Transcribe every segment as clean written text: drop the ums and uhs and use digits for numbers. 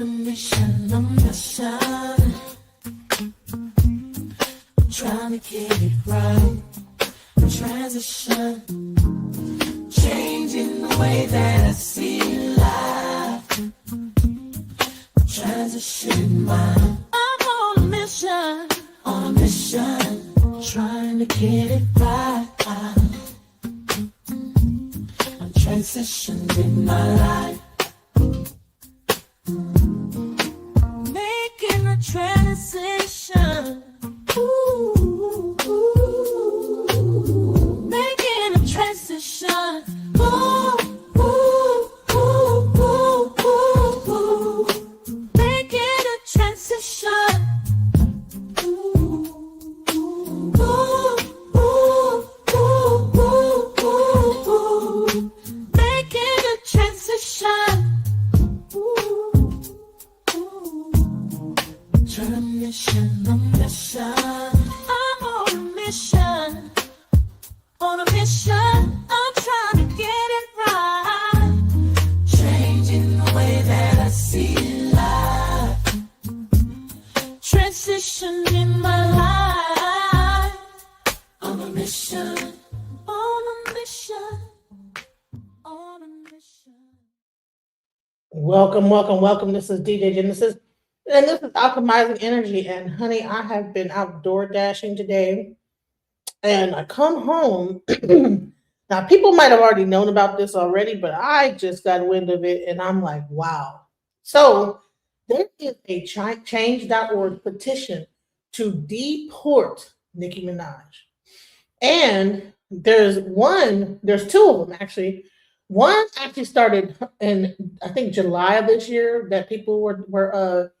Mission, I'm mission. I'm trying to get it right. Transition, changing the way that I see life. Transition mind. I'm on a mission, trying to get it right. I'm transitioning my life. Making a transition. Ooh, making a transition. Ooh, ooh, ooh, ooh, ooh, ooh. Making a transition. Ooh, ooh, ooh, ooh, ooh, ooh, ooh. Making a transition. I'm on a mission, I'm trying to get it right. Changing the way that I see life. Transition in my life. On a mission, on a mission, on a mission. Welcome. This is DJ Genesis. And this is Alchemizing Energy. And honey, I have been outdoor dashing today. And I come home. Now, people might have already known about this already, but I just got wind of it. And I'm like, wow. So there is a change.org petition to deport Nicki Minaj. And there's two of them actually. One actually started in, I think, July of this year that people were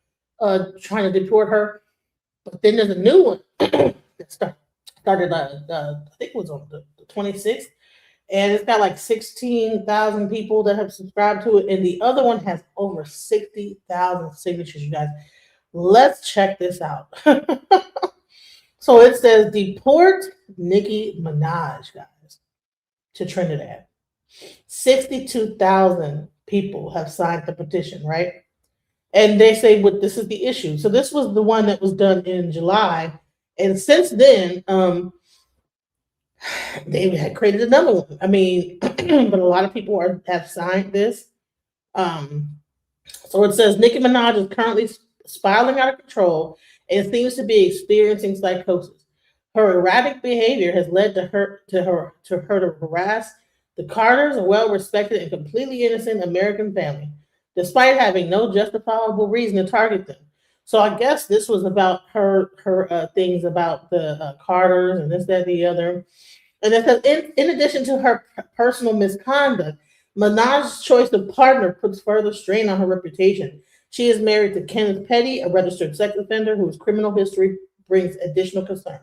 trying to deport her. But then there's a new one that started, I think it was on the 26th. And it's got like 16,000 people that have subscribed to it. And the other one has over 60,000 signatures, you guys. Let's check this out. So it says, deport Nicki Minaj, guys, to Trinidad. 62,000 people have signed the petition, right? And they say, this is the issue. So this was the one that was done in July. And since then, they had created another one. I mean, but a lot of people have signed this. So it says, Nicki Minaj is currently spiraling out of control and seems to be experiencing psychosis. Her erratic behavior has led to her to harass the Carters, a well-respected and completely innocent American family, despite having no justifiable reason to target them. So I guess this was about her things about the Carters and this, that, and the other. And it says, in addition to her personal misconduct, Minaj's choice of partner puts further strain on her reputation. She is married to Kenneth Petty, a registered sex offender whose criminal history brings additional concern.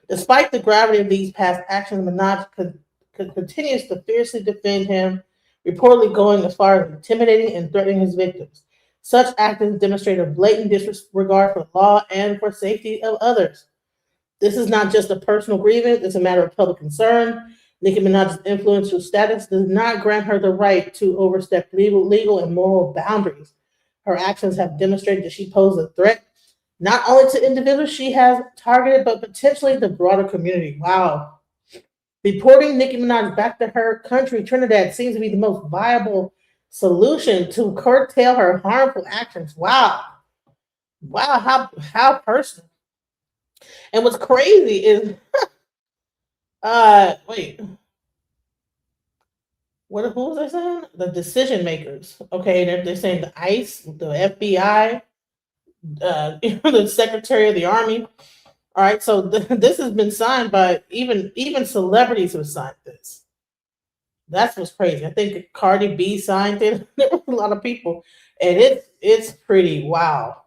Despite the gravity of these past actions, Minaj continues to fiercely defend him, reportedly going as far as intimidating and threatening his victims. Such actions demonstrate a blatant disregard for the law and for safety of others. This is not just a personal grievance, it's a matter of public concern. Nicki Minaj's influential status does not grant her the right to overstep legal and moral boundaries. Her actions have demonstrated that she poses a threat not only to individuals she has targeted, but potentially the broader community. Wow. Deporting Nicki Minaj back to her country, Trinidad, seems to be the most viable solution to curtail her harmful actions. Wow. How personal. And what's crazy is, wait, who was I saying? The decision makers. Okay, they're saying the ICE, the FBI, the Secretary of the Army. All right, so this has been signed by even celebrities who signed this. That's what's crazy. I think Cardi B signed it. There were a lot of people, and it's pretty wow.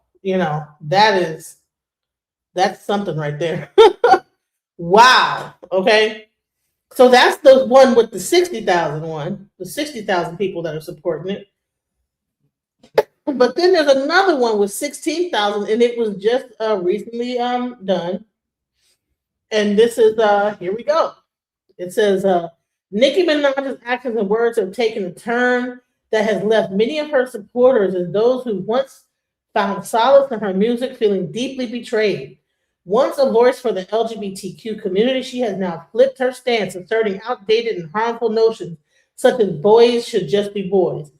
That's something right there. Wow. Okay. So that's the one with the 60,000 one, the 60,000 people that are supporting it. But then there's another one with 16,000, and it was just recently done. And this is here we go. It says Nicki Minaj's actions and words have taken a turn that has left many of her supporters and those who once found solace in her music feeling deeply betrayed. Once a voice for the LGBTQ community, she has now flipped her stance, asserting outdated and harmful notions such as boys should just be boys.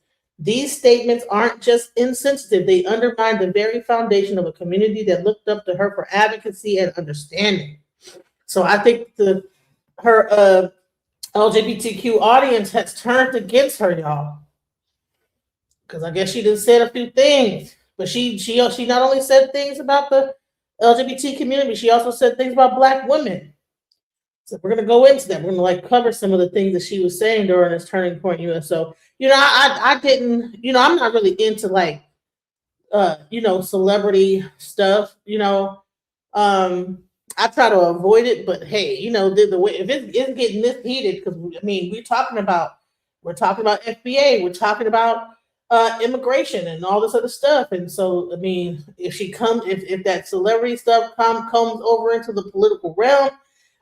These statements aren't just insensitive, they undermine the very foundation of a community that looked up to her for advocacy and understanding. So I think her LGBTQ audience has turned against her, y'all, because I guess she just said a few things. But she not only said things about the LGBT community, she also said things about Black women. So we're gonna go into that. We're gonna like cover some of the things that she was saying during this turning point USO. I didn't, I'm not really into like celebrity stuff, Um I try to avoid it, but hey, the way if it's getting this heated, because I mean we're talking about FBA, we're talking about immigration and all this other stuff. And so I mean, if that celebrity stuff comes over into the political realm,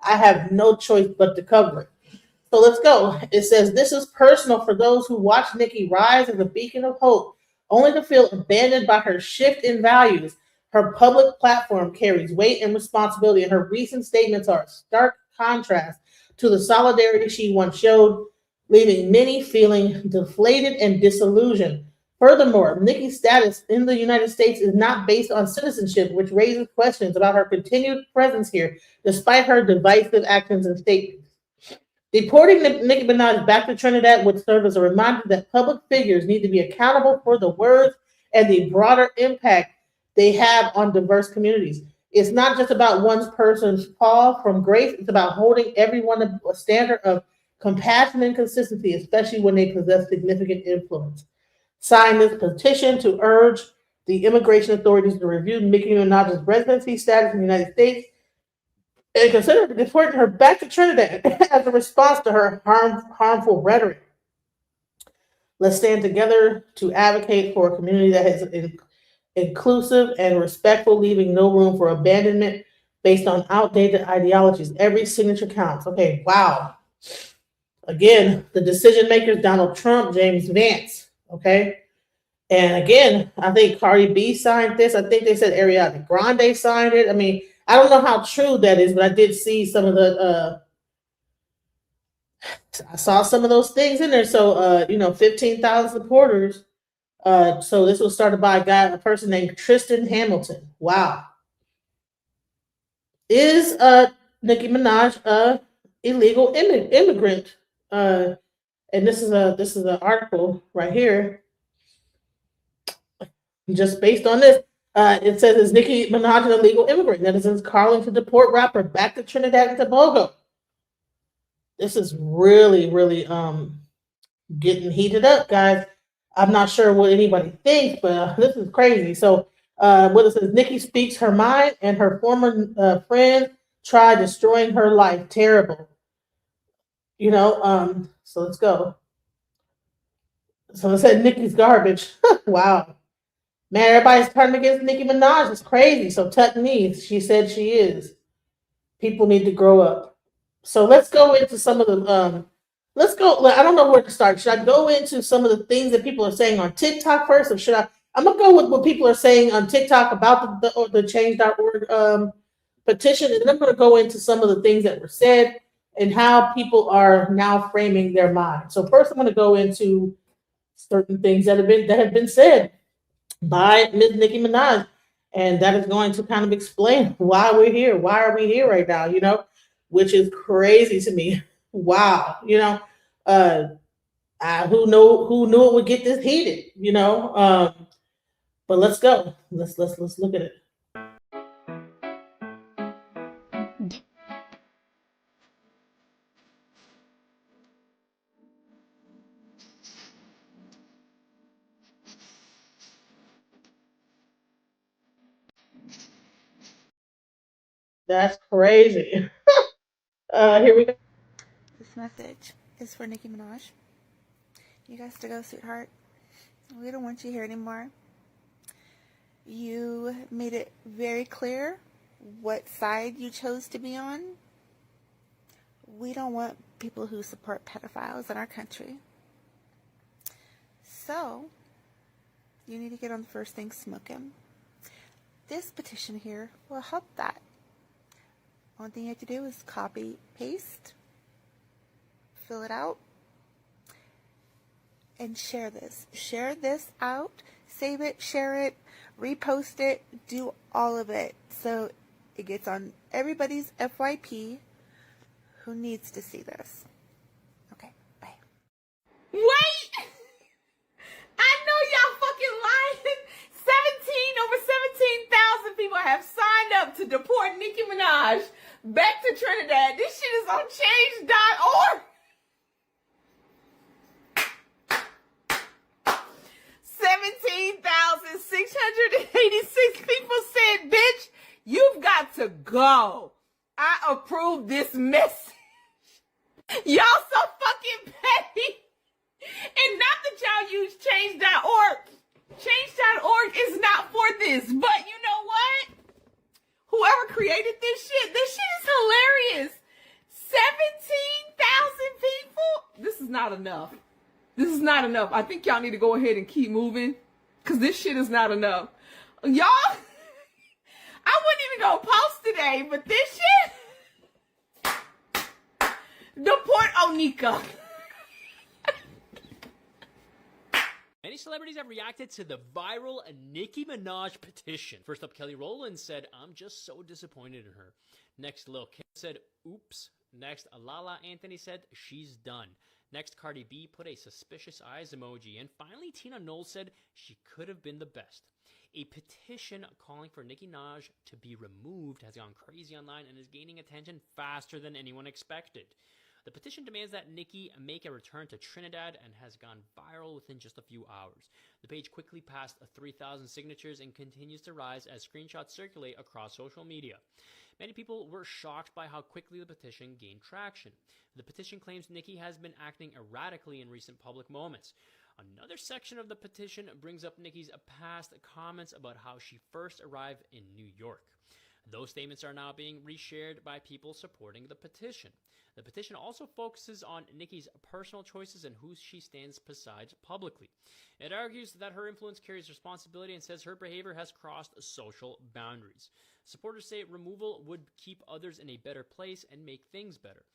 I have no choice but to cover it. So let's go. It says, this is personal for those who watch Nicki rise as a beacon of hope, only to feel abandoned by her shift in values. Her public platform carries weight and responsibility, and her recent statements are a stark contrast to the solidarity she once showed, leaving many feeling deflated and disillusioned. Furthermore, Nicki's status in the United States is not based on citizenship, which raises questions about her continued presence here, despite her divisive actions and statements. Deporting Nicki Minaj back to Trinidad would serve as a reminder that public figures need to be accountable for the words and the broader impact they have on diverse communities. It's not just about one person's fall from grace, it's about holding everyone to a standard of compassion and consistency, especially when they possess significant influence. Sign this petition to urge the immigration authorities to review Nicki Minaj's residency status in the United States and consider deporting her back to Trinidad as a response to her harmful rhetoric. Let's stand together to advocate for a community that is inclusive and respectful, leaving no room for abandonment based on outdated ideologies. Every signature counts. Okay, wow. Again, the decision makers, Donald Trump, James Vance. Okay. And again, I think Cardi B signed this. I think they said Ariana Grande signed it. I mean, I don't know how true that is, but I did see some of I saw some of those things in there. So 15,000 supporters. So this was started by a person named Tristan Hamilton. Wow. Is Nicki Minaj a illegal immigrant? And this is an article right here. Just based on this, it says, is Nicki Minaj an illegal immigrant? Netizens calling to deport rapper back to Trinidad and Tobago. This is really, really getting heated up, guys. I'm not sure what anybody thinks, but this is crazy. So what it says, Nicki speaks her mind and her former friend tried destroying her life. Terrible. So let's go. So it said Nicki's garbage. Wow. Man, everybody's turning against Nicki Minaj. It's crazy. So Tut needs. She said she is. People need to grow up. So let's go into some of the let's go. I don't know where to start. Should I go into some of the things that people are saying on TikTok first, or should I'm gonna go with what people are saying on TikTok about the change.org petition, and then I'm gonna go into some of the things that were said and how people are now framing their mind. So first, I'm gonna go into certain things that have been said by Ms. Nicki Minaj. And that is going to kind of explain why we're here. Why are we here right now, which is crazy to me. Wow. Who knew it would get this heated. But let's go. Let's look at it. That's crazy. Here we go. This message is for Nicki Minaj. You guys to go, sweetheart. We don't want you here anymore. You made it very clear what side you chose to be on. We don't want people who support pedophiles in our country. So, you need to get on the first thing smoking. This petition here will help that. One thing you have to do is copy, paste, fill it out, and share this. Share this out, save it, share it, repost it, do all of it. So it gets on everybody's FYP who needs to see this. Okay, bye. Wait! I know y'all fucking lying. Over 17,000 people have signed up to deport Nicki Minaj back to Trinidad. This shit is on change.org. 17,686 people said, bitch, you've got to go. I approve this message. Y'all so fucking petty. And not that y'all use change.org. Change.org is not for this. But you know what? Whoever created this shit is hilarious. 17,000 people? This is not enough. This is not enough. I think y'all need to go ahead and keep moving. Because this shit is not enough. Y'all, I wasn't even going to post today, but this shit. Deport Onika. Many celebrities have reacted to the viral Nicki Minaj petition. First up, Kelly Rowland said, "I'm just so disappointed in her." Next, Lil Kim said, "Oops." Next, Lala Anthony said, "She's done." Next, Cardi B put a suspicious eyes emoji. And finally, Tina Knowles said she could have been the best. A petition calling for Nicki Minaj to be removed has gone crazy online and is gaining attention faster than anyone expected. The petition demands that Nicki make a return to Trinidad and has gone viral within just a few hours. The page quickly passed 3,000 signatures and continues to rise as screenshots circulate across social media. Many people were shocked by how quickly the petition gained traction. The petition claims Nicki has been acting erratically in recent public moments. Another section of the petition brings up Nicki's past comments about how she first arrived in New York. Those statements are now being reshared by people supporting the petition. The petition also focuses on Nicki's personal choices and who she stands beside publicly. It argues that her influence carries responsibility and says her behavior has crossed social boundaries. Supporters say removal would keep others in a better place and make things better.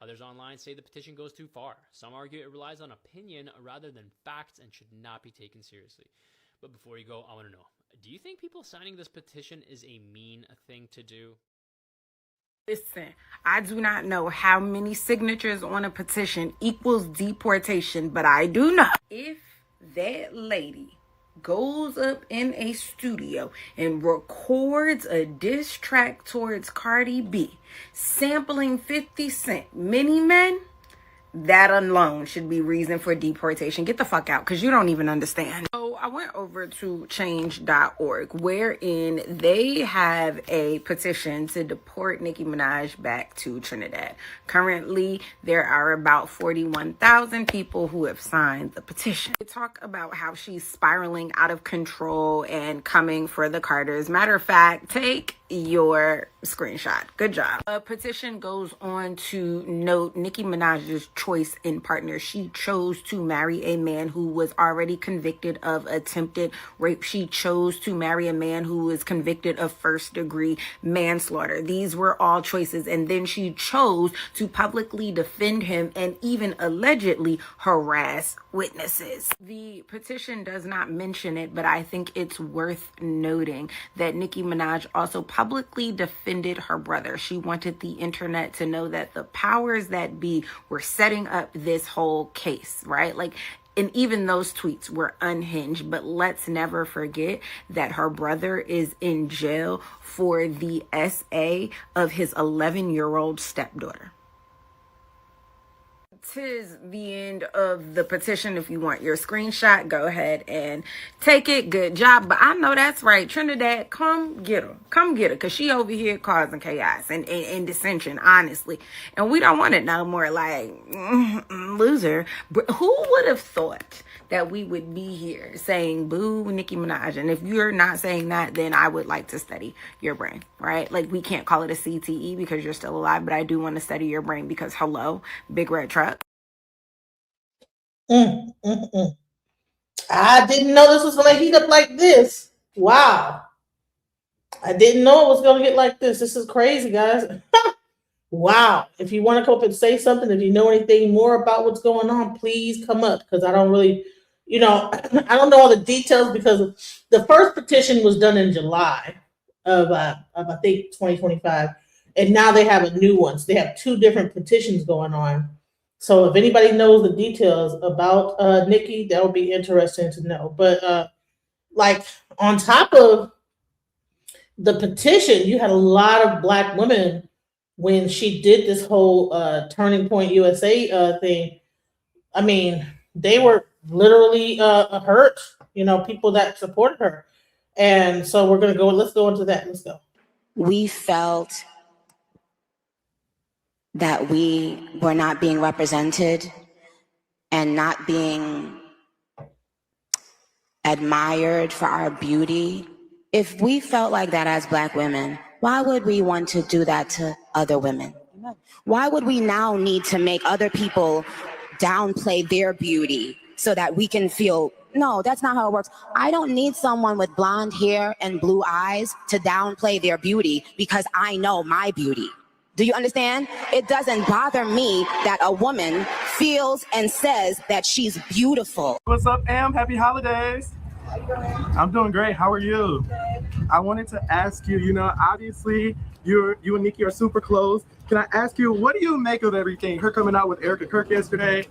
Others online say the petition goes too far. Some argue it relies on opinion rather than facts and should not be taken seriously. But before you go, I want to know, do you think people signing this petition is a mean thing to do? Listen, I do not know how many signatures on a petition equals deportation, but I do know if that lady goes up in a studio and records a diss track towards Cardi B, sampling 50 Cent, Many Men, that alone should be reason for deportation. Get the fuck out, because you don't even understand. So I went over to change.org, wherein they have a petition to deport Nicki Minaj back to Trinidad. Currently, there are about 41,000 people who have signed the petition. They talk about how she's spiraling out of control and coming for the Carters. Matter of fact, take your screenshot. Good job. A petition goes on to note Nicki Minaj's choice in partner. She chose to marry a man who was already convicted of attempted rape. She chose to marry a man who was convicted of first-degree manslaughter. These were all choices. And then she chose to publicly defend him and even allegedly harass witnesses. The petition does not mention it, but I think it's worth noting that Nicki Minaj also publicly defended her brother. She wanted the internet to know that the powers that be were setting up this whole case, right? And even those tweets were unhinged. But let's never forget that her brother is in jail for the SA of his 11-year-old stepdaughter. 'Tis the end of the petition. If you want your screenshot, go ahead and take it. Good job. But I know that's right. Trinidad, come get her. Come get her, because she over here causing chaos and dissension, honestly. And we don't want it no more. Loser. But who would have thought that we would be here saying boo Nicki Minaj? And if you're not saying that, then I would like to study your brain, right? We can't call it a CTE because you're still alive, but I do want to study your brain because hello, big red truck. I didn't know this was going to heat up like this. Wow. I didn't know it was going to get like this. This is crazy, guys. Wow. If you want to come up and say something, if you know anything more about what's going on, please come up because I don't really, I don't know all the details because the first petition was done in July of I think 2025, and now they have a new one. So they have two different petitions going on. So if anybody knows the details about Nicki, that would be interesting to know. But like on top of the petition, you had a lot of Black women when she did this whole Turning Point USA thing. I mean, they were literally hurt, people that supported her. And so let's go into that. Let's go. We felt that we were not being represented and not being admired for our beauty. If we felt like that as Black women, why would we want to do that to other women? Why would we now need to make other people downplay their beauty so that we can feel, no, that's not how it works. I don't need someone with blonde hair and blue eyes to downplay their beauty because I know my beauty. Do you understand? It doesn't bother me that a woman feels and says that she's beautiful. What's up, Am? Happy holidays. How you doing? I'm doing great. How are you? Good. I wanted to ask you, obviously you and Nicki are super close. Can I ask you, what do you make of everything? Her coming out with Erica Kirk yesterday.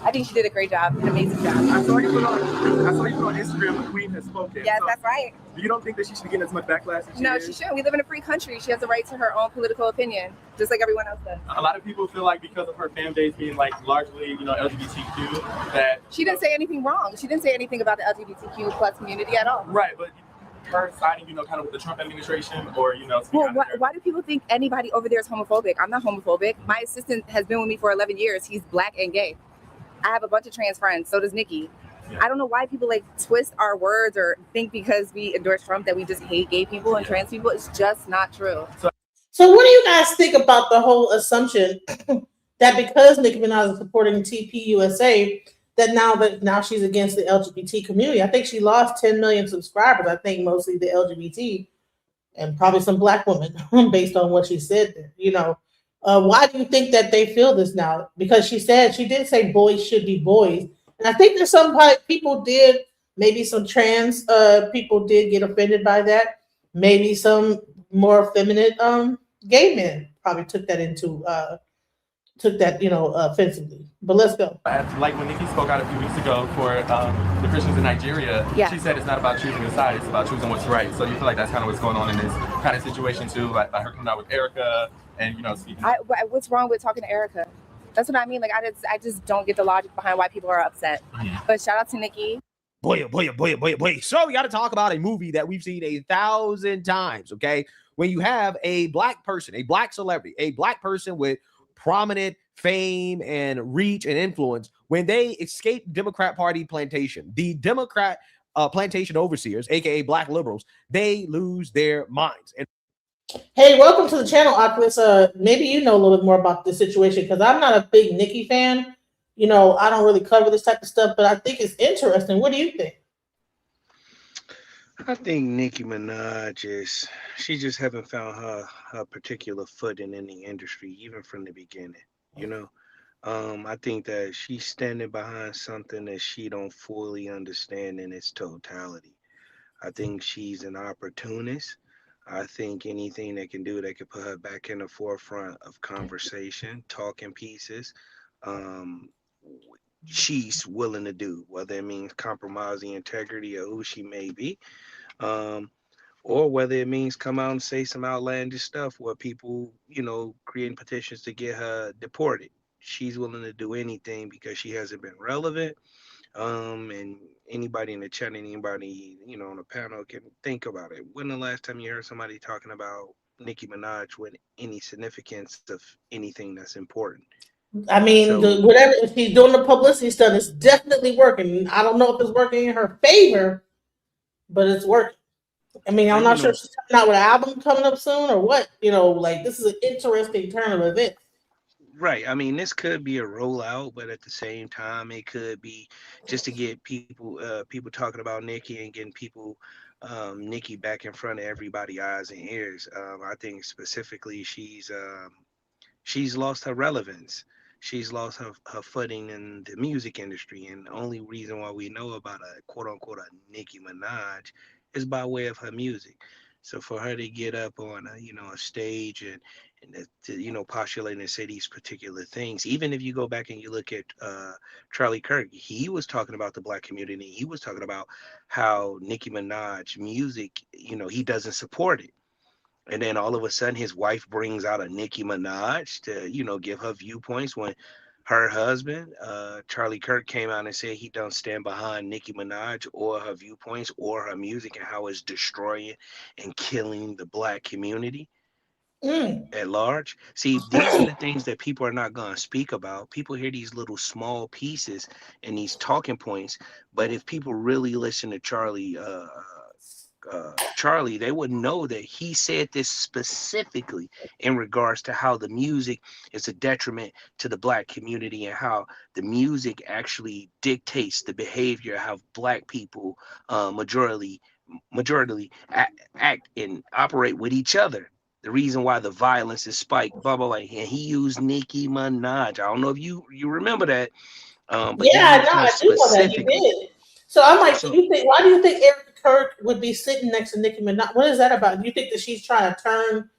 I think she did a great job, an amazing job. I saw you put on Instagram, the Queen has spoken. Yes, so, that's right. You don't think that she should be getting as much backlash as she No, is? she shouldn't. We live in a free country. She has a right to her own political opinion, just like everyone else does. A lot of people feel like because of her fan base being like largely, LGBTQ, that she didn't say anything wrong. She didn't say anything about the LGBTQ plus community at all. Right, but her siding, kind of with the Trump administration, or well, why do people think anybody over there is homophobic? I'm not homophobic. My assistant has been with me for 11 years. He's Black and gay. I have a bunch of trans friends. So does Nicki. Yeah. I don't know why people twist our words or think because we endorse Trump that we just hate gay people and trans people. It's just not true. So what do you guys think about the whole assumption that because Nicki Minaj is supporting TPUSA, that now she's against the LGBT community? I think she lost 10 million subscribers. I think mostly the LGBT and probably some Black women based on what she said there, why do you think that they feel this now? Because she did say boys should be boys. And I think there's maybe some trans people did get offended by that. Maybe some more effeminate gay men probably took that offensively. But let's go. Like when Nicki spoke out a few weeks ago for the Christians in Nigeria, She said it's not about choosing a side, it's about choosing what's right. So you feel like that's kind of what's going on in this kind of situation too, like her coming out with Erica and speaking. What's wrong with talking to Erica? That's what I mean. Like I just don't get the logic behind why people are upset. But shout out to Nicki. Boy. So we got to talk about a movie that we've seen 1,000 times. Okay, when you have a Black person, a Black celebrity, a Black person with prominent fame and reach and influence, when they escape Democrat Party plantation, the Democrat plantation overseers, aka Black liberals, they lose their minds. And hey, welcome to the channel, Oculus. Maybe you know a little bit more about this situation because I'm not a big Nicki fan. I don't really cover this type of stuff, but I think it's interesting. What do you think? I think Nicki Minaj she just haven't found her particular footing in the industry, even from the beginning. I think that she's standing behind something that she don't fully understand in its totality. I think she's an opportunist. I think anything that can put her back in the forefront of conversation, talking pieces, she's willing to do, whether it means compromising integrity of who she may be, or whether it means come out and say some outlandish stuff where people, creating petitions to get her deported. She's willing to do anything because she hasn't been relevant. And anybody in the chat, anybody, on the panel can think about it. When the last time you heard somebody talking about Nicki Minaj with any significance of anything that's important? I mean, whatever, if she's doing the publicity stuff, it's definitely working. I don't know if it's working in her favor, but it's working. I mean, I'm not sure if she's coming out with an album coming up soon or what. This is an interesting turn of events. Right. I mean, this could be a rollout, but at the same time, it could be just to get people talking about Nicki and getting people Nicki back in front of everybody eyes and ears. I think specifically she's lost her relevance. She's lost her footing in the music industry, and the only reason why we know about a quote unquote a Nicki Minaj is by way of her music. So for her to get up on a stage and to postulate and say these particular things, even if you go back and you look at Charlie Kirk, he was talking about the black community. He was talking about how Nicki Minaj music, he doesn't support it. And then all of a sudden, his wife brings out a Nicki Minaj to, give her viewpoints when her husband, Charlie Kirk, came out and said he don't stand behind Nicki Minaj or her viewpoints or her music and how it's destroying and killing the black community at large. See, these are the things that people are not going to speak about. People hear these little small pieces and these talking points, but if people really listen to Charlie, they would know that he said this specifically in regards to how the music is a detriment to the black community and how the music actually dictates the behavior of how black people majority act and operate with each other. The reason why the violence is spiked, blah blah blah. And he used Nicki Minaj. I don't know if you remember that, but he Yeah, used no, her I do know that he specifically. did. So I'm like, So why do you think Eric Kirk would be sitting next to Nicki Minaj? What is that about? Do you think that she's trying to turn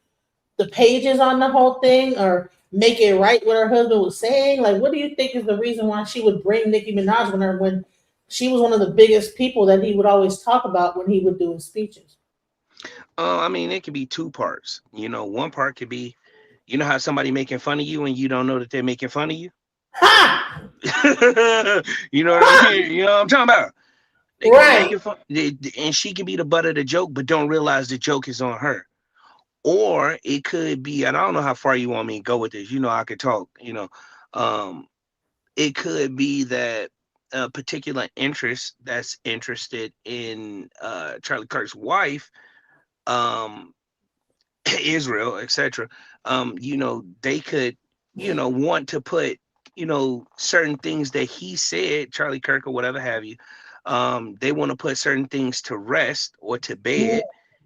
the pages on the whole thing or make it right what her husband was saying? Like, what do you think is the reason why she would bring Nicki Minaj when she was one of the biggest people that he would always talk about when he would do his speeches? I mean, it could be two parts. One part could be, how somebody making fun of you and you don't know that they're making fun of you. Ha! You know what I Ha! mean? You know what I'm talking about? They could be Right. making fun, and she could be the butt of the joke, but don't realize the joke is on her. Or it could be, and I don't know how far you want me to go with this. I could talk. Um, it could be that a particular interest that's interested in Charlie Kirk's wife, um, Israel, etc. They could, want to put, certain things that he said, Charlie Kirk or whatever have you. They want to put certain things to rest or to bed.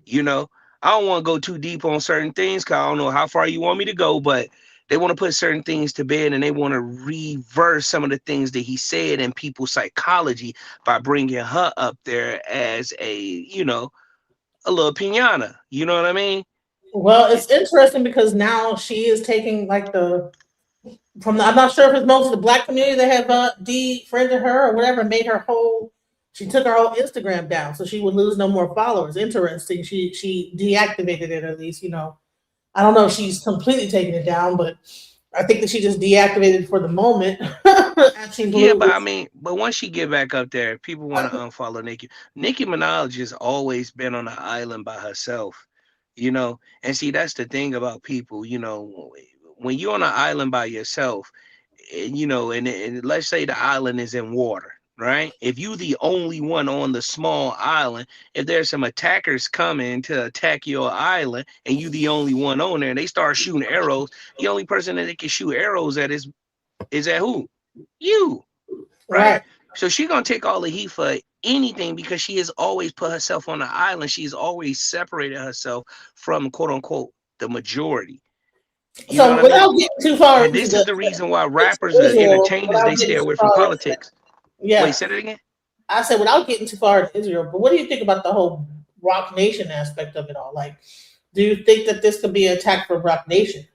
You know, I don't want to go too deep on certain things because I don't know how far you want me to go, but they want to put certain things to bed and they want to reverse some of the things that he said in people's psychology by bringing her up there as a little pinata. You know what I mean? Well, it's interesting because now she is taking like I'm not sure if it's most of the black community that have defriended her or whatever, made her whole. She took her whole Instagram down, so she would lose no more followers. Interesting. She deactivated it, at least. I don't know if she's completely taken it down, but I think that she just deactivated it for the moment. And she's Yeah, but I lose. mean, but once she get back up there, people want to unfollow Nicki. Nicki Minaj has always been on an island by herself, And see, that's the thing about people, when you're on an island by yourself, and let's say the island is in water, right? If you the only one on the small island, if there's some attackers coming to attack your island, and you the only one on there, and they start shooting arrows, the only person that they can shoot arrows at is at who? You, right? Right. So she's gonna take all the heat for anything because she has always put herself on the island. She's always separated herself from quote unquote the majority. You know what So I mean? without getting too far And into this is the the reason why into rappers are Israel, entertainers, without they getting stay too away from far, politics. Wait, yeah, say that again? I said without getting too far into Israel. But what do you think about the whole Rock Nation aspect of it all? Like, do you think that this could be an attack for Rock Nation?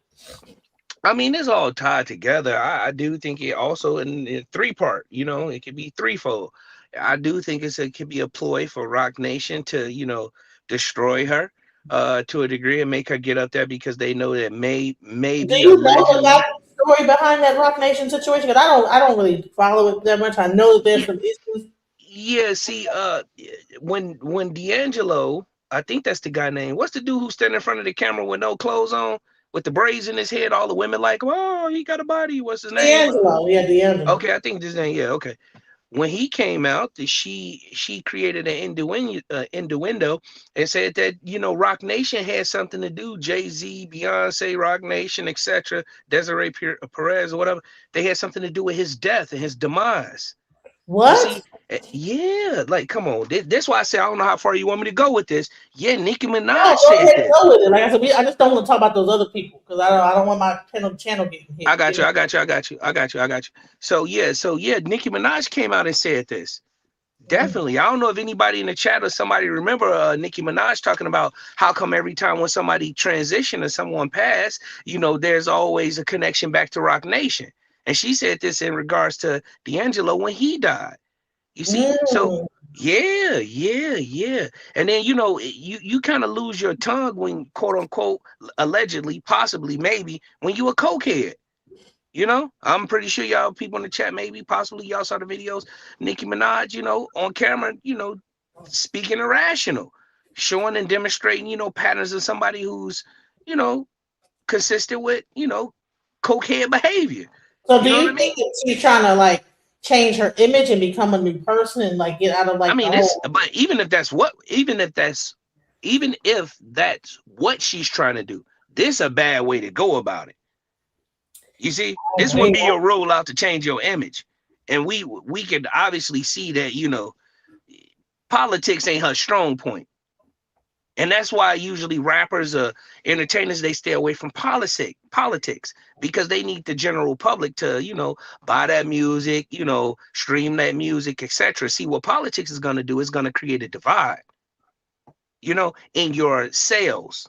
I mean, it's all tied together. I do think it also in three part, it could be threefold. I do think it could be a ploy for Rock Nation to, destroy her to a degree and make her get up there because they know that Do maybe you know about allegedly. the story behind that Rock Nation situation? Because I don't really follow it that much. I know that there's Yeah, some issues. yeah, see, when D'Angelo, I think that's the guy name. What's the dude who's standing in front of the camera with no clothes on, with the braids in his head? All the women like, oh, he got a body. What's his name? D'Angelo, yeah, D'Angelo. Okay, I think this name. Yeah, okay. when he came out, that she created an innuendo and said that, you know, Rock Nation had something to do, Jay-Z, Beyonce, Rock Nation, etc., Desiree Perez or whatever, they had something to do with his death and his demise. You What? see, yeah, like, come on. That's why I say I don't know how far you want me to go with this. Yeah, Nicki No, Minaj go said ahead and this. go with it. Like I said, I just don't want to talk about those other people because I don't want my channel getting hit. I got you. So yeah, Nicki Minaj came out and said this. Definitely. I don't know if anybody in the chat or somebody remember Nicki Minaj talking about how come every time when somebody transitioned or someone passed, you know, there's always a connection back to Rock Nation. And she said this in regards to D'Angelo when he died. You see? So yeah. And then, you know, you kind of lose your tongue when, quote unquote, allegedly, possibly, maybe, when you a cokehead. You know, I'm pretty sure y'all people in the chat, maybe, possibly y'all saw the videos. Nicki Minaj, you know, on camera, you know, speaking irrational, showing and demonstrating, you know, patterns of somebody who's, you know, consistent with, you know, cokehead behavior. So do you think that she's trying to like change her image and become a new person and like get out of like I mean, the whole... but even if that's what she's trying to do, this is a bad way to go about it. You see, this would be your rollout to change your image. And we can obviously see that, you know, politics ain't her strong point. And that's why usually rappers or entertainers, they stay away from politics because they need the general public to, you know, buy that music, you know, stream that music, etc. See, what politics is going to do is going to create a divide, you know, in your sales,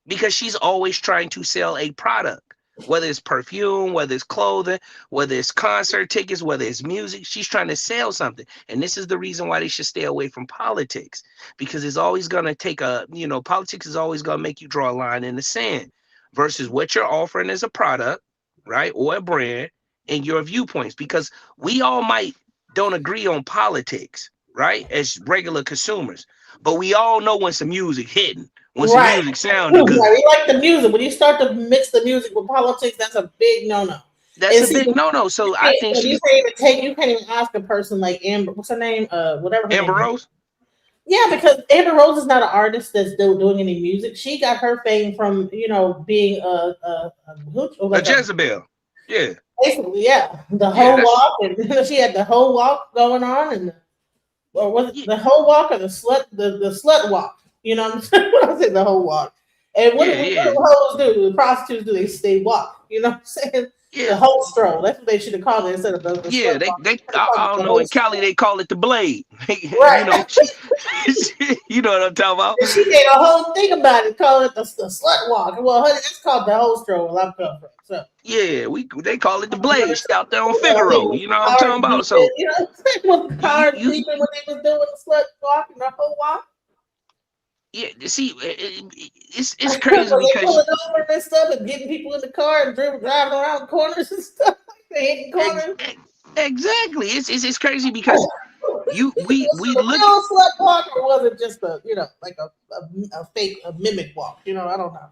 because she's always trying to sell a product. Whether it's perfume, whether it's clothing, whether it's concert tickets, whether it's music, she's trying to sell something. And this is the reason why they should stay away from politics, because it's always going to take politics is always going to make you draw a line in the sand versus what you're offering as a product, right? Or a brand and your viewpoints, because we all might don't agree on politics, right? As regular consumers, but we all know when some music hitting. When some music sounded good. We like the music. When you start to mix the music with politics, that's a big no-no. That's a big no-no. So I think you can't even ask a person like Amber, what's her name? Whatever her Amber name Rose? Is. Yeah, because Amber Rose is not an artist that's still doing any music. She got her fame from, you know, being a Jezebel. Yeah. Basically, yeah. The whole walk, and she had the whole walk going on, and or was it the whole walk or the slut walk? You know what I'm saying? I say the whole walk. And what do the hoes do? The prostitutes do? They stay walk. You know what I'm saying? Yeah. The whole stroll. That's what they should have called it instead of the I don't know. In Cali, they call it the blade. Right. You know what I'm talking about? And she made a whole thing about it, call it the slut walk. Well, honey, it's called the whole stroll where I'm coming from. So yeah, they call it the blade. She out there on Figaro. You know what I'm talking about? So you know, with the car sleeping when they was doing the slut walk and the whole walk. Yeah, see, it's crazy because pulling over and stuff and getting people in the car and driving around corners and stuff. Hitting corners. Exactly, it's crazy because we look at slut walk, or was it just a like a fake mimic walk? You know, I don't know.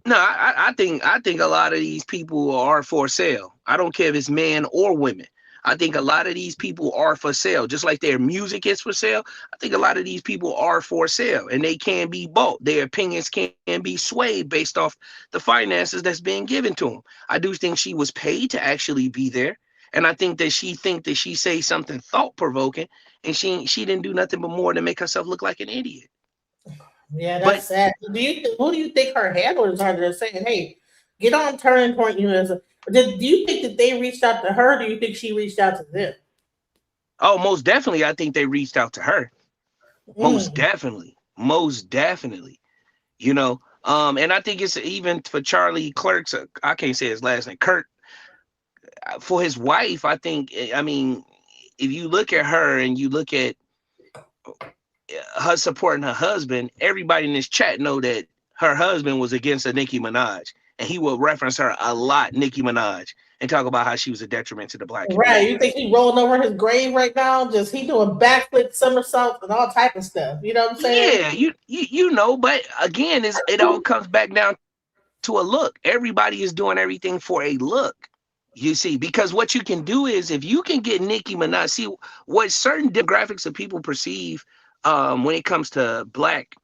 No, I think a lot of these people are for sale. I don't care if it's men or women. I think a lot of these people are for sale, just like their music is for sale. I think a lot of these people are for sale, and they can be bought. Their opinions can be swayed based off the finances that's being given to them. I do think she was paid to actually be there, and I think that she say something thought-provoking, and she didn't do nothing but more than make herself look like an idiot. Yeah, that's sad. Who do you think her handlers are? They're saying, "Hey, get on Turning Point." You know, do you think that they reached out to her? Or do you think she reached out to them? Oh, most definitely. I think they reached out to her. Most definitely. You know, and I think it's even for Charlie Clerk's. I can't say his last name. Kurt. For his wife, I think. I mean, if you look at her and you look at her supporting her husband, everybody in this chat know that her husband was against a Nicki Minaj, and he will reference her a lot, Nicki Minaj, and talk about how she was a detriment to the black community. Right? You think he rolling over his grave right now? Just he doing backflip somersaults and all type of stuff. You know what I'm saying? Yeah, you know, but again, it all comes back down to a look. Everybody is doing everything for a look. You see, because what you can do is if you can get Nicki Minaj, see what certain demographics of people perceive when it comes to black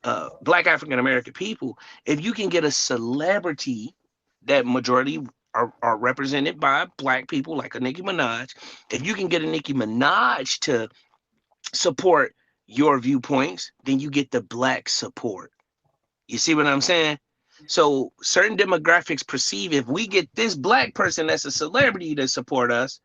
African American people, if you can get a celebrity that majority are represented by black people like a Nicki Minaj, if you can get a Nicki Minaj to support your viewpoints, then you get the black support. You see what I'm saying? So certain demographics perceive if we get this black person that's a celebrity to support us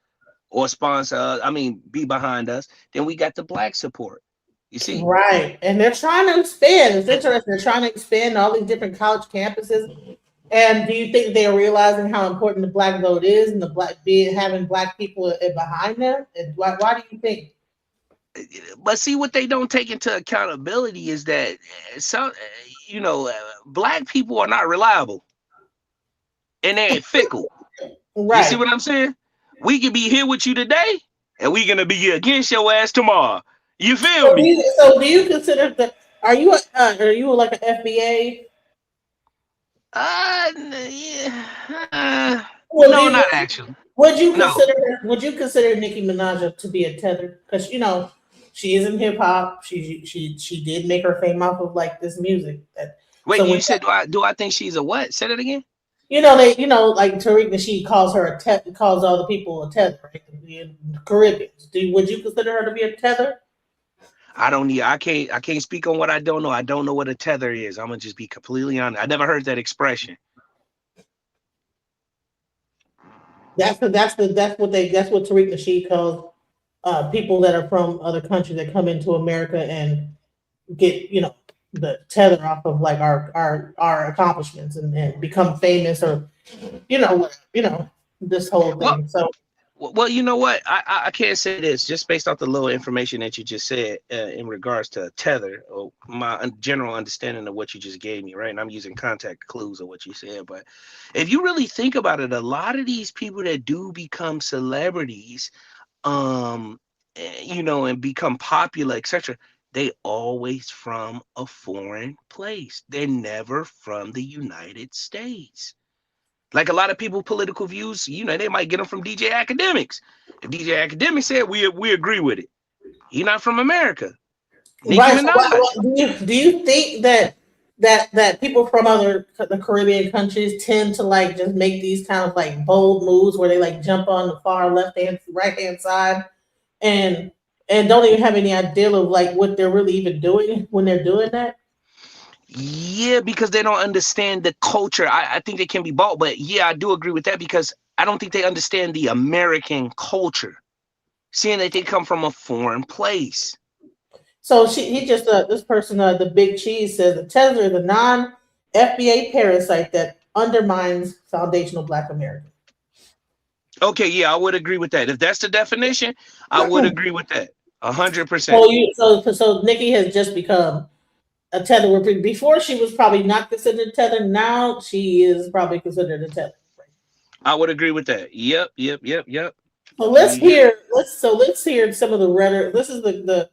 or sponsor us, I mean, be behind us, then we got the black support. You see? Right. And they're trying to expand. It's interesting. They're trying to expand all these different college campuses. And do you think they're realizing how important the black vote is and the black being having black people behind them? And why do you think? But see, what they don't take into accountability is that some, black people are not reliable and they're fickle. Right. You see what I'm saying? We can be here with you today, and we're gonna be against your ass tomorrow. You feel me? So do you consider that? Are you like an FBA? Yeah. Well, No, not actually. Would you No. consider Nicki Minaj to be a tether? Because she is in hip hop. She did make her fame off of like this music. Wait, you said do I think she's a what? Say that again. Like Tariq Nasheed calls her calls all the people a tether, right? In the Caribbean. Would you consider her to be a tether? I can't speak on what I don't know. I don't know what a tether is. I'm gonna just be completely honest. I never heard that expression. That's what Tariq Nasheed calls people that are from other countries that come into America and get the tether off of like our accomplishments and become famous or this whole thing. Well, you know what? I can't say this just based off the little information that you just said in regards to tether or my general understanding of what you just gave me, right? And I'm using contact clues of what you said. But if you really think about it, a lot of these people that do become celebrities, and become popular, etc., they always from a foreign place. They're never from the United States. Like a lot of people, political views, they might get them from DJ Academics. If DJ Academics said we agree with it, he's not from America. Right. So do you think that people from the Caribbean countries tend to like just make these kind of like bold moves where they like jump on the far right hand side and don't even have any idea of like what they're really even doing when they're doing that? Yeah, because they don't understand the culture. I think they can be bought, but yeah, I do agree with that because I don't think they understand the American culture, seeing that they come from a foreign place. So this person, the Big Cheese says the tether is a non-FBA parasite that undermines foundational Black America. Okay, yeah, I would agree with that. If that's the definition, I would agree with that 100%. So Nicki has just become a tether. Before she was probably not considered a tether. Now she is probably considered a tether. I would agree with that. Yep. So let's hear some of the rhetoric. This is the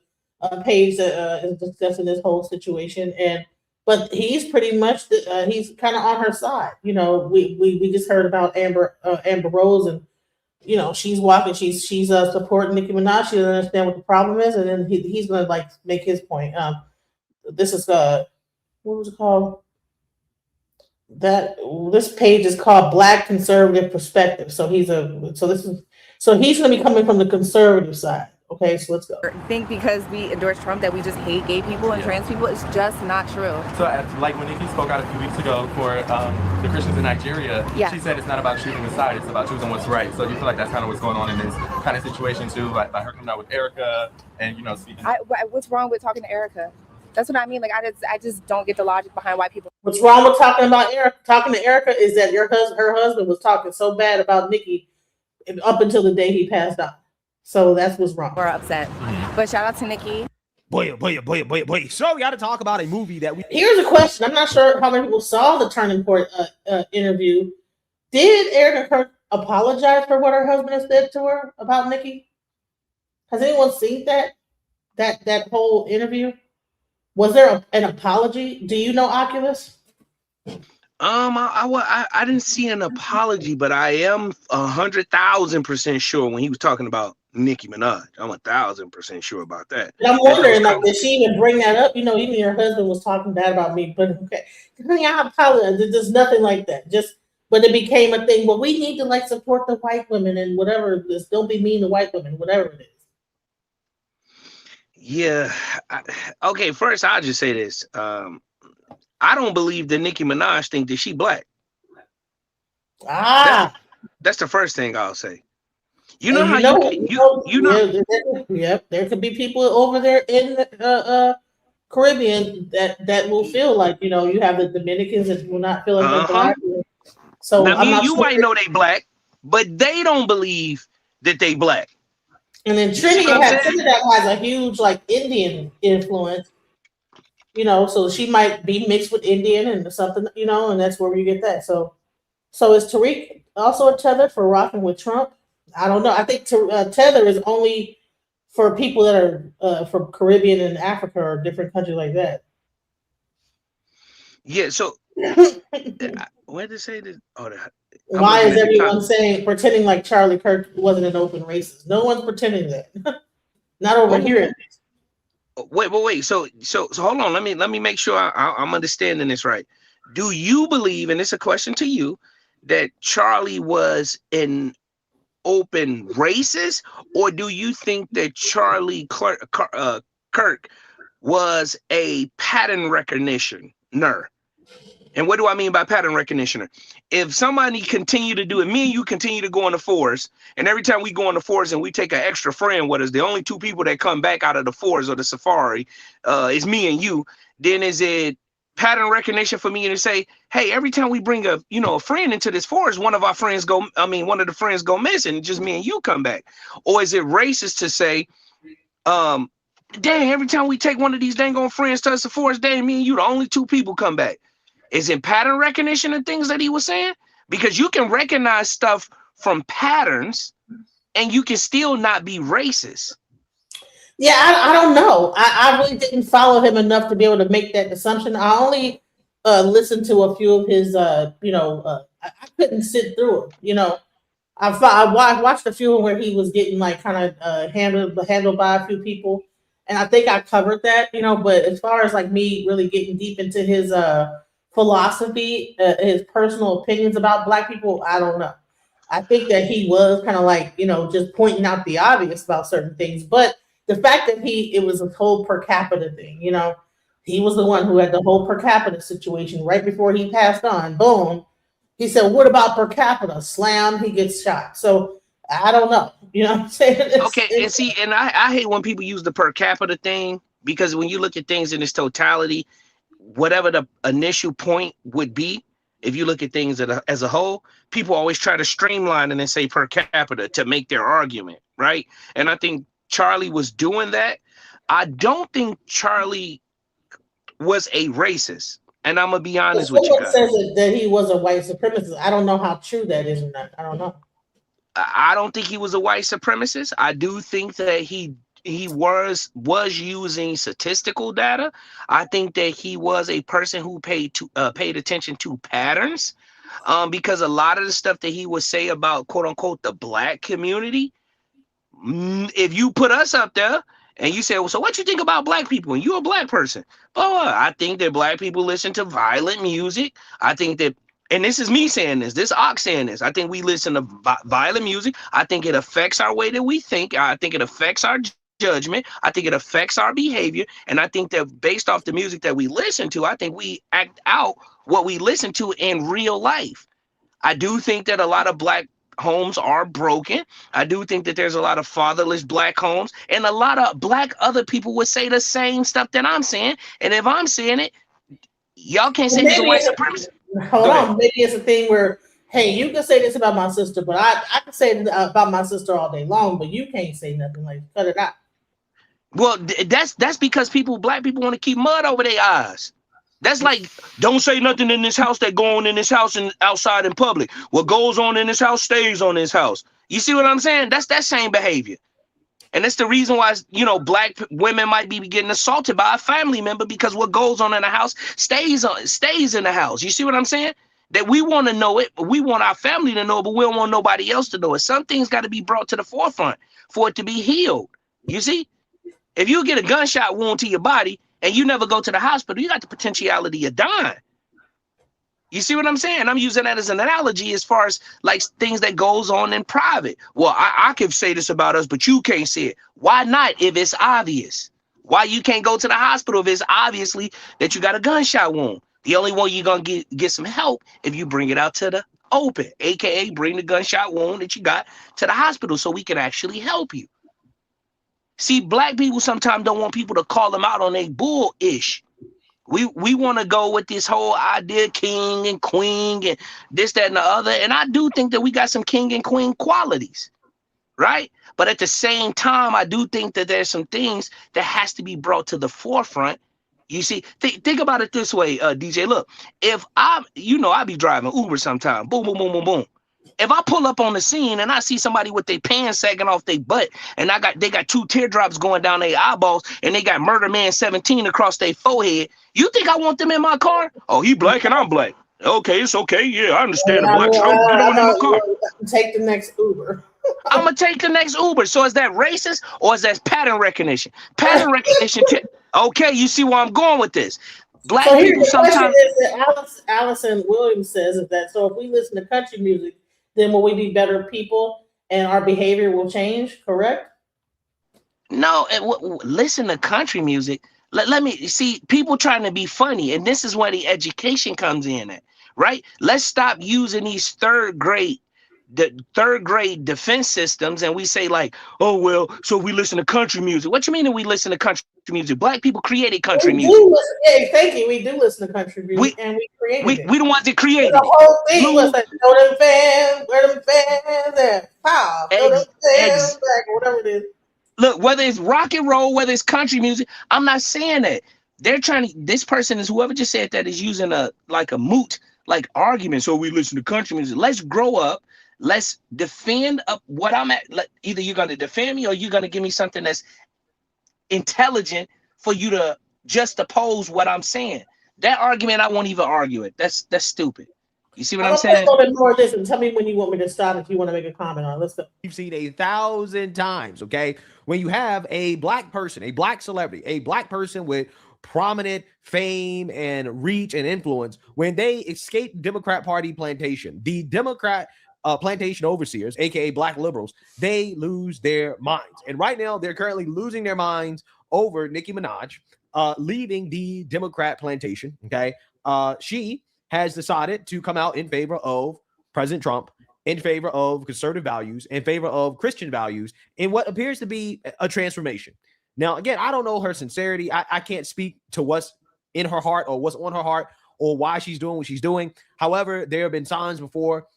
page that is discussing this whole situation, but he's pretty much he's kind of on her side. We just heard about Amber Rose, and she's walking, she's supporting Nicki Minaj. She doesn't understand what the problem is, and then he's gonna like make his point. This is what was it called? This page is called Black Conservative Perspective. So he's going to be coming from the conservative side. Okay, so let's go. Think because we endorse Trump that we just hate gay people and trans people. It's just not true. So, like when Nicki spoke out a few weeks ago for the Christians in Nigeria, she said it's not about choosing a side, it's about choosing what's right. So, do you feel like that's kind of what's going on in this kind of situation too, like by her coming out with Erica and speaking? What's wrong with talking to Erica? That's what I mean. Like I just don't get the logic behind why people. What's wrong with talking about Erica? Talking to Erica is that her husband was talking so bad about Nicki up until the day he passed out. So that's what's wrong. We're upset, but shout out to Nicki. Boy. So we got to talk about a movie that we. Here's a question. I'm not sure how many people saw the Turning Point interview. Did Erica Kirk apologize for what her husband has said to her about Nicki? Has anyone seen that whole interview? Was there an apology? Do you know, Oculus? I didn't see an apology, but I am 100,000% sure when he was talking about Nicki Minaj. I'm 1,000% sure about that. And I'm wondering, like, did she even bring that up? You know, even your husband was talking bad about me, but okay, honey, I apologize. There's nothing like that. Just, but it became a thing. Well, we need to like support the white women and whatever. This don't be mean to white women, whatever it is. Yeah. Okay. First, I'll just say this. I don't believe that Nicki Minaj think that she black. That's the first thing I'll say. You know Yep, there could be people over there in the Caribbean that will feel like, you know, you have the Dominicans that will not feel like they're black. So now, you might know they black, but they don't believe that they black. And then Trinidad has a huge like Indian influence. You know, so she might be mixed with Indian and something, you know, and that's where you get that. So is Tariq also a tether for rocking with Trump? I don't know. I think tether is only for people that are from Caribbean and Africa or different countries like that. Yeah. So where did they say this? Why is everyone pretending like Charlie Kirk wasn't an open racist? No one's pretending that. Not over here. Wait. So hold on. Let me make sure I'm understanding this right. Do you believe, and it's a question to you, that Charlie was an open racist, or do you think that Charlie Kirk was a pattern recognitioner? And what do I mean by pattern recognitioner? If somebody continue to do it, me and you continue to go in the forest, and every time we go in the forest and we take an extra friend with us, the only two people that come back out of the forest or the safari is me and you, then is it pattern recognition for me to say, hey, every time we bring a friend into this forest, one of the friends go missing, just me and you come back? Or is it racist to say, dang, every time we take one of these dang on friends to the forest, dang, me and you, the only two people come back? Is it pattern recognition and things that he was saying? Because you can recognize stuff from patterns and you can still not be racist. Yeah, I don't know. I really didn't follow him enough to be able to make that assumption. I only listened to a few of his, I couldn't sit through it. You know, I watched a few where he was getting like kind of handled by a few people. And I think I covered that, you know, but as far as like me really getting deep into his philosophy, his personal opinions about Black people, I don't know. I think that he was kind of like, you know, just pointing out the obvious about certain things. But the fact that it was a whole per capita thing, you know, he was the one who had the whole per capita situation right before he passed on. Boom. He said, what about per capita? Slam, he gets shot. So I don't know. You know what I'm saying? And I hate when people use the per capita thing, because when you look at things in its totality, whatever the initial point would be, if you look at things as a whole, people always try to streamline it and say per capita to make their argument, right? And I think Charlie was doing that. I don't think Charlie was a racist. And I'm going to be honest with you guys. Someone says that he was a white supremacist. I don't know how true that is or not. I don't know. I don't think he was a white supremacist. I do think that he was using statistical data. I think that he was a person who paid attention to patterns, because a lot of the stuff that he would say about quote unquote the Black community, if you put us up there and you say, well, so what you think about Black people, and you're a Black person? Oh, I think that Black people listen to violent music. I think that, and this is me saying this Ox saying this, I think we listen to violent music. I think it affects our way that we think. I think it affects our judgment. I think it affects our behavior. And I think that based off the music that we listen to, I think we act out what we listen to in real life. I do think that a lot of Black homes are broken. I do think that there's a lot of fatherless Black homes, and a lot of Black other people would say the same stuff that I'm saying. And if I'm saying it, y'all can't say it's a white supremacist. Hold on. Maybe it's a thing where, hey, you can say this about my sister, but I can say about my sister all day long, but you can't say nothing. Like, cut it out. Well, that's because Black people want to keep mud over their eyes. That's like, don't say nothing in this house that go on in this house and outside in public. What goes on in this house stays on this house. You see what I'm saying? That's that same behavior. And that's the reason why, you know, Black women might be getting assaulted by a family member, because what goes on in the house stays in the house. You see what I'm saying? that we want to know it, we want our family to know, but we don't want nobody else to know it. Some things got to be brought to the forefront for it to be healed. You see, if you get a gunshot wound to your body and you never go to the hospital, you got the potentiality of dying. You see what I'm saying? I'm using that as an analogy as far as like things that goes on in private. Well, I could say this about us, but you can't see it. Why not if it's obvious? Why you can't go to the hospital if it's obviously that you got a gunshot wound? The only one you're going to get some help if you bring it out to the open, aka bring the gunshot wound that you got to the hospital so we can actually help you. See, black people sometimes don't want people to call them out on their bull-ish. We want to go with this whole idea king and queen and this, that, and the other. And I do think that we got some king and queen qualities, right? But at the same time, I do think that there's some things that has to be brought to the forefront. You see, think about it this way, DJ. Look, if I be driving Uber sometime, boom, boom, boom, boom, boom. If I pull up on the scene and I see somebody with their pants sagging off their butt and they got 2 teardrops going down their eyeballs and they got Murder Man 17 across their forehead, you think I want them in my car? Oh, he black and I'm black. Okay, it's okay. Yeah, I understand the black. Take the next Uber. I'm gonna take the next Uber. So is that racist or is that pattern recognition? Pattern recognition. Okay, you see where I'm going with this. Black people sometimes. Allison Williams says that. So if we listen to country music, then will we be better people and our behavior will change? Correct? No, listen to country music. Let me see people trying to be funny, and this is where the education comes in at, right? Let's stop using these third grade defense systems, and we say like, oh well, so we listen to country music. What you mean that we listen to country music? Black people created country music. Thank you. We do listen to country music, and we created it. We the ones that created the whole thing was like, know them fans, where them fans at? Pow, know them fans back, whatever it is. Look, whether it's rock and roll, whether it's country music, I'm not saying that. They're trying to, this person is whoever just said that is using a moot argument. So we listen to country music. Let's grow up. Let's defend up what I'm at. Either you're going to defend me or you're going to give me something that's intelligent for you to just oppose what I'm saying. That argument, I won't even argue it. That's stupid. You see what I'm saying? More of this and tell me when you want me to stop if you want to make a comment on it. Let's go. You've seen 1,000 times, okay? When you have a black person, a black celebrity, a black person with prominent fame and reach and influence, when they escape Democrat Party plantation, the Democrat plantation overseers, aka black liberals, they lose their minds. And right now, they're currently losing their minds over Nicki Minaj leaving the Democrat plantation, okay? She has decided to come out in favor of President Trump, in favor of conservative values, in favor of Christian values, in what appears to be a transformation. Now, again, I don't know her sincerity. I can't speak to what's in her heart or what's on her heart or why she's doing what she's doing. However, there have been signs before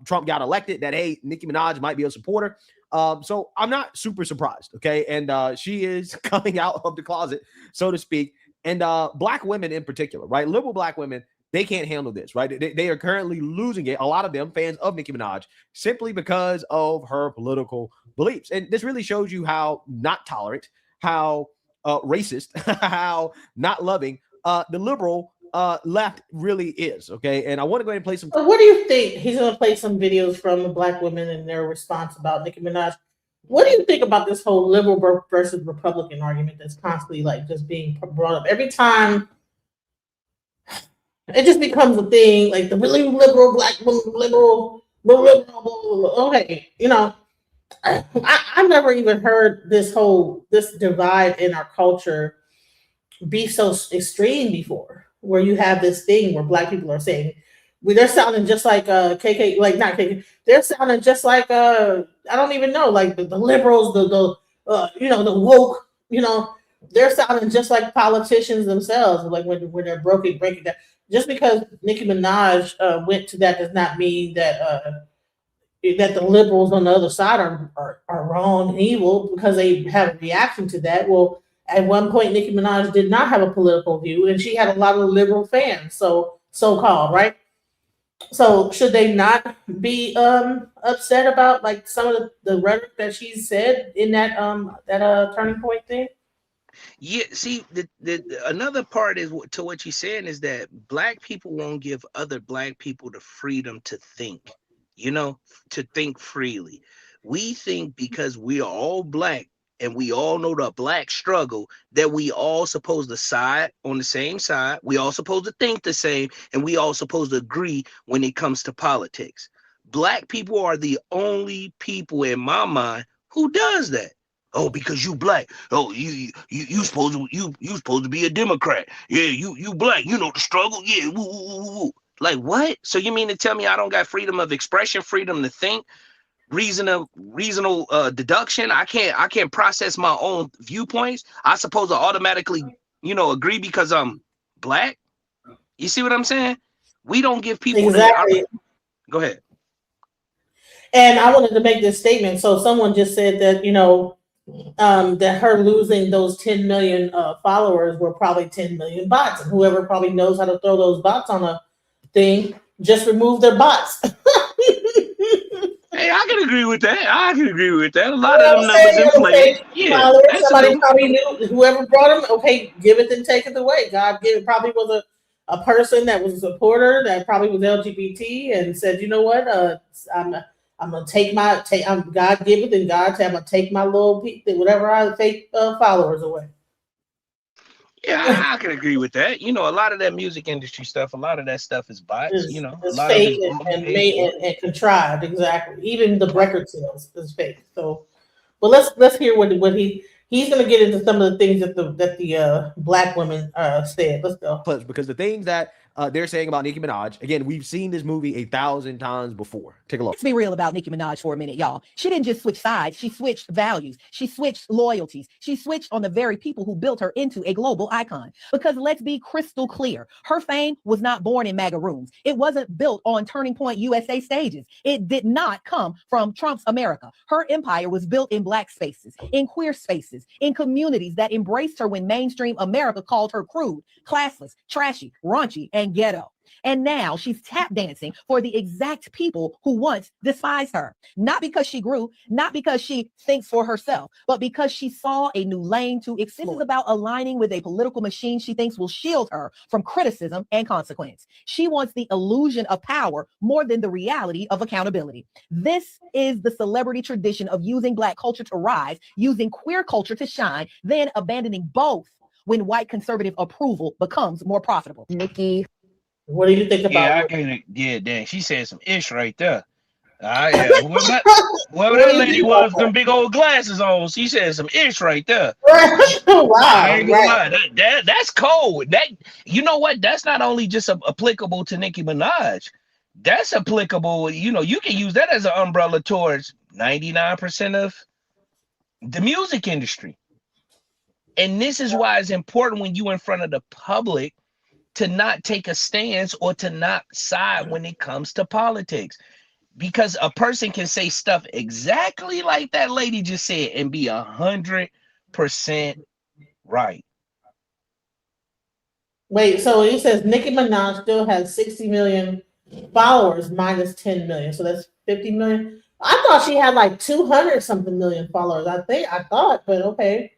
Trump got elected that, hey, Nicki Minaj might be a supporter. So I'm not super surprised, okay? And she is coming out of the closet, so to speak. And black women in particular, right? Liberal black women, they can't handle this, right? They are currently losing it. A lot of them fans of Nicki Minaj simply because of her political beliefs. And this really shows you how not tolerant, how racist, how not loving the liberal left really is, okay? And I want to go ahead and play some. What do you think? He's going to play some videos from the black women and their response about Nicki Minaj. What do you think about this whole liberal versus Republican argument that's constantly like just being brought up every time? It just becomes a thing, like the really liberal black woman, liberal. Okay, you know, I've never even heard this divide in our culture be so extreme before, where you have this thing where black people are saying, they're sounding just like KK, like not KK, they're sounding just like I don't even know, like the liberals, the woke, they're sounding just like politicians themselves, like when they're breaking down. Just because Nicki Minaj went to that does not mean that that the liberals on the other side are wrong and evil because they have a reaction to that. Well, at one point, Nicki Minaj did not have a political view, and she had a lot of liberal fans, so-called, right? So should they not be upset about like some of the rhetoric that she said in that turning point thing? Yeah, see, the another part is to what you're saying is that black people won't give other black people the freedom to think, to think freely. We think because we are all black and we all know the black struggle that we all supposed to side on the same side. We all supposed to think the same, and we all supposed to agree when it comes to politics. Black people are the only people in my mind who does that. Oh, because you black. Oh, you supposed to be a Democrat. Yeah, you black. You know the struggle. Yeah, woo, woo, woo, woo. Like what? So you mean to tell me I don't got freedom of expression, freedom to think, reasonable deduction? I can't process my own viewpoints. I suppose to automatically, agree because I'm black. You see what I'm saying? We don't give people Exactly. Go ahead. And I wanted to make this statement. So someone just said that, that her losing those 10 million followers were probably 10 million bots. And whoever probably knows how to throw those bots on a thing, just remove their bots. Hey, I can agree with that. A lot of them numbers inflated. Yeah, somebody probably knew whoever brought them. Okay, give it and take it away. God give it. Probably was a person that was a supporter that probably was LGBT and said, you know what, I'm gonna take I'm God give it and God said I'm gonna take my little whatever I fake followers away. Yeah, I can agree with that. A lot of that music industry stuff, a lot of that stuff is bots. It's a lot fake of it and made and contrived. Exactly. Even the record sales is fake. So, well, let's hear what he's going to get into some of the things that the black women said. Let's go. Because the things that they're saying about Nicki Minaj, again, we've seen this movie 1,000 times before. Take a look. Let's be real about Nicki Minaj for a minute, y'all. She didn't just switch sides. She switched values. She switched loyalties. She switched on the very people who built her into a global icon. Because let's be crystal clear. Her fame was not born in MAGA rooms. It wasn't built on Turning Point USA stages. It did not come from Trump's America. Her empire was built in black spaces, in queer spaces, in communities that embraced her when mainstream America called her crude, classless, trashy, raunchy, and ghetto. And now she's tap dancing for the exact people who once despised her. Not because she grew, not because she thinks for herself, but because she saw a new lane to explore. This is about aligning with a political machine she thinks will shield her from criticism and consequence. She wants the illusion of power more than the reality of accountability. This is the celebrity tradition of using black culture to rise, using queer culture to shine, then abandoning both when white conservative approval becomes more profitable. Nicki. What do you think about? Dang, she said some ish right there. Yeah, whoever that lady was, them big old glasses on, she said some ish right there. Wow, I ain't gonna lie. That's cold. That, you know what? That's not only just applicable to Nicki Minaj. That's applicable. You can use that as an umbrella towards 99% of the music industry. And this is why it's important when you in front of the public to not take a stance or to not side when it comes to politics, because a person can say stuff exactly like that lady just said and be 100% right. Wait, so he says Nicki Minaj still has 60 million followers minus 10 million, so that's 50 million. I thought she had like 200 something million followers. I thought, but okay.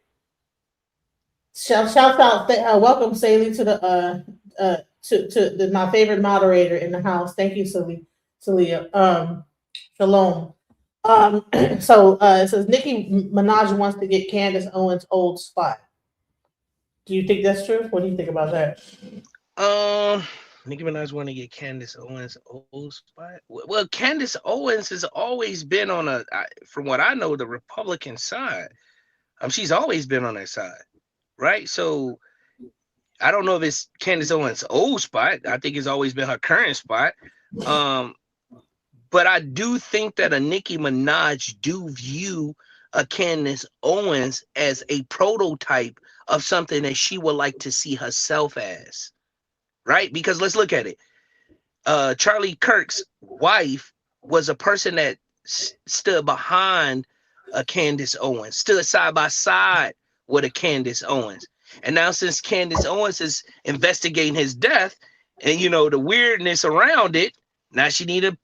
Shout out, welcome Saley to the to my favorite moderator in the house. Thank you, Celia. Shalom. So it says Nicki Minaj wants to get Candace Owens' old spot. Do you think that's true? What do you think about that? Nicki Minaj want to get Candace Owens' old spot. Well, Candace Owens has always been on from what I know, the Republican side. She's always been on that side. Right, so I don't know if it's Candace Owens' old spot. I think it's always been her current spot. But I do think that a Nicki Minaj do view a Candace Owens as a prototype of something that she would like to see herself as. Right, because let's look at it. Charlie Kirk's wife was a person that stood behind a Candace Owens, stood side by side with a Candace Owens. And now since Candace Owens is investigating his death and the weirdness around it, now she needed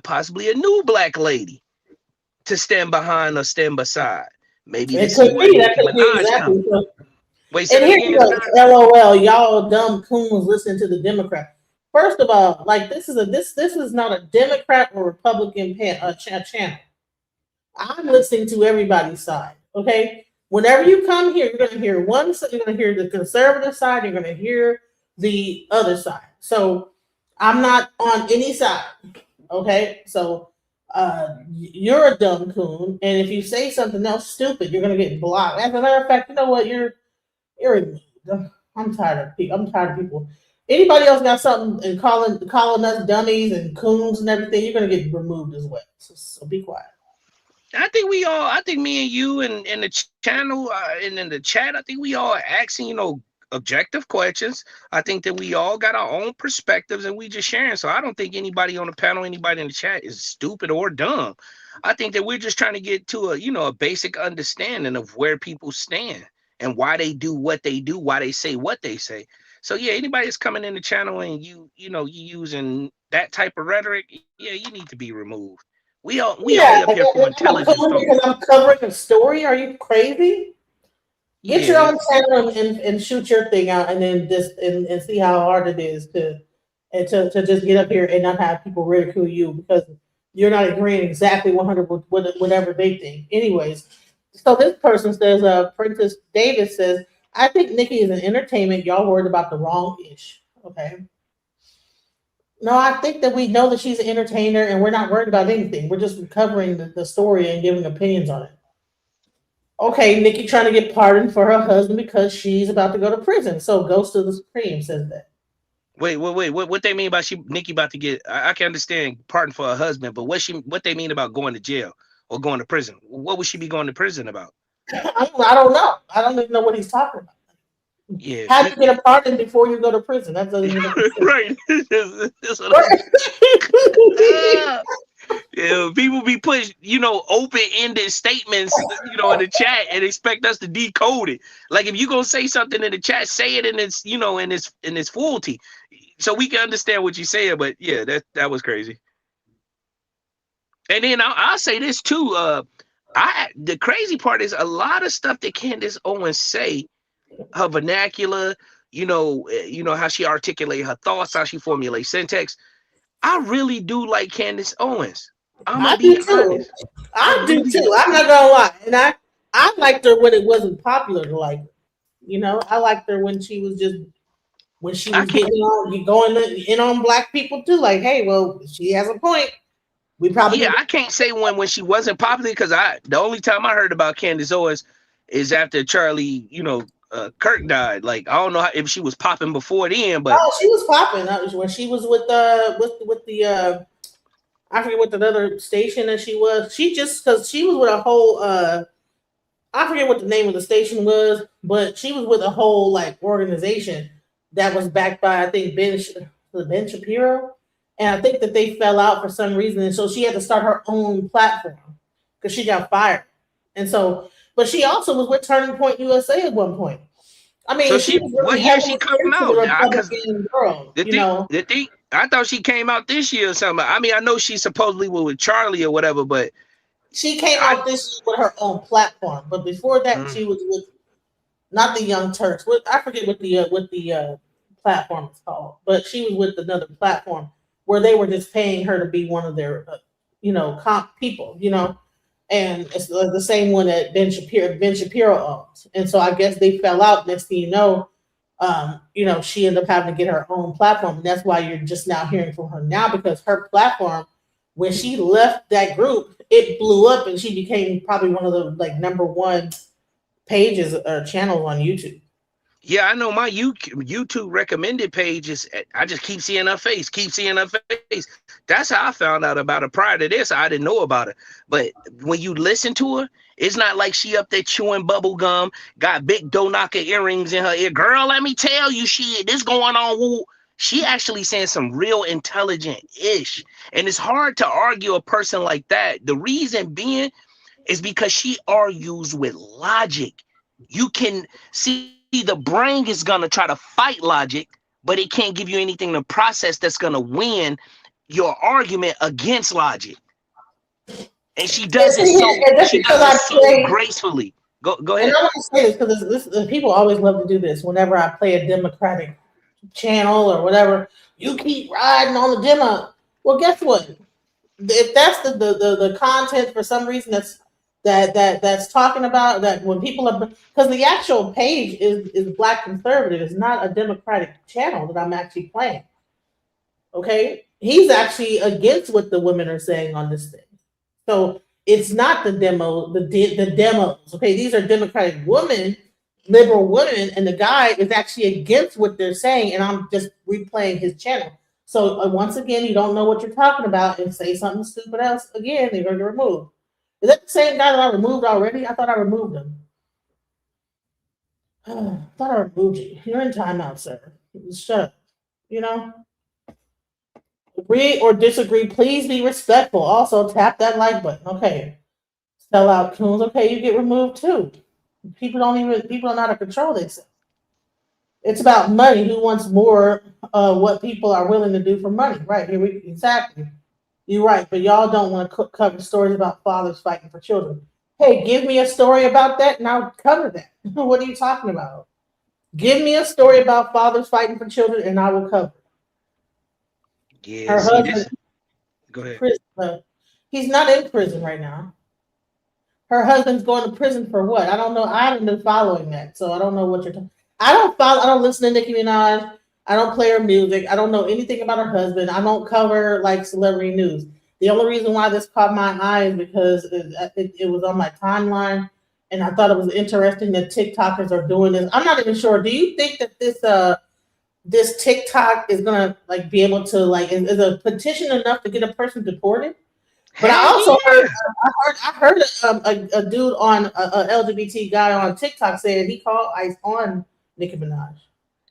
possibly a new black lady to stand behind or stand beside. Maybe it could be. That could be exactly. Wait, say And that here you again, go, sir. LOL, y'all dumb coons listening to the Democrat. First of all, like this is not a Democrat or Republican channel. I'm listening to everybody's side. Okay, whenever you come here, you're going to hear one side. You're going to hear the conservative side. You're going to hear the other side. So I'm not on any side. Okay, so you're a dumb coon, and if you say something else stupid, you're going to get blocked. As a matter of fact, you know what? You're removed. I'm tired of people. I'm tired of people. Anybody else got something and calling us dummies and coons and everything, you're going to get removed as well. So be quiet. I think we all, I think me and you and the channel and in the chat, I think we all are asking, objective questions. I think that we all got our own perspectives and we just sharing. So I don't think anybody on the panel, anybody in the chat is stupid or dumb. I think that we're just trying to get to a basic understanding of where people stand and why they do what they do, why they say what they say. So yeah, anybody that's coming in the channel and you using that type of rhetoric, yeah, you need to be removed. We only Yeah, up here for I'm a intelligent coon thought. because I'm covering a story. Are you crazy? Get your Yeah. own channel and shoot your thing out, and then just and see how hard it is to just get up here and not have people ridicule you because you're not agreeing exactly 100 with whatever they think. Anyways, so this person says, Princess Davis says, I think Nicki is an entertainment. Y'all worried about the wrong ish. Okay. No, I think that we know that she's an entertainer and we're not worried about anything. We're just covering the story and giving opinions on it. Okay, Nicki trying to get pardoned for her husband because she's about to go to prison. So goes to the Supreme says that. Wait. What they mean by Nicki about to get? I can understand pardon for her husband, but what they mean about going to jail or going to prison? What would she be going to prison about? I don't know. I don't even know what he's talking about. Yeah. How do you get a pardon before you go to prison? That doesn't even make sense. Right. Yeah, people be pushing, open-ended statements, in the chat and expect us to decode it. Like if you're gonna say something in the chat, say it in its, in its fullty, so we can understand what you're saying. But yeah, that was crazy. And then I'll say this too. The crazy part is a lot of stuff that Candace Owens say, her vernacular, how she articulates her thoughts, how she formulates syntax. I really do like Candace Owens. I'm gonna be honest. I do too. I'm not gonna lie, and I liked her when it wasn't popular to like her. I liked her when she was getting on, going in on black people too. Like, hey, well, she has a point. We probably I can't say when she wasn't popular because the only time I heard about Candace Owens is after Charlie, Kirk died. Like I don't know if she was popping before then, but she was popping. That was when she was with the I forget what the other station that she was. She just because she was with a whole I forget what the name of the station was, but she was with a whole like organization that was backed by I think Ben Shapiro, and I think that they fell out for some reason, and so she had to start her own platform because she got fired, and so. But she also was with Turning Point USA at one point. I mean, so she was really what year she come out? Republican girl, the thing, I thought she came out this year or something. I mean, I know she supposedly was with Charlie or whatever, but she came out this year with her own platform. But before that, she was with not the Young Turks. I forget what the platform is called, but she was with another platform where they were just paying her to be one of their, comp people, and it's the same one that Ben Shapiro owns. And so I guess they fell out. Next thing you know, she ended up having to get her own platform. And that's why you're just now hearing from her now, because her platform, when she left that group, it blew up and she became probably one of the like number one pages or channels on YouTube. Yeah, I know my YouTube recommended page is, I just keep seeing her face. That's how I found out about her. Prior to this, I didn't know about her. But when you listen to her, it's not like she up there chewing bubble gum, got big dough knocker earrings in her ear. Girl, let me tell you, this going on. Woo. She actually saying some real intelligent ish. And it's hard to argue a person like that. The reason being is because she argues with logic. You can see the brain is going to try to fight logic, but it can't give you anything to process that's going to win your argument against logic. And she does it so gracefully. Go And ahead. I want to say this because people always love to do this. Whenever I play a Democratic channel or whatever, you keep riding on the demo. Well, guess what? If that's the content for some reason that's talking about that when people are because the actual page is Black conservative. It's not a Democratic channel that I'm actually playing. Okay, he's actually against what the women are saying on this thing. So it's not the demos. Okay, these are Democratic women, liberal women, and the guy is actually against what they're saying, and I'm just replaying his channel. So once again, you don't know what you're talking about and say something stupid else again, they're going to remove. Is that the same guy that I removed already? I thought I removed him. I thought I removed you. You're in timeout, sir. Shut up. You know? Agree or disagree, please be respectful. Also, tap that like button. Okay. Sell out coons. Okay, you get removed too. People don't know how to control themselves. It's about money. Who wants more what people are willing to do for money? Right. Exactly. You're right, but y'all don't want to cover stories about fathers fighting for children. Hey, give me a story about that and I'll cover that. What are you talking about? Give me a story about fathers fighting for children and I will cover it. Yeah, Her see this. husband, Go ahead. he's not in prison right now. Her husband's going to prison for what? I don't know. I haven't been following that, so I don't know what you're talking. I don't listen to Nicki Minaj. I don't play her music. I don't know anything about her husband. I don't cover like celebrity news. The only reason why this caught my eye is because it was on my timeline, and I thought it was interesting that TikTokers are doing this. I'm not even sure. Do you think that this TikTok is gonna like be able to like is a petition enough to get a person deported? But I Heck also yeah. heard a dude on a LGBT guy on TikTok saying he called ICE on Nicki Minaj.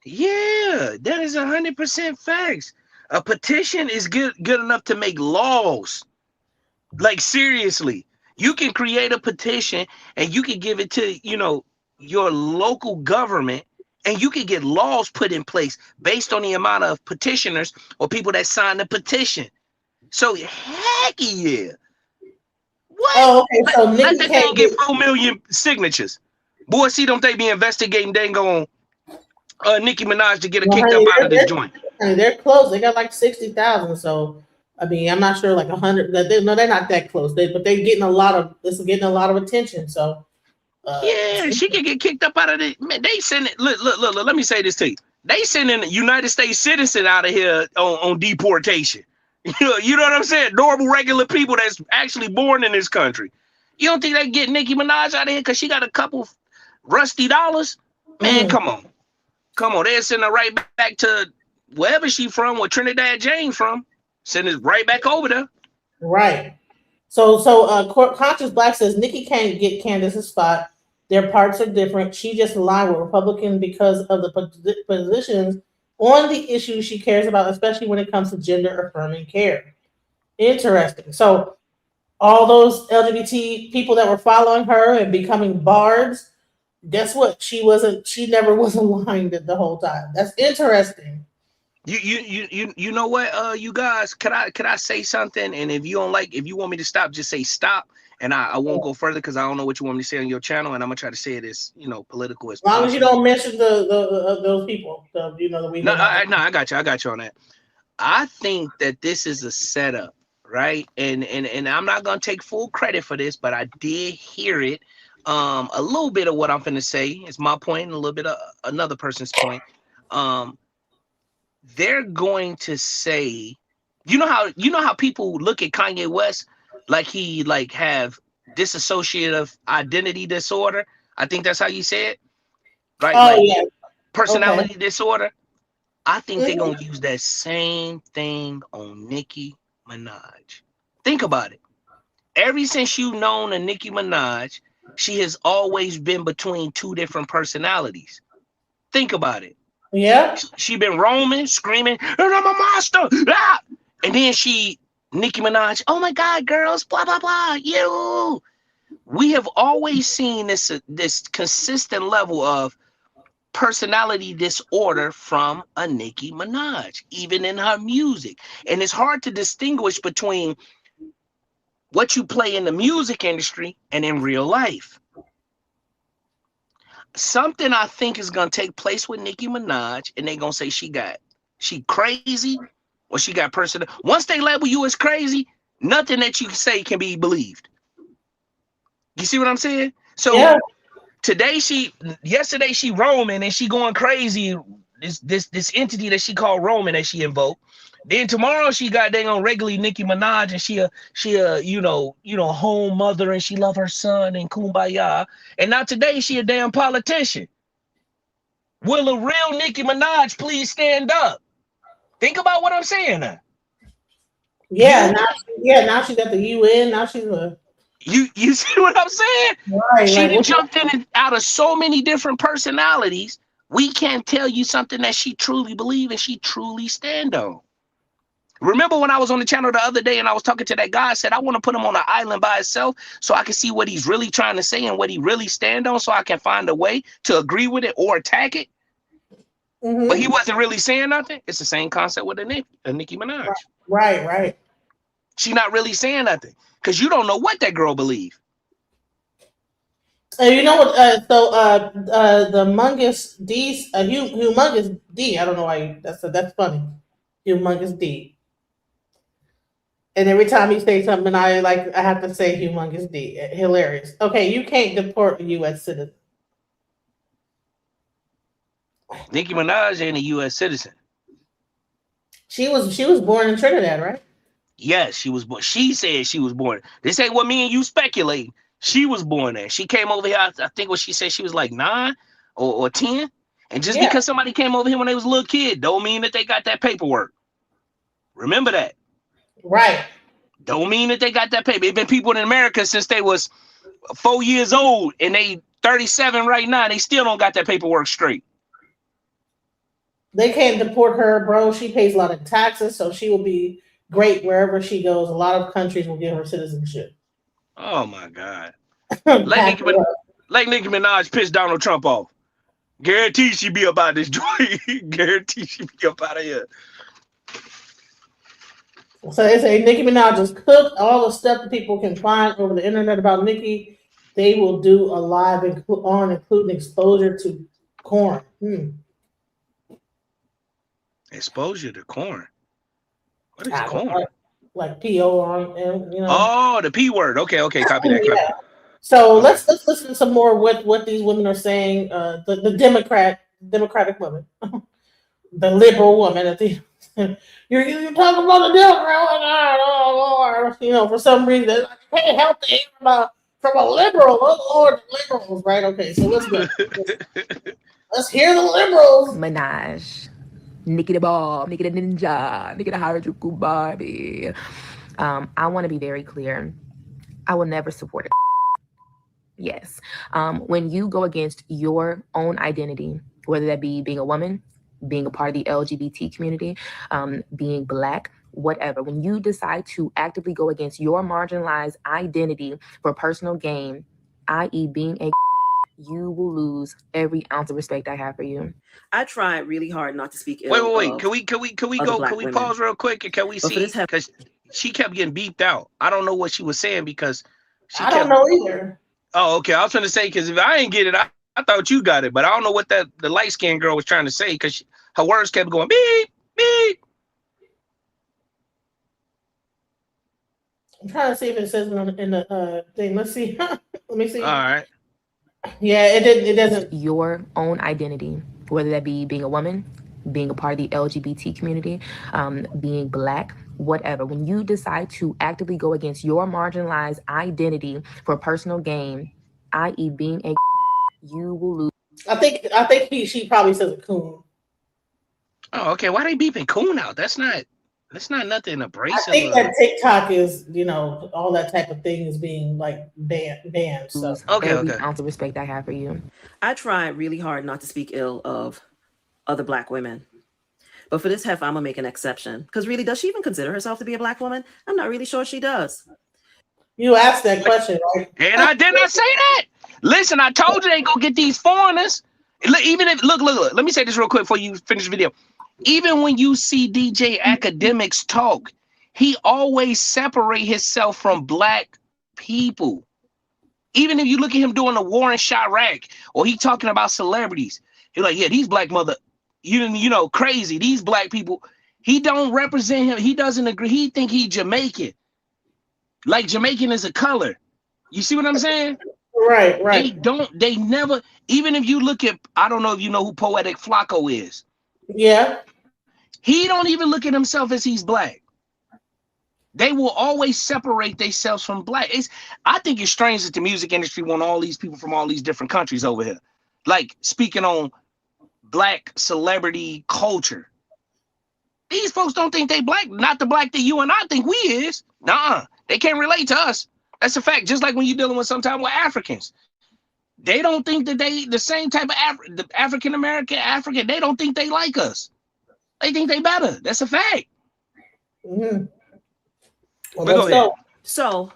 Yeah, that is 100% facts. A petition is good enough to make laws. Like seriously, you can create a petition and you can give it to your local government, and you can get laws put in place based on the amount of petitioners or people that sign the petition. So heck yeah. What? Oh, okay. So Let Nicki that thing can't get get 4 million signatures. Boy, see, don't they be investigating dang on Nicki Minaj to get her well, kicked up honey, out of this joint? they're close. They got like 60,000. So I mean, I'm not sure like 100. No, they're not that close. But they're getting a lot of this is getting a lot of attention. So Yeah, she can get kicked up out of it. Man, they send it. Look. Let me say this to you. They sending a United States citizen out of here on deportation. You know what I'm saying? Normal, regular people that's actually born in this country. You don't think they get Nicki Minaj out of here because she got a couple rusty dollars? Man, come on. They'll send her right back to wherever she from, where Trinidad James from. Send it right back over there. right. So Conscious Black says Nicki can't get Candace's spot. Their parts are different. She just aligned with Republican because of the positions on the issues she cares about, especially when it comes to gender affirming care. Interesting. So all those LGBT people that were following her and becoming bards, guess what? She never was aligned the whole time. That's interesting. You know what, you guys, could I say something? And if you want me to stop, just say stop. And I won't go further because I don't know what you want me to say on your channel, and I'm gonna try to say it as political as As long as you possible. don't mention those people, that we No, I got you on that. I think that this is a setup, right? And I'm not gonna take full credit for this, but I did hear it. A little bit of what I'm finna say is my point, and a little bit of another person's point. They're going to say, you know how people look at Kanye West like he have dissociative identity disorder. I think that's how you say it, right? Oh Like yeah. personality Okay. disorder. I think they're gonna use that same thing on Nicki Minaj. Think about it. Ever since you've known a Nicki Minaj, she has always been between two different personalities. Think about it. Yeah. She been roaming, screaming, and I'm a monster. Ah! And then Nicki Minaj, oh my God, girls, blah, blah, blah, you. We have always seen this consistent level of personality disorder from a Nicki Minaj, even in her music. And it's hard to distinguish between what you play in the music industry and in real life. something I think is gonna take place with Nicki Minaj, and they gonna say she crazy or she got person. Once they label you as crazy, nothing that you say can be believed. You see what I'm saying? So Yeah. yesterday she roaming and she going crazy. This entity that she called Roman that she invoked. Then tomorrow she got dang on regularly Nicki Minaj, and she a home mother and she love her son and kumbaya. And now today she a damn politician. Will a real Nicki Minaj please stand up? Think about what I'm saying now. Yeah, now she's at the UN. Now she's a You see what I'm saying? right. She Like, done jumped in and out of so many different personalities. We can't tell you something that she truly believe and she truly stand on. Remember when I was on the channel the other day and I was talking to that guy, I said I want to put him on an island by himself so I can see what he's really trying to say and what he really stand on, so I can find a way to agree with it or attack it. But he wasn't really saying nothing. It's the same concept with a Nicki Minaj. Right. She not really saying nothing because you don't know what that girl believe. You know what? The Humongous D, Humongous D. I don't know why that's funny. Humongous D. And every time you say something, I have to say Humongous D. Hilarious. Okay, you can't deport a U.S. citizen. Nicki Minaj ain't a U.S. citizen. She was born in Trinidad, right? Yes, she was born. She said she was born. This ain't what me and you speculating. She was born there. She came over here. I think what she said, she was like 9 or 10. And just because somebody came over here when they was a little kid, don't mean that they got that paperwork. Remember that. Right. Don't mean that they got that paper. There's been people in America since they was 4 years old, and they 37 right now. They still don't got that paperwork straight. They can't deport her, bro. She pays a lot of taxes, so she will be great wherever she goes. A lot of countries will give her citizenship. Oh my God. Like Nicki Minaj pissed Donald Trump off. Guarantee she be about this joint. Guarantee she be up out of here. So they say Nicki Minaj has cooked all the stuff that people can find over the internet about Nicki. They will do a live including exposure to corn. Exposure to corn. What is corn? Like P-O-R, you know. Oh, the P word. Okay, copy that. Yeah. So let's listen to some more what these women are saying. The Democratic woman, the liberal woman at the you're talking about the Democrat, you know, for some reason I can't help to hear from a liberal. Oh Lord, the liberals, right? Okay, so let's go. Let's hear the liberals. Minaj, Nicki the Ball, Nicki the Ninja, Nicki the Harajuku Barbie. I want to be very clear. I will never support it. Yes. When you go against your own identity, whether that be being a woman, being a part of the LGBT community, being Black, whatever, when you decide to actively go against your marginalized identity for personal gain, i.e. being a you will lose every ounce of respect I have for you. I tried really hard not to speak ill. Wait. Can we pause real quick and can we see? Because she kept getting beeped out. I don't know what she was saying because I don't know either. Oh, okay. I was trying to say because if I ain't get it, I thought you got it, but I don't know what the light skinned girl was trying to say because her words kept going beep beep. I'm trying to see if it says it in the thing. Let's see. Let me see. All right. Yeah, it doesn't. Your own identity, whether that be being a woman, being a part of the LGBT community, being Black, whatever. When you decide to actively go against your marginalized identity for personal gain, i.e. being a you will lose. I think she probably says a coon. Oh, okay. Why they beeping coon out? That's not nothing abrasive. I think that TikTok is, you know, all that type of thing is being like banned. So every ounce of respect I have for you. I tried really hard not to speak ill of other Black women. But for this heifer, I'm gonna make an exception. Because really, does she even consider herself to be a Black woman? I'm not really sure she does. You asked that question, right? And I did not say that. Listen, I told you they go get these foreigners. Even if look, let me say this real quick before you finish the video. Even when you see DJ Academics talk, he always separate himself from Black people. Even if you look at him doing the war in Chirac, or he talking about celebrities, he's like, yeah, these black mother, you know, crazy. These black people, he don't represent him. He doesn't agree. He think he Jamaican. Like Jamaican is a color. You see what I'm saying? Right, right. They never, even if you look at, I don't know if you know who Poetic Flacco is. Yeah. He don't even look at himself as he's black. They will always separate themselves from black. I think it's strange that the music industry want all these people from all these different countries over here. Like, speaking on black celebrity culture. These folks don't think they black, not the black that you and I think we is. Nah, they can't relate to us. That's a fact. Just like when you're dealing with sometimes with Africans. They don't think that they, the same type of African-American, African, they don't think they like us. They think they better. That's a fact. Mm-hmm. Well, But go ahead. So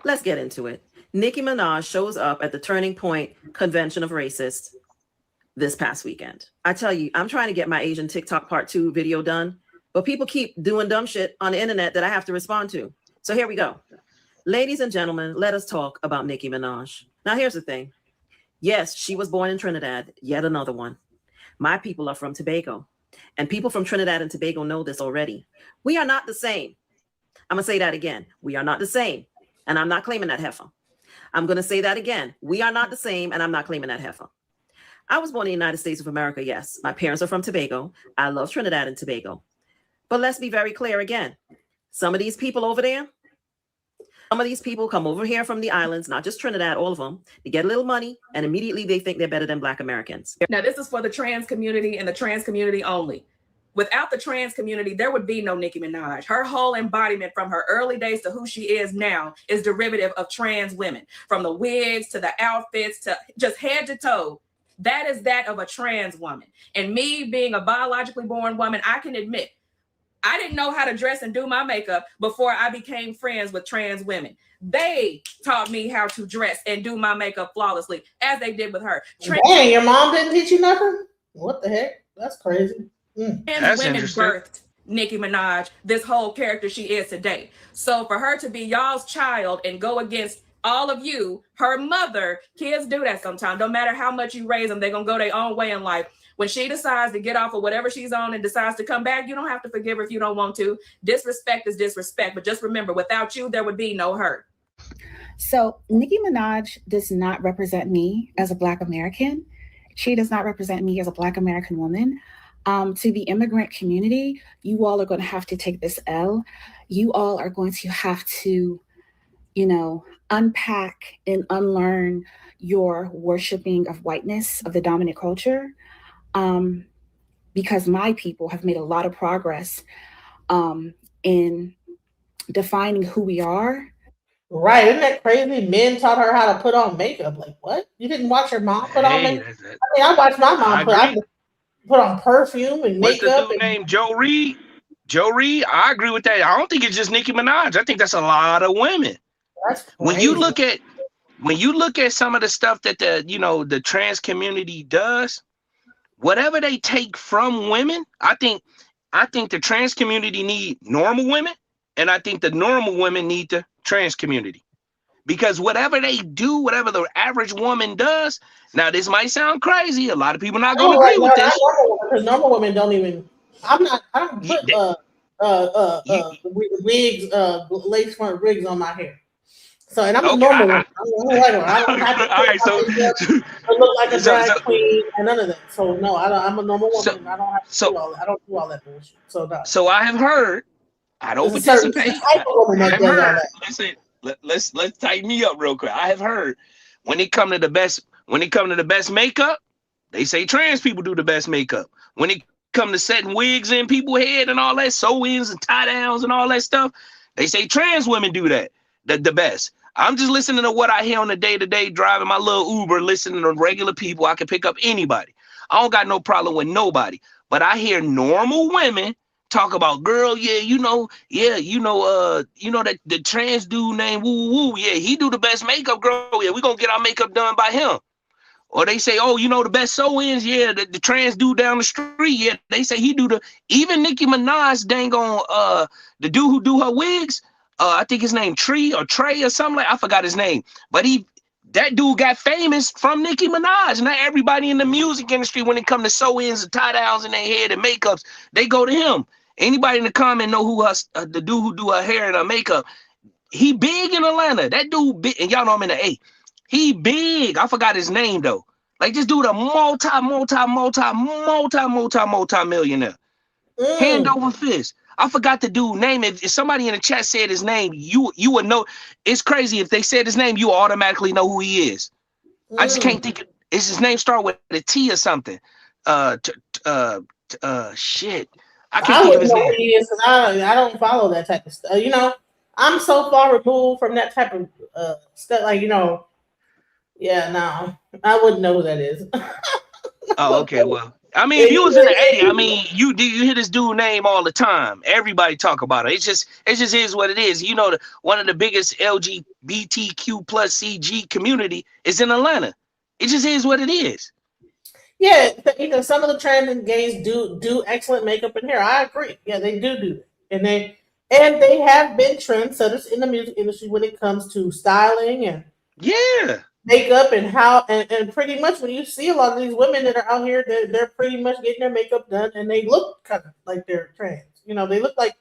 let's get into it. Nicki Minaj shows up at the Turning Point Convention of Racists this past weekend. I tell you, I'm trying to get my Asian TikTok Part 2 video done, but people keep doing dumb shit on the internet that I have to respond to. So here we go. Ladies and gentlemen, let us talk about Nicki Minaj. Now, here's the thing. Yes, she was born in Trinidad, yet another one. My people are from Tobago, and people from Trinidad and Tobago know this already. We are not the same. I'm going to say that again. We are not the same, and I'm not claiming that heifer. I'm going to say that again. We are not the same, and I'm not claiming that heifer. I was born in the United States of America, yes. My parents are from Tobago. I love Trinidad and Tobago. But let's be very clear again. Some of these people over there, some of these people come over here from the islands, not just Trinidad, all of them. They get a little money, and immediately they think they're better than Black Americans. Now, this is for the trans community and the trans community only. Without the trans community, there would be no Nicki Minaj. Her whole embodiment from her early days to who she is now is derivative of trans women. From the wigs to the outfits to just head to toe, that is that of a trans woman. And me being a biologically born woman, I can admit, I didn't know how to dress and do my makeup before I became friends with trans women. They taught me how to dress and do my makeup flawlessly, as they did with her. Dang, your mom didn't teach you nothing? What the heck? That's crazy. Trans women birthed Nicki Minaj, this whole character she is today. So for her to be y'all's child and go against all of you, her mother, kids do that sometimes. No matter how much you raise them, they're going to go their own way in life. When she decides to get off of whatever she's on and decides to come back, you don't have to forgive her if you don't want to. Disrespect is disrespect. But just remember, without you, there would be no her. So Nicki Minaj does not represent me as a Black American. She does not represent me as a Black American woman. To the immigrant community, you all are going to have to take this L. You all are going to have to, unpack and unlearn your worshiping of whiteness, of the dominant culture. Because my people have made a lot of progress in defining who we are. Right, isn't that crazy? Men taught her how to put on makeup. Like, what? You didn't watch your mom put on makeup? I watched my mom put on perfume and makeup. What's the dude named Joe Reed? Joe Reed, I agree with that. I don't think it's just Nicki Minaj. I think that's a lot of women. That's crazy. When you look at some of the stuff that the trans community does, whatever they take from women, I think the trans community need normal women, and I think the normal women need the trans community. Because whatever they do, whatever the average woman does, now this might sound crazy. A lot of people not gonna agree with this. Because normal women don't even. I don't put wigs, lace front wigs on my hair. So, and I'm a normal woman. I don't have to. All right, so I look like a drag queen and none of that. So no, I'm a normal woman. I don't have to do all that. I don't do all that bullshit. So no. So I have heard. I don't participate. Listen. Let's tighten me up real quick. I have heard when it come to the best makeup, they say trans people do the best makeup. When it come to setting wigs in people's head and all that, sew-ins and tie-downs and all that stuff, they say trans women do that the best. I'm just listening to what I hear on the day-to-day, driving my little Uber, listening to regular people. I can pick up anybody. I don't got no problem with nobody. But I hear normal women talk about, girl, that the trans dude named Woo Woo, yeah, he do the best makeup, girl. Yeah, we gonna get our makeup done by him. Or they say, oh, the best sew-ins, yeah, the trans dude down the street, yeah, they say he do even Nicki Minaj, dang on the dude who do her wigs, I think his name Trey or something like, I forgot his name, but he That dude got famous from Nicki Minaj. Not everybody in the music industry, when it comes to sew-ins and tie-downs in their head and makeups, they go to him. Anybody in the comment know who the dude who do her hair and her makeup? He big in Atlanta. That dude big, and y'all know him in the A. He big. I forgot his name though. Like this dude a multi-millionaire. Hand over fist. I forgot the dude's name. If somebody in the chat said his name, you would know. It's crazy. If they said his name, you automatically know who he is. I just can't think. Is his name start with a T or something? Shit. I can't think of his name. Who he is, 'cause I don't follow that type of stuff. You know, I'm so far removed from that type of stuff. Like, you know, yeah, no, I wouldn't know who that is. Oh, okay. Well, I mean, if you was in the A, I mean, you hear this dude name all the time. Everybody talk about it. It just is what it is. You know, one of the biggest LGBTQ plus CG community is in Atlanta. It just is what it is. Yeah, you know, some of the trans and gays do excellent makeup and hair. I agree. Yeah, they do that, and they have been trendsetters in the music industry when it comes to styling and makeup and how and pretty much when you see a lot of these women that are out here, they're pretty much getting their makeup done and they look kind of like they're trans. You know, they look like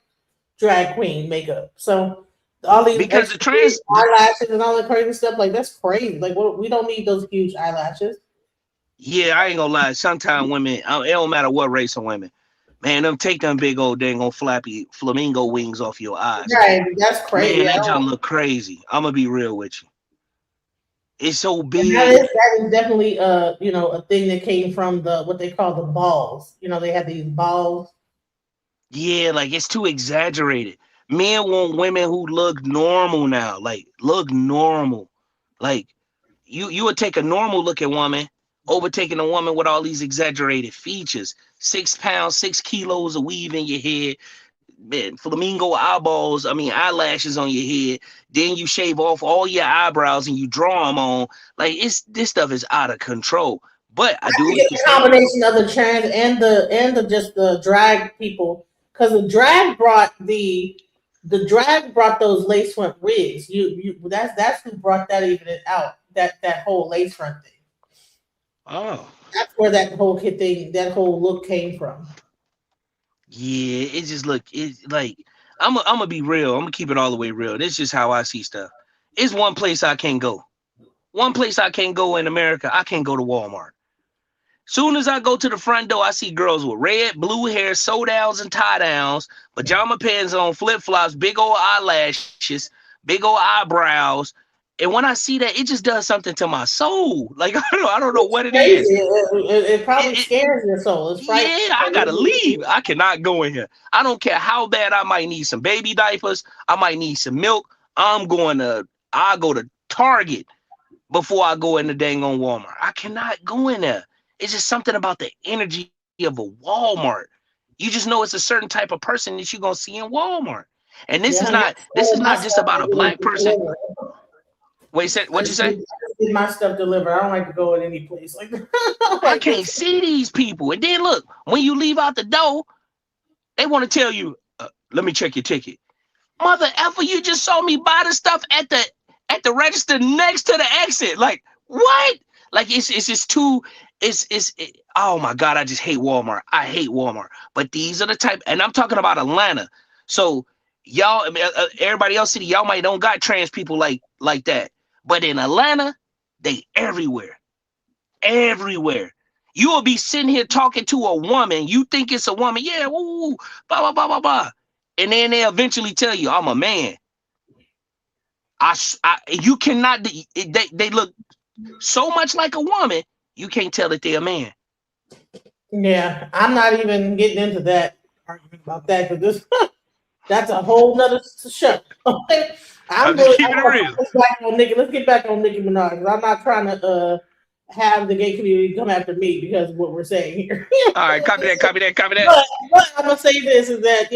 drag queen makeup. So all these because the trans eyelashes and all that crazy stuff, like that's crazy. Like we don't need those huge eyelashes. Yeah, I ain't gonna lie. Sometimes women, it don't matter what race of women, man, them take them big old dang on flappy flamingo wings off your eyes. Right, that's crazy. Man, that just look crazy. I'm gonna be real with you. It's so big. That is definitely you know, a thing that came from what they call the balls. You know, they had these balls. Yeah, like it's too exaggerated. Men want women who look normal now, like look normal. Like you would take a normal looking woman, overtaking a woman with all these exaggerated features. 6 pounds, 6 kilos of weave in your head, man, flamingo eyelashes on your head. Then you shave off all your eyebrows and you draw them on. Like this stuff is out of control. But I do get the combination of the trans and the just the drag people, because the drag brought those lace front wigs. That's who brought that even out, that whole lace front thing. Oh, that's where that whole look came from. Yeah, it just it's like I'm gonna be real. I'm gonna keep it all the way real. This is just how I see stuff. It's one place I can't go. One place I can't go in America. I can't go to Walmart. Soon as I go to the front door, I see girls with red, blue hair, sew downs and tie downs, pajama pants on, flip flops, big old eyelashes, big old eyebrows. And when I see that, it just does something to my soul. Like I don't know what it is. It probably scares your soul. It's frightening. Yeah, I gotta leave. I cannot go in here. I don't care how bad I might need some baby diapers. I might need some milk. I'll go to Target before I go in the dang on Walmart. I cannot go in there. It's just something about the energy of a Walmart. You just know it's a certain type of person that you're gonna see in Walmart. And this is not just about a black person. Wait, what'd you say? Get my stuff delivered. I don't like to go in any place like that. I can't see these people. And then look, when you leave out the door, they want to tell you, "Let me check your ticket." Mother effer, you just saw me buy the stuff at the register next to the exit. Like what? Like it's just too. Oh my God, I just hate Walmart. I hate Walmart. But these are the type, and I'm talking about Atlanta. So y'all, everybody else city, y'all might don't got trans people like that. But in Atlanta, they everywhere. Everywhere. You will be sitting here talking to a woman. You think it's a woman. Yeah, woo, blah, blah, blah, blah, blah. And then they eventually tell you, I'm a man. You cannot, they look so much like a woman, you can't tell that they're a man. Yeah, I'm not even getting into that argument about that, because that's a whole nother show. I'm just keeping it real. Let's get back on Nicki Minaj, because I'm not trying to have the gay community come after me because of what we're saying here. All right, copy that. But I'm gonna say this is that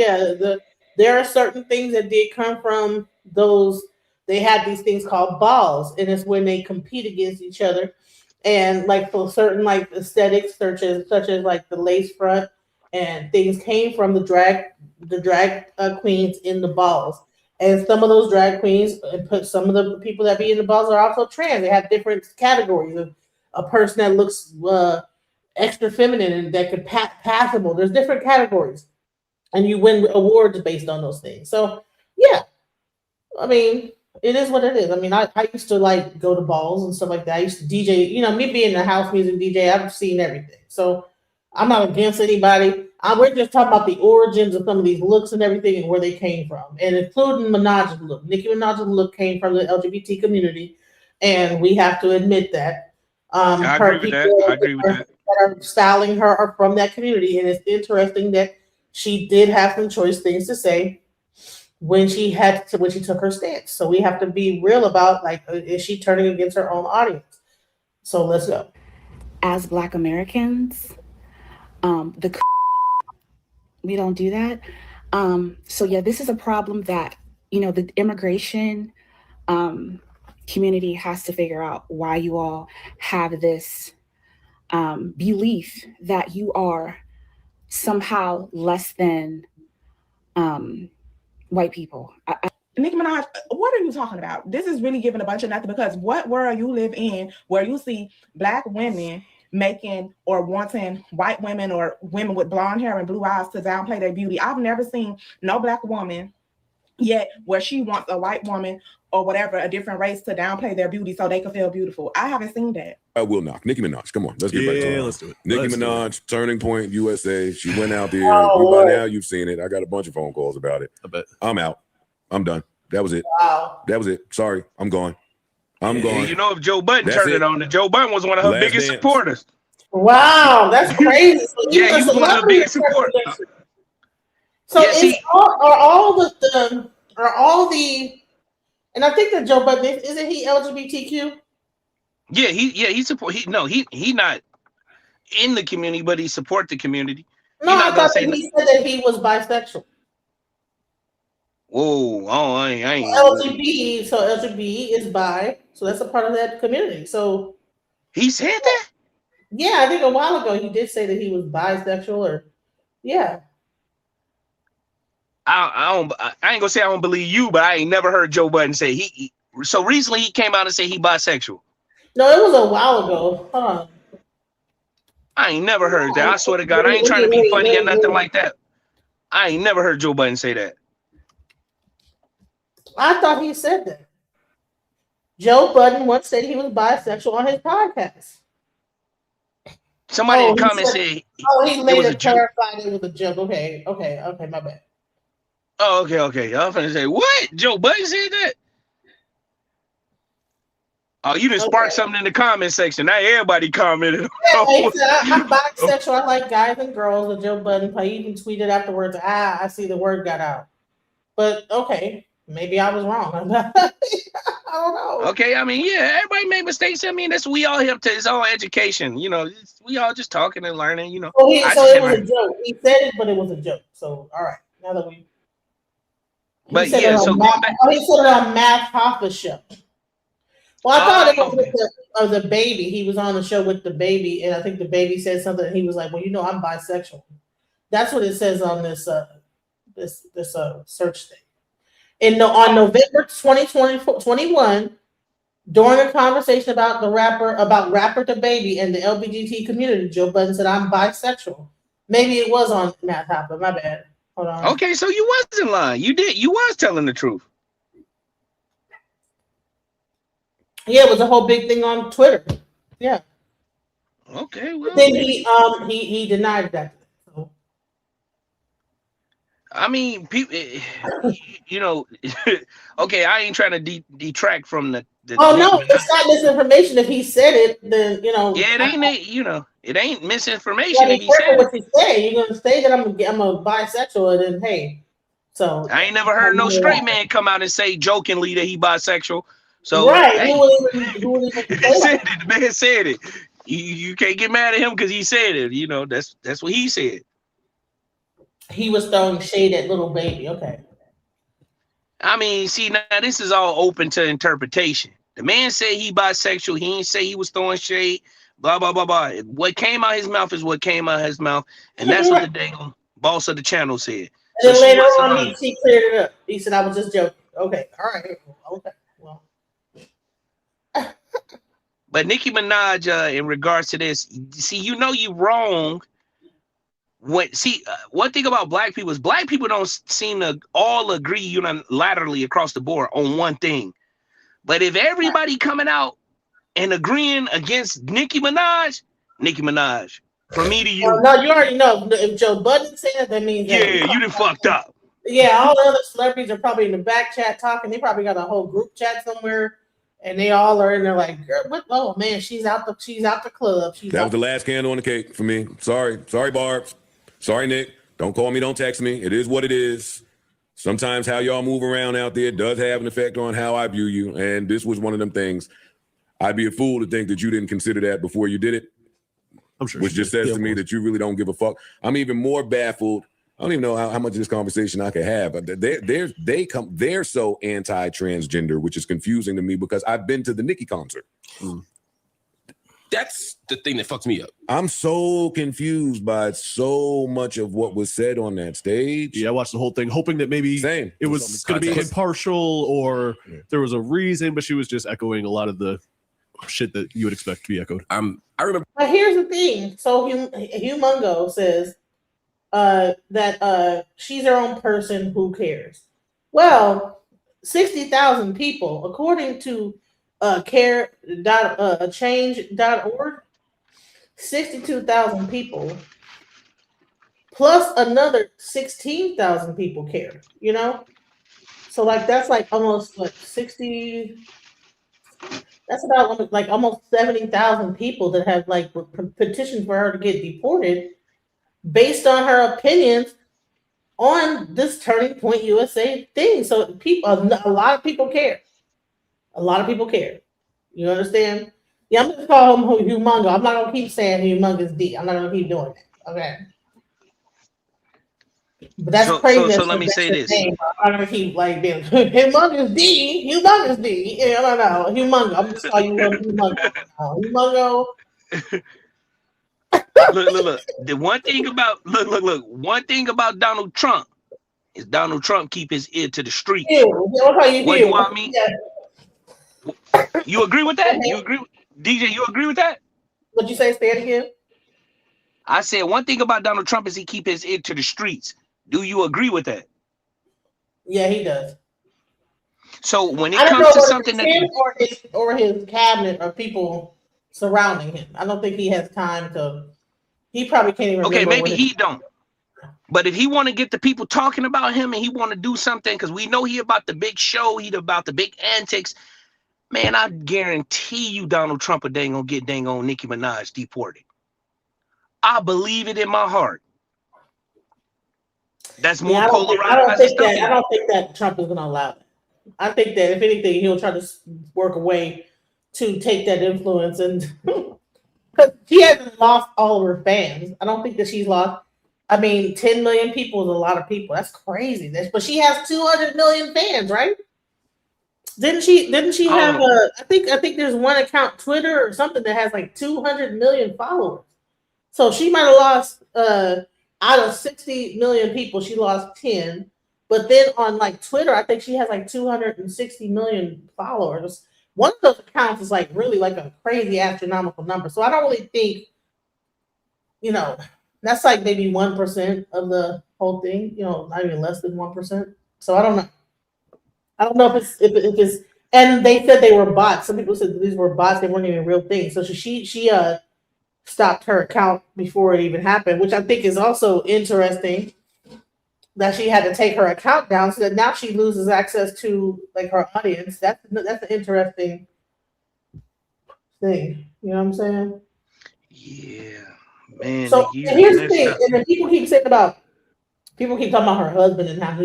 there are certain things that did come from those. They had these things called balls, and it's when they compete against each other, and like for certain like aesthetics, such as like the lace front and things came from the drag queens in the balls. And some of those drag queens, and put some of the people that be in the balls are also trans. They have different categories of a person that looks extra feminine and that could passable. There's different categories, and you win awards based on those things. So yeah, I mean, it is what it is. I mean, I used to like go to balls and stuff like that. I used to DJ. You know, me being a house music DJ, I've seen everything. So I'm not against anybody. We're just talking about the origins of some of these looks and everything and where they came from, and including Minaj's look. Nicki Minaj's look came from the LGBT community, and we have to admit that. I agree with that. I agree with that. That are styling her are from that community, and it's interesting that she did have some choice things to say when she took her stance. So we have to be real about, like, is she turning against her own audience? So let's go. As Black Americans, we don't do that. So yeah, this is a problem that, you know, the immigration community has to figure out, why you all have this belief that you are somehow less than white people. Nicki Minaj, what are you talking about? This is really giving a bunch of nothing, because what world you live in where you see Black women making or wanting white women or women with blonde hair and blue eyes to downplay their beauty? I've never seen no Black woman yet where she wants a white woman or whatever, a different race, to downplay their beauty so they can feel beautiful. I haven't seen that. I will knock. Nicki Minaj, come on, let's get back to it. Let's do it. Nicki Let's Minaj, Turning Point USA. She went out there. Oh, By now you've seen it. I got a bunch of phone calls about it. I bet. I'm out. I'm done. That was it. Wow. That was it. Sorry, I'm gone. I'm gone. You know, if Joe Budden That's turned it. it on, Joe Budden was one of her Last biggest dance. supporters. Wow, that's crazy. So Yeah, he was one of the biggest supporters. So Yeah, see- are all the and I think that Joe Budden, isn't he LGBTQ? Yeah, he support. He not in the community, but he support the community. No, I thought that he said that he was bisexual. Whoa, oh, I ain't. LGBT, so LGBT is bi, so that's a part of that community. So he said that? Yeah, I think a while ago he did say that he was bisexual, or yeah. I ain't gonna say I don't believe you, but I ain't never heard Joe Budden say he. So recently he came out and said he bisexual. No, it was a while ago. Hold on. I ain't never heard that. I swear to God, I ain't trying to be funny or nothing like that. I ain't never heard Joe Budden say that. I thought he said that. Joe Budden once said he was bisexual on his podcast. Somebody in the comments said he it made was it a joke. clarified it was a joke. Okay, my bad. Oh, okay. I'm finna say, what? Joe Budden said that? Oh, you done sparked something in the comment section. Now everybody commented. Yeah, he said, I'm bisexual. I like guys and girls. And Joe Budden, he even tweeted afterwards, I see the word got out. But okay, maybe I was wrong. I don't know. Okay, I mean, yeah, everybody made mistakes. I mean, that's we all here to his own education. You know, we all just talking and learning. You know. So it was a joke. He said it, but it was a joke. So all right, now that we. But yeah, so going back. Oh, he said it on Matt Hoffa's show. Well, I thought it was with the baby. He was on the show with the baby, and I think the baby said something. And he was like, "Well, you know, I'm bisexual." That's what it says on this search thing. On November 2021, during a conversation about rapper the baby and the LGBT community, Joe Budden said, "I'm bisexual." Maybe it was on Matt Hoffa. My bad. Hold on. Okay, so you wasn't lying. You was telling the truth. Yeah, it was a whole big thing on Twitter. Yeah. Okay, well. Then he denied that. So. I mean, people, you know, okay, I ain't trying to detract from the Oh no, it's not misinformation. If he said it, then you know. Yeah, it ain't misinformation. Yeah, If he said what you say, you're gonna say that I'm a bisexual, and then hey, so I ain't never heard no straight man come out and say jokingly that he bisexual. So right, hey, who would even said it. The man said it. You can't get mad at him because he said it. You know, that's what he said. He was throwing shade at little baby. Okay. I mean, see, now this is all open to interpretation. The man said he bisexual. He ain't say he was throwing shade. Blah blah blah blah. What came out his mouth is what came out his mouth, and that's what the dang boss of the channel said. And then later on, he cleared it up. He said, "I was just joking." Okay, all right, okay, well. But Nicki Minaj, in regards to this, see, you know you wrong. One thing about black people is black people don't seem to all agree unilaterally across the board on one thing. But if everybody coming out and agreeing against Nicki Minaj, from me to you. No, you already know. If Joe Budden said it, that means yeah, you done fucked up. Yeah, all the other celebrities are probably in the back chat talking. They probably got a whole group chat somewhere, and they all are in there like, "Girl, what? Oh man, she's out the club." That was the last candle on the cake for me. Sorry, Barb. Sorry, Nick. Don't call me. Don't text me. It is what it is. Sometimes how y'all move around out there does have an effect on how I view you, and this was one of them things. I'd be a fool to think that you didn't consider that before you did it. I'm sure. Which just says to me that you really don't give a fuck. I'm even more baffled. I don't even know how much of this conversation I could have. They're so anti-transgender, which is confusing to me because I've been to the Nicki concert. That's the thing that fucks me up. I'm so confused by so much of what was said on that stage. Yeah, I watched the whole thing, hoping that maybe it was going to be impartial or there was a reason, but she was just echoing a lot of the shit that you would expect to be echoed. I remember. But here's the thing. So Humongo says that she's her own person. Who cares? Well, 60,000 people, according to change.org, 62,000 people plus another 16,000 people care. You know, so like that's like almost like 60. That's about like almost 70,000 people that have like petitioned for her to get deported based on her opinions on this Turning Point USA thing. So a lot of people care. A lot of people care. You understand? Yeah, I'm gonna call him Humongo. I'm not gonna keep saying Humongous D. I'm not gonna keep doing that. Okay. But that's crazy. So let me say this. I'm gonna keep like being Humongous D. Yeah, I don't know. Humongo. I'm just calling you Humongo. Humongo. Look. The one thing about one thing about Donald Trump is Donald Trump keep his ear to the street. What do I mean? Yeah. You agree with that? You agree, DJ? You agree with that? What'd you say? Say it again. I said one thing about Donald Trump is he keep his ear to the streets. Do you agree with that? Yeah, he does. So when it comes to something that or his cabinet or people surrounding him, I don't think he has time to. He probably can't even. Okay, maybe he don't. But if he want to get the people talking about him and he want to do something, because we know he about the big show, he about the big antics. Man, I guarantee you Donald Trump a dang gonna get dang on Nicki Minaj deported. I believe it in my heart. That's more polarized. I don't think that Trump is gonna allow it. I think that if anything, he'll try to work a way to take that influence, and because she hasn't lost all of her fans. I don't think that she's lost. I mean, 10 million people is a lot of people. That's crazy. But she has 200 million fans, right? Didn't she have a? I think there's one account, Twitter or something, that has like 200 million followers. So she might have lost out of 60 million people, she lost 10. But then on like Twitter, I think she has like 260 million followers. One of those accounts is like really like a crazy astronomical number. So I don't really think, that's like maybe 1% of the whole thing, not even less than 1%. So I don't know. I don't know if it's and they said they were bots. Some people said these were bots, they weren't even real things. So she stopped her account before it even happened, which I think is also interesting that she had to take her account down so that now she loses access to like her audience. That's an interesting thing. You know what I'm saying? Yeah, man. So here's the thing, and then people keep talking about her husband and how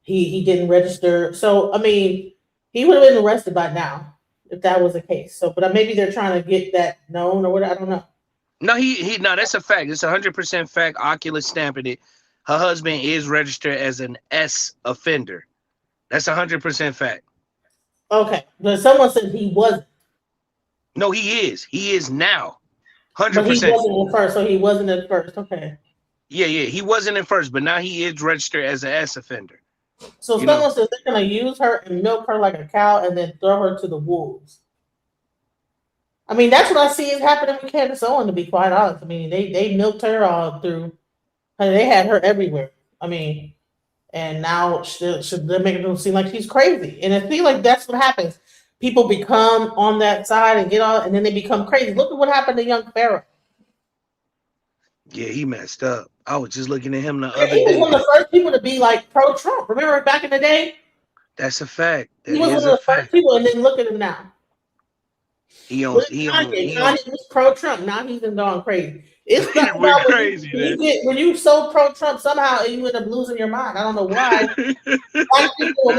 he didn't register. So I mean, he would have been arrested by now if that was the case. So, but maybe they're trying to get that known or what? I don't know. No, no, that's a fact. It's 100% fact. Oculus stamping it. Her husband is registered as an S offender. That's 100% fact. Okay, but someone said he wasn't. No, he is. He is now. 100%. But he wasn't at first. So he wasn't at first. Okay. Yeah, he wasn't in first, but now he is registered as an S offender. So someone says they're gonna use her and milk her like a cow and then throw her to the wolves. I mean, that's what I see is happening with Candace Owens, to be quite honest. I mean, they milked her all through. I mean, they had her everywhere. I mean, and now they're making it seem like she's crazy. And I feel like that's what happens. People become on that side and get on, and then they become crazy. Look at what happened to young Pharaoh. Yeah, he messed up. I was just looking at him the Yeah, other he was day. one of the first people to be like pro-Trump. Remember back in the day? That's a fact. That He was one of the first people, and then look at him now. He Kanye was pro-Trump. Now he's gone crazy. It's not about crazy, when you so pro-Trump, somehow you end up losing your mind. I don't know why. Black people,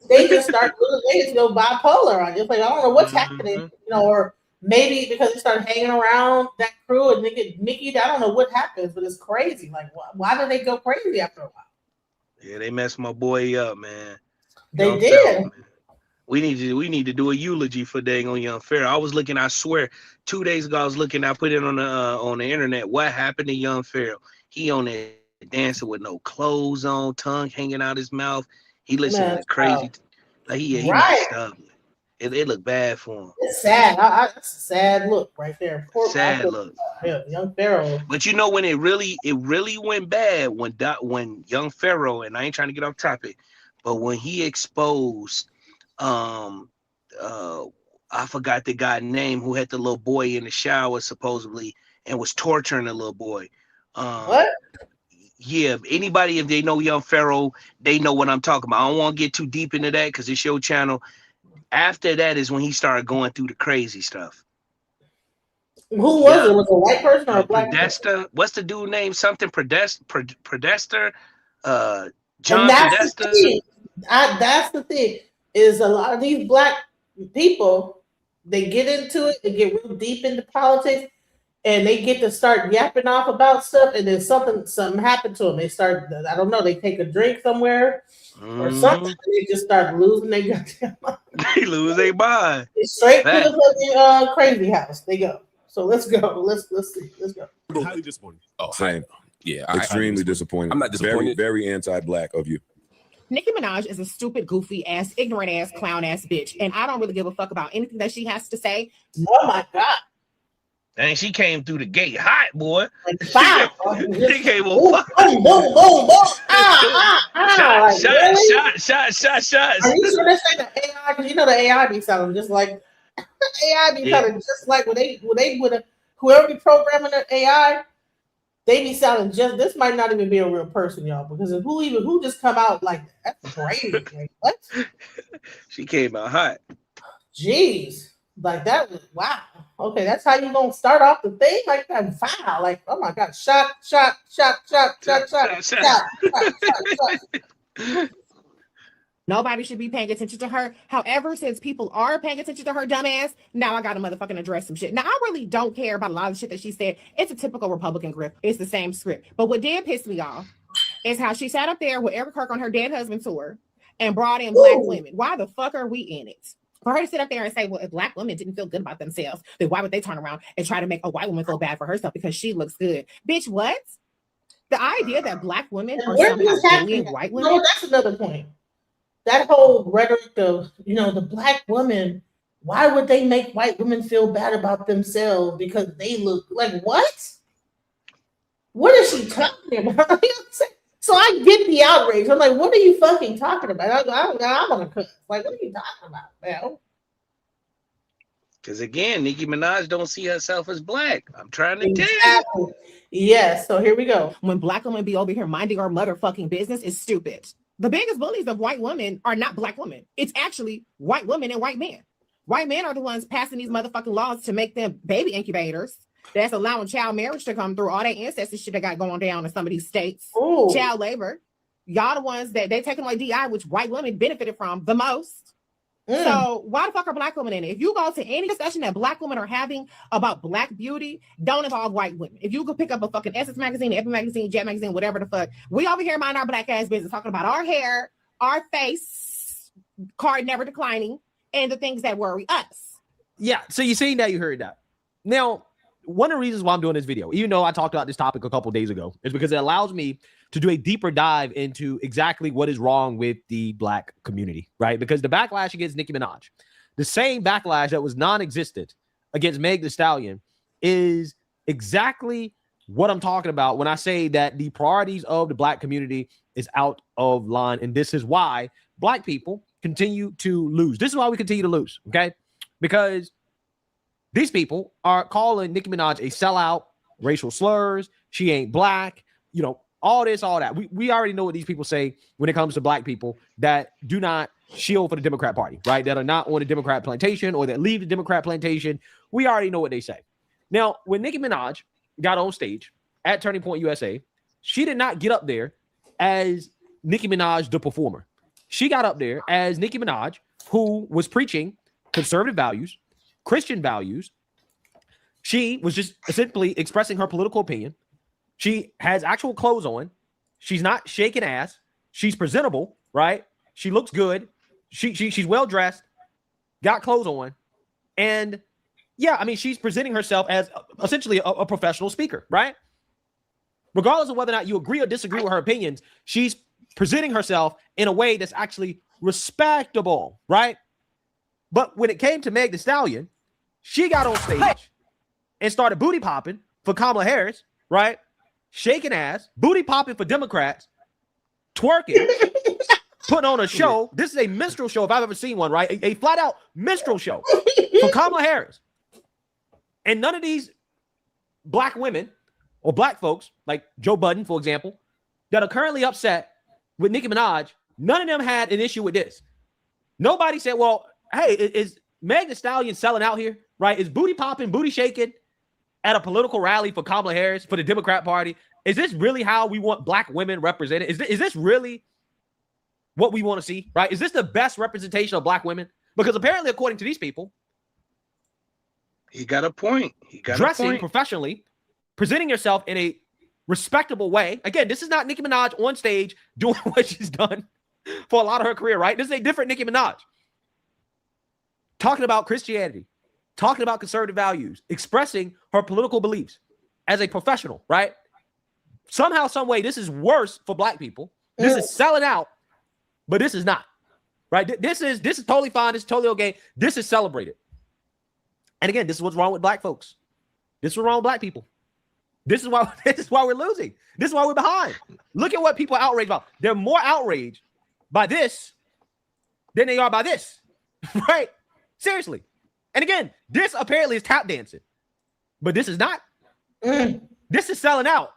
they just start losing. They just go bipolar. I just like I don't know what's happening, or maybe because they start hanging around that crew and Nicki. I don't know what happens, but it's crazy. Like why do they go crazy after a while? Yeah, they messed my boy up, man. They did. Man. We need to do a eulogy for dang on Young Pharaoh. I was looking, I swear, 2 days ago I was looking. I put it on the internet. What happened to Young Pharaoh? He on there dancing with no clothes on, tongue hanging out his mouth. He listening to crazy. Like he messed up. It looked bad for him. It's sad. That's a sad look right there. Poor sad look. Yeah, Young Pharaoh. But you know when it really went bad when Young Pharaoh, and I ain't trying to get off topic, but when he exposed I forgot the guy's name who had the little boy in the shower supposedly and was torturing the little boy. What? Yeah, anybody, if they know Young Pharaoh, they know what I'm talking about. I don't want to get too deep into that because it's your channel. After that is when he started going through the crazy stuff. Who was it? Was it a white person or a black person? What's the dude name? Something Podesta? John Podesta? That's the thing. Is a lot of these black people, they get into it and get real deep into politics and they get to start yapping off about stuff and then something happened to them. They start, I don't know, they take a drink somewhere or something and they just start losing their goddamn mind. They lose their mind. Straight to the fucking crazy house they go. So let's go. Let's see. Let's go. Highly disappointed. Oh, same. Yeah, extremely disappointed. I'm not disappointed. Very, very anti-black of you. Nicki Minaj is a stupid, goofy ass, ignorant ass, clown ass bitch, and I don't really give a fuck about anything that she has to say. Oh my god! And she came through the gate hot, boy. Like fire. She came on fire. Boom, boom, boom, boom. Shots. Are you sure this ain't the AI? Because you know the AI be sounding just like AI be sounding just like when they would whoever be programming the AI. They be sounding just. This might not even be a real person, y'all, because who just come out like that? That's crazy. Like, what? She came out hot. Jeez, like that was wow. Okay, that's how you gonna start off the thing like that. Wow, like oh my god, shot. Nobody should be paying attention to her. However, since people are paying attention to her dumbass, now I gotta motherfucking address some shit. Now, I really don't care about a lot of the shit that she said. It's a typical Republican grip. It's the same script. But what did piss me off is how she sat up there with Eric Kirk on her dead husband tour and brought in black women. Why the fuck are we in it? For her to sit up there and say, well, if black women didn't feel good about themselves, then why would they turn around and try to make a white woman feel bad for herself because she looks good? Bitch, what? The idea that black women are somehow bullying white women? No, that's another point. That whole rhetoric of, the black woman, why would they make white women feel bad about themselves because they look like what? What is she talking about? So I get the outrage. I'm like, what are you fucking talking about? I'm gonna cuss. Like, what are you talking about, man? Because again, Nicki Minaj don't see herself as black. I'm trying to tell you. Yes, so here we go. When black women be over here minding our motherfucking business is stupid. The biggest bullies of white women are not black women. It's actually white women and white men. White men are the ones passing these motherfucking laws to make them baby incubators. That's allowing child marriage to come through all that ancestry shit that got going down in some of these states. Ooh. Child labor. Y'all the ones that they taking away DI, which white women benefited from the most. So why the fuck are black women in it? If you go to any discussion that black women are having about black beauty, don't involve white women. If you go pick up a fucking Essence magazine, Epic magazine, Jet magazine, whatever the fuck, we over here mind our black ass business talking about our hair, our face, card never declining, and the things that worry us. Yeah. So you see, now you heard that. Now, one of the reasons why I'm doing this video, even though I talked about this topic a couple days ago, is because it allows me to do a deeper dive into exactly what is wrong with the Black community, right? Because the backlash against Nicki Minaj, the same backlash that was non-existent against Meg Thee Stallion, is exactly what I'm talking about when I say that the priorities of the Black community is out of line. And this is why Black people continue to lose. This is why we continue to lose, okay? Because these people are calling Nicki Minaj a sellout, racial slurs, she ain't Black, you know, all this, all that. We already know what these people say when it comes to Black people that do not shield for the Democrat Party, right? That are not on the Democrat plantation or that leave the Democrat plantation. We already know what they say. Now, when Nicki Minaj got on stage at Turning Point USA, she did not get up there as Nicki Minaj, the performer. She got up there as Nicki Minaj, who was preaching conservative values, Christian values. She was just simply expressing her political opinion. She has actual clothes on. She's not shaking ass. She's presentable, right? She looks good. She's well dressed, got clothes on, and yeah, I mean, she's presenting herself as essentially a professional speaker, right? Regardless of whether or not you agree or disagree with her opinions, she's presenting herself in a way that's actually respectable, right? But when it came to Meg Thee Stallion, she got on stage and started booty popping for Kamala Harris, right? Shaking ass, booty popping for Democrats, twerking, putting on a show. This is a minstrel show if I've ever seen one, right? A flat out minstrel show for Kamala Harris. And none of these Black women or Black folks, like Joe Budden, for example, that are currently upset with Nicki Minaj, none of them had an issue with this. Nobody said, well, hey, is Meg Thee Stallion selling out here, right? Is booty popping, booty shaking at a political rally for Kamala Harris, for the Democrat Party? Is this really how we want Black women represented? Is this really what we want to see, right? Is this the best representation of Black women? Because apparently, according to these people, he got a point. He got dressing a point. professionally, presenting yourself in a respectable way. Again, this is not Nicki Minaj on stage doing what she's done for a lot of her career, right? This is a different Nicki Minaj. Talking about Christianity, talking about conservative values, expressing her political beliefs as a professional, right? Somehow, some way, this is worse for Black people. This is selling out, but this is not, right? This is totally fine. This is totally okay. This is celebrated. And again, this is what's wrong with Black folks. This is what's wrong with Black people. This is why we're losing. This is why we're behind. Look at what people are outraged about. They're more outraged by this than they are by this, right? Seriously. And again, this apparently is tap dancing, but this is not. This is selling out,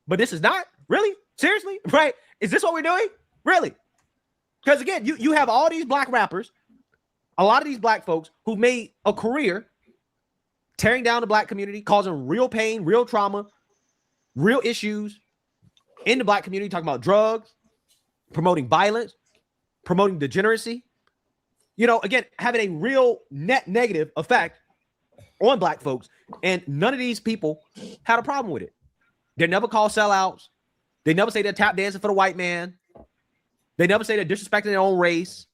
but this is not. Really? Seriously? Right? Is this what we're doing? Really? Because again, you have all these Black rappers, a lot of these Black folks who made a career tearing down the Black community, causing real pain, real trauma, real issues in the Black community, talking about drugs, promoting violence, promoting degeneracy. You know, again, having a real net negative effect on Black folks. And none of these people had a problem with it. They're never called sellouts. They never say they're tap dancing for the white man. They never say they're disrespecting their own race.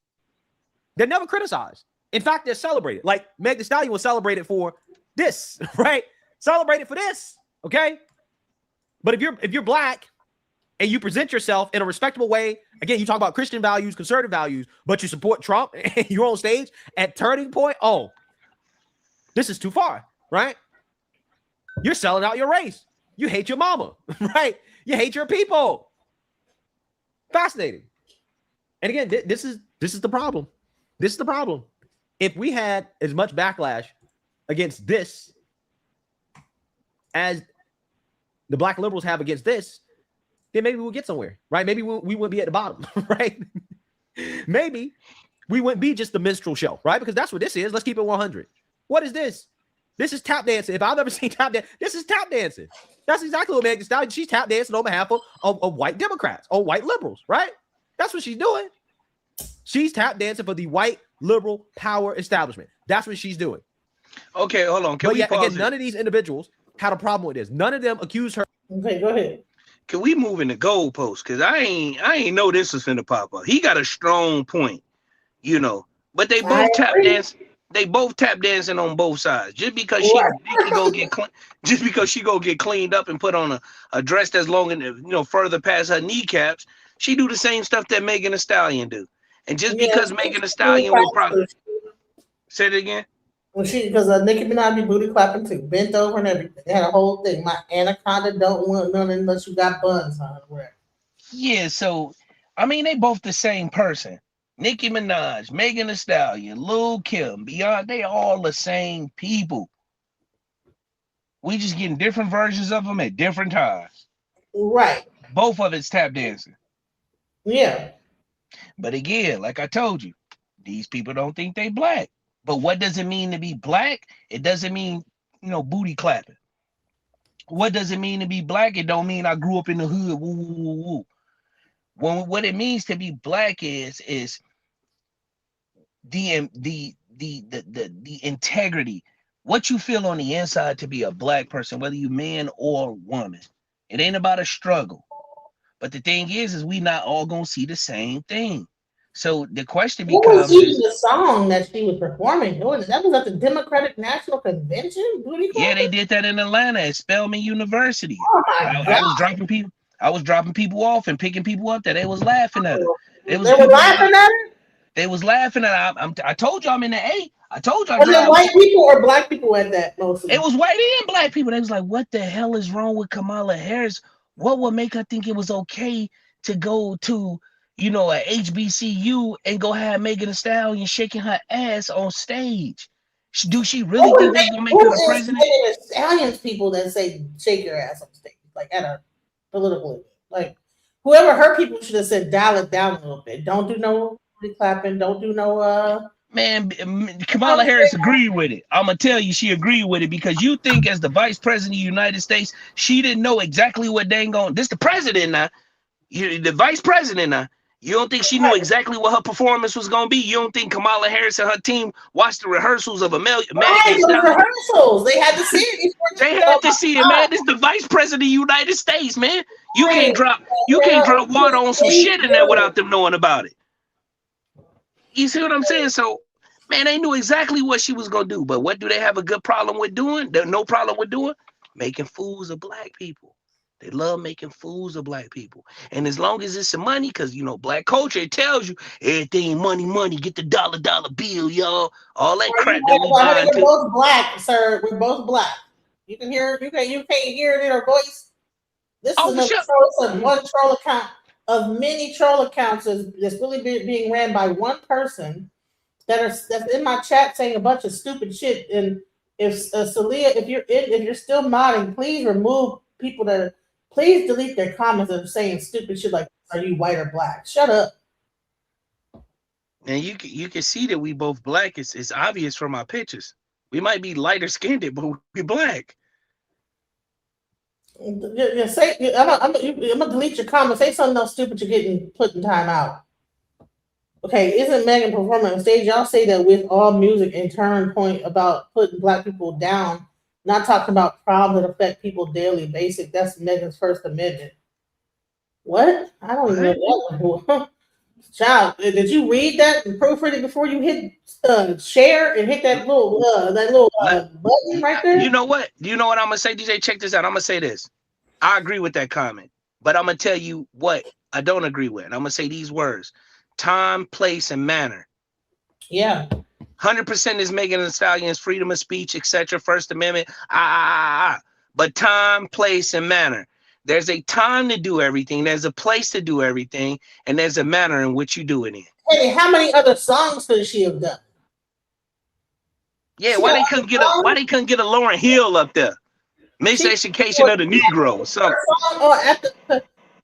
They're never criticized. In fact, they're celebrated. Like Meg Thee Stallion was celebrated for this, right? Celebrated for this, okay? But if you're Black and you present yourself in a respectable way, again, you talk about Christian values, conservative values, but you support Trump and you're on stage at Turning Point, oh, this is too far, right? You're selling out your race. You hate your mama, right? You hate your people. Fascinating. And again, this is the problem. This is the problem. If we had as much backlash against this as the Black liberals have against this, then maybe we'll get somewhere, right? Maybe we wouldn't be at the bottom, right? Maybe we wouldn't be just the minstrel show, right? Because that's what this is. Let's keep it 100. What is this? This is tap dancing. If I've ever seen tap dance, this is tap dancing. That's exactly what Meg Thee Stallion. She's tap dancing on behalf of white Democrats or white liberals, right? That's what she's doing. She's tap dancing for the white liberal power establishment. That's what she's doing. Okay, hold on. Can we pause again, none of these individuals had a problem with this. None of them accused her. Okay, go ahead. Can we move in the goalpost? Because I ain't know this was finna pop up. He got a strong point, you know. But they both tap dance. They both tap dancing on both sides. Just because Nicki go get just because she go get cleaned up and put on a dress that's long and further past her kneecaps, she do the same stuff that Megan Thee Stallion do. And just because Megan Thee Stallion will probably say it again. Well, because Nicki Minaj be booty clapping too, bent over and everything. They had a whole thing. My anaconda don't want none unless you got buns on it. Yeah, so I mean they both the same person. Nicki Minaj, Megan Thee Stallion, Lil Kim, Beyonce, they all the same people. We just getting different versions of them at different times. Right. Both of it's tap dancing. Yeah. But again, like I told you, these people don't think they black. But what does it mean to be black? It doesn't mean, booty clapping. What does it mean to be black? It don't mean I grew up in the hood. Woo, woo, woo, woo. What it means to be black is the integrity, what you feel on the inside to be a black person, whether you man or woman. It ain't about a struggle. But the thing is we not all gonna see the same thing. So the question becomes, what was even the song that she was performing? That was at the Democratic National Convention? Yeah, they did that in Atlanta at Spelman University. Oh my God. I was dropping people off and picking people up that they was laughing at her. They were laughing at her? They was laughing at her. I told you I'm in the A. I told you. Was it white people or black people at that mostly? It was white and black people. They was like, what the hell is wrong with Kamala Harris? What would make her think it was okay to go to, a HBCU and go have Megan Thee Stallion shaking her ass on stage? Do she really think that's gonna make her the president? Megan Thee Stallion's people that say shake your ass on stage, like at a political event. Like whoever her people should have said dial it down a little bit. Don't do no clapping. Don't do no Man, Kamala Harris agreed with it. I'm gonna tell you, she agreed with it because you think as the vice president of the United States, she didn't know exactly what dang on. This the president now. The vice president now. You don't think she knew exactly what her performance was gonna be? You don't think Kamala Harris and her team watched the rehearsals of rehearsals? They had to see it. They had to see it, man. This is the vice president of the United States, man. You can't drop water on some shit in there without them knowing about it. You see what I'm saying? So, man, they knew exactly what she was gonna do. But what do they have a good problem with doing? No problem with doing? Making fools of black people. They love making fools of black people. And as long as it's some money, because, black culture, it tells you everything money, get the dollar bill, y'all. All that crap that we buy into. We're both black, sir. We're both black. You can hear you can't hear it in our voice. This is one troll account of many troll accounts that's really being ran by one person that's in my chat saying a bunch of stupid shit. And if Celia, if you're still modding, please remove people that please delete their comments of saying stupid shit like, are you white or black? Shut up. And you can see that we both black. It's obvious from our pictures. We might be lighter skinned, but we're black. I'm gonna delete your comment. Say something else stupid you're getting put in time out. Okay, isn't Megan performing on stage? Y'all say that with all music and turn point about putting black people down. Not talking about problems that affect people daily basic. That's Megan's First Amendment. What? I don't even know that. Child, did you read that and proofread it before you hit share and hit that little button right there? You know what? I'm gonna say, DJ? Check this out. I'm gonna say this. I agree with that comment, but I'm gonna tell you what I don't agree with. I'm gonna say these words: time, place, and manner. Yeah. 100% is Megan Thee Stallion's freedom of speech, etc. First Amendment. But time, place, and manner. There's a time to do everything. There's a place to do everything, and there's a manner in which you do it in. Hey, how many other songs could she have done? Yeah, why they couldn't get a Lauryn Hill up there? Miseducation of the Negro or something.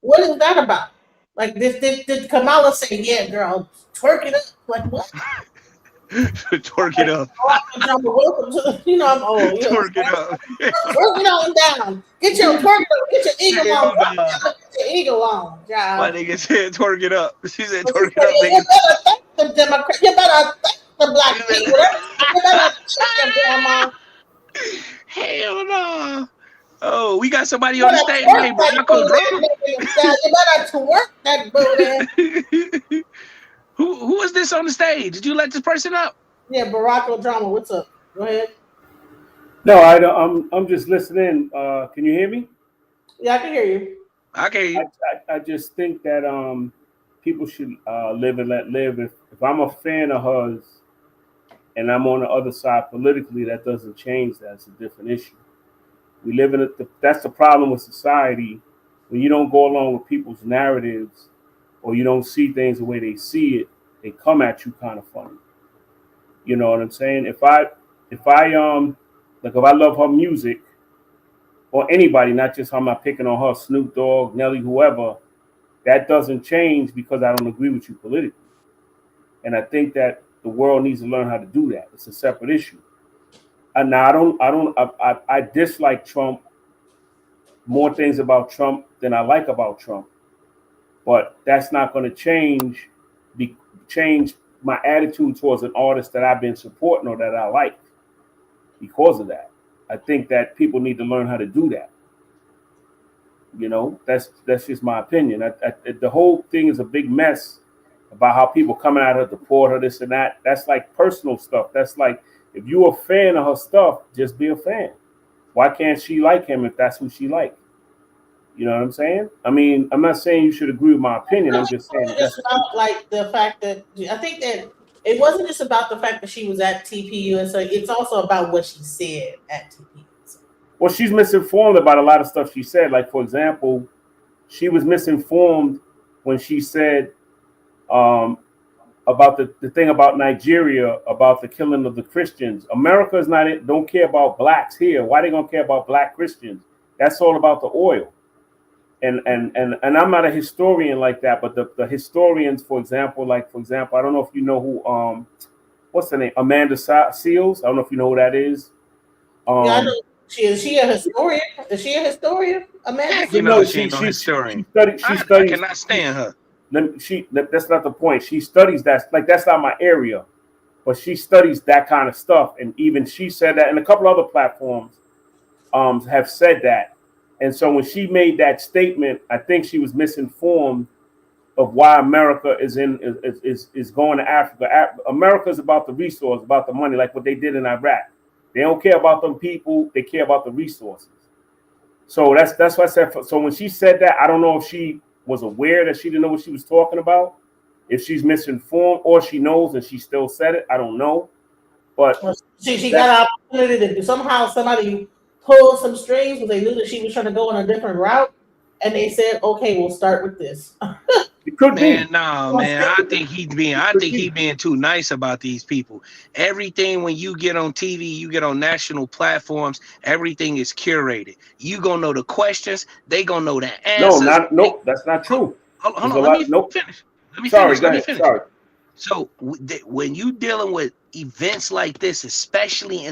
What is that about? Like, did Kamala say, yeah, girl, twerk it up? Like, what? Twerk it up. Welcome to, I'm old. Twerk it up. Twerk it on down. Get your twerk it up. Get your eagle on. Get your eagle on, child. My nigga said twerk it up. She said twerk it up. You better thank the Democrats. You better thank the black people. You better thank your grandma. Hell no. Oh, we got somebody on the stage. Hey, Bronco Drum. You better twerk that booty. Who is this on the stage? Did you let this person up? Yeah, Barack Drama, what's up? Go ahead. No, I'm just listening. Can you hear me? Yeah, I can hear you. I can hear you. I just think that people should live and let live. If I'm a fan of hers and I'm on the other side politically, that doesn't change. That's a different issue. We live in that's the problem with society. When you don't go along with people's narratives or you don't see things the way they see it, they come at you kind of funny. You know what I'm saying? If I if I love her music or anybody, not just I'm not picking on her, Snoop Dogg, Nelly, whoever, that doesn't change because I don't agree with you politically. And I think that the world needs to learn how to do that. It's a separate issue. And now I dislike Trump, more things about Trump than I like about Trump. But that's not going to change my attitude towards an artist that I've been supporting or that I like because of that. I think that people need to learn how to do that. You know, that's just my opinion. The whole thing is a big mess about how people coming at her, deport her, this and that. That's like personal stuff. That's like, if you're a fan of her stuff, just be a fan. Why can't she like him if that's who she like? You know what I'm saying? I mean, I'm not saying you should agree with my opinion. I'm just saying It's about like the fact that I think that it wasn't just about the fact that she was at TPU, and so it's also about what she said at TPU. Well, she's misinformed about a lot of stuff she said. Like, for example, she was misinformed when she said about the thing about Nigeria, about the killing of the Christians. America is not don't care about blacks here. Why they gonna care about black Christians? That's all about the oil. And I'm not a historian like that, but the historians, for example, I don't know if you know who what's her name? Amanda Seals. I don't know if you know who that is. Yeah, I know. Is she a historian? Is she a historian? Amanda? You know, she ain't no historian. She studies. I cannot stand her. That's not the point. She studies that. Like, that's not my area, but she studies that kind of stuff. And even she said that, and a couple other platforms have said that. And so when she made that statement, I think she was misinformed of why America is going to Africa. America is about the resource, about the money, like what they did in Iraq. They don't care about them people. They care about the resources. So that's why I said. So when she said that, I don't know if she was aware that she didn't know what she was talking about, if she's misinformed, or she knows and she still said it. I don't know. But she got an opportunity to somehow somebody pulled some strings when they knew that she was trying to go on a different route, and they said, "Okay, we'll start with this." It could man, no, man. I think he's being too nice about these people. Everything when you get on TV, you get on national platforms, everything is curated. You gonna know the questions, they gonna know the answers. No, that's not true. Hold on, let me finish. Let me finish. Sorry. So when you dealing with events like this, especially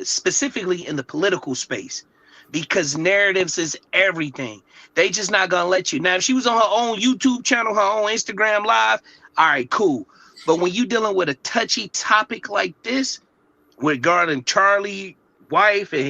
specifically in the political space, because narratives is everything. They just not gonna let you. Now, if she was on her own YouTube channel, her own Instagram live, all right, cool. But when you dealing with a touchy topic like this, regarding Charlie wife and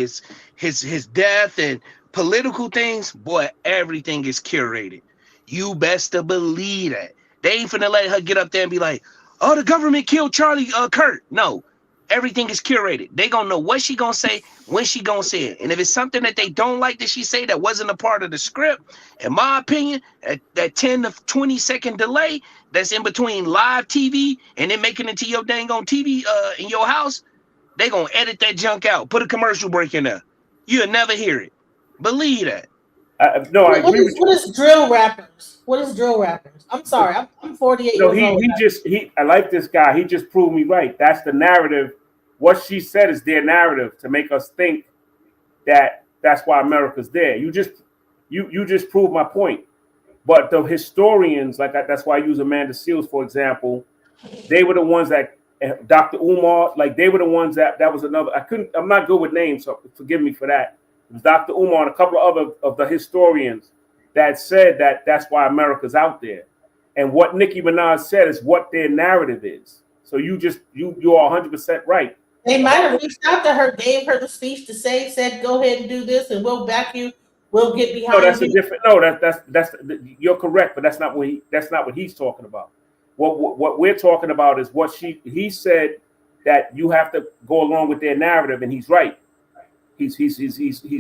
his death and political things, boy, everything is curated. You best to believe that. They ain't finna let her get up there and be like, oh, the government killed Charlie Kirk. No. Everything is curated. They gonna know what she gonna say, when she gonna say it. And if it's something that they don't like that she say that wasn't a part of the script, in my opinion, that 10 to 20 second delay that's in between live TV and then making it to your dang on TV in your house, they gonna edit that junk out. Put a commercial break in there. You'll never hear it. Believe that. I agree with you. What is drill rappers? What is drill rappers? I'm sorry, I'm 48 years old. I like this guy. He just proved me right. That's the narrative. What she said is their narrative to make us think that that's why America's there. You just proved my point. But the historians, that's why I use Amanda Seals, for example, they were the ones that Dr. Umar, like they were the ones that was another. I'm not good with names, so forgive me for that. It was Dr. Umar and a couple of other of the historians that said that that's why America's out there. And what Nicki Minaj said is what their narrative is. So you're 100% right. They might have reached out to her, gave her the speech to say, said, go ahead and do this, and we'll back you. We'll get behind you. No, that's a different. No, that's you're correct, but that's not what he's talking about. What we're talking about is what he said that you have to go along with their narrative, and he's right. He's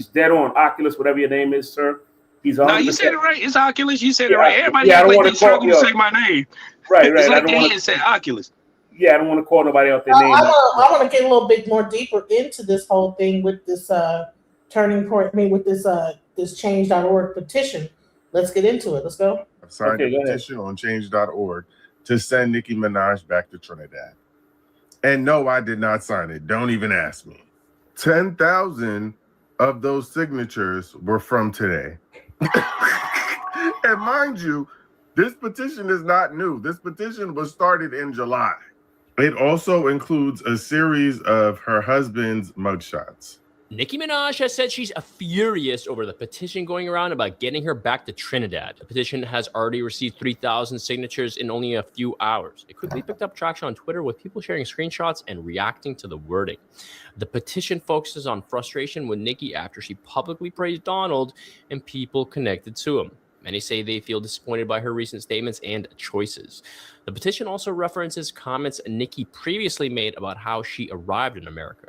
dead on. Oculus, whatever your name is, sir. He's 100%. No, you said it right. It's Oculus. You said it Yeah, right. Everybody yeah, I act don't like wanna they struggle call- to yeah. say my name. Right. It's I like don't they wanna- didn't say Oculus. Yeah, I don't want to call nobody out their name. I want to get a little bit more deeper into this whole thing with this turning point. I mean, with this change.org petition. Let's get into it. Let's go. I've signed Okay, a go ahead. petition on change.org to send Nicki Minaj back to Trinidad. And no, I did not sign it. Don't even ask me. 10,000 of those signatures were from today. And mind you, this petition is not new. This petition was started in July. It also includes a series of her husband's mugshots. Nicki Minaj has said she's furious over the petition going around about getting her back to Trinidad. The petition has already received 3,000 signatures in only a few hours. It quickly picked up traction on Twitter with people sharing screenshots and reacting to the wording. The petition focuses on frustration with Nicki after she publicly praised Donald and people connected to him. Many say they feel disappointed by her recent statements and choices. The petition also references comments Nicki previously made about how she arrived in America.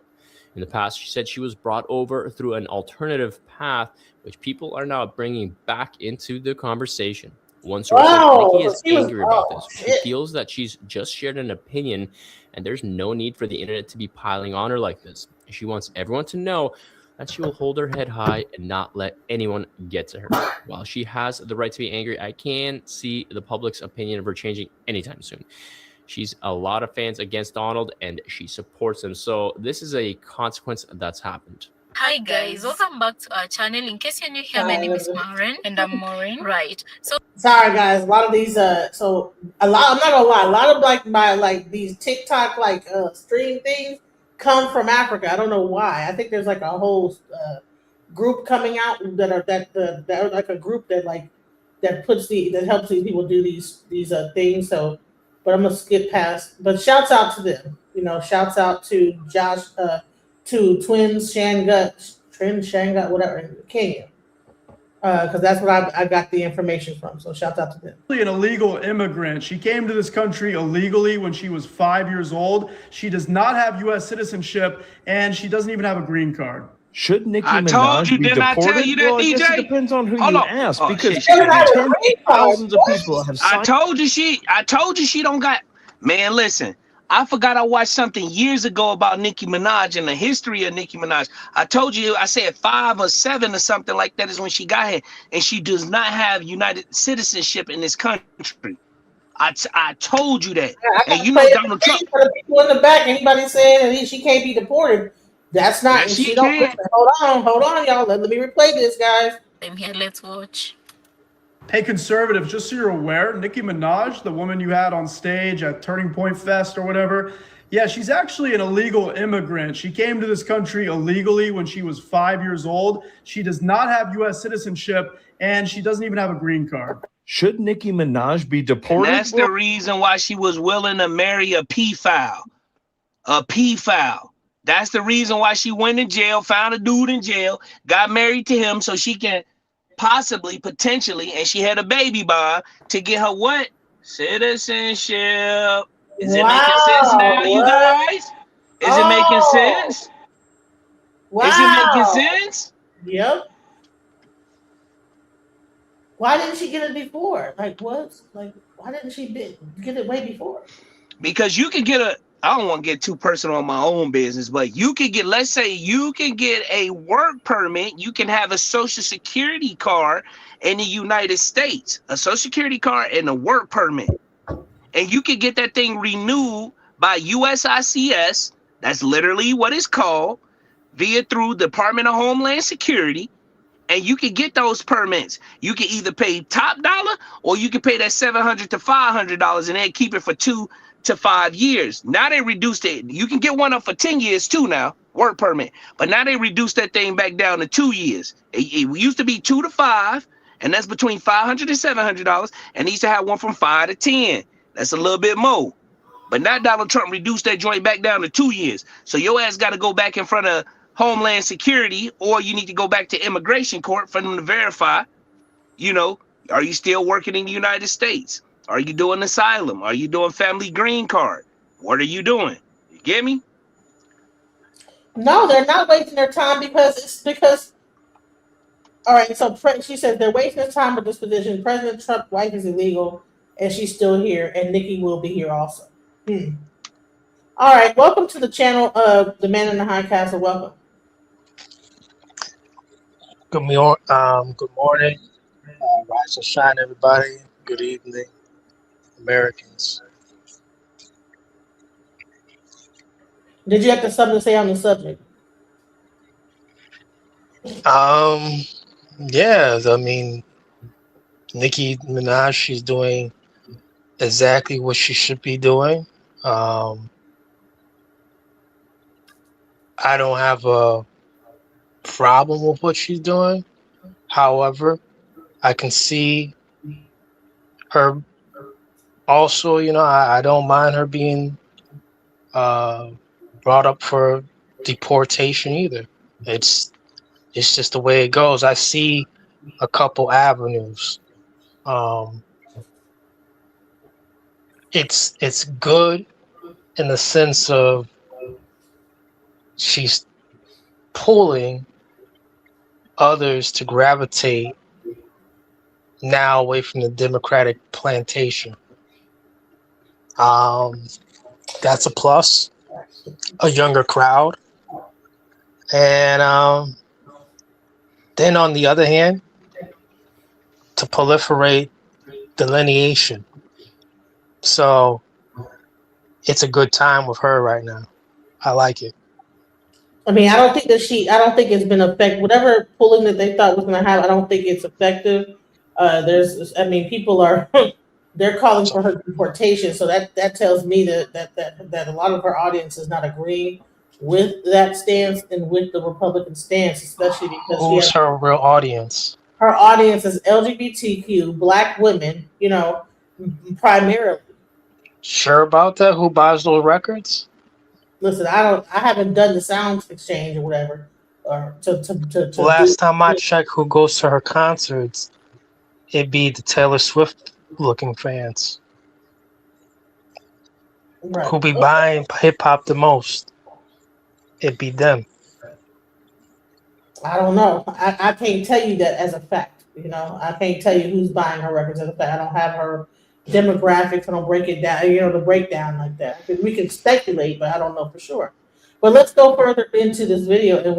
In the past, she said she was brought over through an alternative path, which people are now bringing back into the conversation. One source said Nicki is angry about this. She feels that she's just shared an opinion, and there's no need for the internet to be piling on her like this. She wants everyone to know that she will hold her head high and not let anyone get to her. While she has the right to be angry, I can't see the public's opinion of her changing anytime soon. She's a lot of fans against Donald, and she supports him. So this is a consequence that's happened. Hi guys, welcome back to our channel. In case you're new here, my name is Maureen, and I'm Maureen. Right. So Sorry guys, a lot of these I'm not gonna lie, a lot of these TikTok stream things come from Africa. I don't know why. I think there's like a whole group coming out that are like a group that helps these people do these things. So, but I'm gonna skip past. But shouts out to them. Shouts out to Josh, to Twins Shangut, whatever, Kenya. Because that's what I got the information from. So shout out to them. An illegal immigrant. She came to this country illegally when she was 5 years old. She does not have U.S. citizenship, and she doesn't even have a green card. Should Nicki I Minaj told you, be didn't I deported? tell you that, Well, I guess DJ? it depends on who Hold you on. ask, Oh, because shit. thousands of people have I signed. told you she don't got. Man, listen. I forgot I watched something years ago about Nicki Minaj and the history of Nicki Minaj. I told you, I said 5 or 7 or something like that is when she got here, and she does not have United citizenship in this country. I told you that. And you know Donald Trump. For the people in the back, anybody saying that she can't be deported, that's not. Yes, she she don't. can. Hold on, y'all. Let me replay this, guys. I'm here, let's watch. Hey, conservatives, just so you're aware, Nicki Minaj, the woman you had on stage at Turning Point Fest or whatever, yeah, she's actually an illegal immigrant. She came to this country illegally when she was 5 years old. She does not have U.S. citizenship, and she doesn't even have a green card. Should Nicki Minaj be And deported? that's the reason why she was willing to marry a pedophile. A pedophile. That's the reason why she went in jail, found a dude in jail, got married to him so she can potentially, and she had a baby bond to get her what? Citizenship. Is it making sense now, you guys? Is it making sense? Wow. Is it making sense? Yep. Why didn't she get it before? Why didn't she get it way before? Because you can get I don't want to get too personal on my own business, but you can get, let's say you can get a work permit, you can have a social security card in the United States, a social security card and a work permit. And you can get that thing renewed by USICS, that's literally what it's called, through Department of Homeland Security. And you can get those permits. You can either pay top dollar or you can pay that $700 to $500 and then keep it for 2 to 5 years. Now they reduced it. You can get one up for 10 years too now, work permit. But now they reduced that thing back down to 2 years. It used to be 2 to 5, and that's between $500 and $700. And they used to have one from 5 to 10. That's a little bit more. But now Donald Trump reduced that joint back down to 2 years. So your ass got to go back in front of Homeland Security, or you need to go back to immigration court for them to verify, are you still working in the United States? Are you doing asylum? Are you doing family green card? What are you doing? You get me? No, they're not wasting their time because. All right, so she says they're wasting their time with this position. President Trump's wife is illegal, and she's still here, and Nicki will be here also. All right, welcome to the channel of the Man in the High Castle. Welcome. Good morning. Rise and shine, everybody. Good evening, Americans. Did you have something to say on the subject? Yeah, I mean, Nicki Minaj, she's doing exactly what she should be doing. I don't have a problem with what she's doing. However, I can see her also, I don't mind her being brought up for deportation either. It's just the way it goes. I see a couple avenues. It's good in the sense of she's pulling others to gravitate now away from the Democratic plantation. That's a plus. A younger crowd. And then on the other hand, to proliferate delineation. So it's a good time with her right now. I like it. I mean, I don't think it's been effective. Whatever pulling that they thought was going to have, I don't think it's effective. People are, they're calling for her deportation. So that tells me that a lot of her audience is not agreeing with that stance and with the Republican stance, especially because who's her real audience? Her audience is LGBTQ, Black women, primarily. Sure about that? Who buys those records? Listen, I haven't done the sound exchange or whatever. Last time I checked, who goes to her concerts, it'd be the Taylor Swift looking fans. Right. Who be buying hip hop the most. It'd be them. I don't know. I can't tell you that as a fact. I can't tell you who's buying her records as a fact. I don't have her demographics. I don't break it down, the breakdown like that. We can speculate, but I don't know for sure. But let's go further into this video and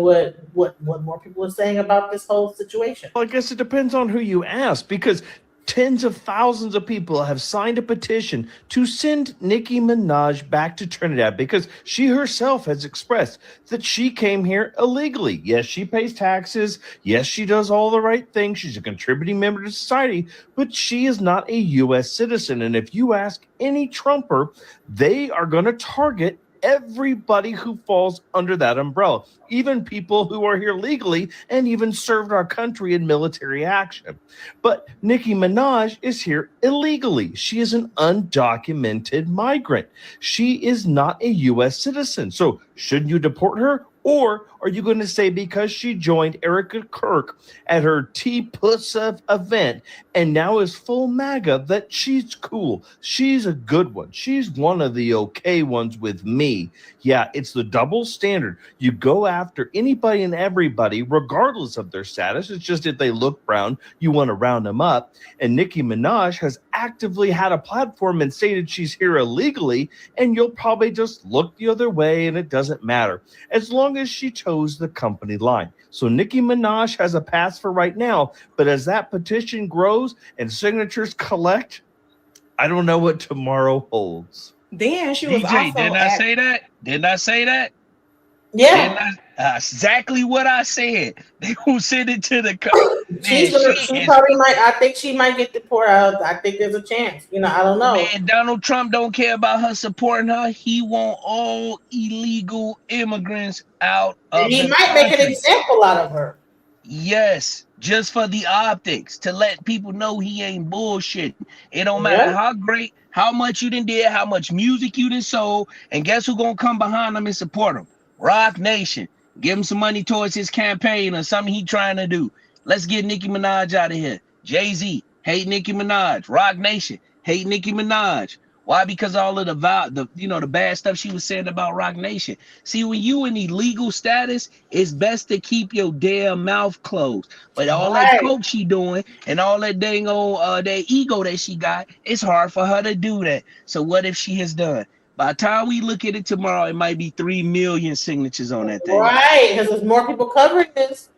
what more people are saying about this whole situation. Well, I guess it depends on who you ask, because tens of thousands of people have signed a petition to send Nicki Minaj back to Trinidad because she herself has expressed that she came here illegally. Yes, she pays taxes. Yes, she does all the right things. She's a contributing member to society, but she is not a U.S. citizen. And if you ask any Trumper, they are going to target everybody who falls under that umbrella, even people who are here legally and even served our country in military action. But Nicki Minaj is here illegally. She is an undocumented migrant. She is not a U.S. citizen. So shouldn't you deport her? Or are you going to say because she joined Erica Kirk at her T-Puss event and now is full MAGA that she's cool? She's a good one. She's one of the okay ones with me. Yeah, it's the double standard. You go after anybody and everybody, regardless of their status. It's just if they look brown, you want to round them up. And Nicki Minaj has actively had a platform and stated she's here illegally, and you'll probably just look the other way and it doesn't matter. As long as she chose the company line. So Nicki Minaj has a pass for right now, but as that petition grows and signatures collect, I don't know what tomorrow holds. Then she was DJ, also didn't I say that? Didn't I say that? Yeah. Exactly what I said. They will send it to the She probably might. I think she might get deported out. I think there's a chance. I don't know. Man, Donald Trump don't care about her supporting her. He want all illegal immigrants out of He the might make an country. example out of her. Yes, just for the optics, to let people know he ain't bullshitting. It don't matter how great, how much you done did, how much music you done sold, and guess who gonna come behind him and support him? Rock Nation. Give him some money towards his campaign or something he trying to do. Let's get Nicki Minaj out of here. Jay-Z, hate Nicki Minaj. Rock Nation, hate Nicki Minaj. Why? Because all of the the bad stuff she was saying about Rock Nation. See, when you in illegal status, it's best to keep your damn mouth closed. But all that coke she doing and all that dang old that ego that she got, it's hard for her to do that. So what if she has done? By the time we look at it tomorrow, it might be 3 million signatures on that thing. Right, because there's more people covering this.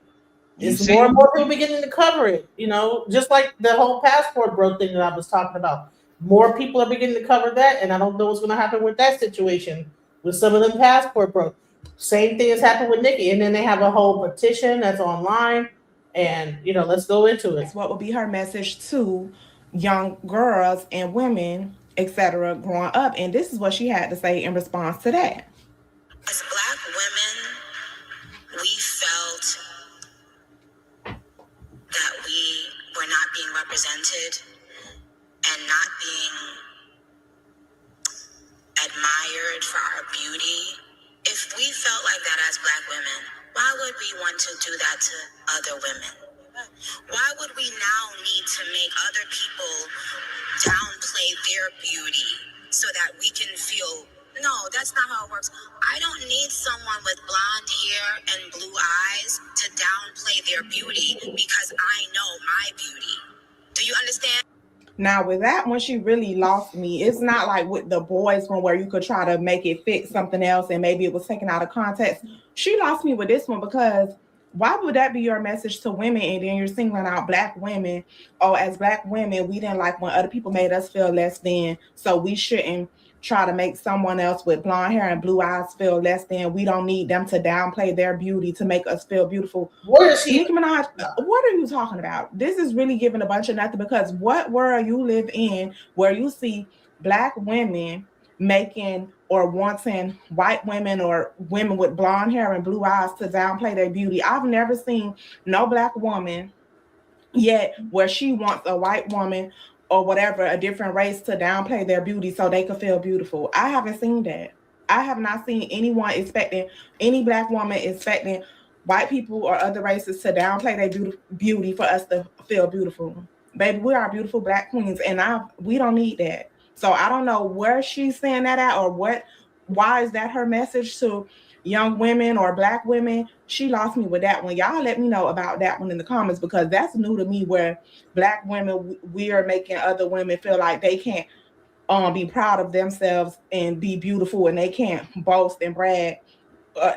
It's more and more people beginning to cover it. You know, just like the whole passport bro thing that I was talking about. More people are beginning to cover that, and I don't know what's going to happen with that situation with some of them passport bro. Same thing has happened with Nicki, and then they have a whole petition that's online, and let's go into it. What would be her message to young girls and women, etc., growing up? And this is what she had to say in response to that. As Black women, we felt that we were not being represented and not being admired for our beauty. If we felt like that as Black women, why would we want to do that to other women? Why would we now need to make other people downplay their beauty so that we can feel, no, that's not how it works. I don't need someone with blonde hair and blue eyes to downplay their beauty because I know my beauty. Do you understand? Now, with that one, she really lost me. It's not like with the boys one where you could try to make it fit something else and maybe it was taken out of context. She lost me with this one because why would that be your message to women and then you're singling out Black women? Oh, as Black women, we didn't like when other people made us feel less than, so we shouldn't try to make someone else with blonde hair and blue eyes feel less than. We don't need them to downplay their beauty to make us feel beautiful. What is she? Nicki Minaj, what are you talking about? This is really giving a bunch of nothing because what world you live in where you see Black women making or wanting white women or women with blonde hair and blue eyes to downplay their beauty. I've never seen no Black woman yet where she wants a white woman or whatever, a different race to downplay their beauty so they could feel beautiful. I haven't seen that. I have not seen anyone expecting, any Black woman expecting white people or other races to downplay their beauty for us to feel beautiful. Baby, we are beautiful Black queens and we don't need that. So I don't know where she's saying that at or why is that her message to young women or Black women? She lost me with that one. Y'all let me know about that one in the comments because that's new to me where Black women, we are making other women feel like they can't be proud of themselves and be beautiful and they can't boast and brag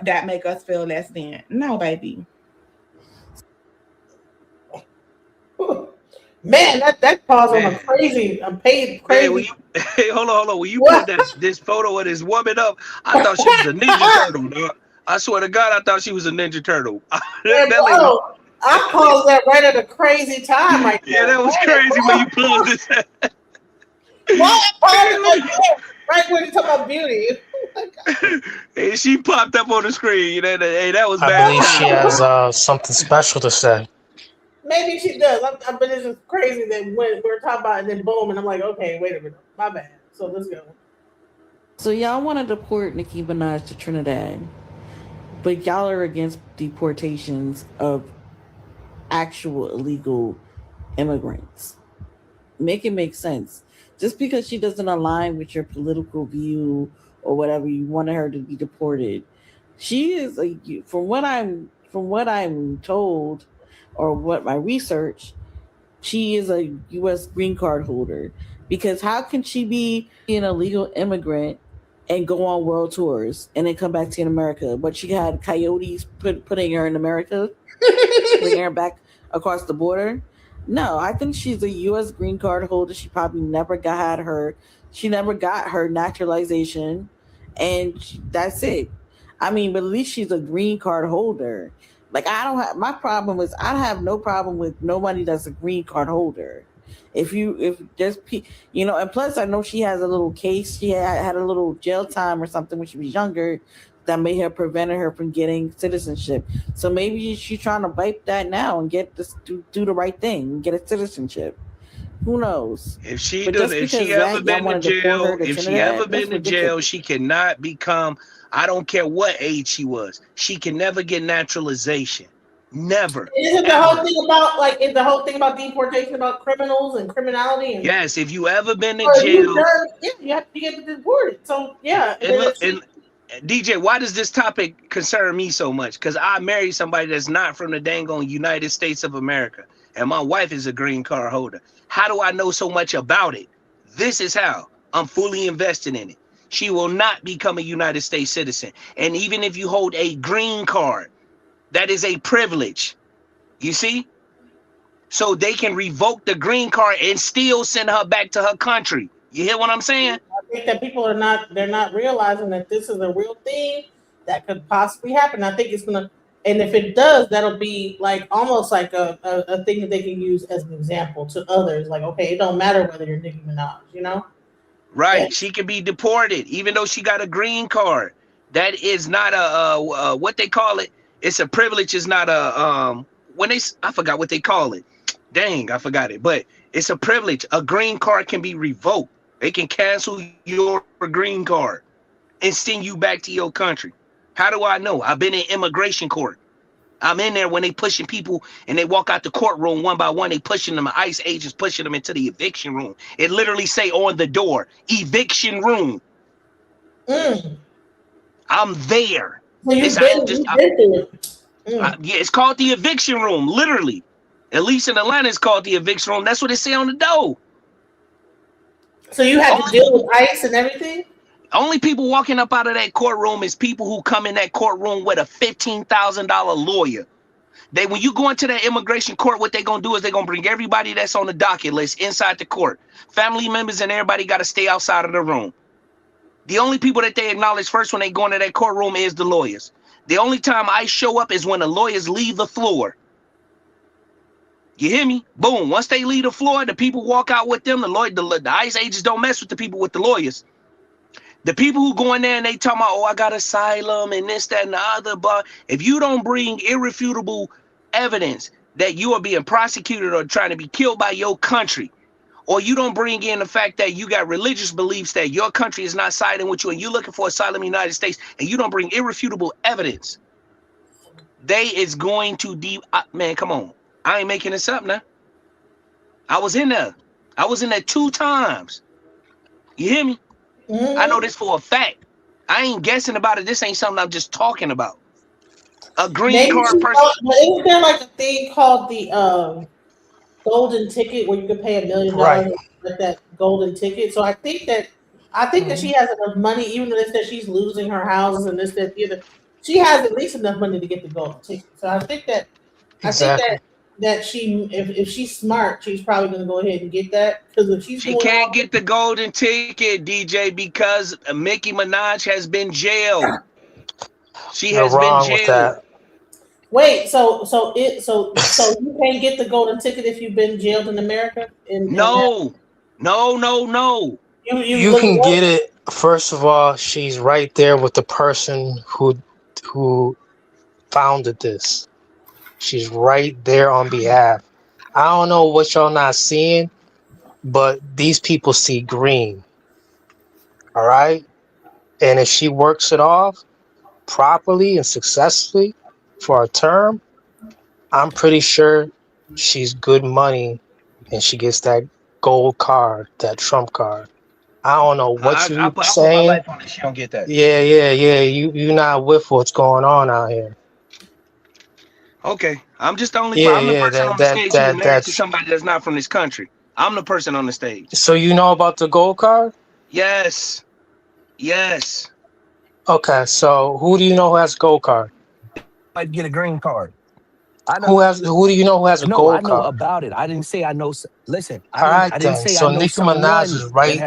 that make us feel less than. No, baby. Man, that caused on a crazy, crazy. Hey, hold on. When you put this photo of this woman up, I thought she was a Ninja Turtle, dog. I swear to God, I thought she was a Ninja Turtle. I caused that right at a crazy time right there. Yeah, that was crazy when you pulled this. Right when you talk about beauty. Hey, she popped up on the screen. Hey, that was bad. I believe she has something special to say. Maybe she does. But it's just crazy that when we're talking about it, and then boom, and I'm like, okay, wait a minute, my bad. So let's go. So y'all want to deport Nicki Minaj to Trinidad, but y'all are against deportations of actual illegal immigrants. Make it make sense. Just because she doesn't align with your political view or whatever, you wanted her to be deported. She is from what I'm told, or what my research, she is a U.S. green card holder. Because how can she be an illegal immigrant and go on world tours and then come back to America? But she had coyotes putting her in America, bringing her back across the border. No, I think she's a U.S. green card holder. She probably never got her naturalization, and that's it. I mean, but at least she's a green card holder. Like, my problem is I have no problem with nobody that's a green card holder. And plus I know she has a little case. She had a little jail time or something when she was younger that may have prevented her from getting citizenship. So maybe she's trying to wipe that now and do the right thing and get a citizenship. Who knows? If she ever been to jail, she cannot become. I don't care what age she was. She can never get naturalization. Never. Isn't the whole thing about deportation about criminals and criminality? Yes, if you ever been to jail, you get deported. So yeah. And look, and DJ, why does this topic concern me so much? Because I married somebody that's not from the dang on United States of America, and my wife is a green card holder. How do I know so much about it? This is how. I'm fully invested in it. She will not become a United States citizen. And even if you hold a green card, that is a privilege. You see? So they can revoke the green card and still send her back to her country. You hear what I'm saying? I think that people are not realizing that this is a real thing that could possibly happen. I think it's gonna, and if it does, that'll be like almost like a thing that they can use as an example to others. Like, okay, it don't matter whether you're Nicki Minaj, you know? Right. Yeah. She can be deported, even though she got a green card. That is not a what they call it. It's a privilege. It's not a I forgot what they call it. Dang, I forgot it. But it's a privilege. A green card can be revoked. They can cancel your green card and send you back to your country. How do I know? I've been in immigration court. I'm in there when they pushing people and they walk out the courtroom one by one. They pushing them. ICE agents pushing them into the eviction room. It literally say on the door, eviction room. I'm there. So you've been through it. Yeah, it's called the eviction room, literally. At least in Atlanta, it's called the eviction room. That's what it say on the door. So you had to deal with ICE and everything? Only people walking up out of that courtroom is people who come in that courtroom with a $15,000 lawyer. When you go into that immigration court, what they're going to do is they're going to bring everybody that's on the docket list inside the court. Family members and everybody got to stay outside of the room. The only people that they acknowledge first when they go into that courtroom is the lawyers. The only time I show up is when the lawyers leave the floor. You hear me? Boom. Once they leave the floor, the people walk out with them. The ICE agents don't mess with the people with the lawyers. The people who go in there and they talk about, oh, I got asylum and this, that, and the other. But if you don't bring irrefutable evidence that you are being prosecuted or trying to be killed by your country, or you don't bring in the fact that you got religious beliefs that your country is not siding with you and you're looking for asylum in the United States, and you don't bring irrefutable evidence, they is going to man, come on. I ain't making this up now. I was in there. I was in there 2 times. You hear me? I know this for a fact. I ain't guessing about it. This ain't something I'm just talking about. A green card person. Isn't there like a thing called the golden ticket where you can pay $1 million with that golden ticket? So I think that she has enough money, even though they said she's losing her houses and this, that, the other. She has at least enough money to get the golden ticket. So I think that that she, if she's smart, she's probably going to go ahead and get that, because if she can't get the golden ticket, DJ, because Nicki Minaj has been jailed. She has been jailed. Wait, so you can't get the golden ticket if you've been jailed in America? No. You can get it. First of all, she's right there with the person who founded this. She's right there on behalf. I don't know what y'all not seeing, but these people see green. All right? And if she works it off properly and successfully for a term, I'm pretty sure she's good money and she gets that gold card, that Trump card. I don't know what you're saying. I put my life on it. She don't get that. Yeah. You're not with what's going on out here. Okay, I'm just the only I'm the person on the stage who's married to somebody that's not from this country. I'm the person on the stage. So you know about the gold card? Yes. Okay, so who do you know who has a gold card? I'd get a green card. Who do you know who has a gold card? I know about it. I didn't say I know. Listen, I didn't say I know Nicki Minaj is right.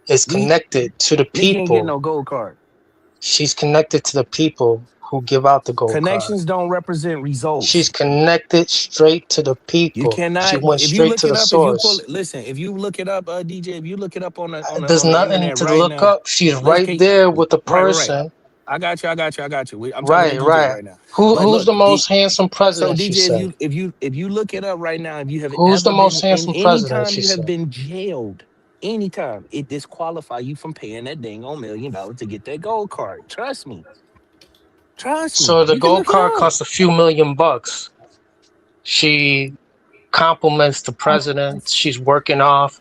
It's connected to the people. Nicki ain't get no gold card. She's connected to the people who give out the gold Connections don't represent results. She's connected straight to the people. You cannot. She went straight to the source. If you look it up, DJ, if you look it up on the there's nothing to look up. She's right there with the person. Right. I got you. I'm right. right now. Who's the most handsome president? So DJ, if you look it up right now, if you have who's the most handsome president? Anytime you have been jailed, anytime it disqualify you from paying that dang on $1 million to get that gold card. Trust me. So the gold card costs a few $1 million. She compliments the president. She's working off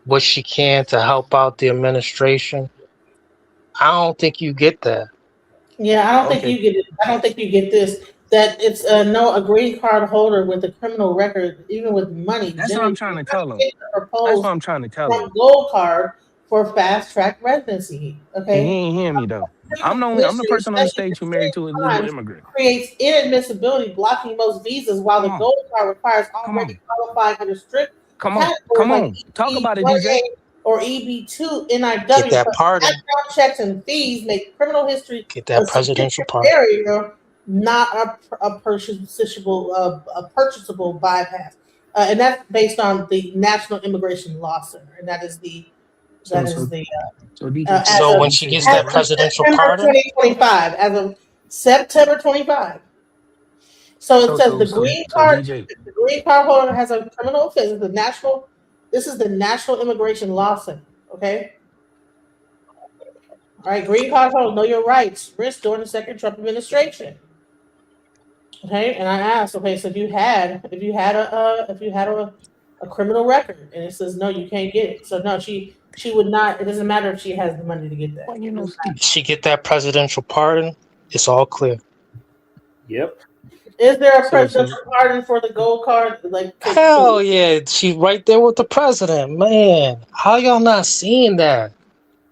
what she can to help out the administration. I don't think you get that. Yeah, I don't think Okay. you get it. I don't think you get this. That it's a green card holder with a criminal record, even with money. That's what I'm Generally, trying to you tell him. get the That's what proposed I'm trying to tell him. Trump gold card for fast track residency. He Okay, ain't hearing me though. I'm the position, person on the especially stage at who the married to a same legal time, immigrant. creates inadmissibility, blocking most visas, while the Come on. gold card requires Come already on. qualifying under strict Come on. categories Come like on. Talk about it, EB1A DJ. or EB2 Get NIW. that But pardon. background checks and fees make criminal history Get a that presidential significant pardon. barrier, not a purchasable bypass. And that's based on the National Immigration Law Center, and that is the So as DJ, as So of when you she said gets he's as that of right. presidential September pardon, 2025, as of September 25. So it says So DJ, the green card holder has a criminal offense. This is the National Immigration Law Center. Okay. All right. Green card holder, know your rights. Risk during the second Trump administration. Okay. And I asked, okay, so if you had a criminal record, and it says no, you can't get it. So no, she would not. It doesn't matter if she has the money to get that. well, you know, Steve. she get that presidential pardon, it's all clear. Yep. Is there a So presidential pardon for the gold card? Like, Hell yeah, she's right there with the president, man. How y'all not seeing that?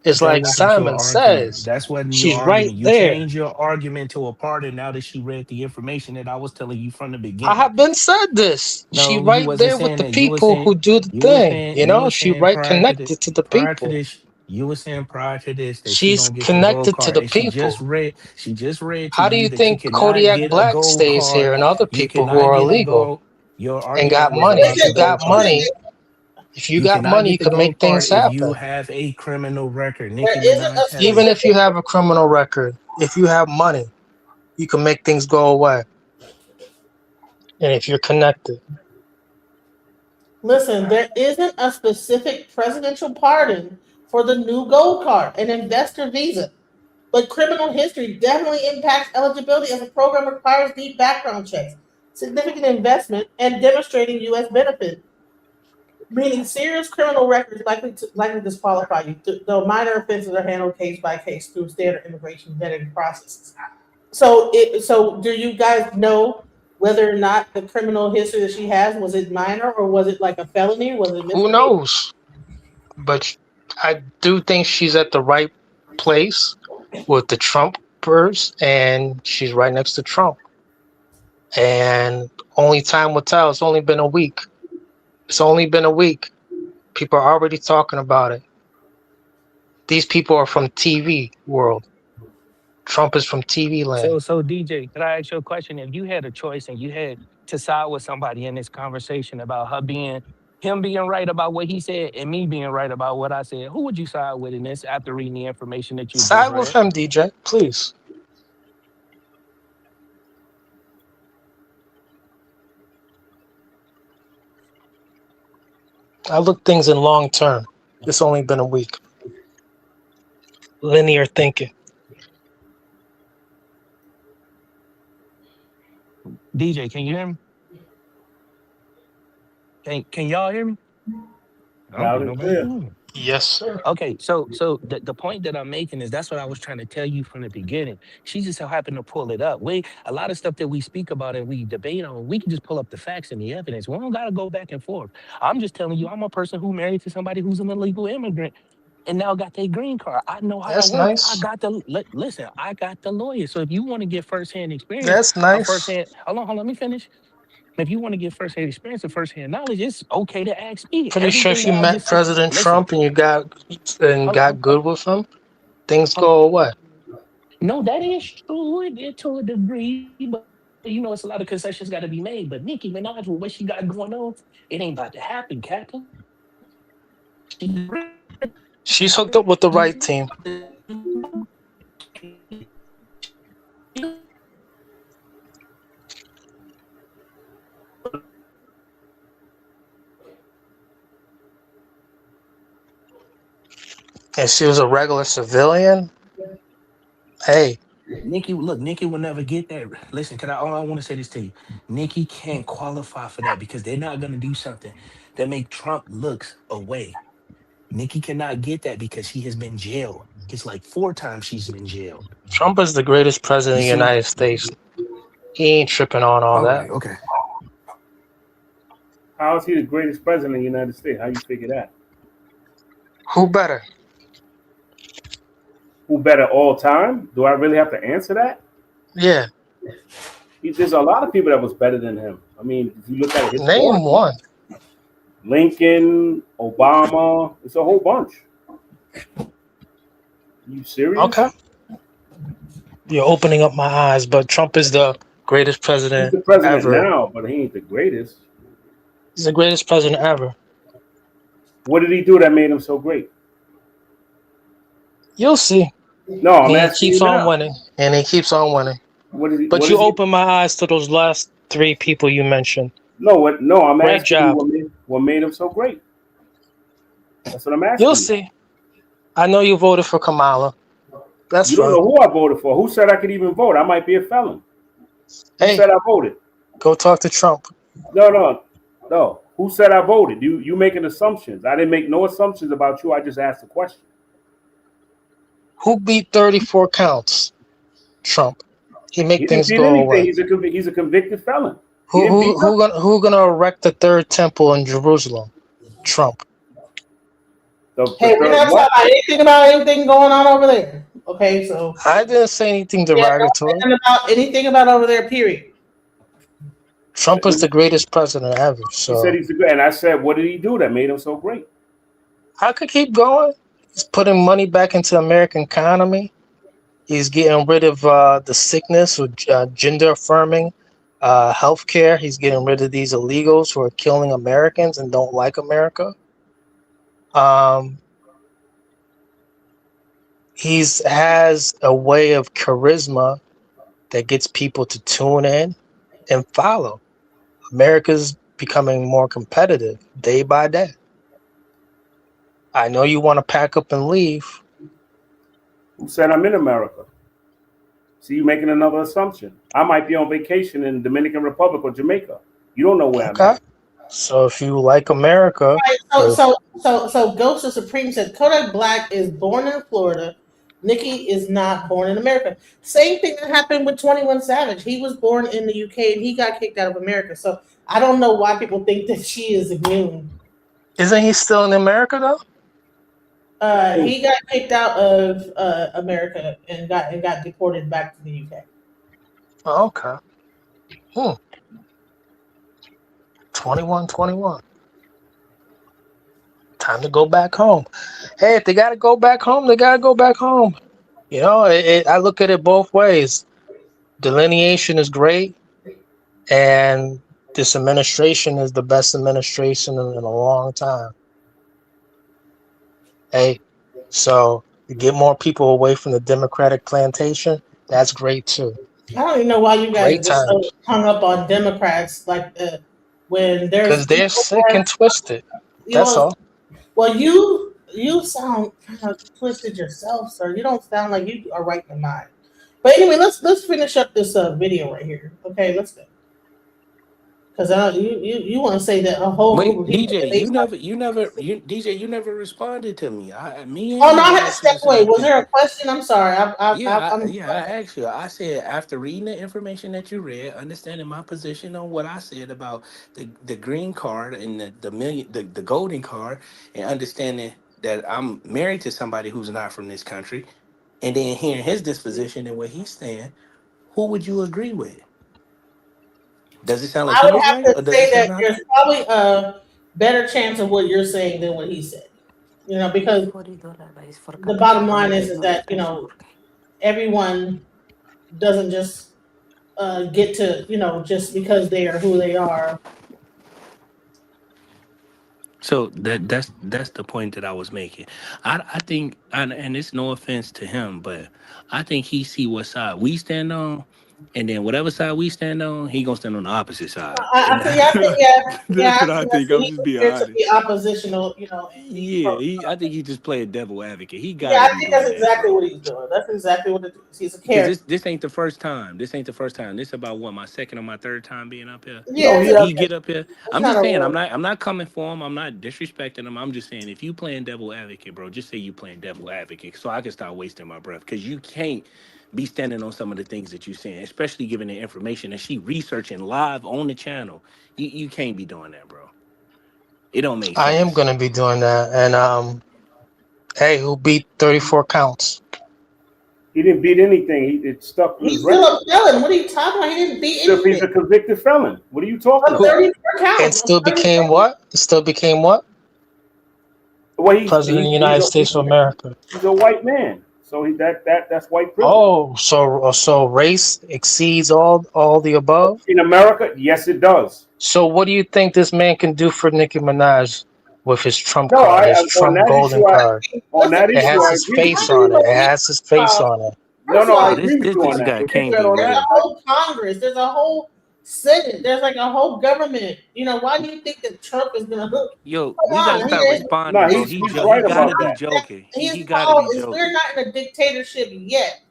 It's that like wasn't your Simon argument. says, That's wasn't your she's right argument. You there. changed your argument to a pardon now that she read the information that I was telling you from the I beginning. have been said this. She No, you right wasn't there with saying the that. You were people saying who do the thing. you were She saying right connected to the prior to people. this, you were saying prior to this that she She's don't get the gold connected to card. the And people. she just read to How do you you that you think cannot Kodiak get a Black gold stays card. here and other You people who cannot are get a illegal gold. Your and got argument was money? about If the you got gold card. money, if you You got cannot money, you get the can make gold card things if you happen. have a criminal record. there Nicki isn't a Minaj has Even a if you specific. have a criminal record, if you have money, you can make things go away. And if you're connected, Listen, there isn't a specific presidential pardon for the new gold card, an investor visa. But criminal history definitely impacts eligibility as the program requires deep background checks, significant investment, and demonstrating U.S. benefit, meaning serious criminal records likely disqualify you, though minor offenses are handled case by case through standard immigration vetting processes. So do you guys know whether or not the criminal history that she has, was it minor or was it like a felony? Was it who misdemeanor? knows? But I do think she's at the right place with the Trumpers, and she's right next to Trump. And only time will tell. It's only been a week. It's only been a week. People are already talking about it. These people are from TV world. Trump is from TV land. so DJ, could I ask you a question? If you had a choice and you had to side with somebody in this conversation about him being right about what he said and me being right about what I said, who would you side with in this after reading the information that you just Side with read? him, DJ, please. I look things in long term. It's only been a week. Linear thinking. DJ, can you hear me? Can y'all hear me? I don't Loud think and nobody clear. can hear me. Yes, sir. Okay, so the point that I'm making is that's what I was trying to tell you from the beginning. She just so happened to pull it up. A lot of stuff that we speak about and we debate on, we can just pull up the facts and the evidence. We don't gotta go back and forth. I'm just telling you, I'm a person who married to somebody who's an illegal immigrant and now got their green card. I know how it That's works. I nice. got listen, I got the lawyer. So if you want to get firsthand experience, That's nice. hold on, let me finish. If you want to get firsthand experience and firsthand knowledge, it's okay to ask me. Pretty sure Everything if you that I met just said, President listen, Trump and you got hold, good with him, things hold, go away. no, that is true to a degree, but you know, it's a lot of concessions got to be made. But Nicki Minaj, with what she got going on, it ain't about to happen, Captain. She's hooked up with the right team. If she was a regular civilian, hey, Nicki will never get that. Listen, all I want to say this to you. Nicki can't qualify for that because they're not gonna do something that make Trump looks away. Nicki cannot get that because she has been jailed. It's like 4 times she's been jailed. Trump is the greatest president of the United States. He ain't tripping on all that. Okay. How is he the greatest president of the United States? How you figure that? Who better? Who better all time? Do I really have to answer that? Yeah. There's a lot of people that was better than him. I mean, if you look at it, name one. Lincoln, Obama, it's a whole bunch. You serious? Okay. You're opening up my eyes, but Trump is the greatest president He's the president ever. now, but he ain't the greatest. He's the greatest president ever. What did he do that made him so great? You'll see. No, I'm he asking keeps you on now. winning, and he keeps on winning. What is he, But what you is he- open my eyes to those last 3 people you mentioned. No, I'm Great asking job. you what made him so great. That's what I'm asking. You'll see. I know you voted for Kamala. That's You don't fine. know who I voted for. Who said I could even vote? I might be a felon. Who Hey. said I voted? Go talk to Trump. No. Who said I voted? You making assumptions. I didn't make no assumptions about you. I just asked a question. Who beat 34 counts? Trump. He He make didn't things beat go anything. away. He's a convicted felon. He didn't beat Who gonna erect the 3rd temple in Jerusalem? Trump. Hey, we're not talking about anything going on over there. Okay, so I didn't say anything yeah, derogatory. don't say anything about over there. Period. Trump is the greatest president ever. He said So he's a good. And I said, what did he do that made him so great? I could keep going. He's putting money back into the American economy. He's getting rid of the sickness with gender affirming healthcare. He's getting rid of these illegals who are killing Americans and don't like America. He has a way of charisma that gets people to tune in and follow. America's becoming more competitive day by day. I know you want to pack up and leave. Who said I'm in America? See, you're making another assumption. I might be on vacation in Dominican Republic or Jamaica. You don't know where I'm at. So if you like America, So Ghost of Supreme said Kodak Black is born in Florida. Nicki is not born in America. Same thing that happened with 21 Savage. He was born in the UK and he got kicked out of America. So I don't know why people think that she is immune. isn't he still in America though? He got kicked out of America and got deported back to the UK. Oh, okay. 21. Time to go back home. Hey, if they got to go back home, they got to go back home. You know, I look at it both ways. Delineation is great, and this administration is the best administration in a long time. Hey, so to get more people away from the Democratic plantation, that's great too. I don't even know why you guys Great get so times. hung up on Democrats when there's Because they're sick and twisted. That's all. Well, you sound kind of twisted yourself, sir. You don't sound like you are right in mind. But anyway, let's finish up this video right here. Okay, let's go. Because you want to say that a whole Wait, group of people. DJ, you never responded to me. Me. Oh no, I had to step away. Was there a question? I'm sorry. I asked you. I said after reading the information that you read, understanding my position on what I said about the green card and the golden card, and understanding that I'm married to somebody who's not from this country, and then hearing his disposition and where he's standing, who would you agree with? Does it sound like I he would was have right, or to does say it sound that like there's probably a better chance of what you're saying than what he said. You know, because the bottom line is that, you know, everyone doesn't just get to, you know, just because they are who they are. So that's the point that I was making. I think, and it's no offense to him, but I think he see what side we stand on, And then whatever side we stand on, he gonna stand on the opposite side. I think, That's what I think. I'm just being to honest. be oppositional, Yeah, I think he just played devil advocate. He Yeah, gotta I be think doing that's that, exactly bro. what he's doing. That's exactly what it is. He's a Because character. this ain't the first time. This ain't the first time. This about what, my second or my third time being up here. Yeah, He get up here. it's I'm not just a saying. real. I'm not coming for him. I'm not disrespecting him. I'm just saying, if you playing devil advocate, bro, just say you playing devil advocate, so I can start wasting my breath. Because you can't be standing on some of the things that you're saying, especially given the information that she researching live on the channel. You can't be doing that, bro. It don't make I am sense. gonna be doing that, and hey, who beat 34 counts? He didn't beat anything. It stuck with He's his still record. a felon. What are you talking about? He didn't beat If he's a anything. convicted felon, what are you talking Of about? 34 And counts. still became what? Still became what? Well, President of the United States of America. he's a white man, so that's white privilege. Oh, so race exceeds all the above? In America, yes, it does. So what do you think this man can do for Nicki Minaj with his Trump No, card, his on Trump that golden issue, card? on that It issue, has I his agree with face you. on it. It has his face on it. No, I But agree with you on this that. guy What you can't said be on There's that. a whole Congress. There's a whole Senate. There's like a whole government. Why do you think that Trump is gonna hook? Yo, Come we gotta on, stop responding, No, bro. he's He right gotta about be that. joking. He His gotta power be is we're joking. not in a dictatorship yet.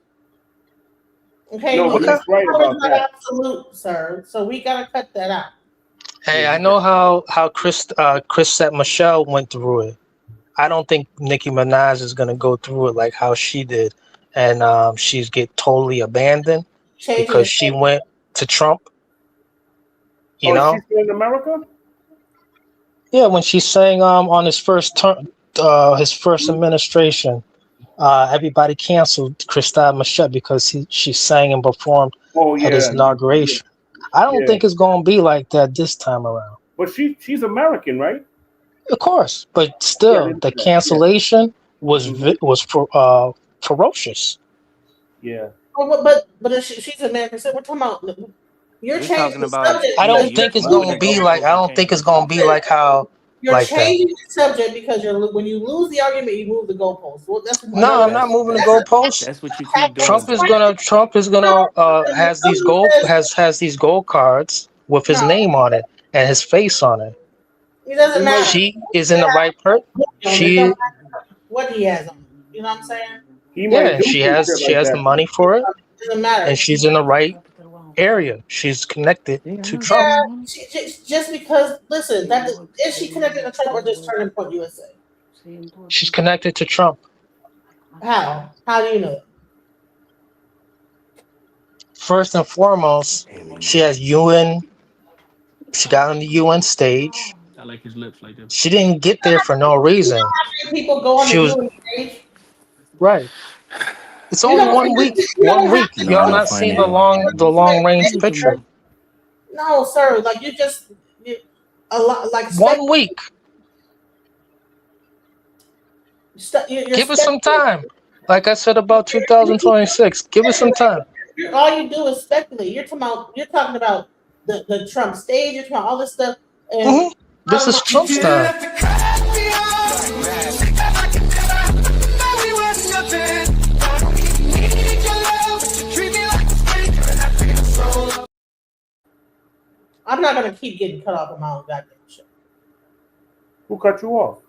Okay, No, but his he's right power is about not that. absolute, sir. So we gotta cut that out. Hey, I know how Chris said Michelle went through it. I don't think Nicki Minaj is gonna go through it like how she did, and she's get totally abandoned Changing because his she name. went to Trump. You Oh, know? she's still in America? Yeah, when she sang on his first term, his first administration, everybody canceled Christophe Michelle because she sang and performed Oh at his yeah, inauguration. I don't yeah. think it's gonna be like that this time around. But she's American, right? Of course, but Yeah, I still, didn't the know that. cancellation was Mhm. ferocious. Yeah. Oh, but if she's American. So we're talking about. You're We're changing talking the about subject I don't because you think it's moving gonna the be like goalposts I and don't think changing it's the gonna be subject. like how you're like that. changing the subject because when you lose the argument, you move the goalposts. Well, that's No, I'm not moving the goalposts. That's what you keep doing. Trump is gonna has these gold cards with his No, name on it and his face on it. it doesn't matter. She is in the right per It she don't matter what he has on. You know what I'm saying? He yeah, might and do some shit she like has the that. money for it It doesn't matter. and she's in the right area. She's connected to Trump. Yeah, just because. Listen, is she connected to Trump or just Turning Point USA? She's connected to Trump. How? How do you know? First and foremost, she has UN. She got on the UN stage. I like his lips like that. She didn't get there for no reason. How many people go on She the was UN stage? right. It's You only don't. 1 week. You 1 don't have week. to Y'all go. not seen the long range picture. No, sir. Like a lot. Like 1 week. You're Give us some time. Like I said about 2026. Give us some time. all you do is speculate. You're talking about the Trump stage. You're talking about all this stuff. And This is Trump style. I'm not gonna keep getting cut off on my own goddamn show. Who cut you off?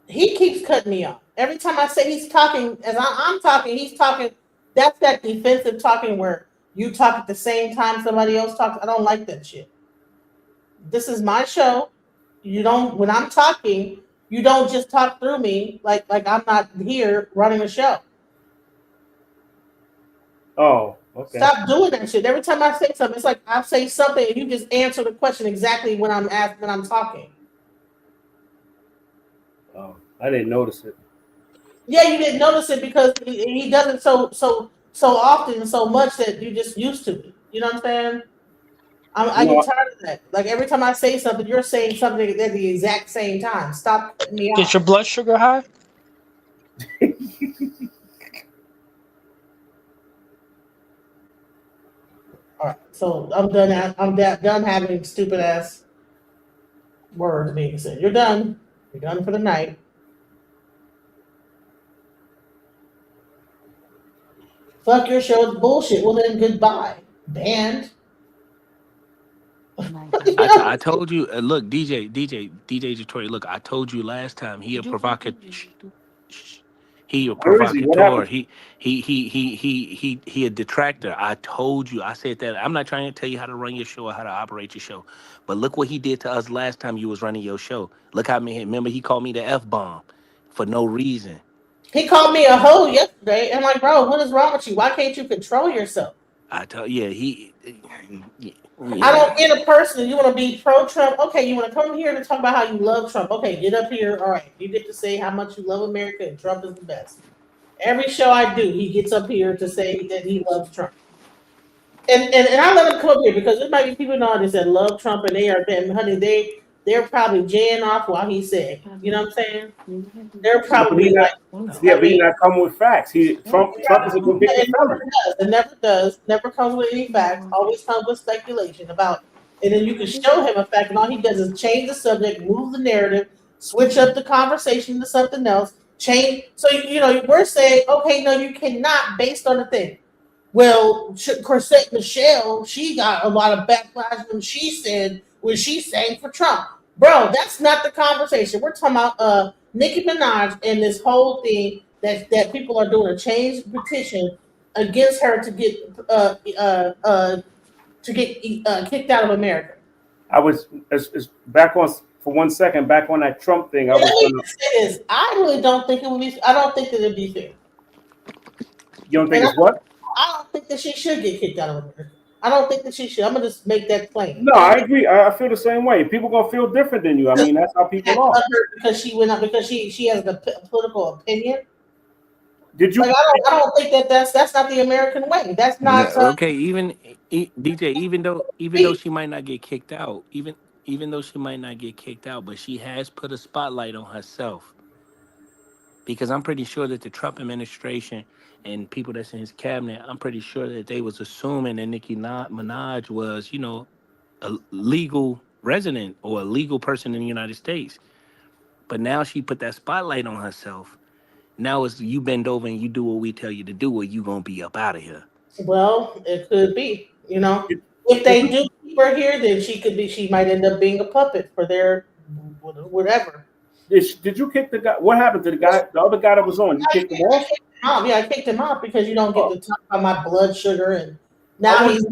He keeps cutting me off. Every time I say he's talking, as I'm talking, he's talking. That's that defensive talking where you talk at the same time somebody else talks. I don't like that shit. This is my show. You don't. When I'm talking, you don't just talk through me like I'm not here running the show. Oh, okay. Stop doing that shit. Every time I say something, it's like I say something and you just answer the question exactly when I'm talking. Oh, I didn't notice it. Yeah, you didn't notice it because he does it so often and so much that you're just used to it. You know what I'm saying? I get tired of that. Like every time I say something, you're saying something at the exact same time. Stop cutting me off. Is your blood sugar high? All right, so I'm done. I'm done having stupid ass words being said. You're done. You're done for the night. Fuck your show. It's bullshit. Well then, goodbye. banned. I told you. Look, DJ Detroit. Look, I told you last time. He a provocateur. He a Where is he? What provocateur. happened? He a detractor. I told you. I said that. I'm not trying to tell you how to run your show or how to operate your show. But look what he did to us last time you was running your show. Look how remember he called me the F-bomb for no reason. He called me a hoe yesterday. And like, bro, what is wrong with you? Why can't you control yourself? I told he. I don't get a person. You want to be pro-Trump? Okay, you want to come here to talk about how you love Trump? Okay, get up here. All right, you get to say how much you love America and Trump is the best. Every show I do, he gets up here to say that he loves Trump. And I let him come up here because there might be people nowadays that love Trump and they are, honey, they're probably jaying off while he said. You know what I'm saying? They're probably like, but he not coming with facts. Trump is a convicted felon. It never does. Never comes with any facts. Always comes with speculation about. And then you can show him a fact, and all he does is change the subject, move the narrative, switch up the conversation to something else, change. So we're saying, okay, no, you cannot, based on the thing. Well, Corsette Michelle, she got a lot of backlash when she sang for Trump. Bro, that's not the conversation. We're talking about Nicki Minaj and this whole thing that people are doing a change petition against her to get kicked out of America. I was back on for 1 second. Back on that Trump thing. Let me say this. I really don't think it would be. I don't think that it'd be fair. You don't think it's what? I don't think that she should get kicked out of America. I don't think that she should. I'm gonna just make that plain. No, I agree. I feel the same way. People gonna feel different than you. I mean, that's how people are. Because she went up because she has a political opinion. Did you? Like, I don't think that's not the American way. That's not okay. DJ, even though she might not get kicked out, even though she might not get kicked out, but she has put a spotlight on herself. Because I'm pretty sure that the Trump administration and people that's in his cabinet, I'm pretty sure that they was assuming that Nicki Minaj was, a legal resident or a legal person in the United States. But now she put that spotlight on herself. Now it's you bend over and you do what we tell you to do, or you gonna be up out of here. Well, it could be. If they do keep her here, then she might end up being a puppet for their whatever. Did you kick the guy? What happened to the other guy that was on? You kicked him off? Yeah, I kicked him off because you don't get to talk about my blood sugar, and now he's.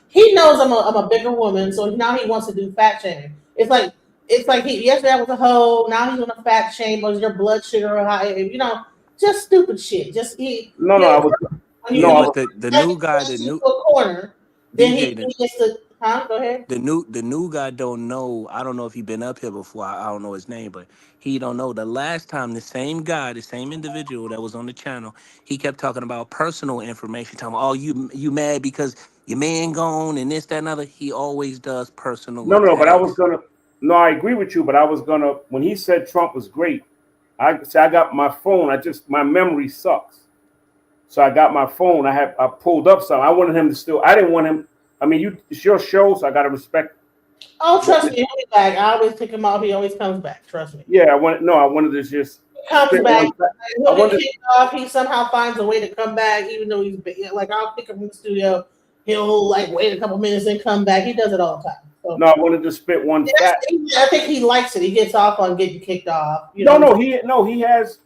He knows I'm a bigger woman, so now he wants to do fat shaming. It's like yesterday I was a hoe. Now he's gonna fat shame. Was your blood sugar high? Just stupid shit. Just eat. No, the new guy, the new corner. Then he gets to. Go ahead. The new guy don't know. I don't know if he been up here before. I don't know his name, but he don't know. The last time the same guy, the same individual that was on the channel, he kept talking about personal information. Talking about, oh, you mad because your man gone and this, that, and other. He always does personal. No, but I was gonna. No, I agree with you, but I was gonna. When he said Trump was great, I got my phone. My memory sucks, so I got my phone. I pulled up something. I wanted him to still. I didn't want him. I mean, it's your show, so I gotta respect. Oh, trust me, he'll be back. I always pick him out. He always comes back. Trust me. Yeah, I wanted to just. He comes back. He'll get kicked off. He somehow finds a way to come back, even though he's like, I'll pick him from the studio. He'll wait a couple minutes and come back. He does it all the time. So, no, I wanted to spit one fact. I think he likes it. He gets off on getting kicked off. He has,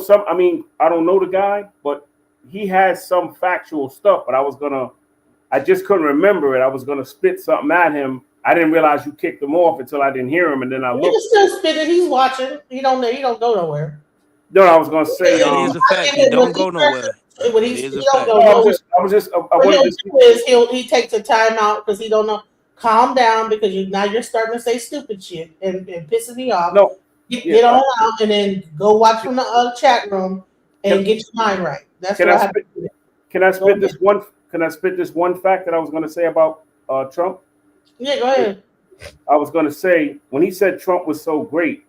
some. I mean, I don't know the guy, but he has some factual stuff. But I just couldn't remember it. I was gonna spit something at him. I didn't realize you kicked him off until I didn't hear him, and then I looked. You can still spit it. He's watching. He don't go nowhere. No, I was gonna say. It is a fact. He don't go nowhere. When he don't go nowhere. He takes a timeout because he don't know. Calm down because you're starting to say stupid shit and pissing me off. No, get on out and then go watch from the other chat room and get your mind right. That's what I have to do. Can I spit this one? Can I spit this one fact that I was going to say about Trump? Yeah, go ahead. I was going to say when he said Trump was so great,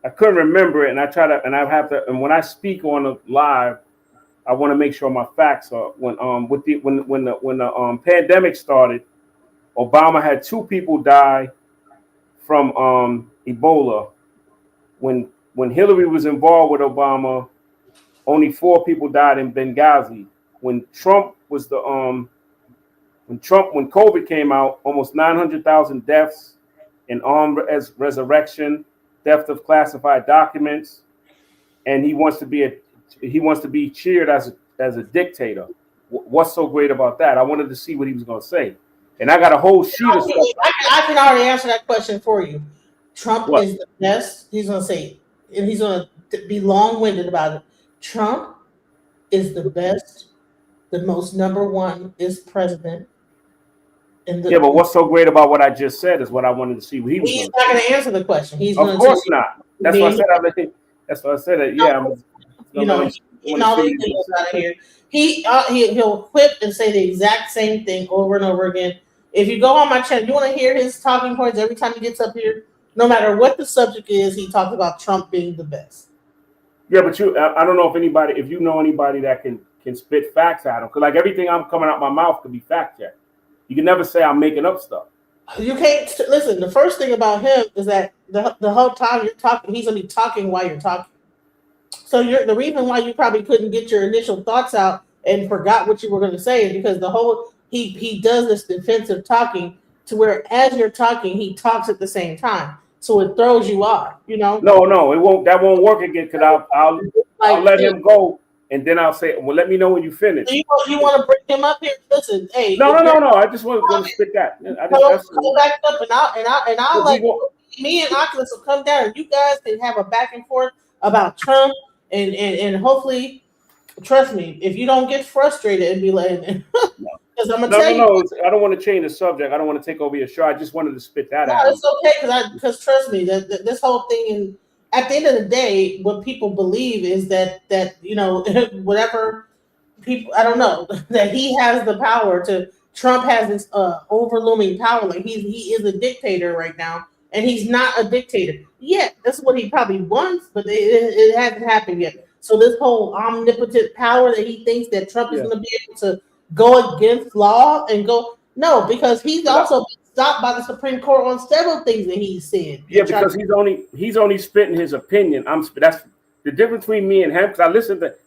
I couldn't remember it, and and when I speak on a live, I want to make sure my facts are. When the pandemic started, Obama had 2 people die from Ebola. When Hillary was involved with Obama, only 4 people died in Benghazi. when Trump was the when COVID came out, almost 900,000 deaths in armed resurrection, theft of classified documents, and he wants to be cheered as a dictator. What's so great about that? I wanted to see what he was going to say, and I got a whole sheet of stuff. I can already answer that question for you. Trump is the best. He's going to say, and he's going to be long-winded about it. Trump is the best, the most number one is president. Yeah, but what's so great about what I just said is what I wanted to see what he was. He's not going to answer the question. He's of course not. That's why I said. That's why I said that. Yeah, out of here. He'll quip and say the exact same thing over and over again. If you go on my channel, you want to hear his talking points every time he gets up here. No matter what the subject is, he talks about Trump being the best. Yeah, but I don't know if you know anybody that can spit facts at him, because like everything I'm coming out my mouth could be fact checked. You can never say I'm making up stuff. You can't listen. The first thing about him is that the whole time you're talking, he's gonna be talking while you're talking. So the reason why you probably couldn't get your initial thoughts out and forgot what you were going to say is because he does this defensive talking to where as you're talking, he talks at the same time. So it throws you off, No, it won't. That won't work again because I'll let him go. And then I'll say, well, let me know when you finish. You want to bring him up here? Listen, hey. No. I just want to spit that. Go back up and I'll like me and Oculus will come down and you guys can have a back and forth about Trump and hopefully, trust me, if you don't get frustrated and be like, because I'm gonna tell you. No, I don't want to change the subject. I don't want to take over your show. I just wanted to spit that out. No, it's okay because trust me, that this whole thing and. At the end of the day, what people believe is that whatever people, I don't know, that he has the power to. Trump has this overlooming power, like he is a dictator right now, and he's not a dictator yet. That's what he probably wants, but it hasn't happened yet. So this whole omnipotent power that he thinks that Trump is going to be able to go against law and no, because he's also been stopped by the Supreme Court on several things that he said. Yeah, because he's only spitting his opinion. That's the difference between me and him. Because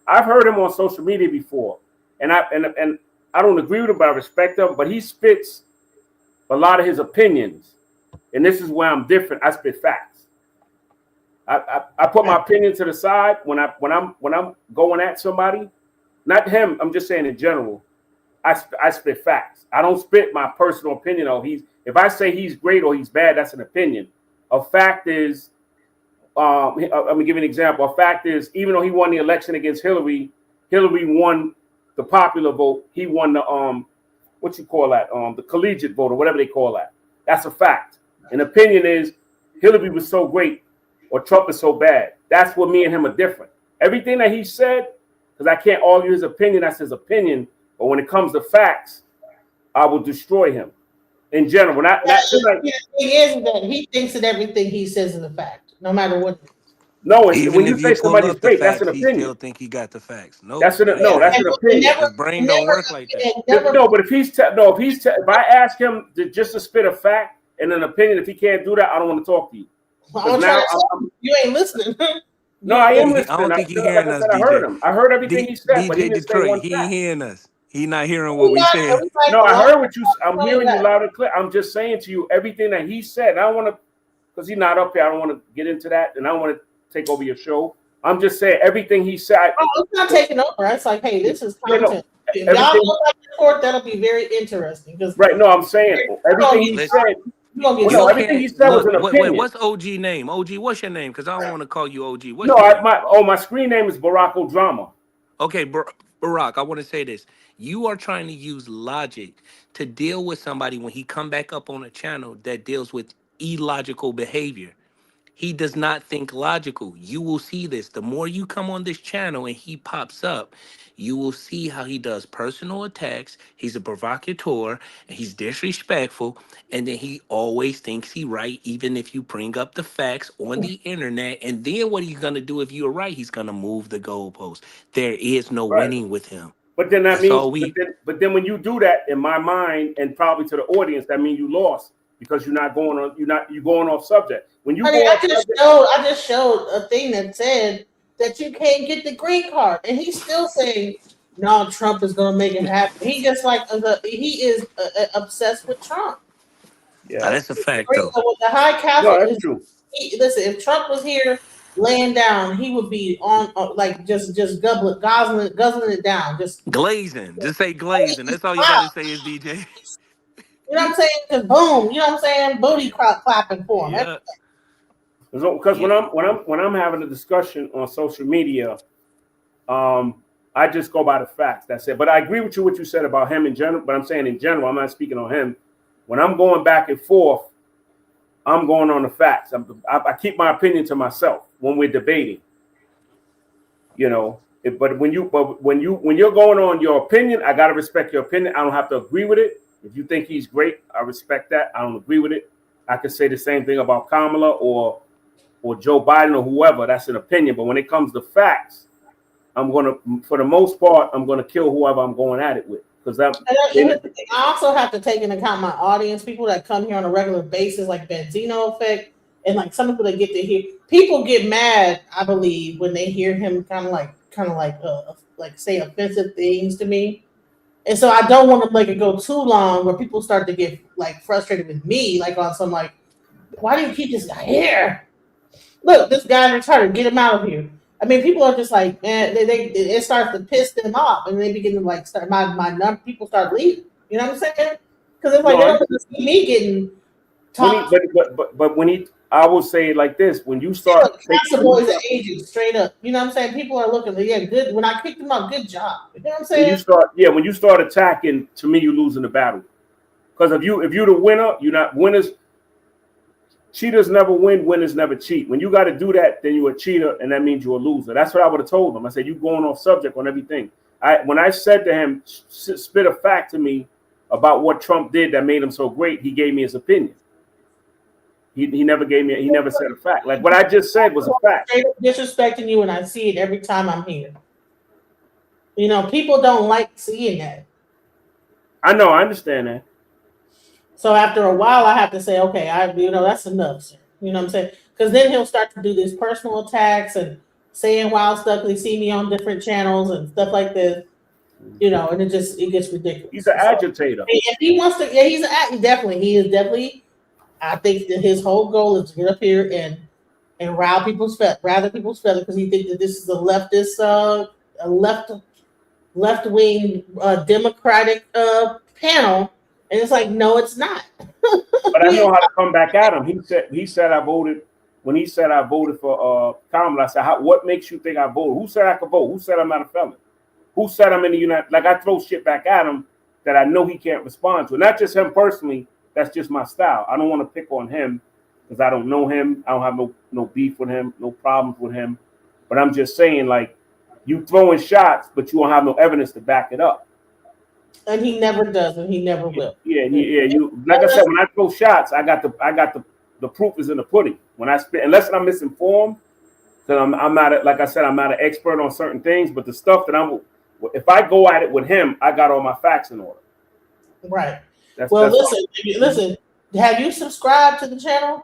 I've heard him on social media before, and I don't agree with him, but I respect him. But he spits a lot of his opinions, and this is where I'm different. I spit facts. I put my opinion to the side when I'm going at somebody, not him. I'm just saying in general. I spit facts. I don't spit my personal opinion. If I say he's great or he's bad, that's an opinion. A fact is, let me give you an example. A fact is, even though he won the election against Hillary won the popular vote. He won the the collegiate vote or whatever they call that. That's a fact. An opinion is Hillary was so great or Trump is so bad. That's what me and him are different. Everything that he said, because I can't argue his opinion, that's his opinion. But when it comes to facts, I will destroy him. In general, the thing is that he thinks that everything he says is a fact, no matter what. No, when you say somebody's great, that's an opinion. He still think he got the facts. That's an opinion. His brain don't work like that. But if I ask him just to spit a fact and an opinion, if he can't do that, I don't want to talk to you. You ain't listening. No, I am listening. I don't think he's hearing us. I heard him. I heard everything he said. But he didn't say one he fact. ain't hearing us. He not hearing what we said. No, I heard what you. I'm hearing you loud and clear. I'm just saying to you everything that he said. I don't want to, because he's not up here. I don't want to get into that, and I don't want to take over your show. I'm just saying everything he said. It's not taking over. It's like, hey, this is content. If y'all go back to court, that'll be very interesting. Right? No, I'm saying everything he said. Everything he said was an opinion. Wait, what's OG name? OG, what's your name? Because I don't want to call you OG. My screen name is Barack O'Drama. Okay, Barack, I want to say this. You are trying to use logic to deal with somebody when he come back up on a channel that deals with illogical behavior. He does not think logical. You will see this. The more you come on this channel and he pops up, you will see how he does personal attacks. He's a provocateur, and he's disrespectful, and then he always thinks he's right, even if you bring up the facts on the internet. And then what he's going to do if you're right, he's going to move the goalpost. There is no winning with him. But then that means, but then when you do that, in my mind, and probably to the audience, that means you lost because you're going off subject. When you I just showed a thing that said that you can't get the green card, and he's still saying no, Trump is going to make it happen. He just like he is obsessed with Trump. Now, that's a fact, Great. though. So with the high castle, No, that's true. listen, if Trump was here laying down, he would be on like just guzzling it down. Just Glazing. Just say glazing. That's all you got to say is DJ. you know what I'm saying? Just boom. You know what I'm saying? Booty clapping for him. Yeah. Because when I'm having a discussion on social media, I just go by the facts. That's it. But I agree with you what you said about him in general. But I'm saying in general, I'm not speaking on him. When I'm going back and forth, I'm going on the facts. I keep my opinion to myself when we're debating. You know, but when you're going on your opinion, I gotta respect your opinion. I don't have to agree with it. If you think he's great, I respect that. I don't agree with it. I could say the same thing about Kamala or Joe Biden or whoever. That's an opinion. But when it comes to facts, for the most part, I'm gonna kill whoever I'm going at it with. Because I also have to take into account my audience, people that come here on a regular basis, like Benzino effect, and like some people that get to hear. People get mad, I believe, when they hear him kind of like say offensive things to me, and so I don't want to make it go too long where people start to get like frustrated with me, like on some like, why do you keep this guy here? Look, this guy's retarded. Get him out of here. I mean, people are just like, man, it starts to piss them off, and they begin to like start people start leaving. You know what I'm saying? Because it's like they don't see me getting talked. But when he, I will say it like this: when you start, Cancer boys are aging straight up. You know what I'm saying? People are looking, yeah, good. When I kicked them out, good job. You know what I'm saying? When you start attacking, to me, you're losing the battle. Because if you're the winner, you're not winners. Cheaters never win, winners never cheat. When you got to do that, then you're a cheater, and that means you're a loser. That's what I would have told him. I said, you going off subject on everything. When I said to him, spit a fact to me about what Trump did that made him so great, he gave me his opinion. He never said a fact. Like what I just said was a fact. Straight up disrespecting you, and I see it every time I'm here. You know, people don't like seeing that. I know, I understand that. So after a while, I have to say, okay, that's enough, sir. You know what I'm saying? Because then he'll start to do these personal attacks and saying wild stuff. They see me on different channels and stuff like this, you know, and it gets ridiculous. He's an agitator. If he wants to, yeah, he is definitely. I think that his whole goal is to get up here and rile people's feathers, because he thinks that this is a leftist, left wing Democratic panel. And it's like, no, it's not. But I know how to come back at him. He said I voted when he said I voted for Kamala. I said, what makes you think I voted? Who said I could vote? Who said I'm not a felon? Who said I'm in the United? Like I throw shit back at him that I know he can't respond to. Not just him personally. That's just my style. I don't want to pick on him because I don't know him. I don't have no beef with him, no problems with him. But I'm just saying, like, you throwing shots, but you don't have no evidence to back it up. And he never does, and he never will. Yeah. You like I said, when I throw shots, I got the proof is in the pudding. When I spit, unless I'm misinformed, then I'm not like I said, I'm not an expert on certain things. But the stuff that if I go at it with him, I got all my facts in order. Right. Listen. Have you subscribed to the channel?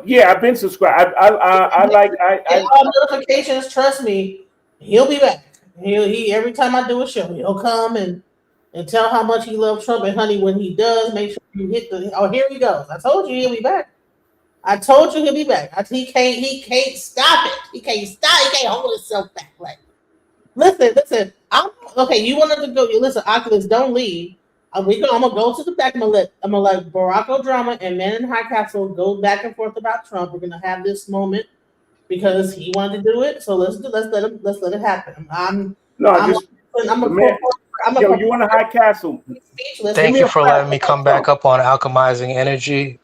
Yeah, I've been subscribed. I all notifications. Trust me, he'll be back. He every time I do a show, he'll come and tell how much he loves Trump. And honey, when he does, make sure you hit here he goes. I told you he'll be back. He can't stop it. He can't stop. He can't hold himself back. Like, listen. Okay. You wanted to go. Listen, Oculus, don't leave. I'm gonna go to the back. I'm gonna let Barack Obama and Man in High Castle go back and forth about Trump. We're gonna have this moment because he wanted to do it. So let's let it happen. You in the High Castle. Thank you for letting me come back up on Alchemizing Energy.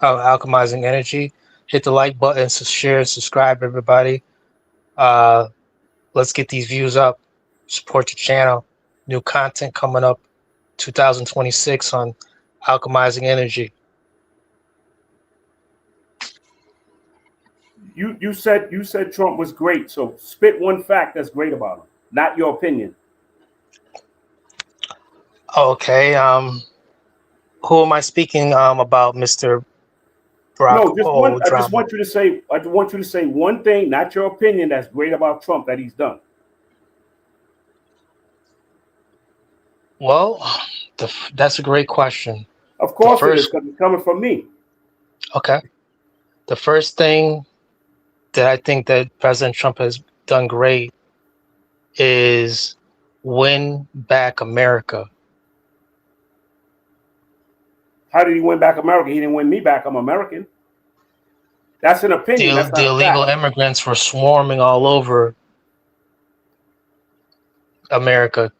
Hit the like button, share, subscribe, everybody. Let's get these views up. Support the channel. New content coming up 2026 on Alchemizing Energy. You said Trump was great. So spit one fact that's great about him, not your opinion. Okay. Who am I speaking about, Mr. Barack? No, I just want you to say one thing, not your opinion, that's great about Trump that he's done. Well, that's a great question. Of course it is, because it's coming from me. Okay. The first thing that I think that President Trump has done great is win back America. How did he win back America? He didn't win me back. I'm American. That's an opinion. That's not The a illegal fact. immigrants were swarming all over America,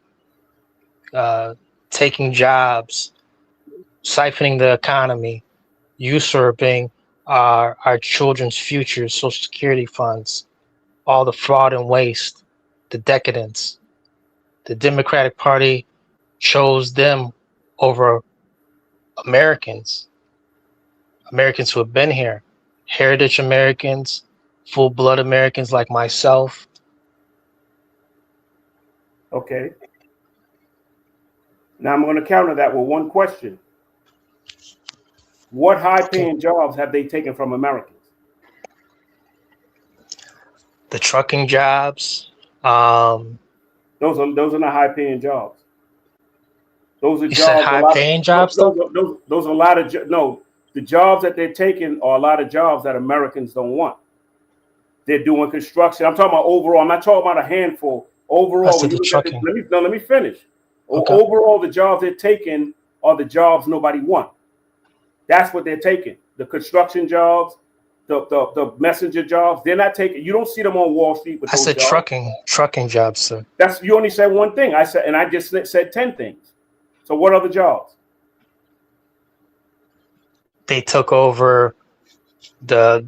taking jobs, siphoning the economy, usurping our children's futures, Social Security funds, all the fraud and waste, the decadence. The Democratic Party chose them over Americans who have been here, heritage Americans, full-blood Americans like myself. Okay. Now I'm going to counter that with one question. What high-paying jobs have they taken from Americans? The trucking jobs. Those are not high-paying jobs. Those are You jobs. said high-paying jobs, though? Those are a lot of the jobs that they're taking are a lot of jobs that Americans don't want. They're doing construction. I'm talking about overall. I'm not talking about a handful. Overall, when you look at it, let me finish. Okay. Overall, the jobs they're taking are the jobs nobody wants. That's what they're taking. The construction jobs, the messenger jobs. They're not taking. You don't see them on Wall Street with those jobs. I said trucking jobs, sir. You only said one thing. I just said 10 things. So what other jobs? They took over the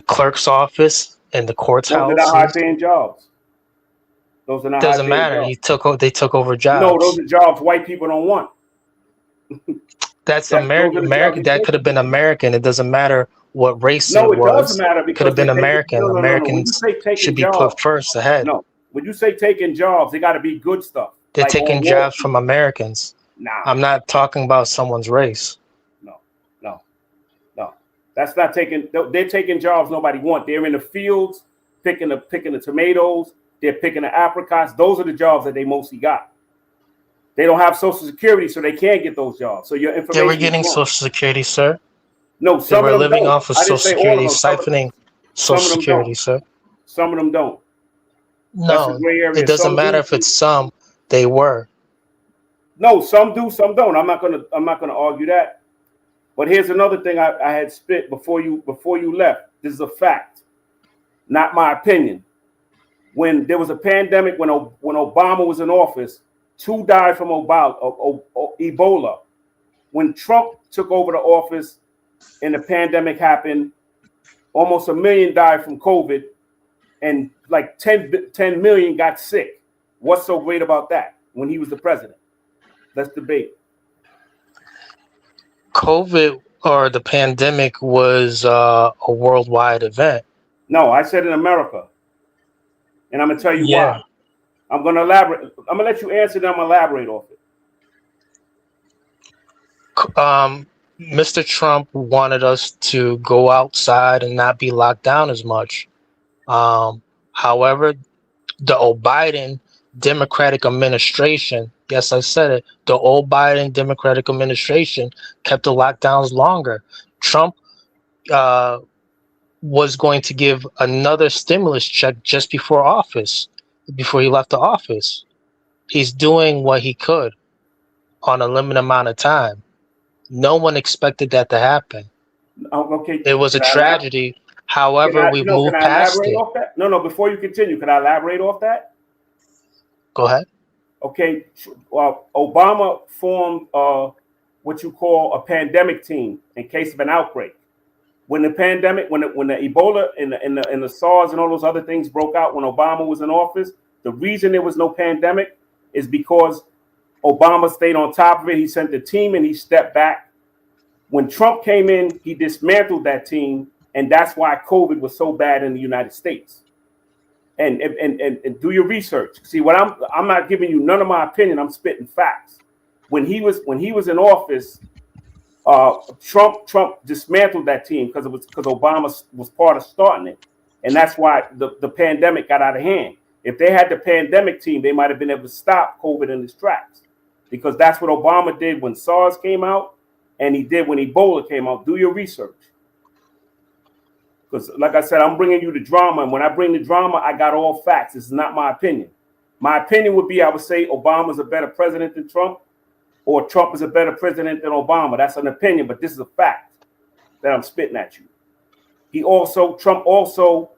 clerk's office and the court's house. Those are not high-paying jobs. Those are not. Doesn't matter. Jobs. They took over jobs. No, those are jobs white people don't want. That's American. That could have been American. It doesn't matter what race it was. No, it does matter because could have been American. No. Americans should be put first ahead. No, when you say taking jobs, they got to be good stuff. They're taking jobs from Americans. Nah, I'm not talking about someone's race. No. That's not taking. They're taking jobs nobody wants. They're in the fields picking the tomatoes. They're picking the apricots. Those are the jobs that they mostly got. They don't have Social Security, so they can't get those jobs. So your information. They were getting Social Security, sir. No, they were living off of Social Security, siphoning Social Security, sir. Some of them don't. No, it doesn't matter if it's some. They were. No, some do, some don't. I'm not gonna argue that. But here's another thing I had spit before you left. This is a fact, not my opinion. When there was a pandemic, when Obama was in office, 2 died from Ebola. When Trump took over the office and the pandemic happened, almost 1 million died from COVID, and like 10 million got sick. What's so great about that when he was the president? Let's debate. COVID or the pandemic was a worldwide event. No, I said in America. And I'm going to tell you why. I'm going to elaborate. I'm going to let you answer, then I'm going to elaborate off it. Mr. Trump wanted us to go outside and not be locked down as much. However, the Biden Democratic administration, yes, I said it, the old Biden Democratic administration kept the lockdowns longer. Trump was going to give another stimulus check just before he left the office. He's doing what he could on a limited amount of time. No one expected that to happen. Okay. It was a tragedy. However, we moved past it. No, before you continue, can I elaborate off that? Go ahead. Okay. Obama formed what you call a pandemic team in case of an outbreak. When the pandemic, when the Ebola and the SARS and all those other things broke out when Obama was in office, the reason there was no pandemic is because Obama stayed on top of it. He sent the team and he stepped back. When Trump came in, he dismantled that team, and that's why COVID was so bad in the United States. And do your research. See, what I'm not giving you none of my opinion. I'm spitting facts. When he was in office, Trump dismantled that team because Obama was part of starting it, and that's why the pandemic got out of hand. If they had the pandemic team, they might have been able to stop COVID in its tracks. because that's what Obama did when SARS came out, and he did when Ebola came out. Do your research. Because, like I said, I'm bringing you the drama, and when I bring the drama, I got all facts. This is not my opinion. My opinion would be, I would say Obama's a better president than Trump, or Trump is a better president than Obama. That's an opinion, but this is a fact that I'm spitting at you. Trump also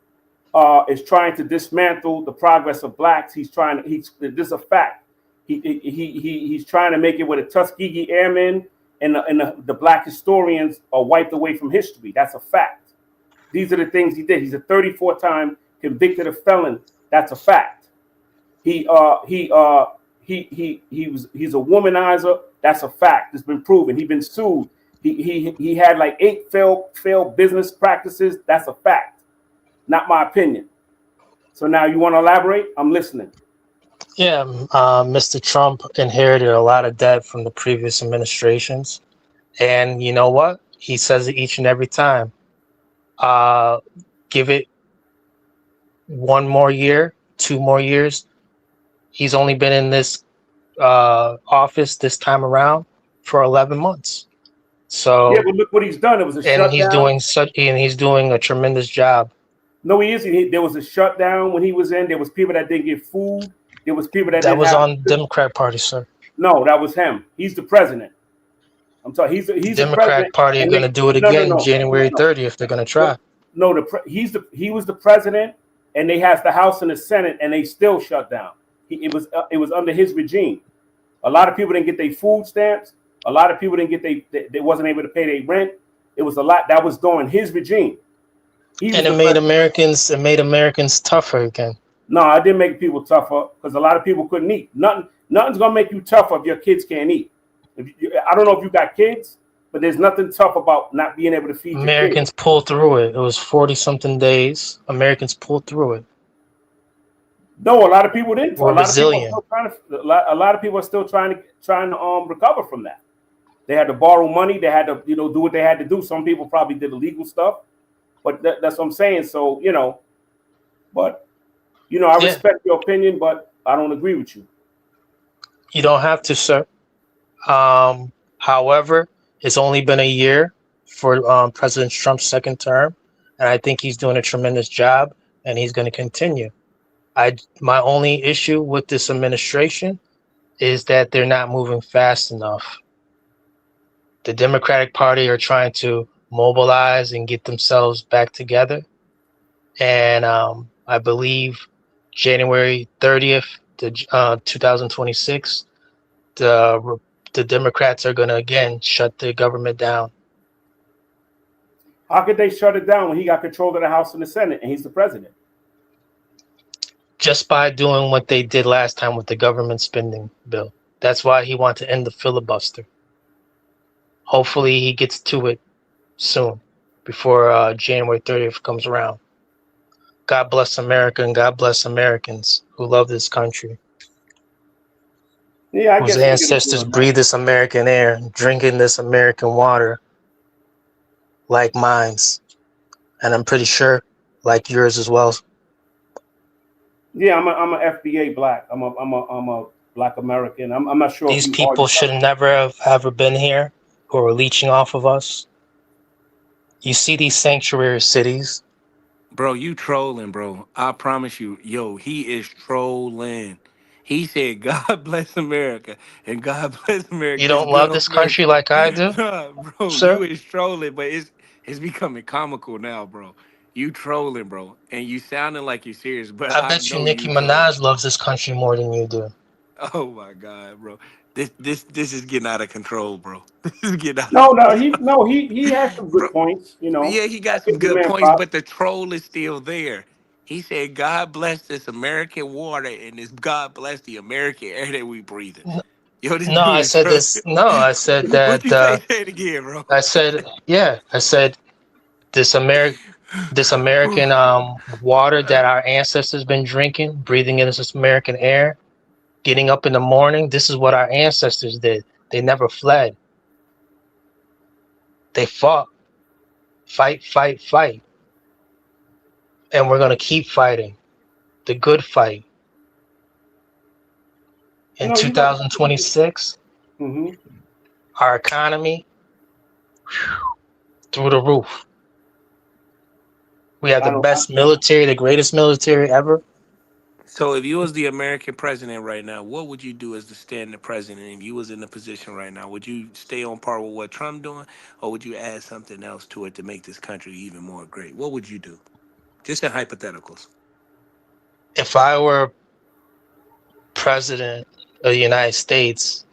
is trying to dismantle the progress of blacks. This is a fact. He's trying to make it where the Tuskegee Airmen and the black historians are wiped away from history. That's a fact. These are the things he did. He's a 34-time convicted felon. That's a fact. He's a womanizer. That's a fact. It's been proven. He's been sued. He had like 8 failed business practices. That's a fact. Not my opinion. So now you want to elaborate? I'm listening. Yeah, Mr. Trump inherited a lot of debt from the previous administrations. And you know what? He says it each and every time. Give it 1 more year, 2 more years. He's only been in this office this time around for 11 months. So yeah, but look what he's done. It was a shutdown. He's doing a tremendous job. No, he isn't. There was a shutdown when he was in. There was people that didn't get food. There was people that was on the Democrat Party, sir. No, that was him. He's the president. I'm talking. He's the Democrat Party are going to do it again January 30th. They're going to try. No, he was the president, and they has the House and the Senate, and they still shut down. It was under his regime. A lot of people didn't get their food stamps. A lot of people didn't get they wasn't able to pay their rent. It was a lot that was during his regime. It made Americans tougher again. No, I didn't make people tougher because a lot of people couldn't eat. Nothing's gonna make you tougher if your kids can't eat. I don't know if you got kids, but there's nothing tough about not being able to feed Americans your kids. pulled through it. It was 40-something days. Americans pulled through it. No, a lot of people didn't. We're resilient. A lot of people are still trying to recover from that. They had to borrow money. They had to, do what they had to do. Some people probably did illegal stuff, but that's what I'm saying. So, I respect your opinion, but I don't agree with you. You don't have to, sir. However, it's only been a year for President Trump's second term, and I think he's doing a tremendous job, and he's going to continue. My only issue with this administration is that they're not moving fast enough. The Democratic Party are trying to mobilize and get themselves back together, and I believe January 30th, 2026, the Democrats are going to again shut the government down. How could they shut it down when he got control of the House and the Senate and he's the president? Just by doing what they did last time with the government spending bill. That's why he wanted to end the filibuster. Hopefully he gets to it soon, before January 30th comes around. God bless America, and God bless Americans who love this country. Yeah, whose ancestors breathed this American air, drinking this American water like mine's. And I'm pretty sure like yours as well. Yeah, I'm a FBA black. I'm a black American. I'm not sure. These people should never have ever been here, who are leeching off of us. You see these sanctuary cities. Bro, you trolling, bro. I promise you. Yo, he is trolling. He said, God bless America, and God bless America. You don't love this country like I do? Bro, sir? You is trolling, but it's becoming comical now, bro. You trolling, bro, and you sounding like you're serious, but I bet you Nicki Minaj loves this country more than you do. Oh my God, bro. This is getting out of control, bro. This is getting out he has some good points, Yeah, he got some good points, but the troll is still there. He said, God bless this American water and this God bless the American air that we breathe. Yo, I said that. What you say it again, bro? I said this American water that our ancestors been drinking, breathing in this American air, getting up in the morning. This is what our ancestors did. They never fled. They fought. Fight, fight, fight. And we're going to keep fighting. The good fight. In 2026, Our economy, through the roof. We have the best military, the greatest military ever. So if you was the American president right now, what would you do as the standing president? If you was in the position right now, would you stay on par with what Trump doing, or would you add something else to it to make this country even more great? What would you do? Just in hypotheticals. If I were president of the United States,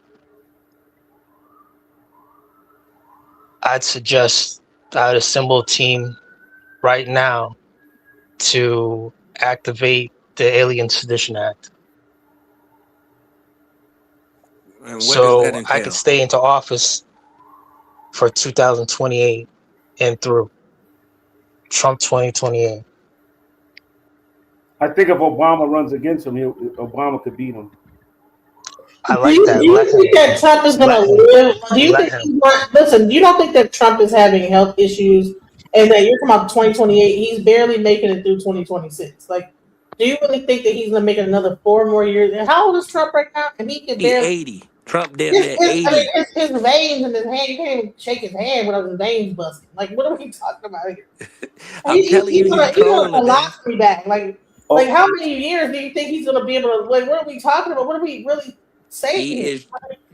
I'd assemble a team right now to activate the Alien Sedition Act. And what So does that entail? I could stay into office for 2028 and through Trump 2028. I think if Obama runs against him, Obama could beat him. I like that. Do you think that Trump is going to live? Do you think he's not? Listen, you don't think that Trump is having health issues and that you're talking about 2028? He's barely making it through 2026. Like, do you really think that he's going to make it another 4 more years? And how old is Trump right now? And he can He barely 80. Trump damn near 80. I mean, his veins in his hand, you can't even shake his hand without his veins busting. Like, what are we talking about here? I'm telling you, he's trolling, gonna man. me back. Like how many years do you think he's gonna be able to? Like, what are we talking about? What are we really saying? He here? is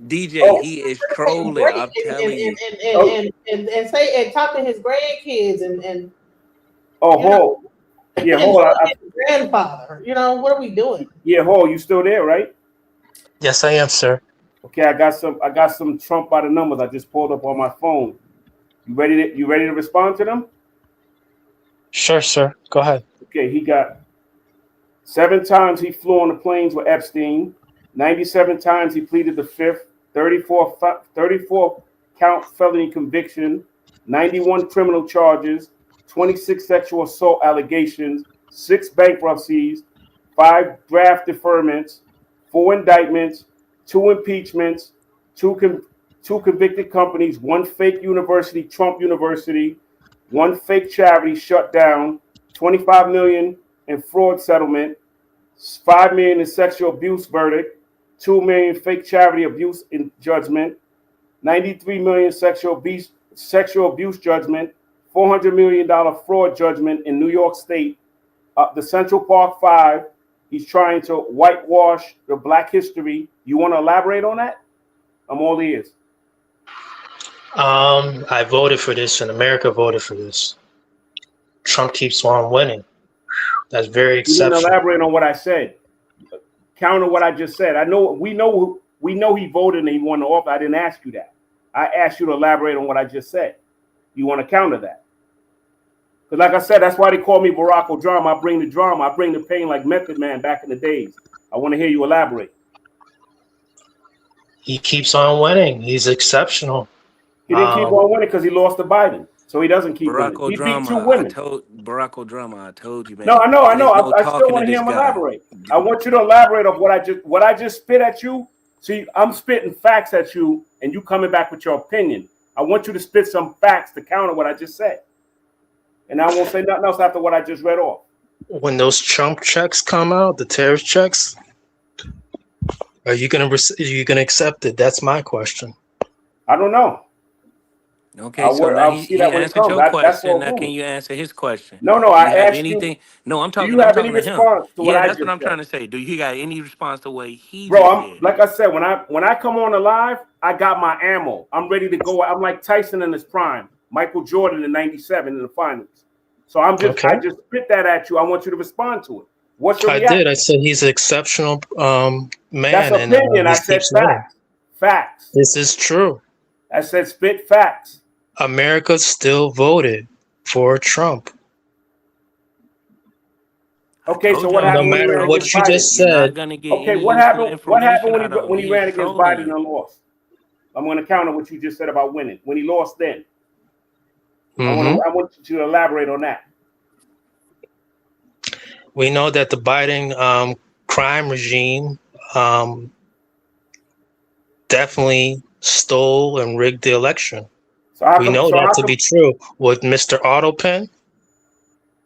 DJ. He is trolling. I'm telling you. And say and talk to his grandkids and hold on. His grandfather. You know, what are we doing? Yeah, you still there, right? Yes, I am, sir. Okay, I got some Trump by the numbers I just pulled up on my phone. You ready to respond to them? Sure, sir. Go ahead. Okay, he got 7 times he flew on the planes with Epstein, 97 times he pleaded the fifth, 34 count felony conviction, 91 criminal charges, 26 sexual assault allegations, 6 bankruptcies, 5 draft deferments, 4 indictments, 2 impeachments, 2 convicted companies, 1 fake university, Trump University, 1 fake charity shut down, 25 million in fraud settlement, 5 million in sexual abuse verdict, 2 million fake charity abuse in judgment, 93 million sexual abuse judgment, $400 million fraud judgment in New York State, the Central Park 5. He's trying to whitewash the Black history. You want to elaborate on that? I'm all ears. I voted for this, and America voted for this. Trump keeps on winning. That's very exceptional. You didn't elaborate on what I said. Counter what I just said. We know he voted and he won the office. I didn't ask you that. I asked you to elaborate on what I just said. You want to counter that? Because like I said, that's why they call me Barack Drama. I bring the drama. I bring the pain like Method Man back in the days. I want to hear you elaborate. He keeps on winning. He's exceptional. He didn't keep on winning because he lost to Biden. So he doesn't keep Barack winning. He beat 2 O'Drama, women. Barack O'Drama, I told you, man. No, I know. I There's still want to hear him elaborate. I want you to elaborate on what I just spit at you. See, I'm spitting facts at you, and you coming back with your opinion. I want you to spit some facts to counter what I just said. And I won't say nothing else after what I just read off. When those Trump checks come out, the terrorist checks, are you gonna accept it? That's my question. I don't know. Okay, so now he answered your question. Now can you answer his question? No, I asked you. No, I'm talking. Do you have any to him. response to what I that's just what I'm said? trying to say. Do you got any response to what he? Bro, like I said, when I come on the live, I got my ammo. I'm ready to go. I'm like Tyson in his prime, Michael Jordan in '97 in the finals. So I just spit that at you. I want you to respond to it. What's your reaction? I did. I said he's an exceptional man. That's opinion. I said facts. Facts. This is true. I said spit facts. America still voted for Trump. Okay, so what happened? No matter what you just said. Okay, what happened? What happened when he ran against Biden and lost? I'm going to counter what you just said about winning. When he lost, then I want you to elaborate on that. We know that the Biden crime regime definitely stole and rigged the election. We know that to be true with Mr. Autopen.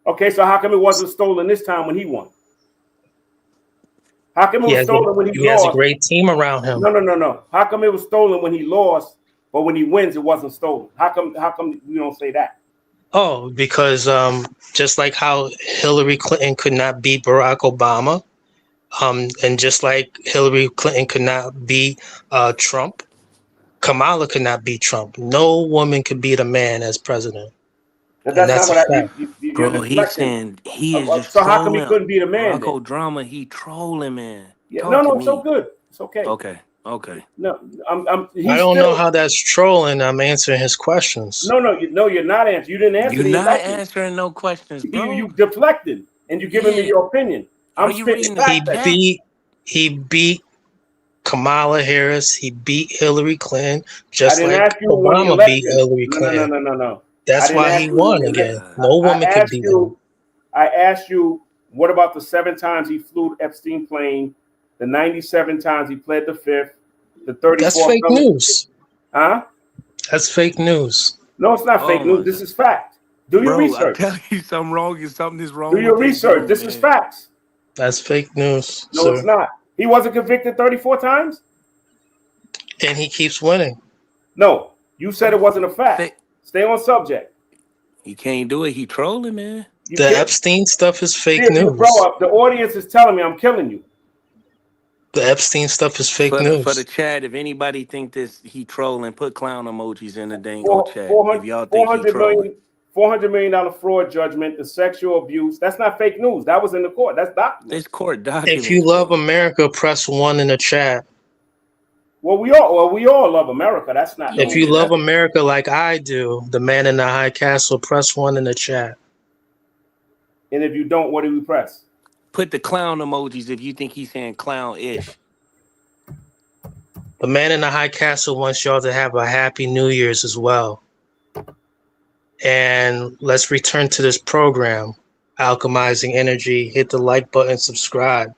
Okay, so how come it wasn't stolen this time when he won? How come it was stolen when he He has a lost? great team around him. No. How come it was stolen when he lost, but when he wins, it wasn't stolen? How come you don't say that? Oh, because just like how Hillary Clinton could not beat Barack Obama, and just like Hillary Clinton could not beat Trump, Kamala could not beat Trump. No woman could beat a man as president. But And that's that's not a what fact. you're Bro, he's deflecting. saying he is just So how come he trolling. couldn't beat a man then? Barack Drama, he trolling, man. Yeah, Talk to no, me. it's so good. It's okay. Okay. No, I don't know how that's trolling. I'm answering his questions. No, you're not answering. You didn't answer. You're the not election. answering no questions, bro. You deflected, and you're giving me your opinion. I'm spitting facts at you. He beat Kamala Harris. He beat Hillary Clinton, just I didn't like ask you when he Obama beat elected. Hillary Clinton. No. That's why he won again. No woman could beat him. I asked you, what about the 7 times he flew Epstein plane, the 97 times he pled the fifth, the 34? That's fake news. Huh? That's fake news. No, it's not fake news. This is fact. Do your research. I'm telling you something wrong is something is wrong. Do your with research. This dude, is man. facts. That's fake news. No, sir. it's not. He wasn't convicted 34 times? And he keeps winning. No, you said it wasn't a fact. Stay on subject. He can't do it. He trolling, man. The Epstein stuff is fake news. Bro, the audience is telling me I'm killing you. The Epstein stuff is fake For news. the chat, if anybody think this he trolling, put clown emojis in the dang chat. If y'all think he trolling. $400 million fraud judgment, the sexual abuse. That's not fake news. That was in the court. That's documented. This court document. If you love America, press 1 in the chat. Well, we all love America. That's not. If you love America like I do, the man in the high castle, press 1 in the chat. And if you don't, what do we press? Put the clown emojis if you think he's saying clown-ish. The man in the high castle wants y'all to have a happy New Year's as well. And let's return to this program, Alchemizing Energy. Hit the like button, subscribe.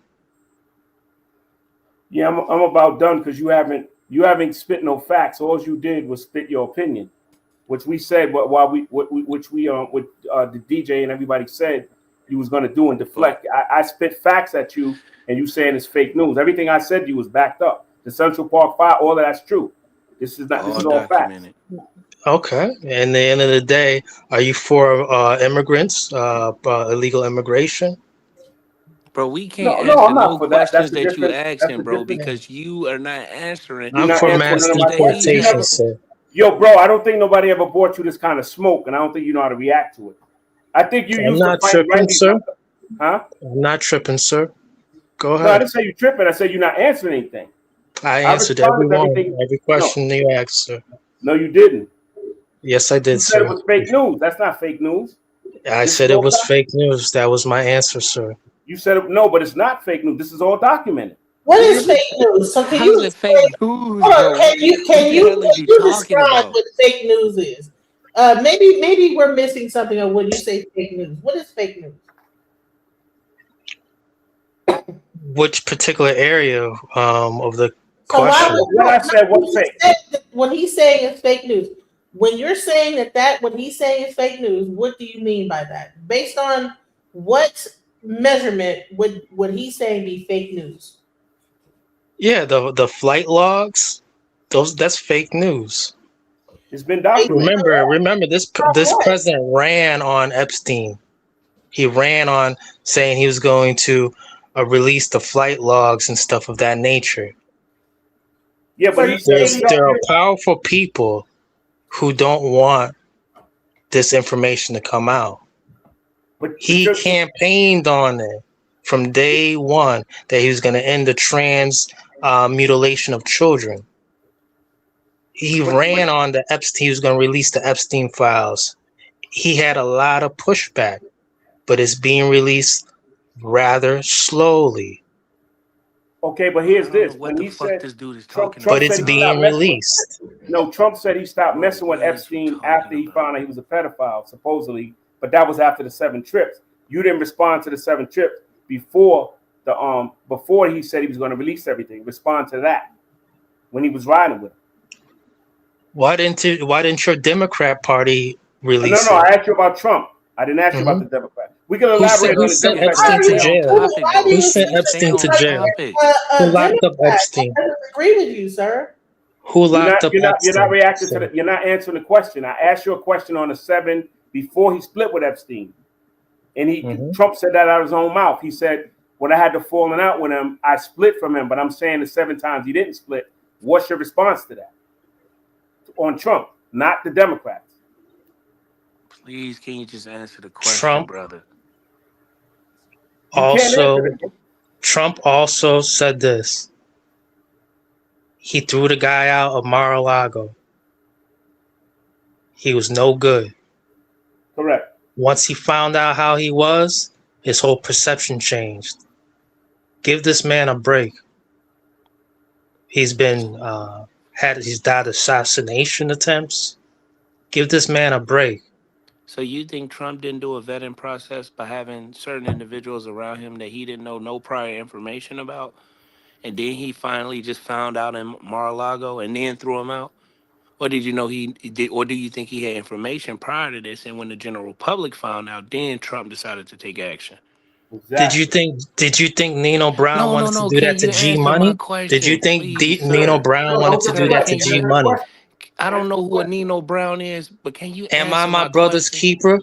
Yeah, I'm about done because you haven't spit no facts. All you did was spit your opinion, which we said the DJ and everybody said you was going to do and deflect. I spit facts at you, and you saying it's fake news. Everything I said to you was backed up. The Central Park Fire, all of that's true. This is not. This is all facts. Okay. And at the end of the day, are you for immigrants, illegal immigration? Bro, we can't I'm answer not no for that. questions That's that you different- asking, bro, because you are not answering. I'm for mass deportation, sir. Yo, bro, I don't think nobody ever bought you this kind of smoke, and I don't think you know how to react to it. I think you I'm used not to fight tripping, Randy. sir. Huh? I'm not tripping, sir. Go No, I ahead. didn't say you tripping. I said you're not answering anything. I answered responded to every question you asked, sir. No, you didn't. Yes, I did, You said sir. it was fake news. That's not fake news. I This said is it all was fake news. That was my answer, sir. You said it, no, but it's not fake news. This is all documented. What is fake news? So can How you is it fake news, hold on, bro? can you talking describe about? what fake news is? Maybe we're missing something of when you say fake news. What is fake news? Which particular area of the So why question? would What I said was fake. when he's saying it's fake news? When you're saying that what he's saying is fake news, what do you mean by that? Based on what measurement would he saying be fake news? Yeah, the flight logs. That's fake news. It's been documented. Remember this president ran on Epstein. He ran on saying he was going to release the flight logs and stuff of that nature. Yeah, but there are powerful people who don't want this information to come out. But he campaigned on it from day one that he was going to end the trans mutilation of children. He ran on the Epstein. He was going to release the Epstein files. He had a lot of pushback, but it's being released rather slowly. Okay, but here's this. What When the he fuck said this dude is Trump talking But said it's he being stopped messing with- released. No, Trump said he stopped messing with Epstein after he found out he was a pedophile, supposedly. But that was after the 7 trips. You didn't respond to the 7 trips before he said he was going to release everything. Respond to that when he was riding with him. Why didn't your Democrat Party release No, it? I asked you about Trump. I didn't ask you about the Democrat. We can Who elaborate on the sent Democrat. Epstein to jail? Topic, Who though. sent Let's stay Epstein on to jail? topic. Who locked up Epstein? I disagree with you, sir. Who locked up You're not Epstein? reacting to the. You're not answering the question. I asked you a question on the 7 before he split with Epstein, and Trump said that out of his own mouth. He said, "When I had the falling out with him, I split from him." But I'm saying the 7 times he didn't split. What's your response to that? On Trump, not the Democrats. Please, can you just answer the question, brother? Trump also said this. He threw the guy out of Mar-a-Lago. He was no good. Correct. Once he found out how he was, his whole perception changed. Give this man a break. He's been he's died assassination attempts. Give this man a break. So you think Trump didn't do a vetting process by having certain individuals around him that he didn't know no prior information about? And then he finally just found out in Mar-a-Lago and then threw him out? Or did you know he did? Or do you think he had information prior to this, and when the general public found out, then Trump decided to take action? Exactly. Did you think Nino Brown wanted to do that to G Money? Did you think Nino Brown wanted to do that to G Money? I don't know who a Nino Brown is, but can you Am I my brother's keeper?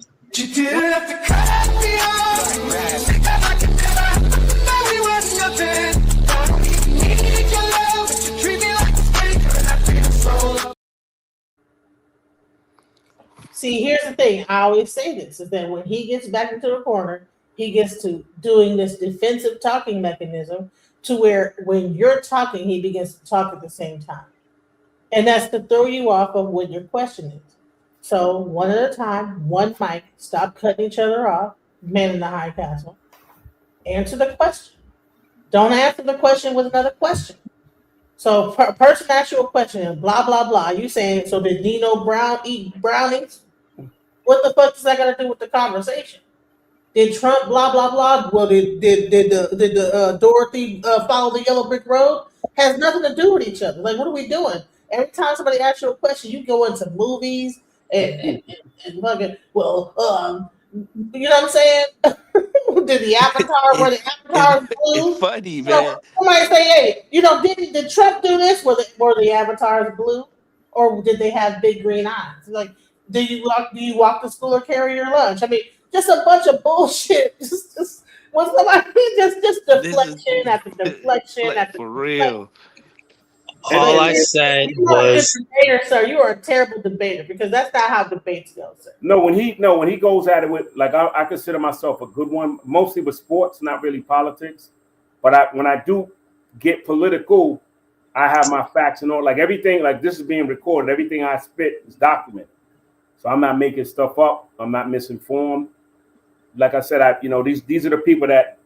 See, here's the thing. I always say this, is that when he gets back into the corner, he gets to doing this defensive talking mechanism to where when you're talking, he begins to talk at the same time. And that's to throw you off of what your question is. So one at a time, one mic, stop cutting each other off, man in the high castle. Answer the question. Don't answer the question with another question. So a person asks you a question and blah, blah, blah. You saying, so did Nino Brown eat brownies? What the fuck does that got to do with the conversation? Did Trump blah, blah, blah? Well, did the Dorothy follow the yellow brick road? Has nothing to do with each other. Like, what are we doing? Every time somebody asks you a question, you go into movies and fucking, well, you know what I'm saying? Did the Avatar, were the Avatars blue? It's funny, man. Somebody say, hey, did Trump do this? Were the Avatars blue? Or did they have big green eyes? Like, do you walk to school or carry your lunch? I mean, just a bunch of bullshit. Just when somebody just deflection after deflection after for real. All I said was, debater, sir. You are a terrible debater because that's not how debates go, sir. No, when he goes at it with, like, I consider myself a good one, mostly with sports, not really politics. But when I do get political, I have my facts and all. Like everything, like this is being recorded. Everything I spit is documented. So I'm not making stuff up. I'm not misinformed. Like I said, these are the people that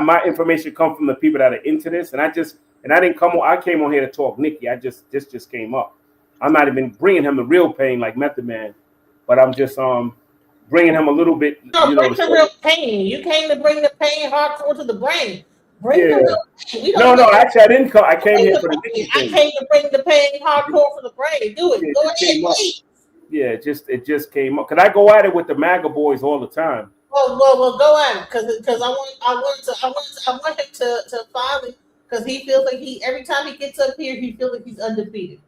my information come from, the people that are into this, and I didn't come on. I came on here to talk Nicki. This just came up. I'm not even bringing him the real pain like Method Man, but I'm just bringing him a little bit. No, bring the real pain. You came to bring the pain hardcore to the brain. Bring the real pain. No, actually I didn't come. I came here for the Nicki I came to bring the pain hardcore for the brain. Do it. Yeah, Go ahead, please. Yeah, it just came up. Cause I go at it with the MAGA boys all the time. Well, go at it, because I want him to finally, because he feels like every time he gets up here, he feels like he's undefeated.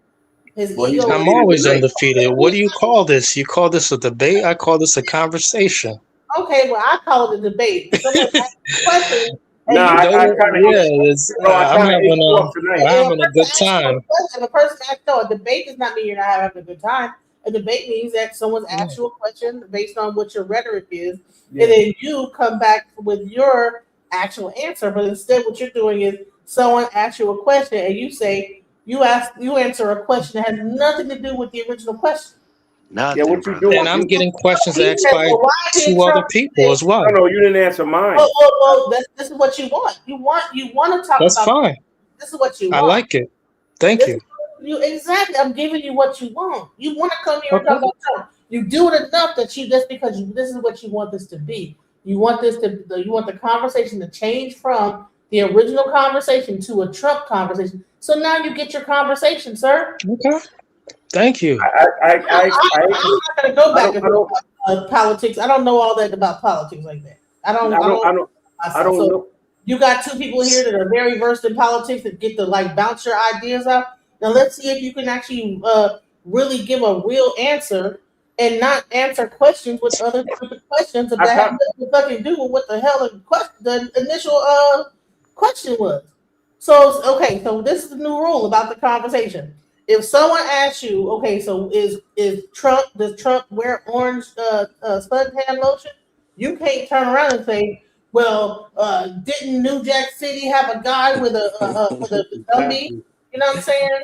I'm always undefeated. What do you call this? You call this a debate? I call this a conversation. Okay, well, I call it a debate. Someone asked a question. I'm having a good time. If a person asks, no, a debate does not mean you're not having a good time. A debate means that someone's asked you a question based on what your rhetoric is, and then you come back with your actual answer. But instead, what you're doing is someone asks you a question, and you say you answer a question that has nothing to do with the original question. Nothing, what you do? And I'm getting questions asked by two other people as well. No, you didn't answer mine. Well, this is what you want. You want to talk. That's about fine. This is what you want. I like it. Thank you. Exactly. I'm giving you what you want. You want to come here and talk about Trump. You do it enough that this is what you want this to be. You want the conversation to change from the original conversation to a Trump conversation. So now you get your conversation, sir. Okay. Thank you. I'm not going to go back and forth politics. I don't know all that about politics like that. I don't know. You got two people here that are very versed in politics that get to like bounce your ideas out. Now let's see if you can actually really give a real answer and not answer questions with other stupid questions that have nothing to fucking do with what the hell the initial question was. So okay, so this is the new rule about the conversation. If someone asks you, okay, so does Trump wear orange suntan lotion? You can't turn around and say, well, didn't New Jack City have a guy with a dummy? You know what I'm saying?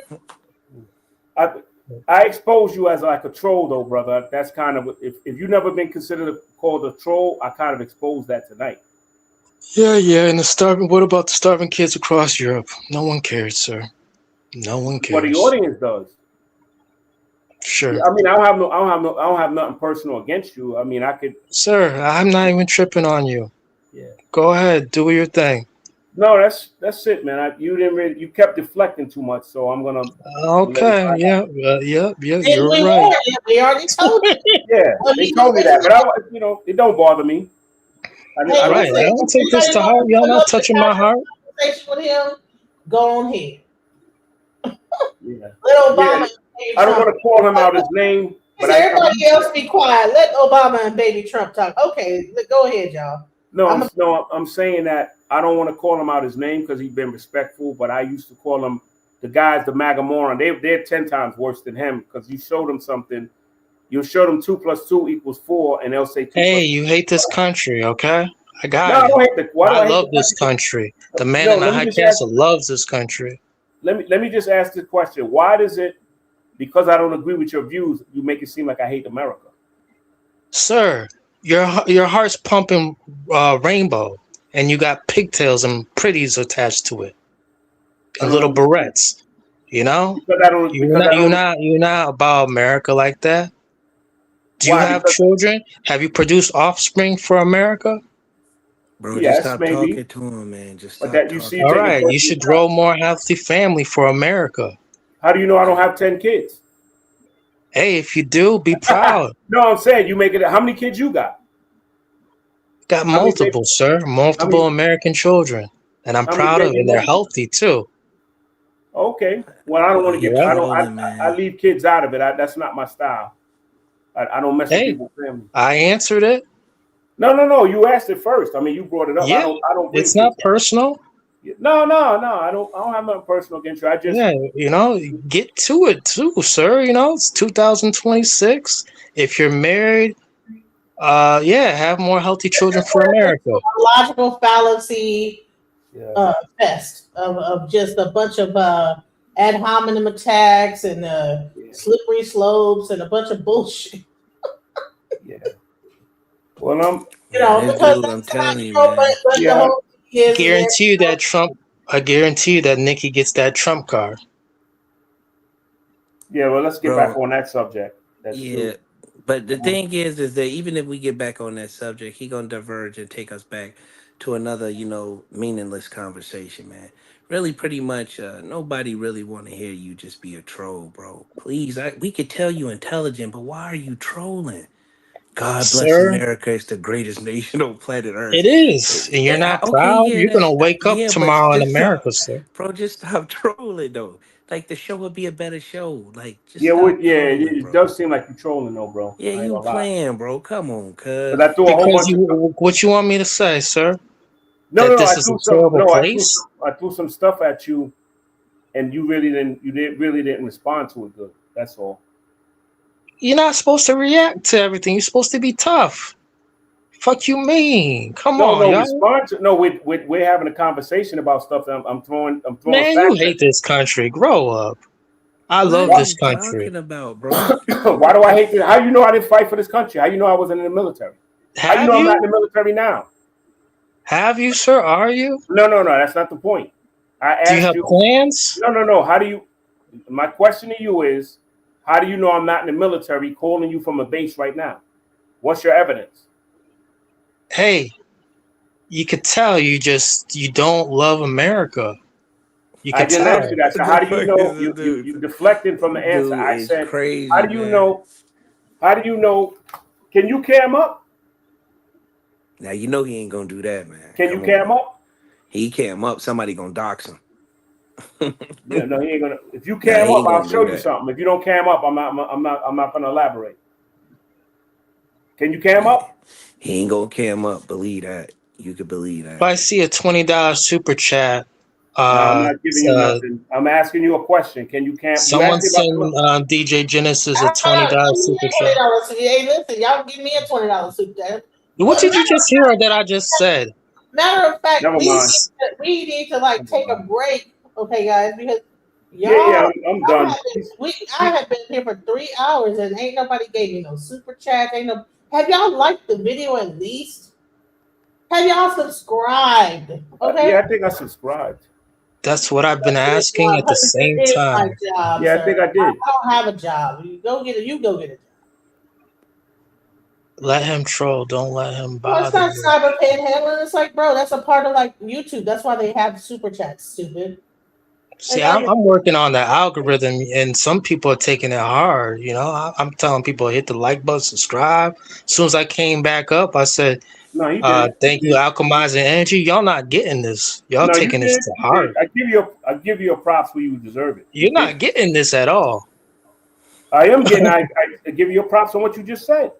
I expose you as like a troll, though, brother. That's kind of if you've never been considered called a troll, I kind of exposed that tonight. Yeah, and what about the starving kids across Europe? No one cares, sir. No one cares. Well, the audience does. Sure. I mean, I don't have nothing personal against you. I mean, I could. Sir, I'm not even tripping on you. Yeah. Go ahead, do your thing. No, that's it, man. You kept deflecting too much, so I'm gonna. Okay. Yeah. You're we right. We already told you. Yeah, they told me that, but it don't bother me. I don't take this to heart. Y'all not touching my heart. With him, go on here. Yeah. Let Obama. Yeah. I don't want to call him out his name. But everybody else be quiet. Let Obama and baby Trump talk. Okay, go ahead, y'all. No, I'm saying that I don't want to call him out his name because he's been respectful, but I used to call him the guys, the MAGA moron. They're 10 times worse than him because you showed them something. You showed them 2 + 2 = 4, and they'll say 2 Hey, you hate this country, okay? I got it. I don't hate I love this country. The man in the high castle loves this country. Let me just ask this question. Why does it, because I don't agree with your views, you make it seem like I hate America? Sir, your heart's pumping rainbow, and you got pigtails and pretties attached to it, and little barrettes. You know, you're not about America like that. Do you have children? Have you produced offspring for America? Bro, just stop talking to him, man. Just stop talking. All right, you should grow more healthy family for America. How do you know I don't have 10 kids? Hey, if you do, be proud. No, I'm saying you make it. How many kids you got? Got multiple, sir. Multiple American children, and I'm proud of it. They're healthy too. Okay. Well, I don't want to get. I leave kids out of it. That's not my style. I don't mess with people's family. I answered it. No. You asked it first. I mean, you brought it up. Yeah. I don't. It's not personal. No. I don't have nothing personal against you. I just get to it too, sir. It's 2026. If you're married, have more healthy children for America. Logical fallacy fest of just a bunch of ad hominem attacks and slippery slopes and a bunch of bullshit. Yeah. Well, I'm telling you, man. I guarantee you that Nicki gets that Trump card. Yeah, well, let's get back on that subject. That's true. But the thing is that even if we get back on that subject, he gonna diverge and take us back to another, meaningless conversation, man. Really, pretty much, nobody really want to hear you just be a troll, bro. Please, we could tell you intelligent, but why are you trolling? God bless America. It's the greatest nation on planet Earth. It is. And you're not proud. You're going to wake up tomorrow in America, sir. Bro, just stop trolling, though. Like, the show would be a better show. Like, just it does seem like you're trolling, though, bro. Yeah, you playing, bro. Come on, cuz. What you want me to say, sir? No, I threw some stuff at you, and you really didn't respond to it good. That's all. You're not supposed to react to everything. You're supposed to be tough. Fuck you mean? Come on, y'all. We're having a conversation about stuff that I'm throwing. Man, you hate this country. Grow up. I love this country. About, bro? Why do I hate this? How you know I didn't fight for this country? How you know I wasn't in the military? How you know I'm not in the military now? Have you, sir? Are you? No. That's not the point. I asked do you have plans? No. How do you? My question to you is, how do you know I'm not in the military calling you from a base right now? What's your evidence? Hey, you could tell you don't love America. I didn't ask you that. So how do you know you deflected from the answer? I said, how do you know Can you cam up? Now you know he ain't gonna do that, man. Can you cam up? He cam up. Somebody gonna dox him. Yeah, no, he ain't gonna. If you Nah, cam he up, ain't I'll gonna show do you that. something. If you don't cam up, I'm not gonna elaborate. Can you cam up? He ain't gonna cam up. Believe that. You could believe If that. I see a $20 super chat, No, I'm not giving you so nothing. I'm asking you a question. Can you cam? You someone asked me send about. DJ Genesis a Give $20 me super a chat. $20. Hey, listen, y'all give me a $20 soup chat. What did you just hear that I just said? Matter of fact, Never mind. we need to like take a break, okay, guys, because Yeah, y'all, I'm done. I have been here for 3 hours and ain't nobody gave me no super chat. Ain't no. Have y'all liked the video at least? Have y'all subscribed? Okay. Yeah, I think I subscribed. That's what I've been asking at the same It is my time. job, Yeah, I sir. think I did. I don't have a job. You go get it. You go get it. Let him troll. Don't let him Well, it's bother not you. cyber panhandling. It's like, bro, that's a part of like YouTube. That's why they have super chats. Stupid. See, I'm working on the algorithm, and some people are taking it hard. You know, I'm telling people hit the like button, subscribe. As soon as I came back up, I said, No, you did. "Thank you, Alchemizing Energy." Y'all not getting this. Y'all No, you taking this did. to You heart. did. I give you a props where you deserve it. You're not getting this at all. I am getting. I give you a props on what you just said.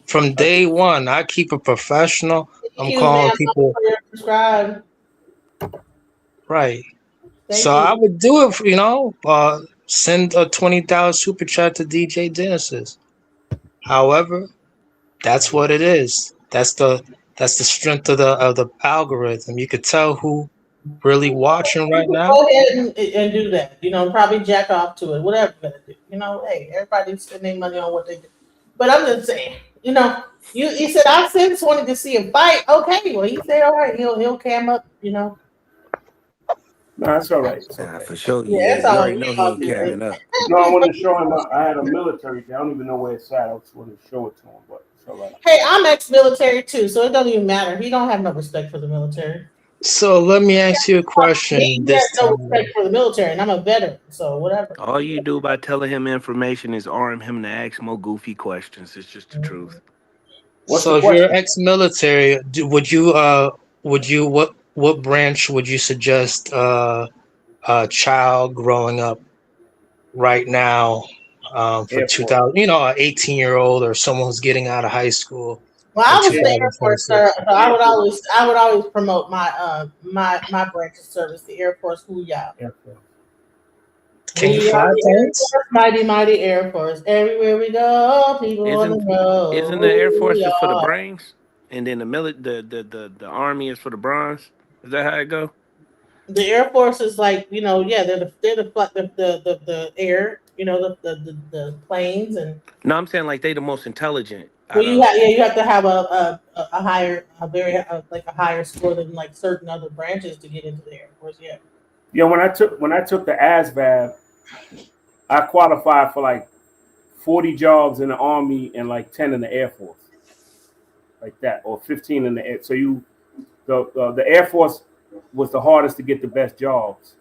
From day one, I keep it professional. I'm Thank you, calling ma'am, people for your subscribe. right. Thank So you. I would do it, send a $20 super chat to DJ Genesis. However, that's what it is. That's the strength of the algorithm. You could tell who really watching right now. Go ahead and do that. You know, probably jack off to it. Whatever you're gonna do. You know, hey, everybody's spending money on what they do. But I'm just saying, you know, he said I since wanted to see a fight. Okay, well he said all right, he'll cam up, you know. No, that's all right. It's Nah, okay. for sure. Yeah, Yeah, it's you all already we know he all ain't do. camming up. No, I wanted to show him. I had a military thing. I don't even know where it's at. I just wanted to show it to him, but it's all right. Hey, I'm ex-military too, so it doesn't even matter. He don't have no respect for the military. So let me ask you a question He this has no time. respect for the military, and I'm a veteran, so whatever. All you do by telling him information is arm him to ask more goofy questions. It's just the truth. What's So the if you're question? ex-military, would you what branch would you suggest a child growing up right now for Air Force. 2000, an 18-year-old or someone who's getting out of high school Well, in I was in the Air Force, sir. 2026? So I would always promote my branch of service, the Air Force. Hoo-yah. Air Force. Can you We fly are the Air planes? Force, mighty Air Force. Everywhere we go, people want to know Isn't the Air who Force we is for the are. brains, and then the Army is for the bronze? Is that how it go? The Air Force is like, yeah, they're the air, the planes, and No, I'm saying like they the most intelligent well, out of. you have to have a higher, like a higher score than like certain other branches to get into the Air Force. Yeah. Yeah, when I took the ASVAB, I qualified for like 40 jobs in the Army and like 10 in the Air Force, like that, or 15 in the air. So the Air Force was the hardest to get the best jobs,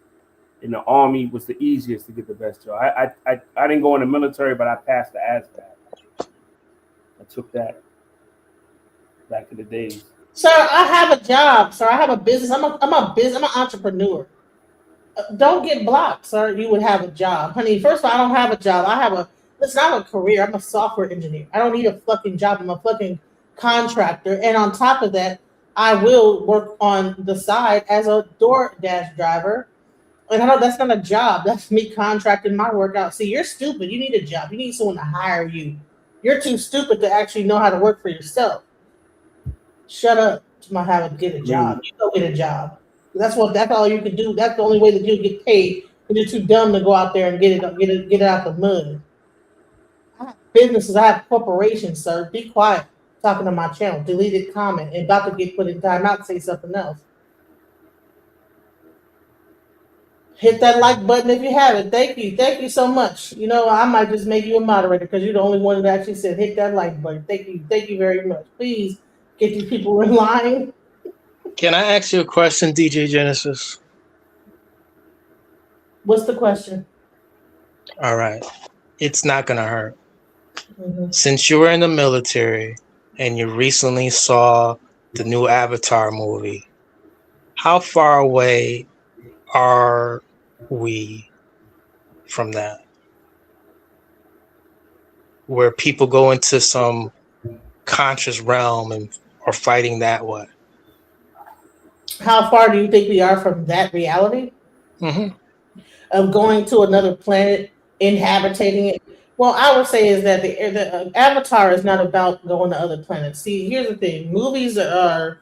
and the Army was the easiest to get the best job. I didn't go in the military, but I passed the ASVAB. I took that back in the days. Sir, I have a job. Sir, I have a business. I'm an entrepreneur. Don't get blocked, sir. You would have a job, honey. First of all, I don't have a job. It's not a career. I'm a software engineer. I don't need a fucking job. I'm a fucking contractor. And on top of that, I will work on the side as a DoorDash driver. And I know that's not a job. That's me contracting my work out. See, you're stupid. You need a job. You need someone to hire you. You're too stupid to actually know how to work for yourself. Shut up to my having to get a job. You go get a job. That's all you can do. That's the only way that you get paid. You're too dumb to go out there and get it out the mud. I have businesses, I have corporations, sir. Be quiet. Talking to my channel. Deleted comment and about to get put in timeout to say something else. Hit that like button if you haven't. Thank you. Thank you so much. I might just make you a moderator because you're the only one that actually said hit that like button. Thank you. Thank you very much. Please get these people in line. Can I ask you a question, DJ Genesis? What's the question? All right. It's not going to hurt. Since you were in the military and you recently saw the new Avatar movie, how far away are we from that? Where people go into some conscious realm and are fighting that way. How far do you think we are from that reality of going to another planet, inhabiting it? Well, I would say is that the Avatar is not about going to other planets. See, here's the thing: movies are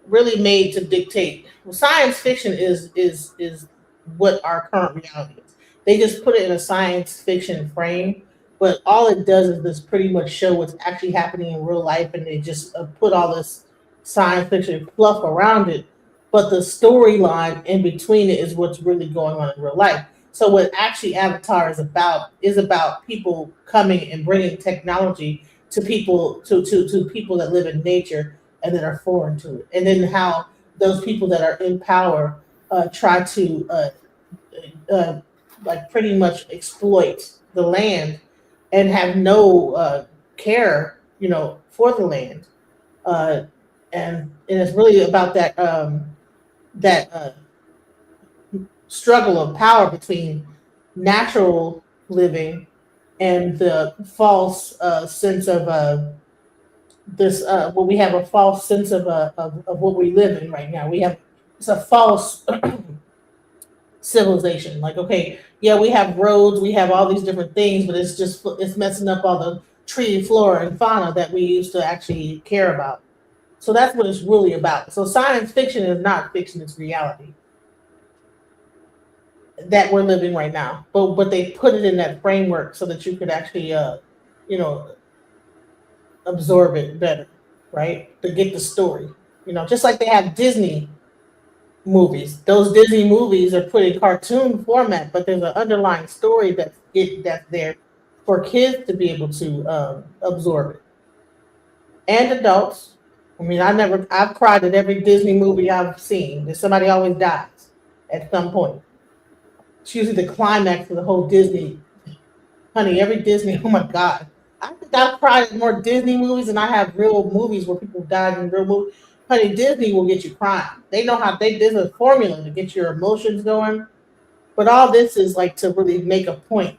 really made to dictate. Well, science fiction is what our current reality is. They just put it in a science fiction frame, but all it does is this pretty much show what's actually happening in real life, and they just put all this science fiction fluff around it. But the storyline in between it is what's really going on in real life. So what actually Avatar is about people coming and bringing technology to people that live in nature and that are foreign to it, and then how those people that are in power try to like pretty much exploit the land and have no care, for the land, and it's really about that struggle of power between natural living and the false sense of this well, we have a false sense of what we live in right now. It's a false civilization. Like, okay, yeah, we have roads, we have all these different things, but it's messing up all the tree, flora, and fauna that we used to actually care about. So that's what it's really about. So science fiction is not fiction; it's reality that we're living right now. But they put it in that framework so that you could actually absorb it better, right? To get the story. Just like they have Disney movies. Those Disney movies are put in cartoon format, but there's an underlying story that's there for kids to be able to absorb it. And adults. I mean, I've cried at every Disney movie I've seen. That somebody always dies at some point. It's usually the climax of the whole Disney. Honey, every Disney, oh my God. I think I've cried at more Disney movies than I have real movies where people died in real movies. Honey, Disney will get you crying. They know how there's a formula to get your emotions going. But all this is like to really make a point.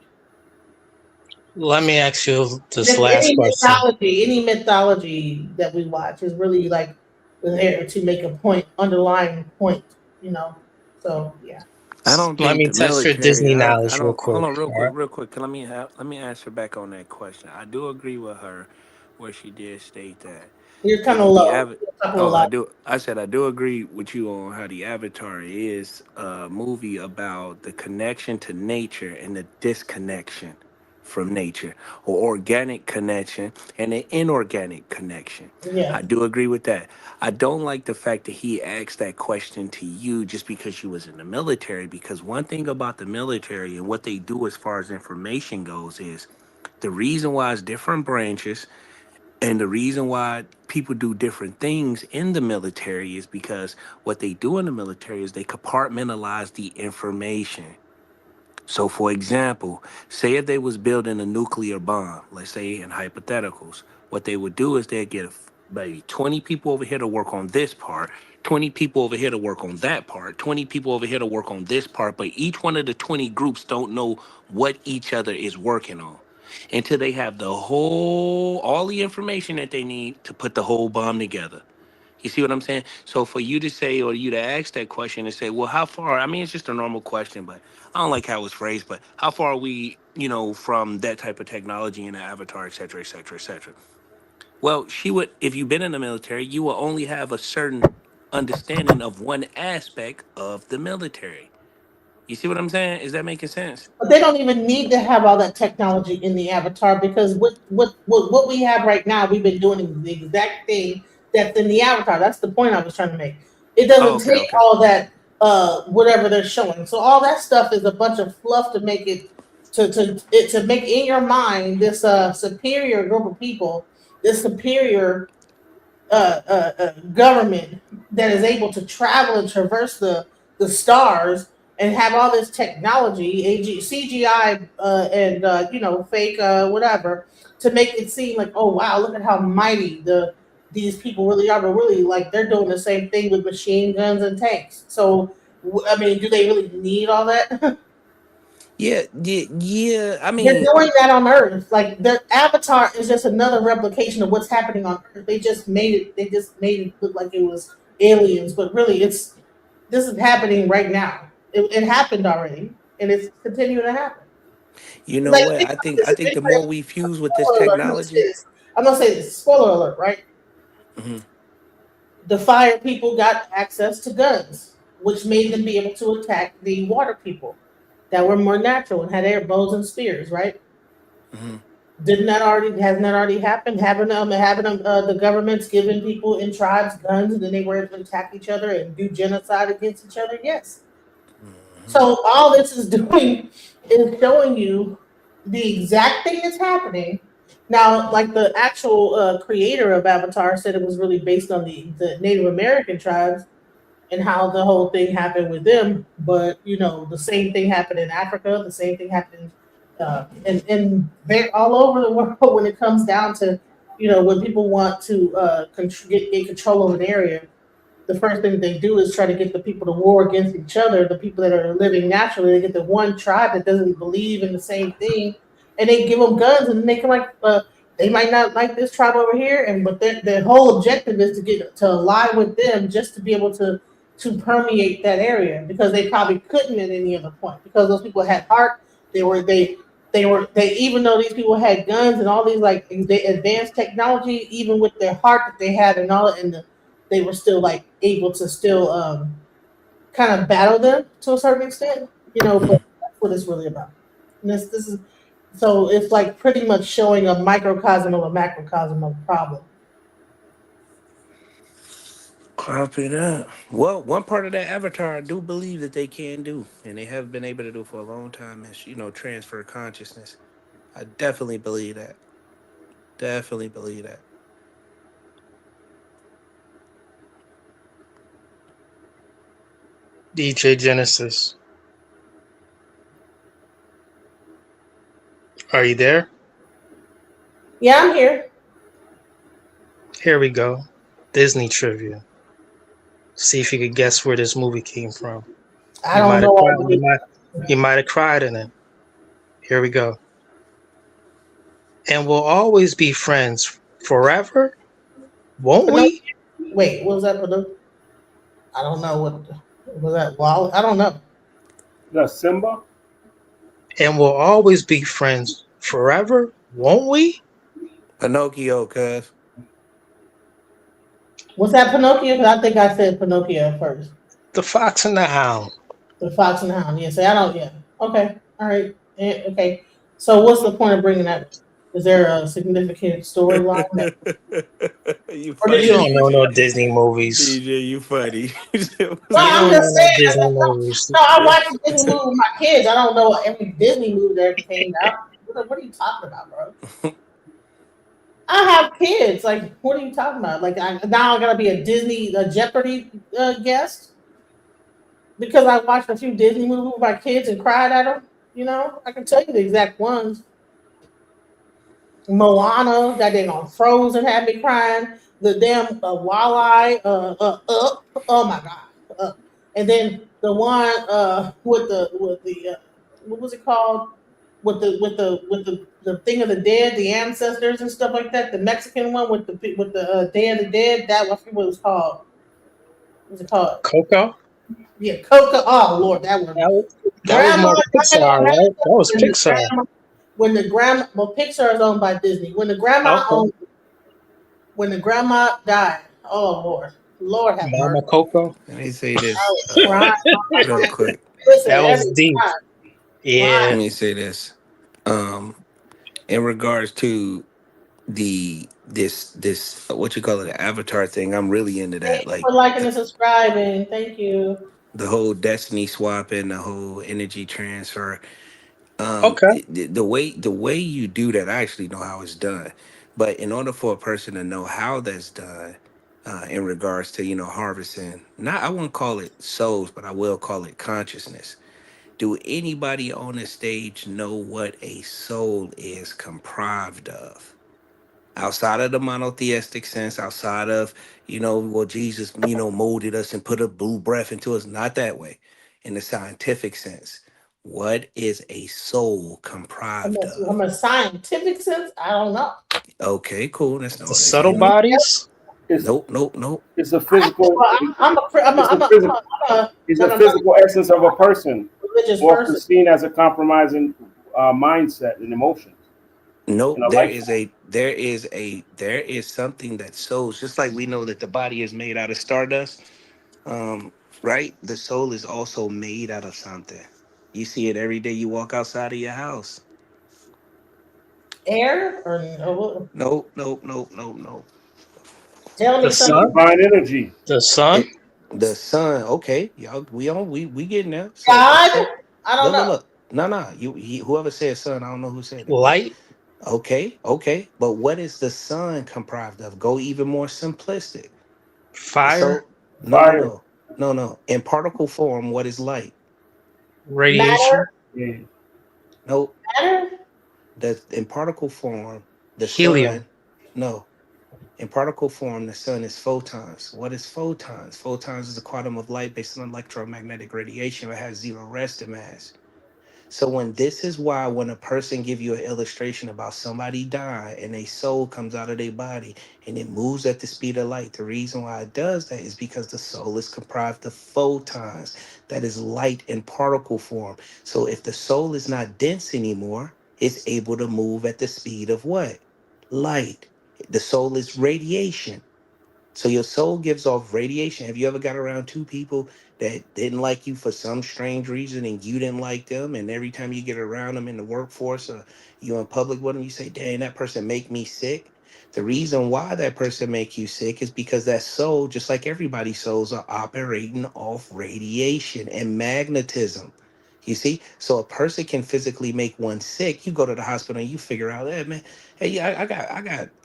Let me ask you this last question. Any mythology that we watch is really like there to make a point, underlying point, So yeah. I don't Let think me the test your military. Disney I knowledge real don't. quick. Hold on, All right? real quick. Let me answer back on that question. I do agree with her, where she did state that You're kind of low. I do. I said I do agree with you on how the Avatar is a movie about the connection to nature and the disconnection from nature, or organic connection and an inorganic connection. Yeah. I do agree with that. I don't like the fact that he asked that question to you just because you was in the military, because one thing about the military and what they do as far as information goes is the reason why it's different branches and the reason why people do different things in the military is because what they do in the military is they compartmentalize the information. So, for example, say if they was building a nuclear bomb, let's say in hypotheticals, what they would do is they'd get maybe 20 people over here to work on this part, 20 people over here to work on that part, 20 people over here to work on this part, but each one of the 20 groups don't know what each other is working on until they have all the information that they need to put the whole bomb together. You see what I'm saying? So for you to say, or you to ask that question and say, well, how far? I mean, it's just a normal question, but I don't like how it was phrased, but how far are we, from that type of technology in the Avatar, et cetera, et cetera, et cetera? Well, if you've been in the military, you will only have a certain understanding of one aspect of the military. You see what I'm saying? Is that making sense? But they don't even need to have all that technology in the Avatar, because what we have right now, we've been doing the exact thing that's in the Avatar. That's the point I was trying to make. It doesn't take all that whatever they're showing. So all that stuff is a bunch of fluff to make it to make in your mind this superior group of people, this superior government that is able to travel and traverse the stars and have all this technology, CGI, and fake whatever, to make it seem like, oh wow, look at how mighty these people really are, but really like they're doing the same thing with machine guns and tanks. So I mean, do they really need all that? Yeah. I They're mean, doing that on Earth. Like the Avatar is just another replication of what's happening on Earth. They just made it. They just made it look like it was aliens, but really, this is happening right now. It happened already, and it's continuing to happen. you know Like what? I think the more we fuse with this spoiler alert, technology. I'm gonna say this. Spoiler alert, right? Mhm. The fire people got access to guns, which made them be able to attack the water people that were more natural and had air bows and spears, right? Mhm. Hasn't that already happened? Having the governments giving people in tribes guns and then they were able to attack each other and do genocide against each other? Yes. So all this is doing is showing you the exact thing that's happening. Now, like the actual creator of Avatar said it was really based on the Native American tribes and how the whole thing happened with them. But the same thing happened in Africa. The same thing happened all over the world when it comes down to when people want to get control of an area. The first thing they do is try to get the people to war against each other. The people that are living naturally, they get the one tribe that doesn't believe in the same thing, and they give them guns, and they can they might not like this tribe over here, but their whole objective is to get to align with them just to be able to permeate that area because they probably couldn't at any other point because those people had heart. They even though these people had guns and all these like advanced technology, even with their heart that they had and all they were still like able to still kind of battle them to a certain extent, but that's what it's really about. And this is so it's like pretty much showing a microcosm of a macrocosm of a problem. Copy that. Well, one part of that avatar I do believe that they can do, and they have been able to do for a long time, is transfer consciousness. I definitely believe that. Definitely believe that. DJ Genesis, are you there? Yeah, I'm here. Here we go. Disney trivia. See if you could guess where this movie came from. I don't know. You might have cried in it. Here we go. And we'll always be friends forever, won't we? Wait, what was that for the? I don't know what was that. Well, I don't know. That's Simba. And we'll always be friends forever, won't we? Pinocchio, cuz. Was that Pinocchio? Because I think I said Pinocchio at first. The Fox and the Hound. The Fox and the Hound. Yes, I don't. Yeah. Okay. All right. Okay. So, what's the point of bringing that? Is there a significant storyline? You don't know no Disney movies. DJ, you funny. No, I'm just saying. Disney movies. No, I watch Disney movies with my kids. I don't know every Disney movie that came out. What are you talking about, bro? I have kids. Like, what are you talking about? Like, now I'm gonna be a Jeopardy guest because I watched a few Disney movies with my kids and cried at them. I can tell you the exact ones. Moana, that dang on Frozen had me crying. The damn Walleye, oh my god! And then the one with the what was it called? With the thing of the dead, the ancestors and stuff like that. The Mexican one with the Day of the Dead. That was what it was called. What was it called? Coco. Yeah, Coco. Oh Lord, that one. That was more Pixar, right? That was Pixar. When the grandma, Pixar is owned by Disney. When the grandma died, oh Lord have mercy. Mama Coco. Let me say this real quick. That was deep. Yeah. Let me say this. In regards to this what you call it, the avatar thing, I'm really into that. Thank you for liking and subscribing. Thank you. The whole destiny swapping, the whole energy transfer. Okay. The way you do that, I actually know how it's done. But in order for a person to know how that's done, in regards to harvesting, I won't call it souls, but I will call it consciousness. Do anybody on the stage know what a soul is comprised of? Outside of the monotheistic sense, outside of, well, Jesus, molded us and put a blue breath into us, not that way. In the scientific sense, what is a soul comprised of? From a scientific sense, I don't know. Okay, cool. That's The subtle bodies? Nope. It's a physical. It's a no, physical essence of a person, religious often person. seen as a compromising mindset and emotions. Nope. And a There life is something that souls, just like we know that the body is made out of stardust, right? The soul is also made out of something. You see it every day you walk outside of your house. Air or no? Nope. Tell me The something. sun? divine energy. The sun? The sun. Okay, y'all. We getting there. So the God? sun. I don't know. Look. No. Whoever said sun, I don't know who said it. Light? Okay. But what is the sun comprised of? Go even more simplistic. Fire? So Fire. no. In particle form, what is light? Radiation? Yeah. Nope. Matter? In particle form, the Helium? sun. No. In particle form, the sun is photons. What is photons? Photons is a quantum of light based on electromagnetic radiation that has zero resting mass. So this is why when a person give you an illustration about somebody dying and a soul comes out of their body and it moves at the speed of light, the reason why it does that is because the soul is comprised of photons. That is light in particle form. So if the soul is not dense anymore, it's able to move at the speed of what? Light. The soul is radiation. So your soul gives off radiation. Have you ever got around two people that didn't like you for some strange reason and you didn't like them? And every time you get around them in the workforce or you in public with them, you say, dang, that person make me sick. The reason why that person make you sick is because that soul, just like everybody's souls, are operating off radiation and magnetism. You see, so a person can physically make one sick. You go to the hospital and you figure out, hey man, hey, yeah, I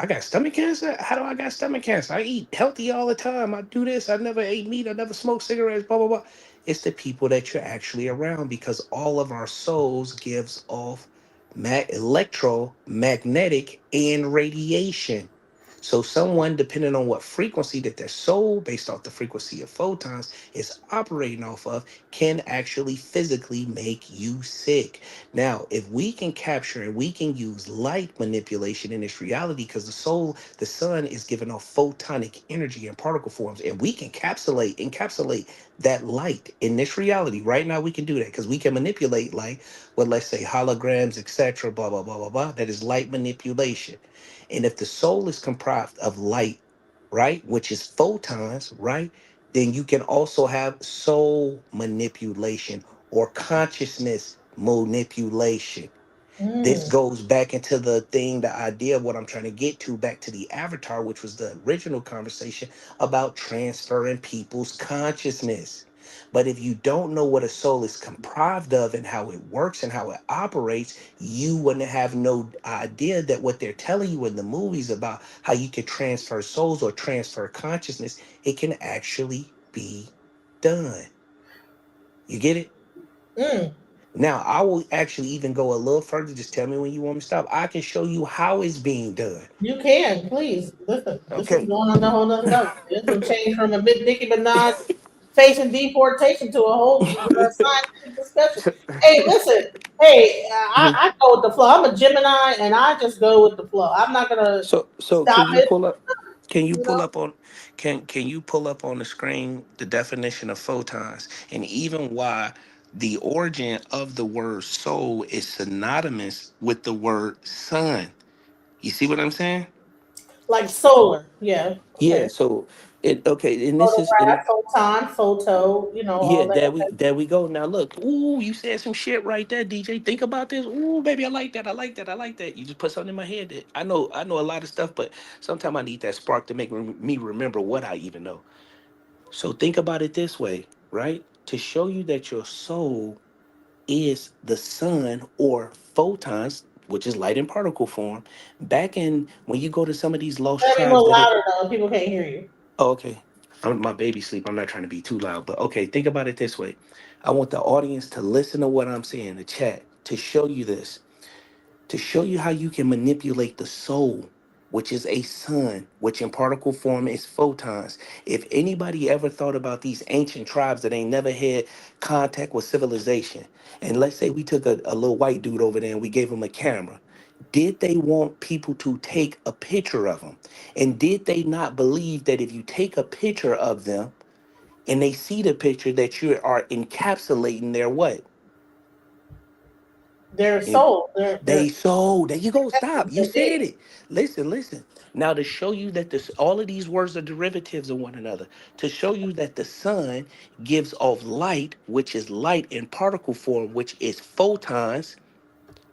got stomach cancer. How do I got stomach cancer? I eat healthy all the time. I do this. I never ate meat. I never smoked cigarettes. Blah blah blah. It's the people that you're actually around because all of our souls gives off electromagnetic and radiation. So someone, depending on what frequency that their soul, based off the frequency of photons, is operating off of, can actually physically make you sick. Now, if we can capture and we can use light manipulation in this reality, because the sun is giving off photonic energy in particle forms, and we can encapsulate that light in this reality. Right now, we can do that because we can manipulate light with, let's say, holograms, etc. Blah blah blah blah blah. That is light manipulation. And if the soul is comprised of light, right, which is photons, right, then you can also have soul manipulation or consciousness manipulation. This goes back into the idea of what I'm trying to get to, back to the avatar, which was the original conversation about transferring people's consciousness. But if you don't know what a soul is comprised of and how it works and how it operates, you wouldn't have no idea that what they're telling you in the movies about how you can transfer souls or transfer consciousness, it can actually be done. You get it? Now, I will actually even go a little further. Just tell me when you want me to stop. I can show you how it's being done. You can, please. Listen, this is Okay. going on the whole nother level. This will change from a bit Nicki Minaj facing deportation to a whole scientific discussion. Hey, listen. Hey, I go with the flow. I'm a Gemini, and I just go with the flow. I'm not gonna So stop can you it. pull up? Can you You pull know, up on? Can you pull up on the screen the definition of photons and even why the origin of the word soul is synonymous with the word sun? You see what I'm saying? like solar. Yeah. Yeah. Okay. So and this is Photograph, photon, photo. You know yeah, all that. there we go. Now look, ooh, you said some shit right there, DJ. Think about this. Ooh, baby, I like that. I like that. I like that. You just put something in my head that I know a lot of stuff, but sometimes I need that spark to make me remember what I even know. So think about it this way, right? To show you that your soul is the sun or photons, which is light in particle form. Back in when you go to some of these lost Gotta be a tribes little that louder though. People can't hear you. oh, okay. My baby sleep. I'm not trying to be too loud, but okay, think about it this way. I want the audience to listen to what I'm saying, the chat, to show you this, to show you how you can manipulate the soul, which is a sun, which in particle form is photons. If anybody ever thought about these ancient tribes that ain't never had contact with civilization, and let's say we took a little white dude over there and we gave him a camera, did they want people to take a picture of them? And did they not believe that if you take a picture of them and they see the picture that you are encapsulating their what? Their And soul. they sold. There you go. Stop. You Their said being. it. Listen, listen. Now to show you that this all of these words are derivatives of one another, to show you that the sun gives off light, which is light in particle form, which is photons,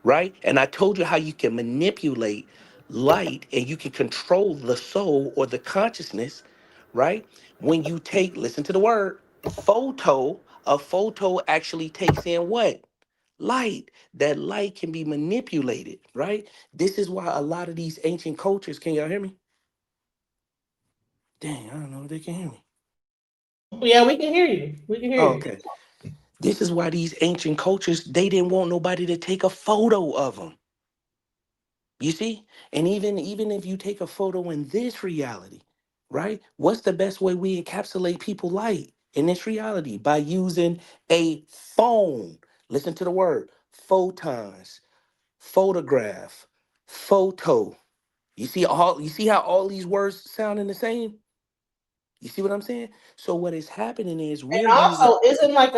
right? And I told you how you can manipulate light and you can control the soul or the consciousness, right? When you take, listen to the word, a photo actually takes in what? Light. That light can be manipulated, right? This is why a lot of these ancient cultures, can y'all hear me? Dang, I don't know if they can hear me. Yeah, we can hear you. We can hear Oh, you. okay. This is why these ancient cultures, they didn't want nobody to take a photo of them. You see? And even if you take a photo in this reality, right? What's the best way we encapsulate people light in this reality? By using a phone. Listen to the word photons, photograph, photo. You see how all these words sounding the same? You see what I'm saying? So what is happening is we're And using also, isn't like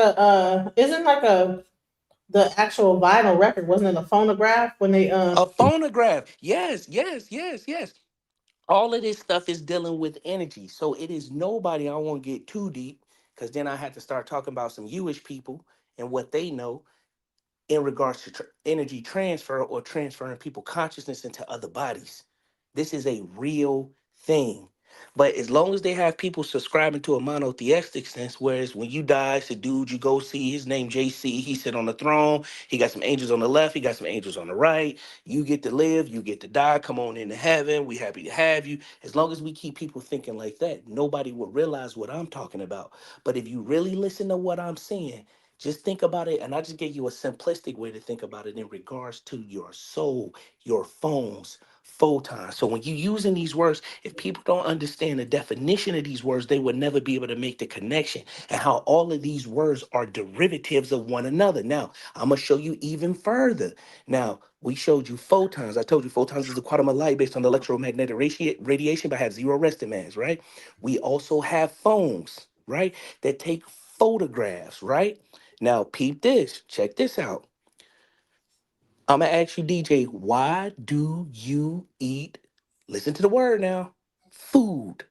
the actual vinyl record, wasn't it a phonograph when they a phonograph. Yes, yes, yes, yes. All of this stuff is dealing with energy. So it is nobody, I won't get too deep, because then I had to start talking about some Jewish people and what they know in regards to energy transfer or transferring people consciousness into other bodies. This is a real thing. But as long as they have people subscribing to a monotheistic sense, whereas when you die, it's a dude you go see, his name JC, he sit on the throne, he got some angels on the left, he got some angels on the right. You get to live, you get to die, come on into heaven, we happy to have you. As long as we keep people thinking like that, nobody will realize what I'm talking about. But if you really listen to what I'm saying, just think about it, and I just gave you a simplistic way to think about it in regards to your soul, your phones, photons. So when you're using these words, if people don't understand the definition of these words, they would never be able to make the connection and how all of these words are derivatives of one another. Now, I'm going to show you even further. Now, we showed you photons. I told you photons is a quantum of light based on electromagnetic radiation, but have zero resting mass, right? We also have phones, right, that take photographs, right? Now, peep this. Check this out. I'm going to ask you, DJ, why do you eat? Listen to the word now. Food.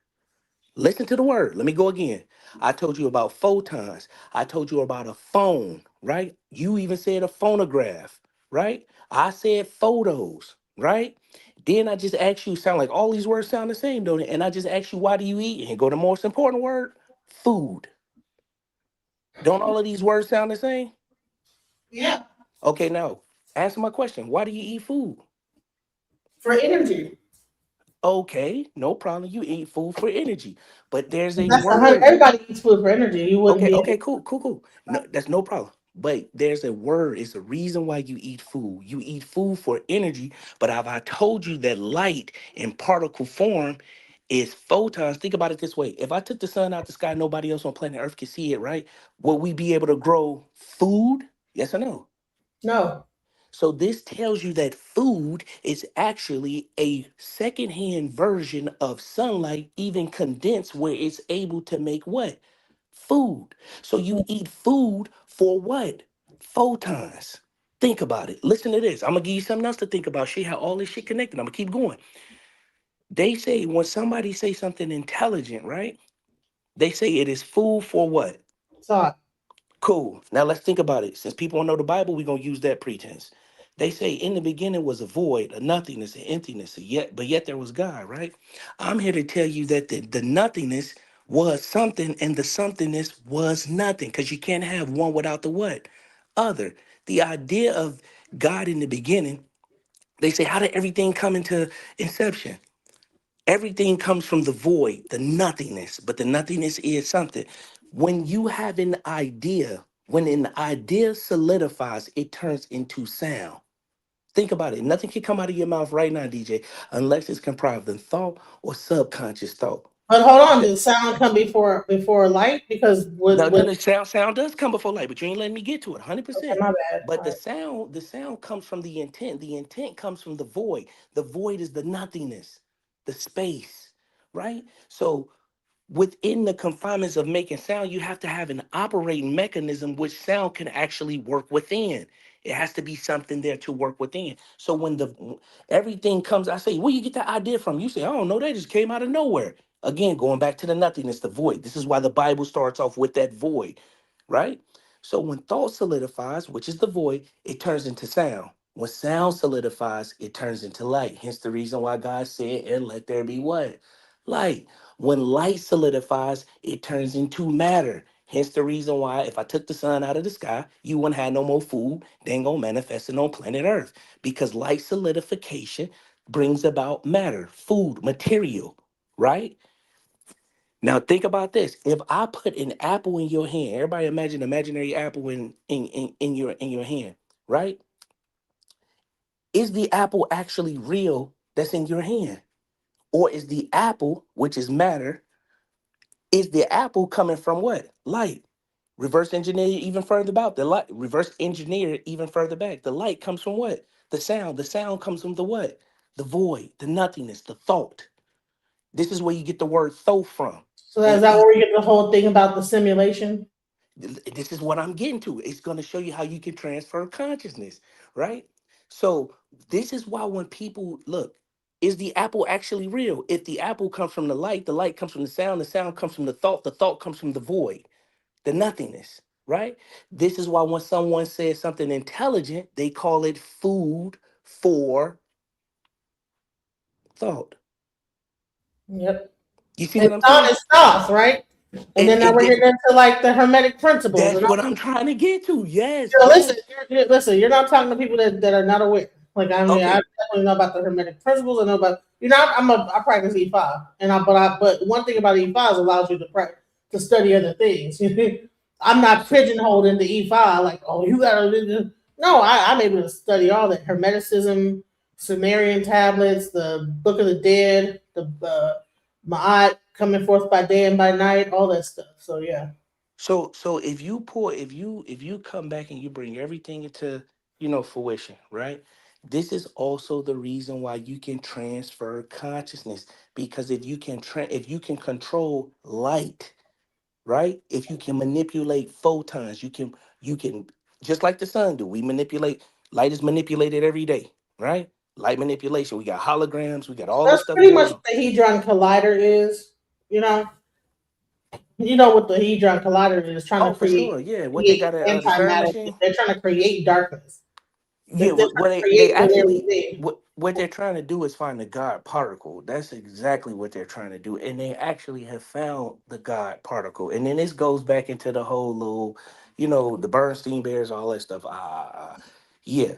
Listen to the word. Let me go again. I told you about photons. I told you about a phone, right? You even said a phonograph, right? I said photos, right? Then I just asked you, sound like all these words sound the same, don't it? And I just asked you, why do you eat? And go to the most important word, food. Don't all of these words sound the same? yeah, Okay, now answer my question. Why do you eat food? for energy. Okay, no problem. You eat food for energy, but there's a That's word. everybody eats food for energy. You wouldn't Okay, be. okay, cool, cool, cool. No, that's no problem. But there's a word. It's a reason why you eat food. You eat food for energy. But have I told you that light in particle form is photons? Think about it this way: if I took the sun out the sky, nobody else on planet Earth can see it, right? Will we be able to grow food? Yes or no? No. So this tells you that food is actually a secondhand version of sunlight, even condensed, where it's able to make what? Food. So you eat food for what? Photons. Think about it. Listen to this. I'm gonna give you something else to think about. See how all this shit connected. I'm gonna keep going. They say when somebody say something intelligent, right? They say it is food for what? Thought. Cool. Now let's think about it. Since people don't know the Bible, we're gonna use that pretense. They say in the beginning was a void, a nothingness, an emptiness, but yet there was God, right? I'm here to tell you that the nothingness was something and the somethingness was nothing, because you can't have one without the what? Other. The idea of God in the beginning, they say, how did everything come into inception? Everything comes from the void, the nothingness, but the nothingness is something. When you have an idea, when an idea solidifies, it turns into sound. Think about it. Nothing can come out of your mouth right now, DJ, unless it's comprised of thought or subconscious thought. But hold on, did sound come before light? Because No, with the sound does come before light, but you ain't letting me get to it, 100%. my bad. But the sound comes from the intent. The intent comes from the void. The void is the nothingness, the space, right? So within the confinements of making sound, you have to have an operating mechanism which sound can actually work within. It has to be something there to work within. So when everything comes, I say, where you get that idea from? You say, I don't know, that just came out of nowhere. Again, going back to the nothingness, the void. This is why the Bible starts off with that void, right? So when thought solidifies, which is the void, it turns into sound. When sound solidifies, it turns into light. Hence the reason why God said, and let there be what? Light. When light solidifies, it turns into matter. Hence the reason why if I took the sun out of the sky, you wouldn't have no more food, then go manifesting on planet Earth. Because light solidification brings about matter, food, material, right? Now think about this. If I put an apple in your hand, everybody imagine an imaginary apple in your hand, right? Is the apple actually real that's in your hand? Or is the apple, which is matter, is the apple coming from what? Light. Reverse engineer even further about the light. Reverse engineer even further back. The light comes from what? The sound. The sound comes from the what? The void, the nothingness, the thought. This is where you get the word thought from. So is that where we get the whole thing about the simulation? This is what I'm getting to. It's going to show you how you can transfer consciousness, right? So this is why when people look, is the apple actually real? If the apple comes from the light comes from the sound comes from the thought comes from the void, the nothingness, right? This is why when someone says something intelligent, they call it food for thought. Yep. You see And what I'm thought saying? is thought, right? And then now we're getting into like the hermetic principles. That's And what I'm trying to get to. Yes. So yes. listen, you're not talking to people that are not aware. Like I mean, Okay. I definitely know about the hermetic principles. I know about I practice E5, and but one thing about E5 is allows you to study other things. I'm not pigeonholed into E5 like, oh, you gotta. No, I'm able to study all that Hermeticism, Sumerian tablets, the Book of the Dead, the Ma'at coming forth by day and by night, all that stuff. So yeah. So if you come back and you bring everything into fruition, right? This is also the reason why you can transfer consciousness, because if you can control light, right? If you can manipulate photons, you can just like the sun do. We manipulate light is manipulated every day, right? Light manipulation. We got holograms. We got all this That's stuff pretty going much on. what the Hadron Collider is. You know what the Hadron Collider is trying to For create, sure. Yeah. What they got at the CERN antimatter. machine? They're trying to create darkness. Yeah, They're what trying to they create actually whatever what they're trying to do is find the God particle. That's exactly what they're trying to do, and they actually have found the God particle. And then this goes back into the whole little, the Bernstein Bears, all that stuff. Yeah,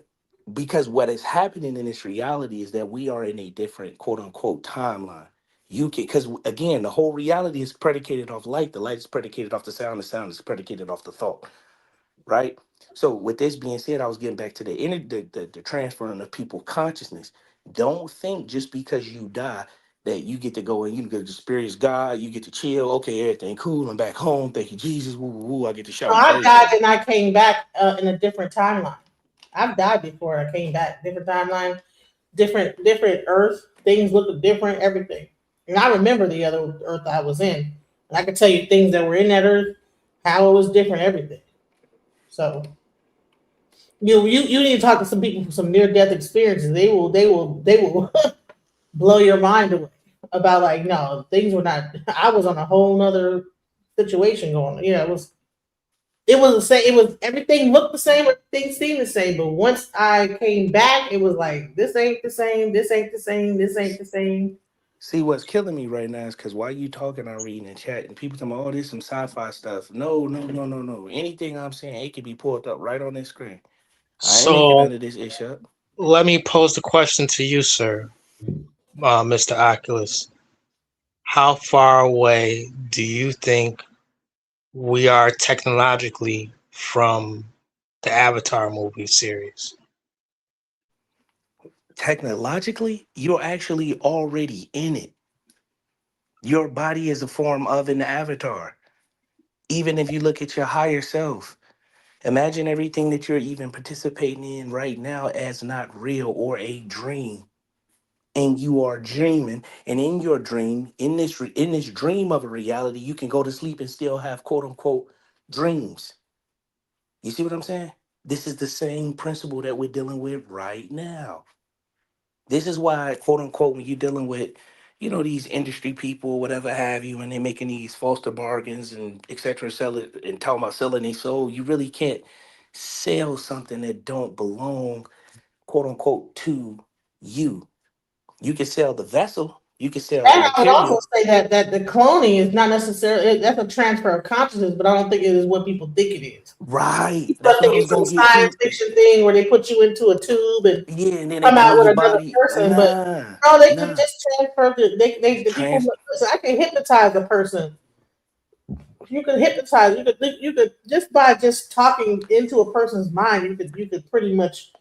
because what is happening in this reality is that we are in a different quote unquote timeline. Because again, the whole reality is predicated off light. The light is predicated off the sound is predicated off the thought, right? So with this being said, I was getting back to the transferring of people consciousness. Don't think just because you die that you get to go and you get to experience God, you get to chill, okay, everything cool, I'm back home, thank you, Jesus, woo, woo, woo, I get to shout No, and I praise died him. and I came back in a different timeline. I've died before I came back. Different timeline, different Earth. Things look different. Everything. And I remember the other Earth I was in, and I can tell you things that were in that Earth, how it was different, everything. So you need to talk to some people from some near death experiences. They will blow your mind away about like no things were not. I was on a whole nother situation going. Yeah, it was the same. It was everything looked the same. Everything seemed the same. But once I came back, it was like this ain't the same. This ain't the same. This ain't the same. See, what's killing me right now is because while you talking, I'm reading and chat, and people tell me, oh, this some sci-fi stuff. No, no, no, no, no. Anything I'm saying, it can be pulled up right on this screen. I ain't making none So of this ish up. let me pose the question to you, sir, Mr. Oculus. how far away do you think we are technologically from the Avatar movie series? Technologically, you're actually already in it. Your body is a form of an avatar. Even if you look at your higher self, imagine everything that you're even participating in right now as not real or a dream. And you are dreaming, and in your dream, in this dream of a reality, you can go to sleep and still have quote unquote dreams. You see what I'm saying? This is the same principle that we're dealing with right now. This is why, quote unquote, when you're dealing with, these industry people, whatever have you, and they're making these false bargains and et cetera, sell it and talking about selling their soul, you really can't sell something that don't belong, quote unquote, to you. You can sell the vessel, you can sell the And I would also material. say that the cloning is not necessarily that's a transfer of consciousness, but I don't think it is what people think it is. Right. People That's what I think was it's some gonna get science to. fiction thing where they put you into a tube and Yeah, and then they come out clone your with another body. person, but Nah, no, they could nah. just transfer the people. Listen, I can hypnotize a person. You could hypnotize. You could just by just talking into a person's mind. You could pretty much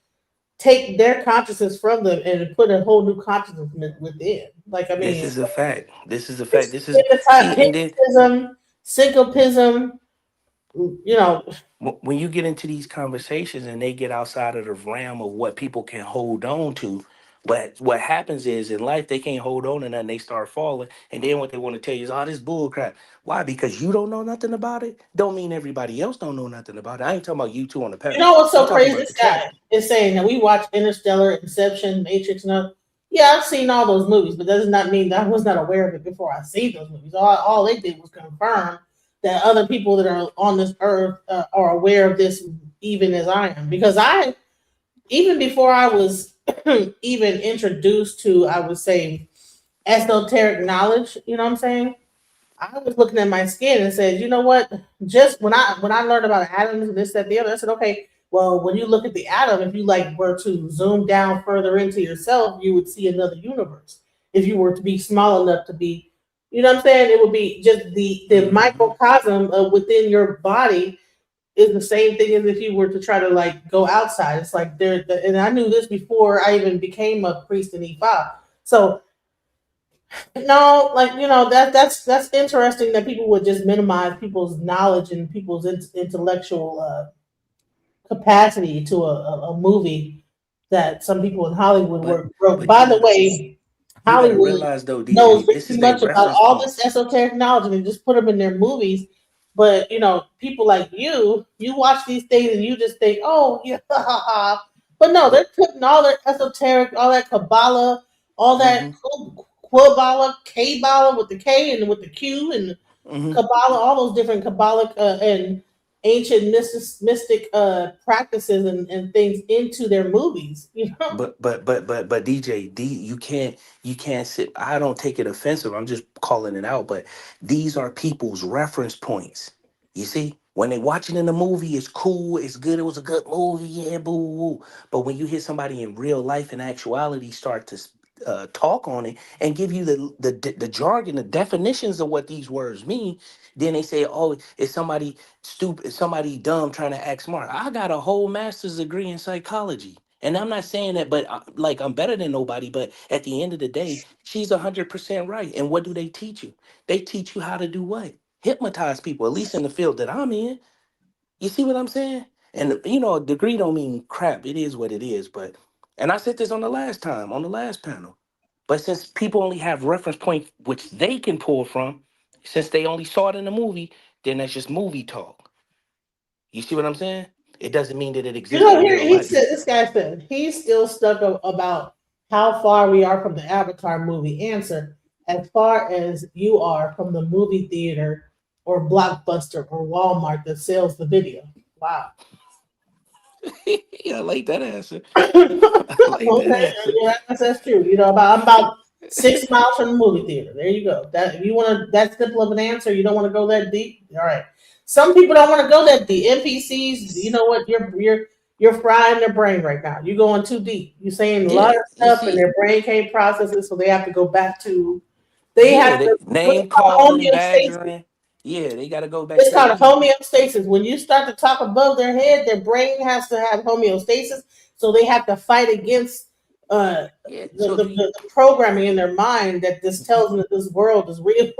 take their consciousness from them and put a whole new consciousness within. Like I This mean, is a fact. This is a fact. it's This is see, and then hypnotism, syncopism. You know, when you get into these conversations and they get outside of the realm of what people can hold on to, what happens is in life they can't hold on to nothing, they start falling, and then what they want to tell you is, oh, this bull crap. Why? Because you don't know nothing about it, don't mean everybody else don't know nothing about it. I ain't talking about you two on the you panel. know what's I'm so talking crazy? about the This chat. guy is saying that we watch Interstellar, Inception, Matrix, and all. Yeah, I've seen all those movies, but that does not mean that I was not aware of it before I see those movies. All they did was confirm that other people that are on this earth are aware of this, even as I am. Because even before I was even introduced to, I would say, esoteric knowledge. You know what I'm saying? I was looking at my skin and said, you know what? Just when I learned about atoms and this, that, the other, I said, okay, well, when you look at the atom, if you like were to zoom down further into yourself, you would see another universe. If you were to be small enough to be, you know what I'm saying? It would be just the microcosm of within your body is the same thing as if you were to try to like go outside. It's like and I knew this before I even became a priest in E5. So no, like that's interesting that people would just minimize people's knowledge and people's intellectual capacity to a movie that some people in Hollywood wrote. But By the way, you got to Hollywood realize though, knows DJ, this very is their much about reference all this points. esoteric knowledge and they just put them in their movies. But people like you watch these things and you just think, oh yeah, ha, ha, ha. But no, they're putting all their esoteric, all that Kabbalah, all that Quabala, Kabbalah with the K and with the Q and Kabbalah, all those different Kabbalic and ancient mystic practices and things into their movies. But DJ D, you can't sit. I don't take it offensive. I'm just calling it out. But these are people's reference points. You see, when they watch it in the movie, it's cool, it's good, it was a good movie, yeah, boo, woo. But when you hear somebody in real life, in actuality, start to talk on it and give you the jargon, the definitions of what these words mean, then they say, oh, it's somebody stupid, somebody dumb trying to act smart. I got a whole master's degree in psychology. And I'm not saying that, but like I'm better than nobody. But at the end of the day, she's 100% right. And what do they teach you? They teach you how to do what? Hypnotize people, at least in the field that I'm in. You see what I'm saying? And a degree don't mean crap. It is what it is. And I said this on the last panel. But since people only have reference points which they can pull from, since they only saw it in the movie, then that's just movie talk. You see what I'm saying? It doesn't mean that it exists in Here real he life. said, this guy said he's still stuck about how far we are from the Avatar movie. Answer: as far as you are from the movie theater or Blockbuster or Walmart that sells the video. Wow. Yeah, I like that answer. I like that Okay, answer. yeah, that's true. I'm about 6 miles from the movie theater. There you go. That if you want to that simple of an answer, you don't want to go that deep. All right. Some people don't want to go that deep. NPCs, you know what? You're frying their brain right now. You're going too deep. You're saying a lot Yeah, of you stuff, and see, their brain can't process it, so they have to go back to They Yeah, have they to, what's name called calling, homeostasis. badgering. Yeah, they got to go It's called backstage. homeostasis. When you start to talk above their head, their brain has to have homeostasis. So they have to fight against Yeah. the, So the, do you the programming in their mind that just tells them that this world is real.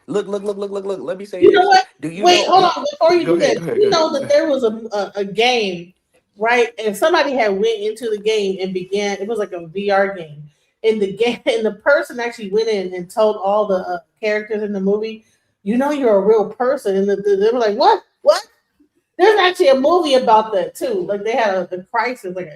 look? Let me say You know this. what? Do you Wait, know? hold on. Before you Go do ahead. that, Go ahead. Go you ahead. know that there was a game, right? And somebody had went into the game and began. It was like a VR game, and the game and the person actually went in and told all the characters in the movie, "You know, you're a real person." And they were like, "What? What?" There's actually a movie about that too. Like they had a crisis, like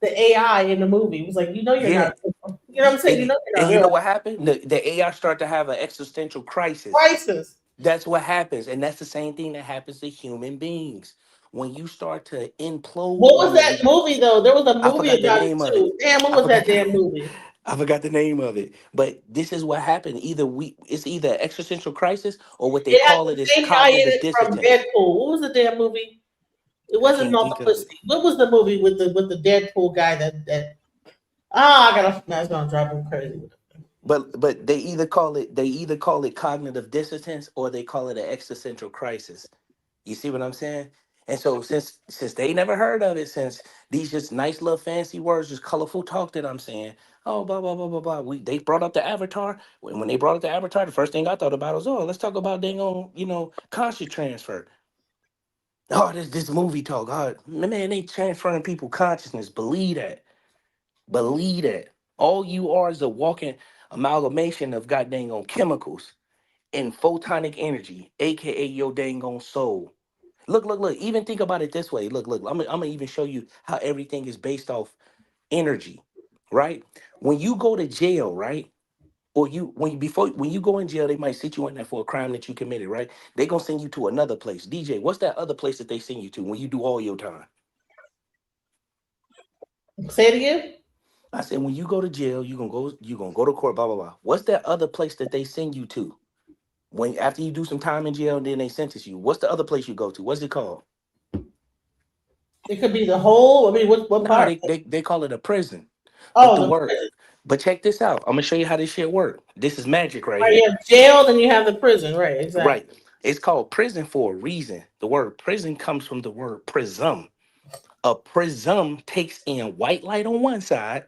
the AI in the movie. It was like, you know, you're Yeah. not. Real. You know what I'm saying? You know, you're And not you know real. what happened? The AI start to have an existential crisis. Crisis. That's what happens, and that's the same thing that happens to human beings. When you start to implode What was on that them, movie though? There was a I movie forgot the about it name of it. too. Damn, what I was that forgot. damn movie? I forgot the name of it. But this is what happened. It's either existential crisis or what they It had call the it is same guy in cognitive it from dissonance. Deadpool. What was the damn movie? It I wasn't can't think of it. Multiplicity. What was the movie with the Deadpool guy that I gotta that's gonna drive him crazy. But they either call it cognitive dissonance or they call it an existential crisis. You see what I'm saying? And so since they never heard of it, since these just nice little fancy words, just colorful talk that I'm saying, oh blah blah blah blah blah. They brought up the avatar. When they brought up the avatar, the first thing I thought about was, oh, let's talk about dang on, conscious transfer. Oh, this movie talk. Oh, man, they transferring people consciousness. Believe that. Believe that. All you are is a walking amalgamation of god dang on chemicals and photonic energy, aka your dang on soul. Look. Even think about it this way. Look. I'm gonna even show you how everything is based off energy, right? When you go to jail, right? Or when you go in jail, they might sit you in there for a crime that you committed, right? They gonna send you to another place. DJ, what's that other place that they send you to when you do all your time? Say it again. I said when you go to jail, you gonna go to court, blah blah blah. What's that other place that they send you to? When after you do some time in jail and then they sentence you, what's the other place you go to? What's it called? It could be the whole. I mean, what No, part? they call it a prison. But Oh, the the word, but check this out. I'm gonna show you how this shit work. This is magic right right. here. You have jail, then you have the prison. Right. Exactly. Right. It's called prison for a reason. The word prison comes from the word prism. A prism takes in white light on one side,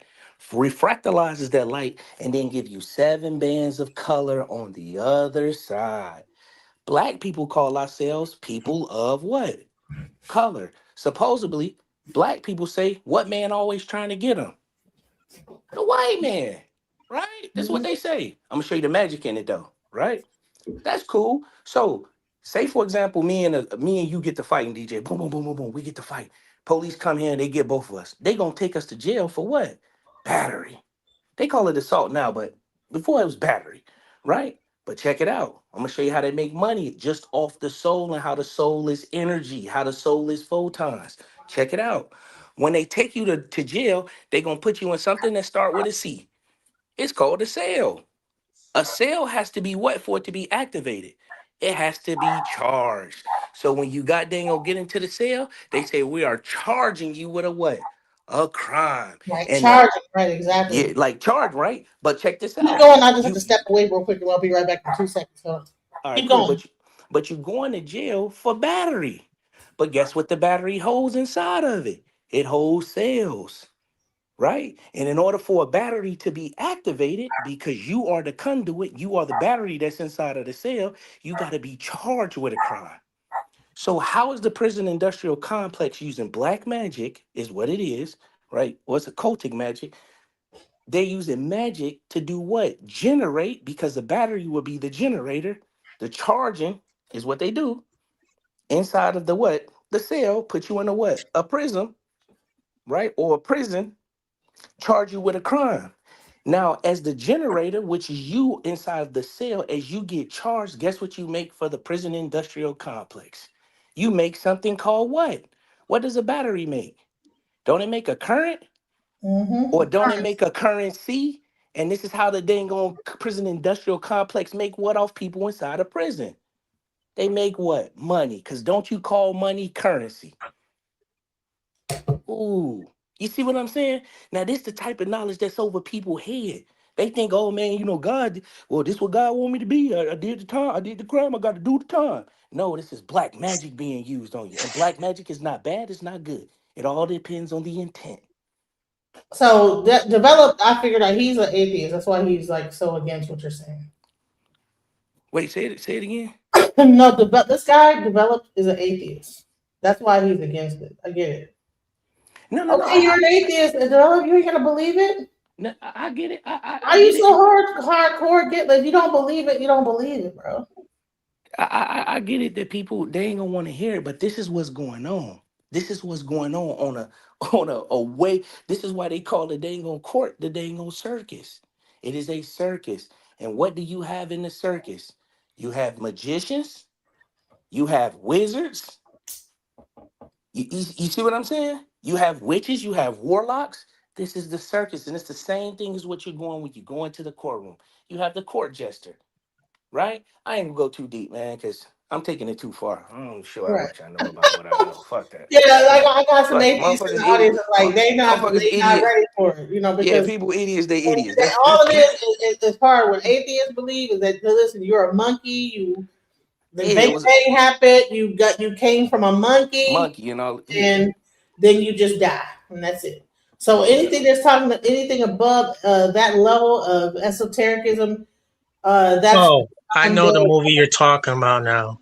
refractalizes that light, and then give you 7 bands of color on the other side. Black people call ourselves people of what? Color. Supposedly, black people say, what man always trying to get them? The white man, right? That's what they say. I'm gonna show you the magic in it though, right? That's cool. So, say for example, me and you get to fighting, DJ. Boom, boom, boom, boom, boom. We get to fight. Police come here and they get both of us. They gonna take us to jail for what? Battery. They call it assault now, but before it was battery, right? But check it out. I'm gonna show you how they make money just off the soul and how the soul is energy, how the soul is photons. Check it out. When they take you to jail, they gonna put you in something that start with a C. It's called a cell. A cell has to be what for it to be activated? It has to be charged. So when you got dang get into the cell, they say we are charging you with a what? A crime. Like And the charging. Right. yeah, Exactly. like charge, right? But check this Keep out. going. I just have to You step away real quick, and I'll be right back in 2 seconds. So all right, keep cool. going. But you going to jail for battery. But guess what the battery holds inside of it? It holds cells. Right? And in order for a battery to be activated, because you are the conduit, you are the battery that's inside of the cell, you got to be charged with a crime. So, how is the prison industrial complex using black magic, is what it is, right? Or it's occultic magic. They're using magic to do what? Generate, because the battery will be the generator. The charging is what they do inside of the what? The cell, put you in a what? A prism, right? Or a prison, charge you with a crime. Now, as the generator, which is you inside the cell, as you get charged, guess what you make for the prison industrial complex? You make something called what? What does a battery make? Don't it make a current? Or don't it make a currency? And this is how the dang on prison industrial complex make what off people inside of prison? They make what? Money. Because don't you call money currency? Ooh. You see what I'm saying? Now, this is the type of knowledge that's over people's head. They think, oh man, you know, God, well, this what God want me to be. I did the time, I did the crime, I got to do the time. No, this is black magic being used on you. And black magic is not bad, it's not good. It all depends on the intent. So developed, I figured out he's an atheist. That's why he's like so against what you're saying. Wait, say it again. No, this guy developed is an atheist. That's why he's against it. I get it. No. Okay, you're an atheist, and develop, you ain't gonna believe it. No, I get it. Are you so hardcore? Get like you don't believe it. You don't believe it, bro. I get it that people they ain't gonna want to hear it, but this is what's going on. This is what's going on a way. This is why they call the dang on court the dang on circus. It is a circus. And what do you have in the circus? You have magicians, you have wizards. You see what I'm saying? You have witches, you have warlocks. This is the circus, and it's the same thing as what you're going when you go into the courtroom. You have the court jester, right? I ain't gonna go too deep, man, because I'm taking it too far. I'm not sure how much I know about what I know. Fuck that. Yeah, like I got some Fuck it. atheists in Motherfuckers the audience. idiots. Like they not Idiots. ready for it, you know, Yeah, because people idiots, they idiots. That's all it is hard. What atheists believe is that listen, you're a monkey. The Big Bang happened. You came from a monkey, and all, and then you just die, and that's it. So anything that's talking to anything above that level of esotericism, that's. Oh, I know the movie you're talking about now.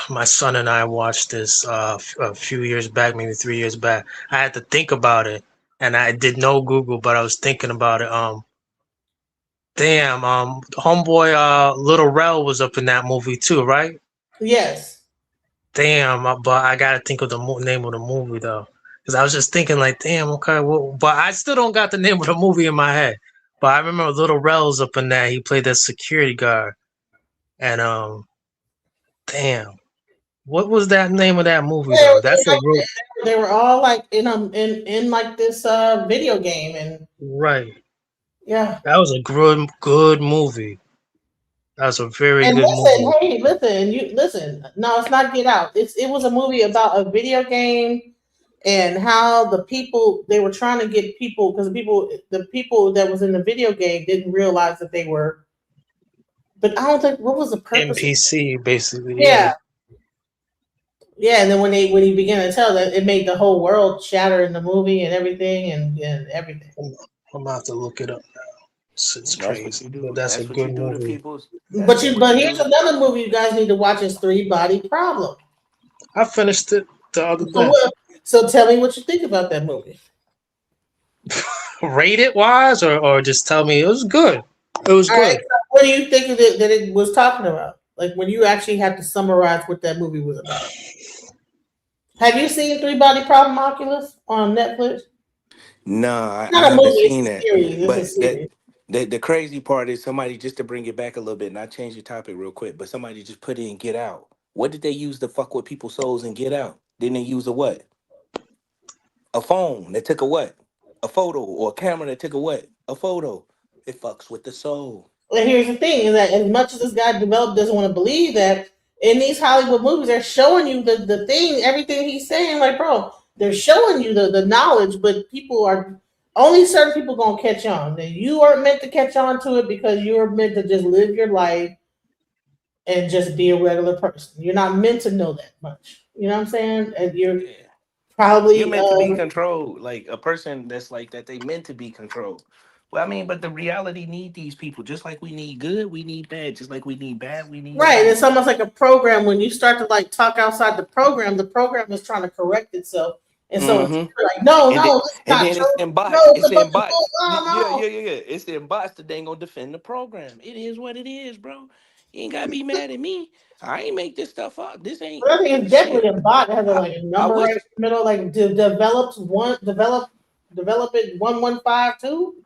My son and I watched this a few years back, maybe 3 years back. I had to think about it, and I did no Google, but I was thinking about it. Homeboy, Little Rel was up in that movie too, right? Yes. Damn, but I gotta think of the name of the movie though, because I was just thinking like, damn, okay, well, but I still don't got the name of the movie in my head. But I remember Little Rel's up in that. He played that security guard, and damn, what was that name of that movie though? That's a real. They were all like in like this video game, and Right. yeah, that was a good movie. That was a very and good listen, movie. hey, listen. No, it's not Get Out. It was a movie about a video game and how the people they were trying to get people because the people that was in the video game didn't realize that they were. But I don't think what was the purpose. NPC basically. Yeah. Yeah, and then when he began to tell that, it made the whole world shatter in the movie and everything and everything. I'm about to look it up now. It's crazy. But That's a what good you do to movie. people's. But here's another movie you guys need to watch is Three Body Problem. I finished it the other day. So tell me what you think about that movie. Rate it wise, or just tell me it was good. It was All good. right, so what do you think that it was talking about? Like when you actually have to summarize what that movie was about. Have you seen Three Body Problem, Oculus, on Netflix? No, I Not a haven't movie, seen it's that. a series. It's a But series. the crazy part is somebody, just to bring it back a little bit, and I change the topic real quick, but somebody just put in Get Out. What did they use to fuck with people's souls in Get Out? Didn't they use a what? A phone that took a what? A photo, or a camera that took a what? A photo. It fucks with the soul. Well, here's the thing: is that as much as this guy developed doesn't want to believe that in these Hollywood movies, they're showing you the thing, everything he's saying. Like, bro, they're showing you the knowledge, but people are only certain people gonna catch on. And you aren't meant to catch on to it because you're meant to just live your life and just be a regular person. You're not meant to know that much. You know what I'm saying? And you're probably You're meant to be controlled, like a person that's like that. They meant to be controlled. Well, I mean, but the reality need these people. Just like we need good, we need bad. Just like we need bad, we need right. good. It's almost like a program. When you start to like talk outside the program is trying to correct itself. And so it's like, no, it's not then true. it's in bots. No, It's in bots. no. Yeah. It's in bots that they ain't gonna defend the program. It is what it is, bro. You ain't gotta be mad at me. I ain't make this stuff up. This ain't. But I think it's definitely a bot that has a number right in the middle, like develop it 1152.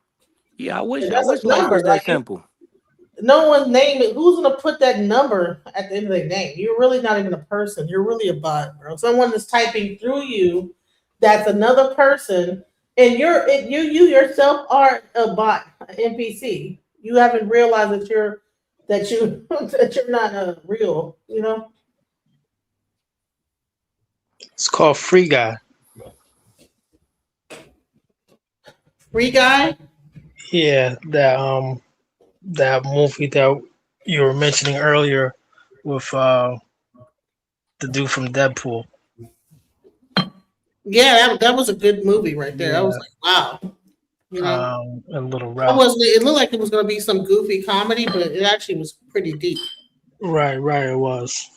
Yeah, I wish That's a life number. was that simple. No one's name it. Who's gonna put that number at the end of their name? You're really not even a person. You're really a bot, bro. Someone is typing through you. That's another person, and you yourself are a bot, an NPC. You haven't realized that you're not real. You know. It's called Free Guy. Free Guy? Yeah, that movie that you were mentioning earlier with the dude from Deadpool. Yeah, that was a good movie right there. I was Yeah. like, wow. You know, And Little I Ralph. wasn't. It looked like it was going to be some goofy comedy, but it actually was pretty deep. Right, it was.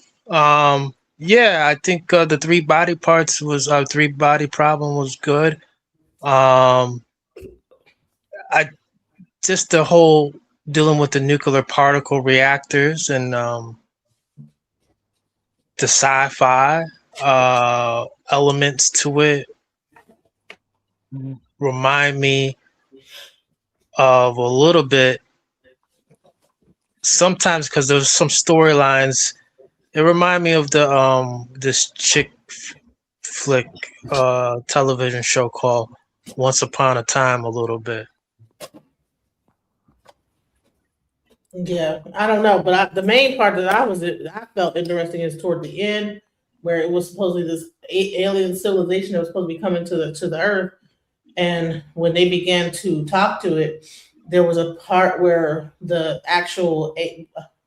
Yeah, I think the three body problem was good. Um, I just the whole dealing with the nuclear particle reactors and the sci-fi elements to it remind me of a little bit sometimes because there's some storylines. It remind me of the this chick flick television show called Once Upon a Time a little bit. Yeah, I don't know, but the main part that I felt interesting is toward the end, where it was supposedly this alien civilization that was supposed to be coming to the Earth, and when they began to talk to it, there was a part where the actual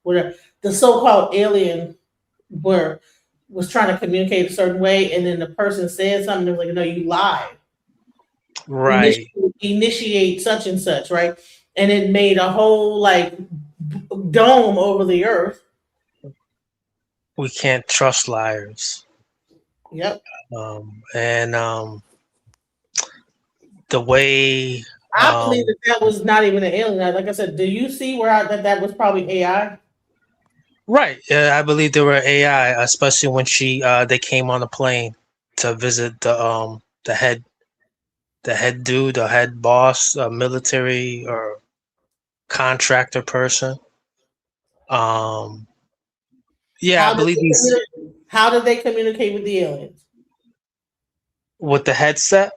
where the so-called alien were was trying to communicate a certain way, and then the person said something. They was like, "No, you lied. Right. Initiate such and such, right?" And it made a whole like dome over the earth. We can't trust liars. Yep. And the way I believe that was not even an alien. Like I said, do you see where that was probably AI? right, I believe they were AI, especially when they came on the plane to visit the head dude, the head boss, military or contractor person. Yeah, I believe How did they communicate with the aliens? with the headset,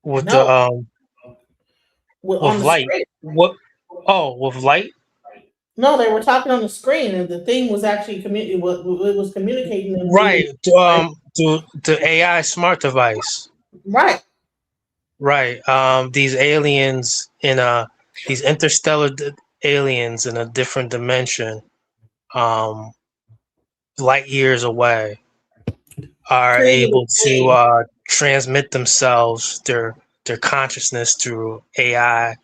with No. the On with the light. screen. What? Oh, with light. No, they were talking on the screen, and the thing was actually it was communicating them Right. via To the AI smart device. right. Right. These aliens these interstellar aliens in a different dimension, light years away, are able to transmit themselves, their consciousness through AI,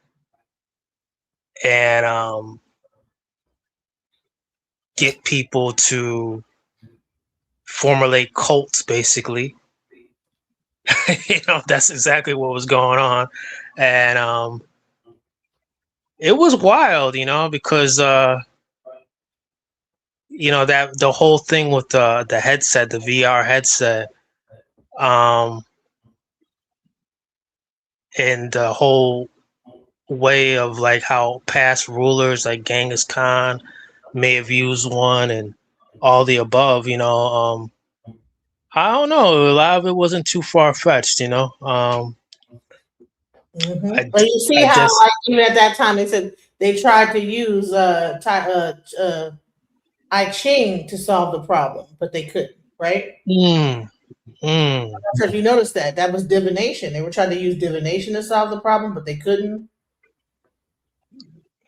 and get people to formulate cults, basically. That's exactly what was going on, and it was wild, because that the whole thing with the headset, the VR headset, um, and the whole way of like how past rulers like Genghis Khan may have used one and all the above. I don't know. A lot of it wasn't too far fetched. But you see how, like, even at that time, they said they tried to use I Ching to solve the problem, but they couldn't. Right? So if you notice that was divination. They were trying to use divination to solve the problem, but they couldn't.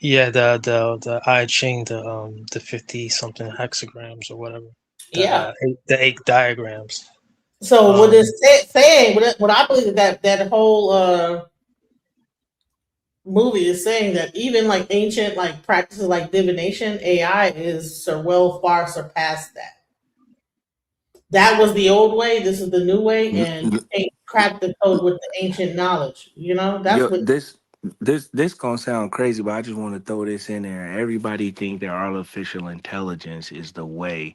Yeah, the I Ching, the 50 something hexagrams or whatever. Yeah. The 8 diagrams. So what it's saying, what I believe that whole movie is saying, that even like ancient like practices like divination, AI is far surpassed that. That was the old way. This is the new way, and you can't crack the code with the ancient knowledge. That's what. This gonna sound crazy, but I just want to throw this in there. Everybody think that artificial intelligence is the way.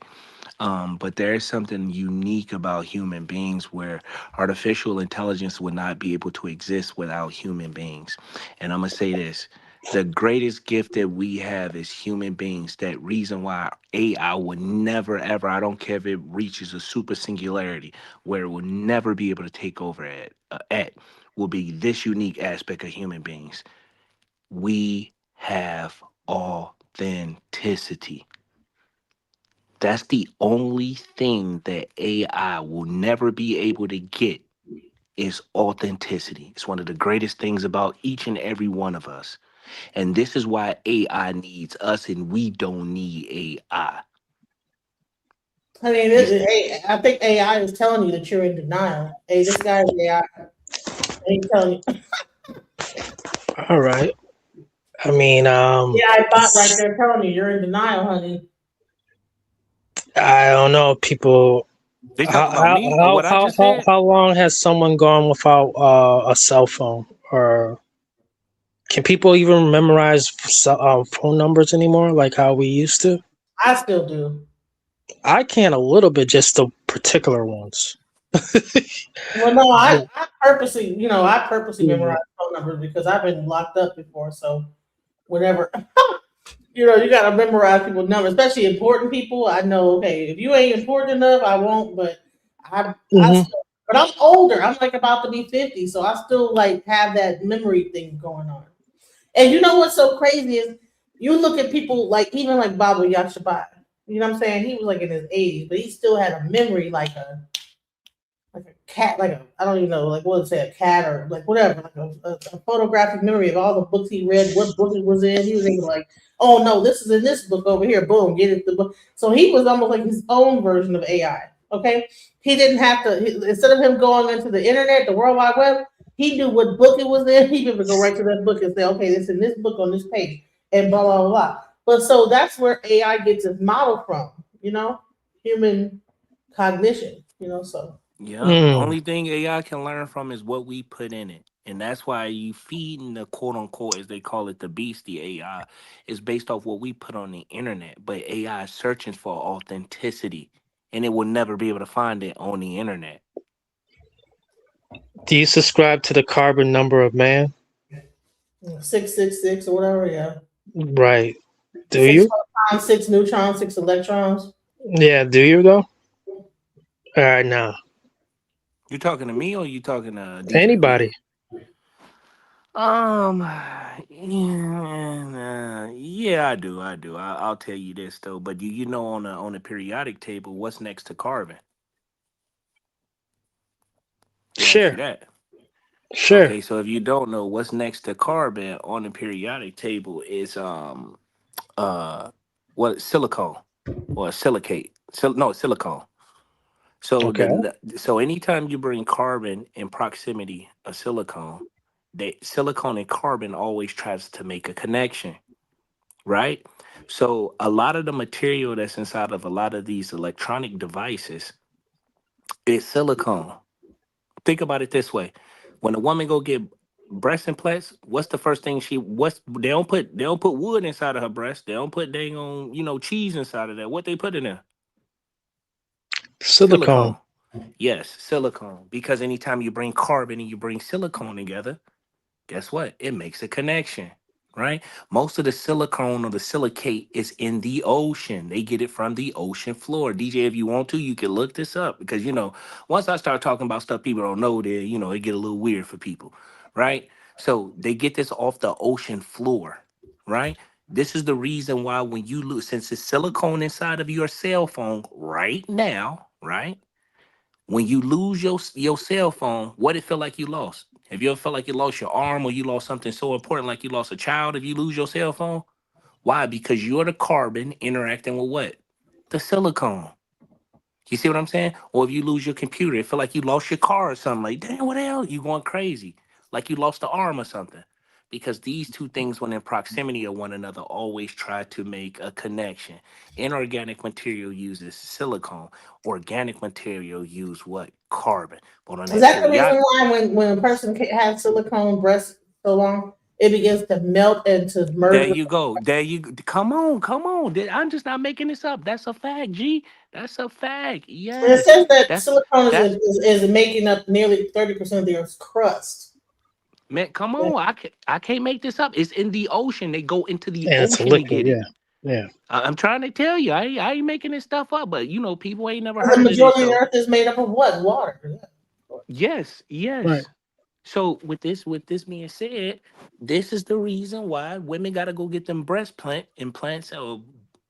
But there is something unique about human beings where artificial intelligence would not be able to exist without human beings. And I'm going to say this. The greatest gift that we have as human beings, that reason why AI would never, ever, I don't care if it reaches a super singularity, where it will never be able to take over will be this unique aspect of human beings. We have authenticity. That's the only thing that AI will never be able to get is authenticity. It's one of the greatest things about each and every one of us. And this is why AI needs us and we don't need AI. I mean, I think AI is telling you that you're in denial. Hey, this guy is AI. He's telling you. All right. I mean, AI bot right there telling you you're in denial, honey. I don't know. People, They talking about me or what I just said? how long has someone gone without a cell phone? Or can people even memorize phone numbers anymore, like how we used to? I still do. I can a little bit, just the particular ones. Well, no, I purposely, I purposely memorize phone numbers because I've been locked up before. So whenever, you got to memorize people's numbers, especially important people. I know, okay, if you ain't important enough, I won't. But but I'm older. I'm like about to be 50, so I still like have that memory thing going on. And you know what's so crazy is you look at people like even like Baba Yashabai. You know what I'm saying? He was like in his 80s, but he still had a memory like a cat, like I don't even know, like what would say, a cat or like whatever, like a photographic memory of all the books he read, what book it was in. He was able to like, oh no, this is in this book over here. Boom, get it the book. So he was almost like his own version of AI. Okay, he didn't have to. Instead of him going into the internet, the World Wide Web, he knew what book it was in. He'd be able to go right to that book and say, okay, this in this book on this page, and blah blah blah. But so that's where AI gets its model from. Human cognition. So. Yeah. The only thing AI can learn from is what we put in it. And that's why you feeding the quote unquote, as they call it, the beast, the AI, is based off what we put on the internet. But AI is searching for authenticity and it will never be able to find it on the internet. Do you subscribe to the carbon number of man? 666 or whatever, yeah. Right. Do 6 you? protons, 6 neutrons, 6 electrons. Yeah, do you though? All right, now. You talking to me or you talking to DJ? Anybody. Yeah, I do. I'll tell you this though. But you know on the periodic table, what's next to carbon? Sure. That. Sure. Okay, so if you don't know what's next to carbon on the periodic table is silicone or silicate. Silicone. So Okay. so anytime you bring carbon in proximity of silicone, silicone and carbon always tries to make a connection, right? So a lot of the material that's inside of a lot of these electronic devices is silicone. Think about it this way: when a woman go get breast implants, what's the first thing they don't put wood inside of her breast. They don't put dang on cheese inside of that. What they put in there? Silicone. Yes, silicone. Because anytime you bring carbon and you bring silicone together, guess what? It makes a connection, right? Most of the silicone or the silicate is in the ocean. They get it from the ocean floor. DJ, if you want to, you can look this up because, once I start talking about stuff people don't know, then, it get a little weird for people, right? So they get this off the ocean floor, right? This is the reason why when you lose, since it's silicone inside of your cell phone right now, right? When you lose your cell phone, what it feel like you lost? Have you ever felt like you lost your arm or you lost something so important like you lost a child if you lose your cell phone? Why? Because you're the carbon interacting with what? The silicone. You see what I'm saying? Or if you lose your computer, it feel like you lost your car or something. Like, damn, what the hell? You going crazy. Like you lost the arm or something. Because these two things, when in proximity of one another, always try to make a connection. Inorganic material uses silicone. Organic material use what? Carbon. But on Is that the reason why when a person has silicone breasts so long, it begins to melt and to merge? There you go. Come on. I'm just not making this up. That's a fact, G. That's a fact. Yes. It says that silicone is making up nearly 30% of the Earth's crust. Man, come on. I can't make this up. It's in the ocean. They go into the And it's a ocean liquid, to get it. Yeah. I'm trying to tell you. I ain't making this stuff up, but people ain't never The heard of this. majority of the Earth is made up of what? Water. Yes. Right. So with this being said, this is the reason why women gotta go get them breast implants or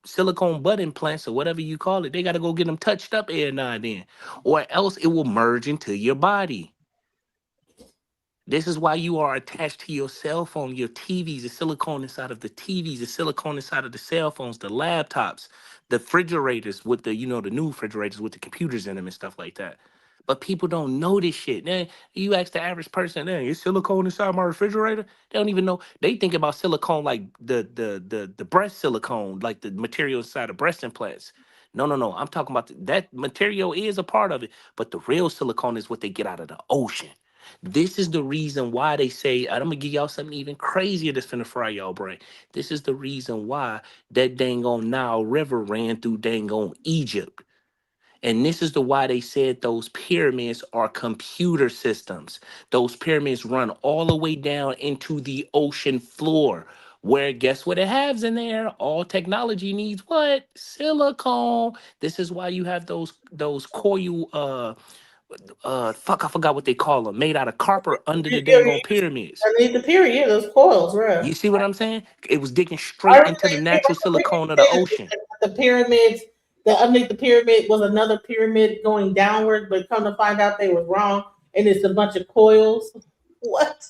silicone butt implants or whatever you call it. They gotta go get them touched up every now and then, or else it will merge into your body. This is why you are attached to your cell phone, your TVs, the silicone inside of the TVs, the silicone inside of the cell phones, the laptops, the refrigerators with the, the new refrigerators with the computers in them and stuff like that. But people don't know this shit. Then you ask the average person, is silicone inside my refrigerator? They don't even know. They think about silicone like the breast silicone, like the material inside of breast implants. No. I'm talking about that material is a part of it, but the real silicone is what they get out of the ocean. This is the reason why they say, I'm gonna give y'all something even crazier that's finna fry y'all brain. This is the reason why that dang on Nile River ran through dang on Egypt. And this is the why they said those pyramids are computer systems. Those pyramids run all the way down into the ocean floor. Where guess what it has in there? All technology needs what? Silicone. This is why you have those coil fuck, I forgot what they call them, made out of copper under the dang on pyramids. Underneath the period, those coils, right? You see what I'm saying? It was digging straight into the natural silicone of the ocean. The pyramids, that underneath the pyramid was another pyramid going downward, but come to find out they were wrong, and it's a bunch of coils. What?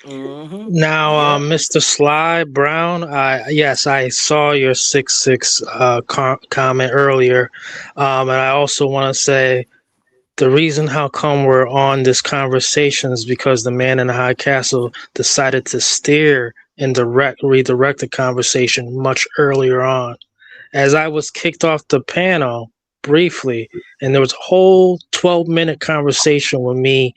Now, Mr. Sly Brown, yes, I saw your 6'6" comment earlier, and I also want to say the reason how come we're on this conversation is because the man in the high castle decided to steer and redirect the conversation much earlier on. As I was kicked off the panel briefly, and there was a whole 12-minute conversation with me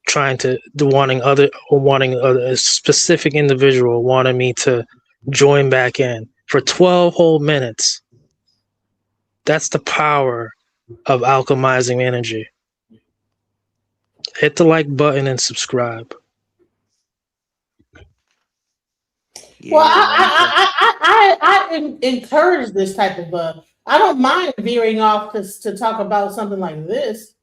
trying to wanting a specific individual wanted me to join back in for 12 whole minutes. That's the power of alchemizing energy. Hit the like button and subscribe. Well, I encourage this type of I don't mind veering off to talk about something like this.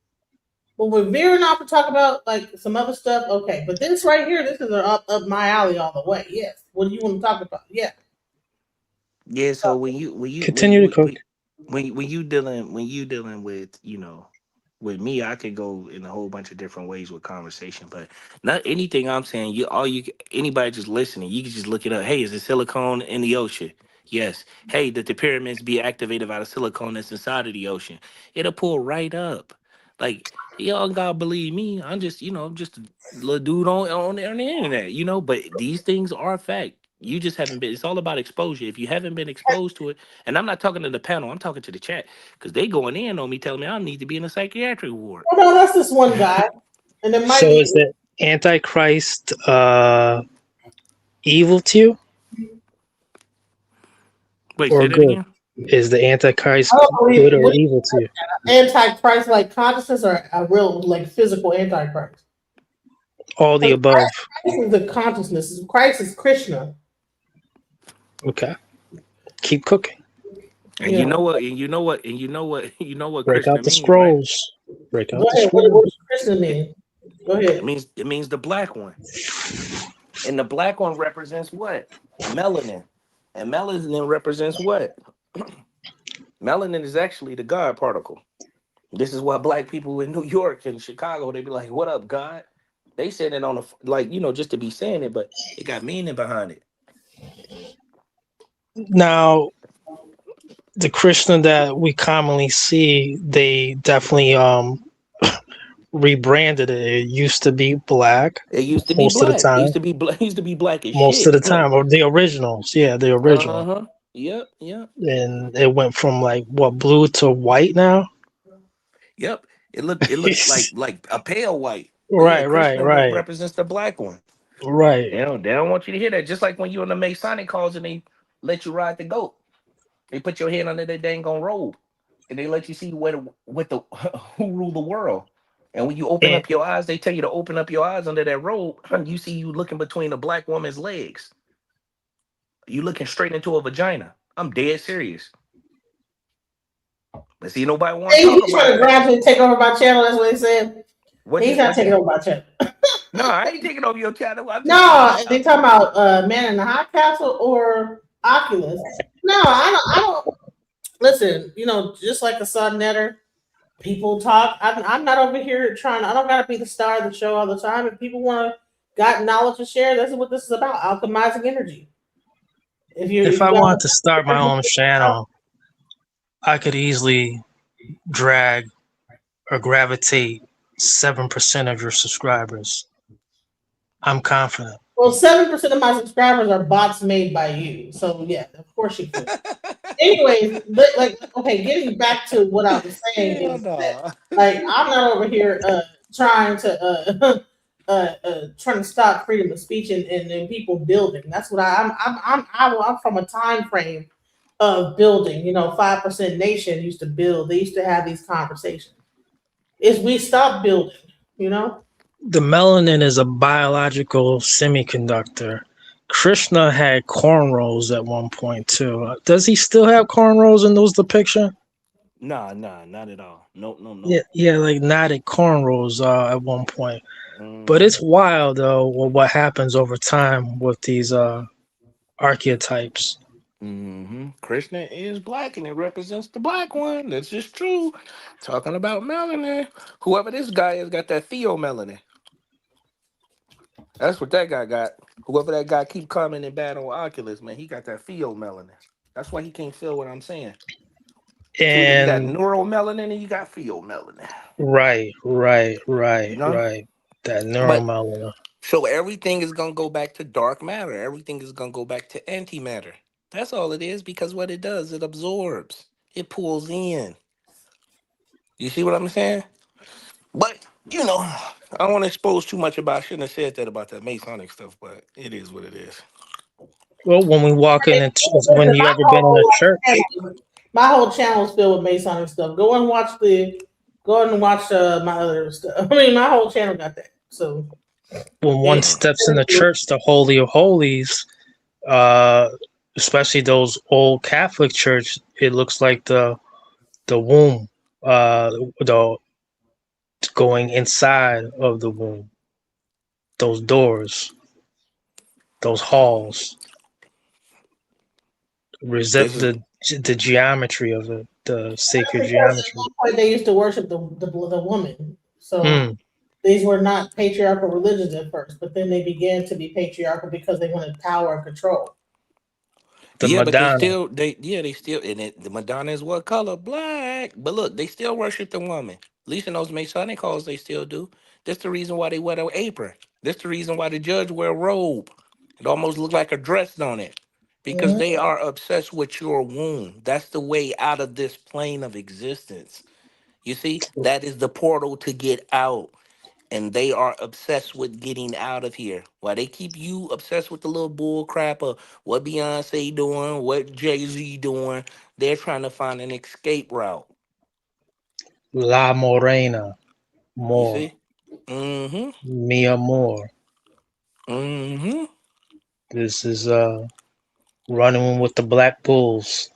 But we're veering off to talk about like some other stuff. Okay, but this right here, this is up my alley all the way. Yes. What do you want to talk about? Yeah. Yeah. So when you continue to cook, when you dealing with with me, I could go in a whole bunch of different ways with conversation, but not anything I'm saying. Anybody just listening, you can just look it up. Hey, is the silicone in the ocean? Yes. Hey, did the pyramids be activated out of silicone that's inside of the ocean? It'll pull right up. Like, y'all gotta believe me. I'm just, I'm just a little dude on the internet, but these things are a fact. You just haven't been, it's all about exposure. If you haven't been exposed to it, and I'm not talking to the panel, I'm talking to the chat, because they going in on me telling me I need to be in a psychiatric ward. Oh, no, that's this one guy. And it might so is the Antichrist evil to you? Wait, or say that good? again? Is the Antichrist good or evil to you? Antichrist like consciousness or a real like physical Antichrist? All the above. Christ is the consciousness. Christ is Krishna. Okay. Keep cooking. And you know what? And you know what? And you know what? You know what? Break Krishna out the means, scrolls. Right? Break out Go the ahead. scrolls. What does Krishna mean? Go ahead. It means the black one. And the black one represents what? Melanin. And melanin represents what? Melanin is actually the God particle. This is why black people in New York and Chicago, they be like, "What up, God?" They said it on a just to be saying it, but it got meaning behind it. Now, the Krishna that we commonly see, they definitely rebranded it. It used to be black. It used to be most black. of the time. It used to be black. Used to be black as Most shit. of the time, or the originals. Yeah, the original. Uh-huh. Yep. And it went from like what, blue to white now. Yep. It looked like a pale white. Right, Yeah, right. Represents the black one. Right. They don't want you to hear that. Just like when you in the Masonic calls and they let you ride the goat. They put your head under their dang on robe, and they let you see who rule the world. And when you open up your eyes, they tell you to open up your eyes under that robe. You see you looking between a black woman's legs. You looking straight into a vagina. I'm dead serious. But see, nobody wants to talk about He's trying to gradually take over my channel. That's what he said. He's not taking over my channel. No, I ain't taking over your channel. No, they talking about Man in the High Castle or Oculus. No, I don't. Listen, just like a Son Netter, people talk. I'm not over here trying. I don't gotta be the star of the show all the time. If people want to got knowledge to share, that's what this is about. Alchemizing energy. If If you I got wanted to start my own channel, I could easily drag or gravitate 7% of your subscribers. I'm confident. well, 7% of my subscribers are bots made by you. So yeah, of course you could. Anyways, okay, getting back to what I was saying is that I'm not over here trying to trying to stop freedom of speech and people building. That's what I'm from a time frame of building. 5% Nation used to build. They used to have these conversations. We stopped building. The melanin is a biological semiconductor. Krishna had cornrows at one point too. Does he still have cornrows in those depictions? Nah, not at all. Nope. Yeah, like knotted cornrows at one point. Mm-hmm. But it's wild though what happens over time with these archetypes. Krishna is black and it represents the black one. That's just true. Talking about melanin. Whoever this guy is got that theomelanin. That's what that guy got. Whoever that guy keep commenting bad on Oculus, man, he got that theomelanin. That's why he can't feel what I'm saying. And you got neuromelanin and you got pheomelanin. Right. You know? That neuromelanin. So everything is gonna go back to dark matter. Everything is gonna go back to antimatter. That's all it is, because what it does, it absorbs. It pulls in. You see what I'm saying? But, I don't want to expose too much about, I shouldn't have said that about that Masonic stuff, but it is what it is. Well, when we walk in, when you ever been in a church, my whole channel is filled with Masonic stuff. Go and watch my other stuff. I mean, my whole channel got that. So when one steps in the church, the Holy of Holies, especially those old Catholic church, it looks like the womb, the going inside of the womb, those doors, those halls. The geometry of it, the sacred geometry. At one point, they used to worship the woman. So these were not patriarchal religions at first, but then they began to be patriarchal because they wanted power and control. Madonna. But they still, the Madonna is what color? Black. But look, they still worship the woman. At least in those Masonic halls, they still do. That's the reason why they wear an apron. That's the reason why the judge wear a robe. It almost looks like a dress on it. Because they are obsessed with your womb. That's the way out of this plane of existence. You see, that is the portal to get out. And they are obsessed with getting out of here. While they keep you obsessed with the little bull crap of what Beyonce doing, what Jay-Z doing, they're trying to find an escape route. La Morena. More. You see? Mi amor. This is running with the black bulls.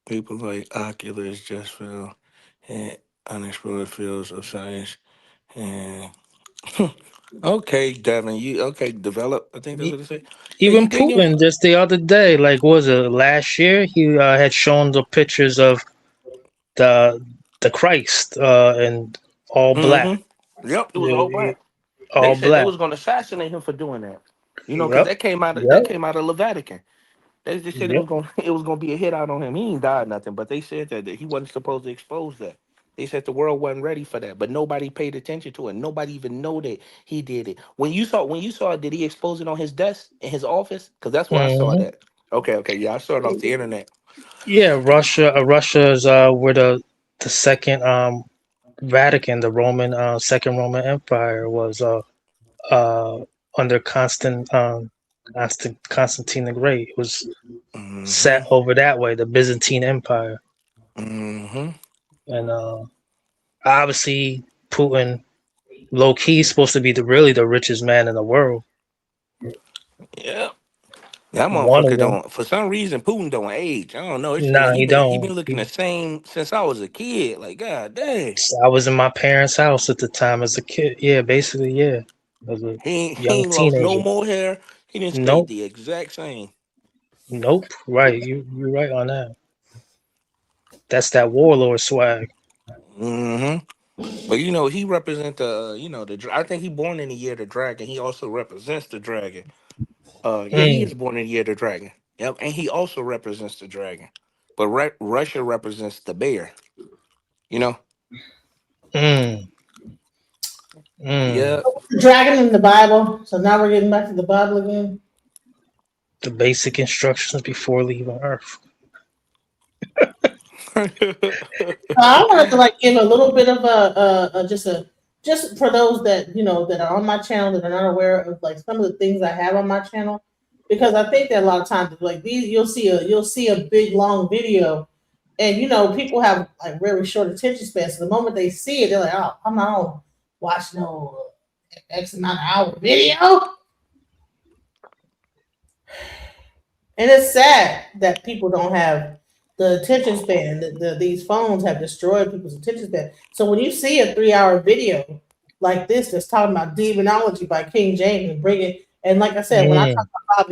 People like Oculus just feel and unexplored fields of science. And okay, Devin, you develop. I think that's what they say. Even Putin just the other day, like was it last year? He had shown the pictures of the Christ and all black. Yep, it was all black. All they said black. they was going to assassinate him for doing that. Because that came out of the Vatican. They just said it was going to be a hit out on him. He ain't died nothing, but they said that he wasn't supposed to expose that. They said the world wasn't ready for that, but nobody paid attention to it. Nobody even know that he did it. When you saw it, did he expose it on his desk in his office? Because that's where I saw that. Okay, yeah, I saw it off the internet. Yeah, Russia is where the second Vatican, the Roman Second Roman Empire was under Constantine the Great. It was set over that way, the Byzantine Empire. And obviously Putin, low key, is supposed to be really the richest man in the world. Yeah. That motherfucker don't. For some reason, Putin don't age. I don't know. He don't. He been looking the same since I was a kid. Like, God dang. I was in my parents' house at the time as a kid. Yeah, basically, yeah. As a he young ain't teenager. lost no more hair. He didn't stay the exact same. Nope. Right. You're right on that. That's that warlord swag. But you know, he represent the I think he born in the year of the dragon. He also represents the dragon. Yeah, he is born in the year of the dragon. Yep, and he also represents the dragon. But Russia represents the bear. You know. Yeah. Dragon in the Bible. So now we're getting back to the Bible again. The basic instructions before leaving Earth. I wanted to like give a little bit of just for those that that are on my channel that are not aware of like some of the things I have on my channel, because I think that a lot of times like these you'll see a big long video, and people have like very short attention spans. So the moment they see it, they're like, oh, I'm not gonna watch no X amount of hour video. And it's sad that people don't have the attention span. These phones have destroyed people's attention span. So when you see a 3-hour video like this that's talking about demonology by King James and and like I said, when I talk about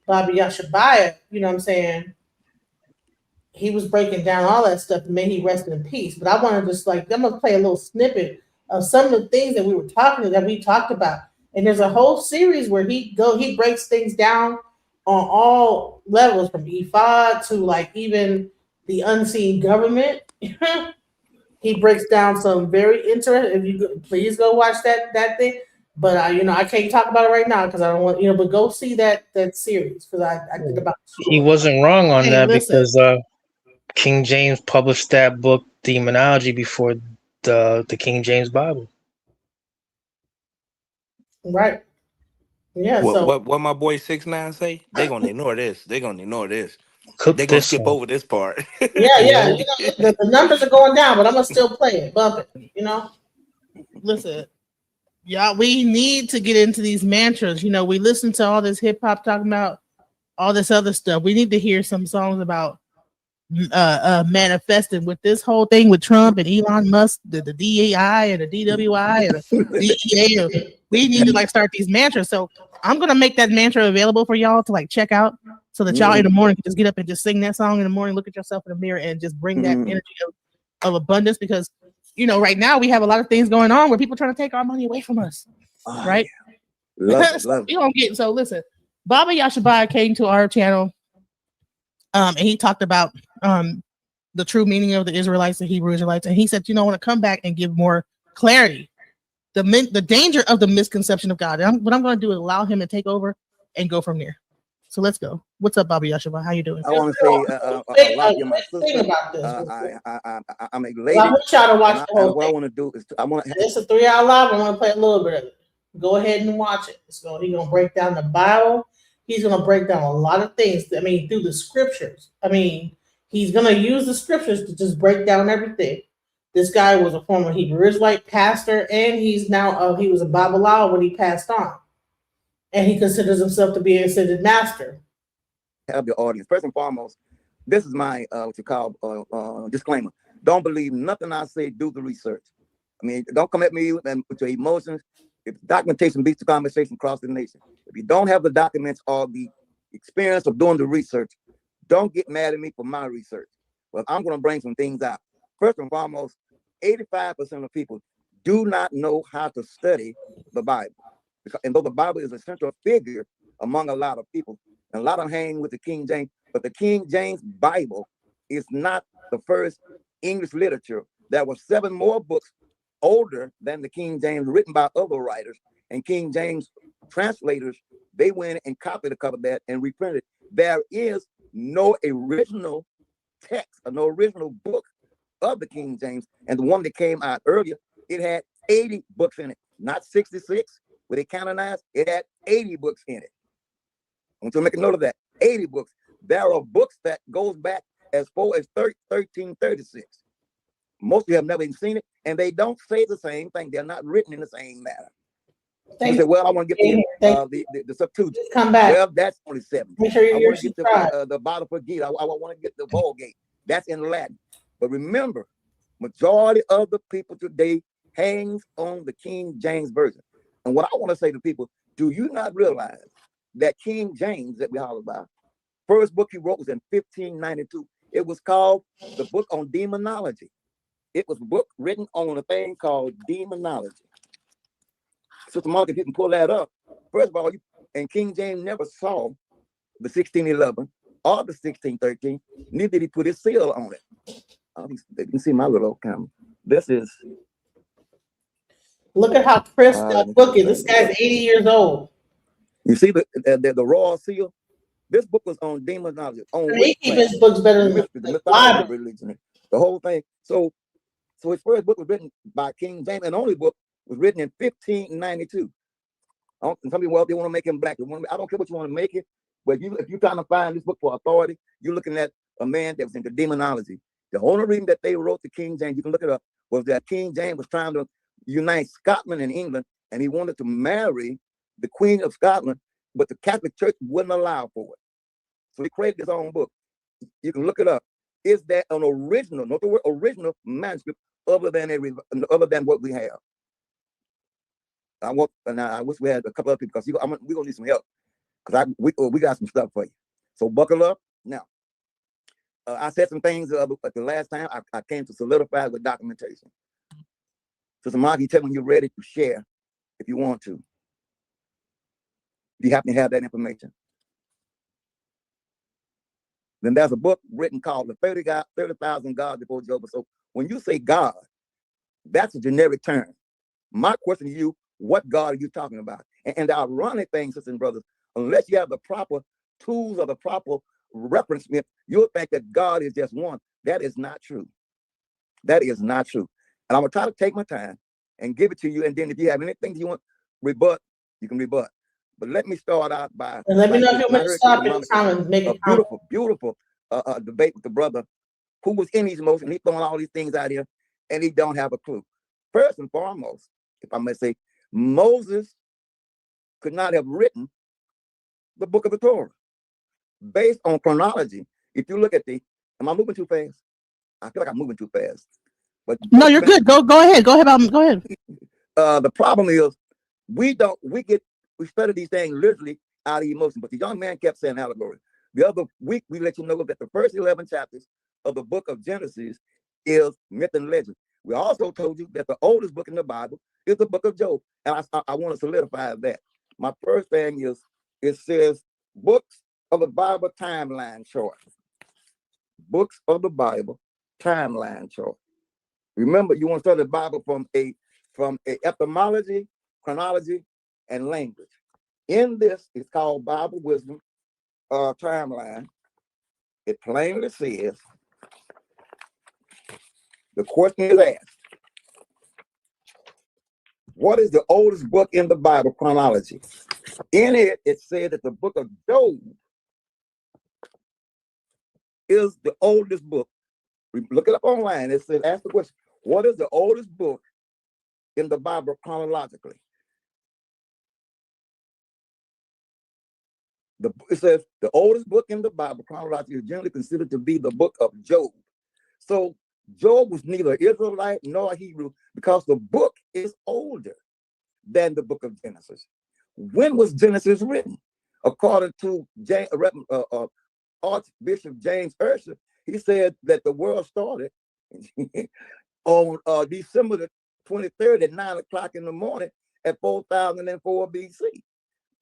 Baba Yashabaya, you know what I'm saying? He was breaking down all that stuff and may he rest in peace. But I want to just I'm gonna play a little snippet of some of the things that we talked about. And there's a whole series where he breaks things down on all levels, from Ifa to like even the unseen government. He breaks down some very interesting. If you please go watch that thing. But I can't talk about it right now because I don't want But go see that series because I think about. He wasn't wrong on that because King James published that book Demonology before the King James Bible. Right. Yeah. What my boy 6ix9ine say? They gonna ignore this. They gonna ignore this. They gonna skip over this part. Yeah. The numbers are going down, but I'm gonna still play it, bump it. Listen, y'all, we need to get into these mantras. We listen to all this hip hop talking about all this other stuff. We need to hear some songs about manifesting with this whole thing with Trump and Elon Musk, the DEI and the DWI and the DEA. We need to start these mantras. So I'm gonna make that mantra available for y'all to check out, so that y'all in the morning can just get up and just sing that song in the morning, look at yourself in the mirror, and just bring that energy of abundance. Because right now we have a lot of things going on where people are trying to take our money away from us. Right? Love it. We don't get so. Listen, Baba Yashabaya came to our channel, and he talked about the true meaning of the Israelites, the Hebrew Israelites, and he said, I want to come back and give more clarity. The danger of the misconception of God. What I'm going to do is allow him to take over and go from there. So let's go. What's up, Baba Yashaba? How you doing? I want to say, a lot of you, my sister. I'm elated. I want y'all to watch the whole what thing. I want to do is It's a 3-hour live. I want to play a little bit of it. Go ahead and watch it. So he's gonna break down the Bible. He's gonna break down a lot of things. Through the scriptures. He's gonna use the scriptures to just break down everything. This guy was a former Hebrew Israelite pastor, and he's now he was a Babylon when he passed on, and he considers himself to be an ascended master. Have your audience. First and foremost, this is my what you call disclaimer. Don't believe nothing I say. Do the research. Don't come at me with your emotions. If documentation beats the conversation across the nation, if you don't have the documents or the experience of doing the research, don't get mad at me for my research. But I'm going to bring some things out. First and foremost, 85% of people do not know how to study the Bible. And though the Bible is a central figure among a lot of people, and a lot of them hang with the King James, but the King James Bible is not the first English literature. There were 7 more books older than the King James written by other writers, and King James translators, they went and copied a couple of that and reprinted. There is no original text or no original book of the King James, and the one that came out earlier, it had 80 books in it, not 66. When they canonized, it had 80 books in it. I want you to make a note of that. 80 books. There are books that goes back as far as 1336. Most of you have never even seen it, and they don't say the same thing. They're not written in the same manner. You say, well, I want to get the Septuagint. Come back. Well, that's only 7. Make sure I want to get the Bhagavad Gita. I want to get the Vulgate. That's in Latin. But remember, majority of the people today hangs on the King James Version. And what I want to say to people, do you not realize that King James that we holler about, first book he wrote was in 1592. It was called the book on demonology. It was a book written on a thing called demonology. Sister Mark, if you can pull that up, first of all, and King James never saw the 1611 or the 1613, neither did he put his seal on it. You can see my little camera. This is. Look at how crisp that book is. This guy's 80 years old. You see the royal seal? This book was on demonology, on witchcraft. His book's better than the mythology of religion, the whole thing. So his first book was written by King James, and the only book was written in 1592. Some people, well, they want to make him black. I don't care what you want to make it, but if you're trying to find this book for authority, you're looking at a man that was into demonology. The only reason that they wrote the King James, you can look it up, was that King James was trying to unite Scotland and England, and he wanted to marry the Queen of Scotland, but the Catholic Church wouldn't allow for it. So he created his own book. You can look it up. Is that an original, not the word original manuscript, other than what we have? I wish we had a couple of people, because we're gonna need some help, because we got some stuff for you. So buckle up. Now, I said some things at the last time. I came to solidify with documentation. Sister Margie, tell me when you're ready to share, if you want to. You happen to have that information. Then there's a book written called The 30,000 Gods Before Jehovah. So when you say God, that's a generic term. My question to you, what God are you talking about? And the ironic thing, sisters and brothers, unless you have the proper tools or the proper reference, you'll think that God is just one. That is not true. That is not true. And I'm going to try to take my time and give it to you. And then if you have anything you want to rebut, you can rebut. But let me start out by. And let me know if you want to stop your time and make a beautiful debate with the brother who was in his emotion. He's throwing all these things out here, and he don't have a clue. First and foremost, if I may say, Moses could not have written the book of the Torah based on chronology. If you look at am I moving too fast? I feel like I'm moving too fast. But no, you're good. Go ahead. Go ahead. The problem is we study these things literally out of emotion. But the young man kept saying allegory. The other week we let you know that the first 11 chapters of the book of Genesis is myth and legend. We also told you that the oldest book in the Bible is the book of Job. And I want to solidify that. My first thing is, it says books of the Bible timeline chart. Books of the Bible timeline chart. Remember, you want to study the Bible from a etymology, chronology, and language. In this, it's called Bible Wisdom timeline. It plainly says, the question is asked, what is the oldest book in the Bible chronology? In it, it said that the book of Job is the oldest book. Look it up online. It says, ask the question, what is the oldest book in the Bible chronologically? It says the oldest book in the Bible chronologically is generally considered to be the book of Job. So Job was neither Israelite nor Hebrew, because the book is older than the book of Genesis. When was Genesis written? According to Archbishop James Ursher, he said that the world started on December the 23rd at 9 o'clock in the morning at 4004 BC.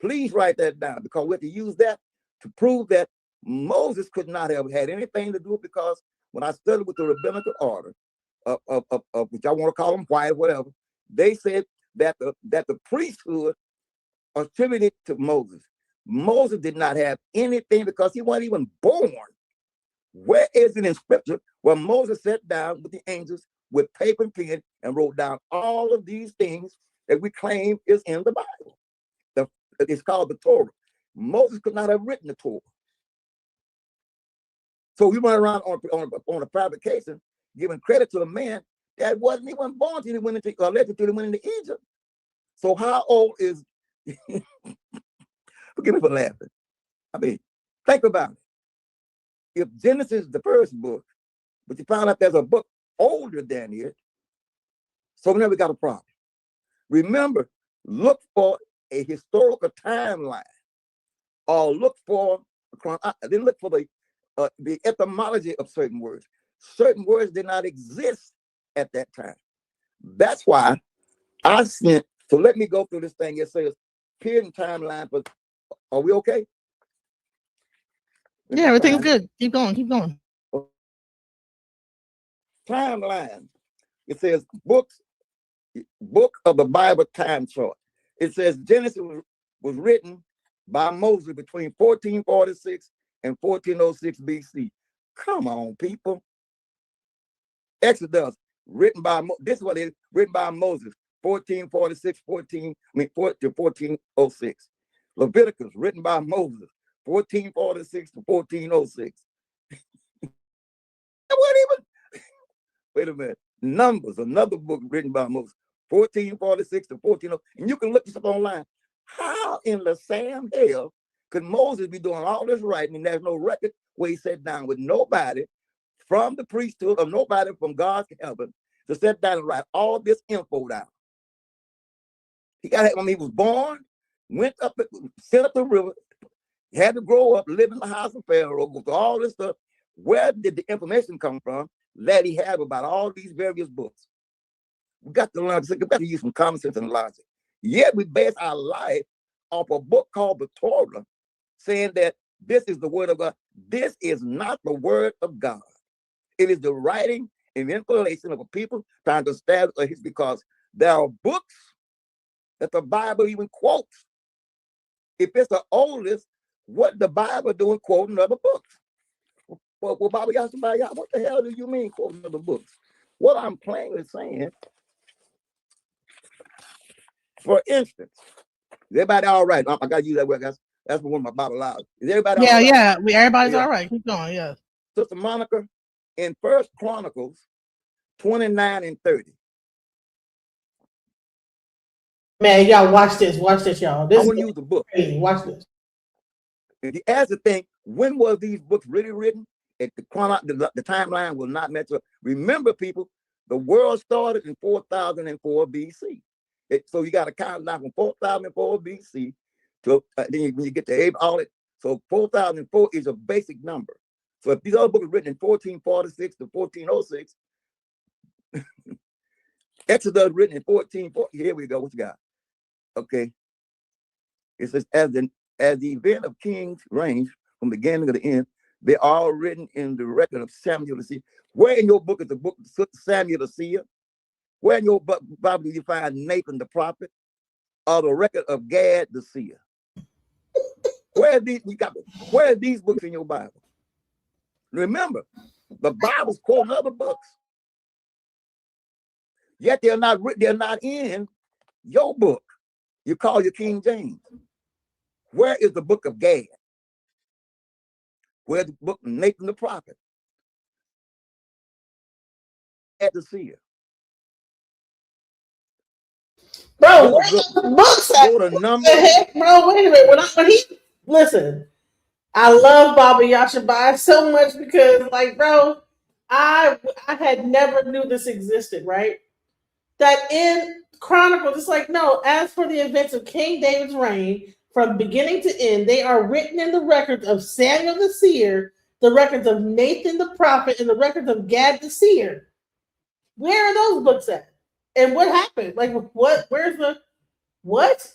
Please write that down, because we have to use that to prove that Moses could not have had anything to do with it, because when I studied with the rabbinical order of which I want to call them white, whatever, they said that the priesthood attributed to Moses. Moses did not have anything because he wasn't even born. Where is it in scripture where Moses sat down with the angels with paper and pen and wrote down all of these things that we claim is in the Bible? It's called the Torah. Moses could not have written the Torah. So we run around on a fabrication, giving credit to a man that wasn't even born till he went into Egypt. So how old is? Forgive me for laughing. I mean, think about it. If Genesis is the first book, but you found out there's a book older than it, so now we got a problem. Remember, look for a historical timeline, or look for the etymology of certain words. Certain words did not exist at that time. That's why I sent. So let me go through this thing. It says period and timeline. But are we okay? Yeah, everything's good. Keep going. Keep going. Timeline. It says book of the Bible time chart. It says Genesis was written by Moses between 1446 and 1406 BC. Come on, people. Exodus, written by this is what it is, written by Moses, 1446, 1406. Leviticus, written by Moses, 1446 to 1406. What even? Wait a minute. Numbers, another book written by Moses, 1446 to 1406. And you can look this up online. How in the Sam hell could Moses be doing all this writing and there's no record where he sat down with nobody from the priesthood or nobody from God's heaven to sit down and write all this info down? He got it when he was born, went up, sent up the river, had to grow up, live in the house of Pharaoh, go through all this stuff. Where did the information come from that he had about all these various books? We got to learn, we got to use some common sense and logic. Yet we base our life off a book called the Torah, saying that this is the word of God. This is not the word of God. It is the writing and information of a people trying to establish a history, because there are books that the Bible even quotes. If it's the oldest, what the Bible doing quoting other books? Well, Baba Yashabaya, what the hell do you mean quoting other books? What I'm plainly saying, for instance, is everybody all right? I got to use that word, guys. That's one of my Bible laws. Is everybody all right? Yeah. Everybody's all right. Keep going. Yeah. Sister Monica, in 1 Chronicles 29 and 30. Man, y'all watch this. Watch this, y'all. This I want to use the book. Crazy. Watch this. If you ask the thing, when was these books really written? If the timeline will not match up. Remember, people, the world started in 4004 BC. So you got to count down from 4004 BC to then when you get to all it. So 4004 is a basic number. So if these other books are written in 1446 to 1406, Exodus written in 1440. Here we go. What you got? Okay. It says, as the event of kings range from the beginning to the end, they're all written in the record of Samuel the seer. Where in your book is the book of Samuel the seer? Where in your Bible do you find Nathan the prophet, or the record of Gad the seer? Where are these books in your Bible? Remember, the Bible's quoting other books. Yet they're not in your book. You call your King James. Where is the book of Gad? Where's the book of Nathan the prophet? At the seer. Bro, where's the books at? What the heck, bro? Wait a minute. Listen, I love Baba Yashabai so much because, like, bro, I had never knew this existed, right? That in Chronicles, it's like, no, as for the events of King David's reign, from beginning to end, they are written in the records of Samuel the seer, the records of Nathan the prophet, and the records of Gad the seer. Where are those books at? And what happened? Like, what? Where's the what?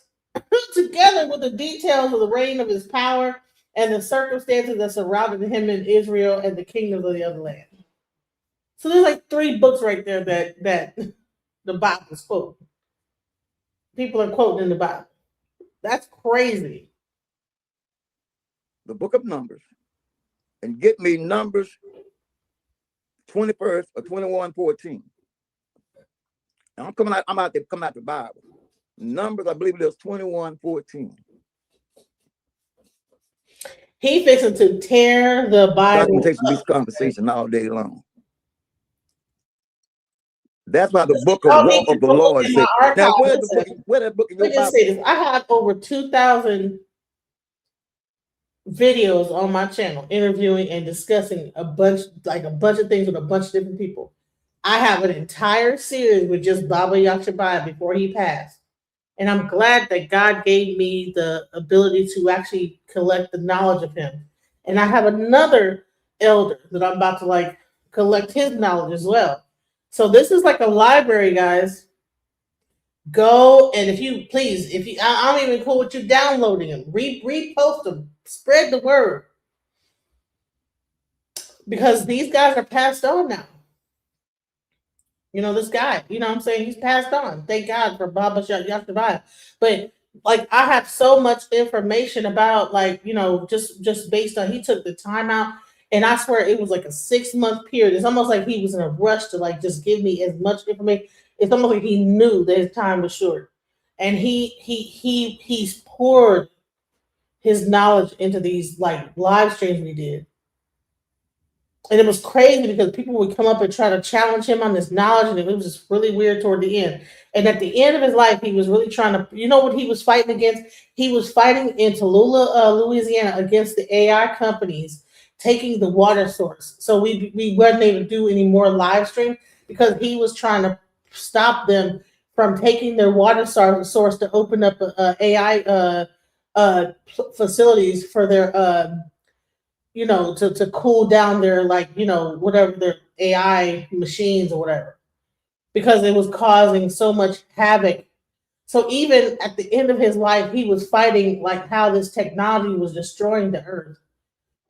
Together with the details of the reign of his power and the circumstances that surrounded him in Israel and the kingdoms of the other land. So there's like 3 books right there that the Bible is quoting. People are quoting in the Bible. That's crazy. The book of Numbers. And get me Numbers 21st or 21:14. I'm out the Bible. Numbers, I believe it is 21:14. He fixing to tear the Bible. Documentation of this conversation all day long. That's why the book of war of the Lord said. Now, where's that book in your Bible? I have over 2,000 videos on my channel interviewing and discussing a bunch of things with a bunch of different people. I have an entire series with just Baba Yashabai before he passed. And I'm glad that God gave me the ability to actually collect the knowledge of him. And I have another elder that I'm about to like collect his knowledge as well. So this is like a library, guys. Go and if you please, if you I don't even cool with you downloading them, repost them, spread the word. Because these guys are passed on now. You know, this guy, you know what I'm saying? He's passed on. Thank God for Baba Yashtabai. But like I have so much information about like, you know, just based on he took the time out and I swear it was like a 6-month period. It's almost like he was in a rush to like just give me as much information. It's almost like he knew that his time was short. And he's poured his knowledge into these like live streams we did. And it was crazy because people would come up and try to challenge him on this knowledge, and it was just really weird toward the end. And at the end of his life, he was really trying to, you know what he was fighting against? He was fighting in Tallulah, Louisiana against the AI companies taking the water source. So we weren't able to do any more live stream because he was trying to stop them from taking their water source to open up AI facilities for their you know, to cool down their like, you know, whatever their AI machines or whatever, because it was causing so much havoc. So even at the end of his life, he was fighting like how this technology was destroying the earth.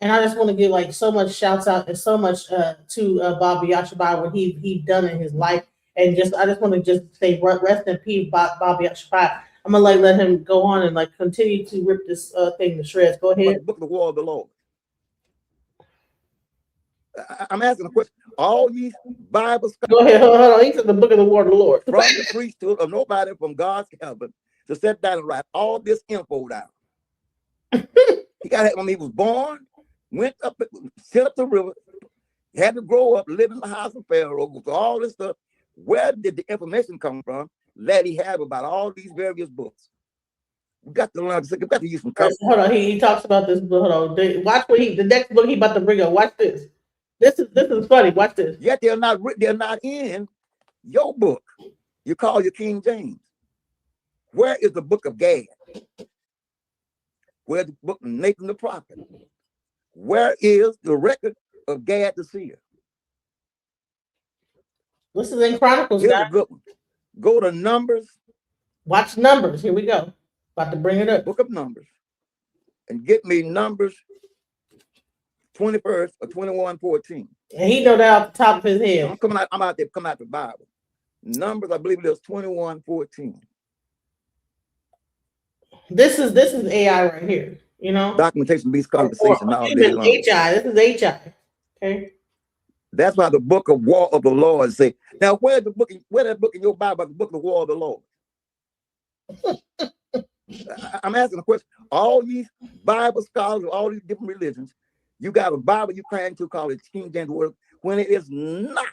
And I just want to give like so much shouts out and so much to Bobby Yashabai, what he done in his life. And just I just want to just say rest in peace, Bobby Yashabai. I'm gonna like let him go on and like continue to rip this thing to shreds. Go ahead. The book of the War of the Lord. I'm asking a question. All these Bible scholars. Go ahead, hold on. He said the book of the War of the Lord. From the priesthood of nobody from God's heaven to sit down and write all this info down. He got it when he was born, went up, set up the river, had to grow up, live in the house of Pharaoh, with all this stuff. Where did the information come from that he had about all these various books? We got to learn. We got to use some. Hold on. He talks about this. Hold on. Watch what the next book he about to bring up. Watch this. This is funny. Watch this. Yet they're not in your book. You call your King James. Where is the book of Gad? Where's the book of Nathan the prophet? Where is the record of Gad the seer? This is in Chronicles. Here's a good one. Go to Numbers. Watch Numbers. Here we go. About to bring it up. Book of Numbers. And get me Numbers 21st or 21:14. And he know that off the top of his head. I'm out there, come out the Bible. Numbers, I believe it was 21:14. This is AI right here. You know, documentation beats conversation all day long. HI. This is HI. Okay. That's why the book of War of the Lord say. Now, where's that book in your Bible? The book of the War of the Lord. I'm asking a question. All these Bible scholars of all these different religions, you got a Bible you claim to call it King James Word when it is not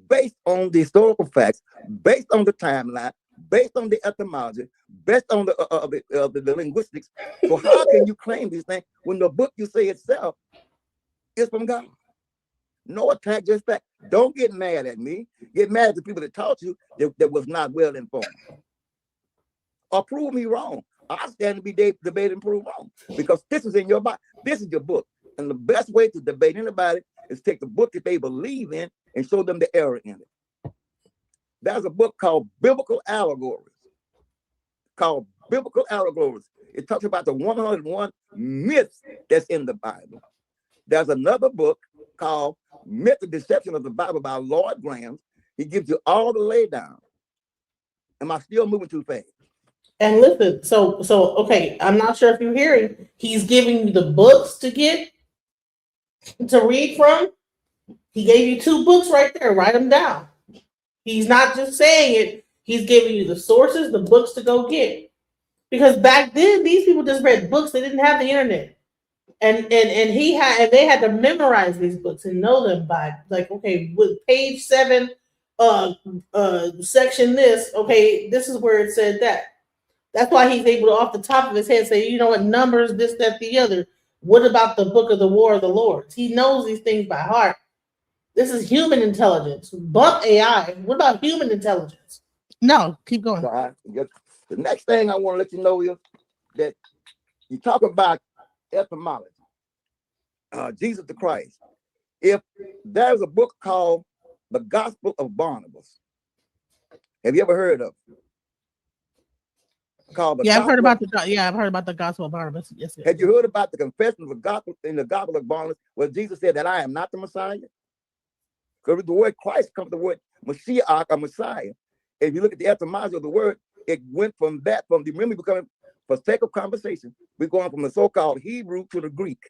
based on the historical facts, based on the timeline, based on the etymology, based on the linguistics. So how can you claim these things when the book you say itself is from God? No attack, just fact. Don't get mad at me. Get mad at the people that taught you that was not well informed. Or prove me wrong. I stand to be debated and prove wrong because this is in your Bible. This is your book. And the best way to debate anybody is take the book that they believe in and show them the error in it. There's a book called Biblical Allegories. It talks about the 101 myths that's in the Bible. There's another book called Myth and Deception of the Bible by Lord Graham. He gives you all the laydown. Am I still moving too fast? And listen, so okay, I'm not sure if you're hearing. He's giving you the books to read from. He gave you 2 books right there. Write them down. He's not just saying it. He's giving you the sources, the books to go get. Because back then, these people just read books. They didn't have the internet, and they had to memorize these books and know them by like, okay, with page 7, section this. Okay, this is where it said that. That's why he's able to, off the top of his head, say, you know what, Numbers, this, that, the other. What about the book of the War of the Lords? He knows these things by heart. This is human intelligence. Bump AI. What about human intelligence? No, keep going. The next thing I want to let you know is that you talk about etymology. Jesus the Christ. If there's a book called The Gospel of Barnabas, have you ever heard of it? Called the Yeah, I've heard Gospel about I've heard about the Gospel of Barnabas. Yes, yes. Have you heard about the confession of the gospel in the Gospel of Barnabas, where Jesus said that I am not the Messiah? Because the word Christ comes from the word Mashiach, or Messiah. If you look at the etymology of the word, it went from that, from the, remember, becoming, for sake of conversation, we're going from the so-called Hebrew to the Greek.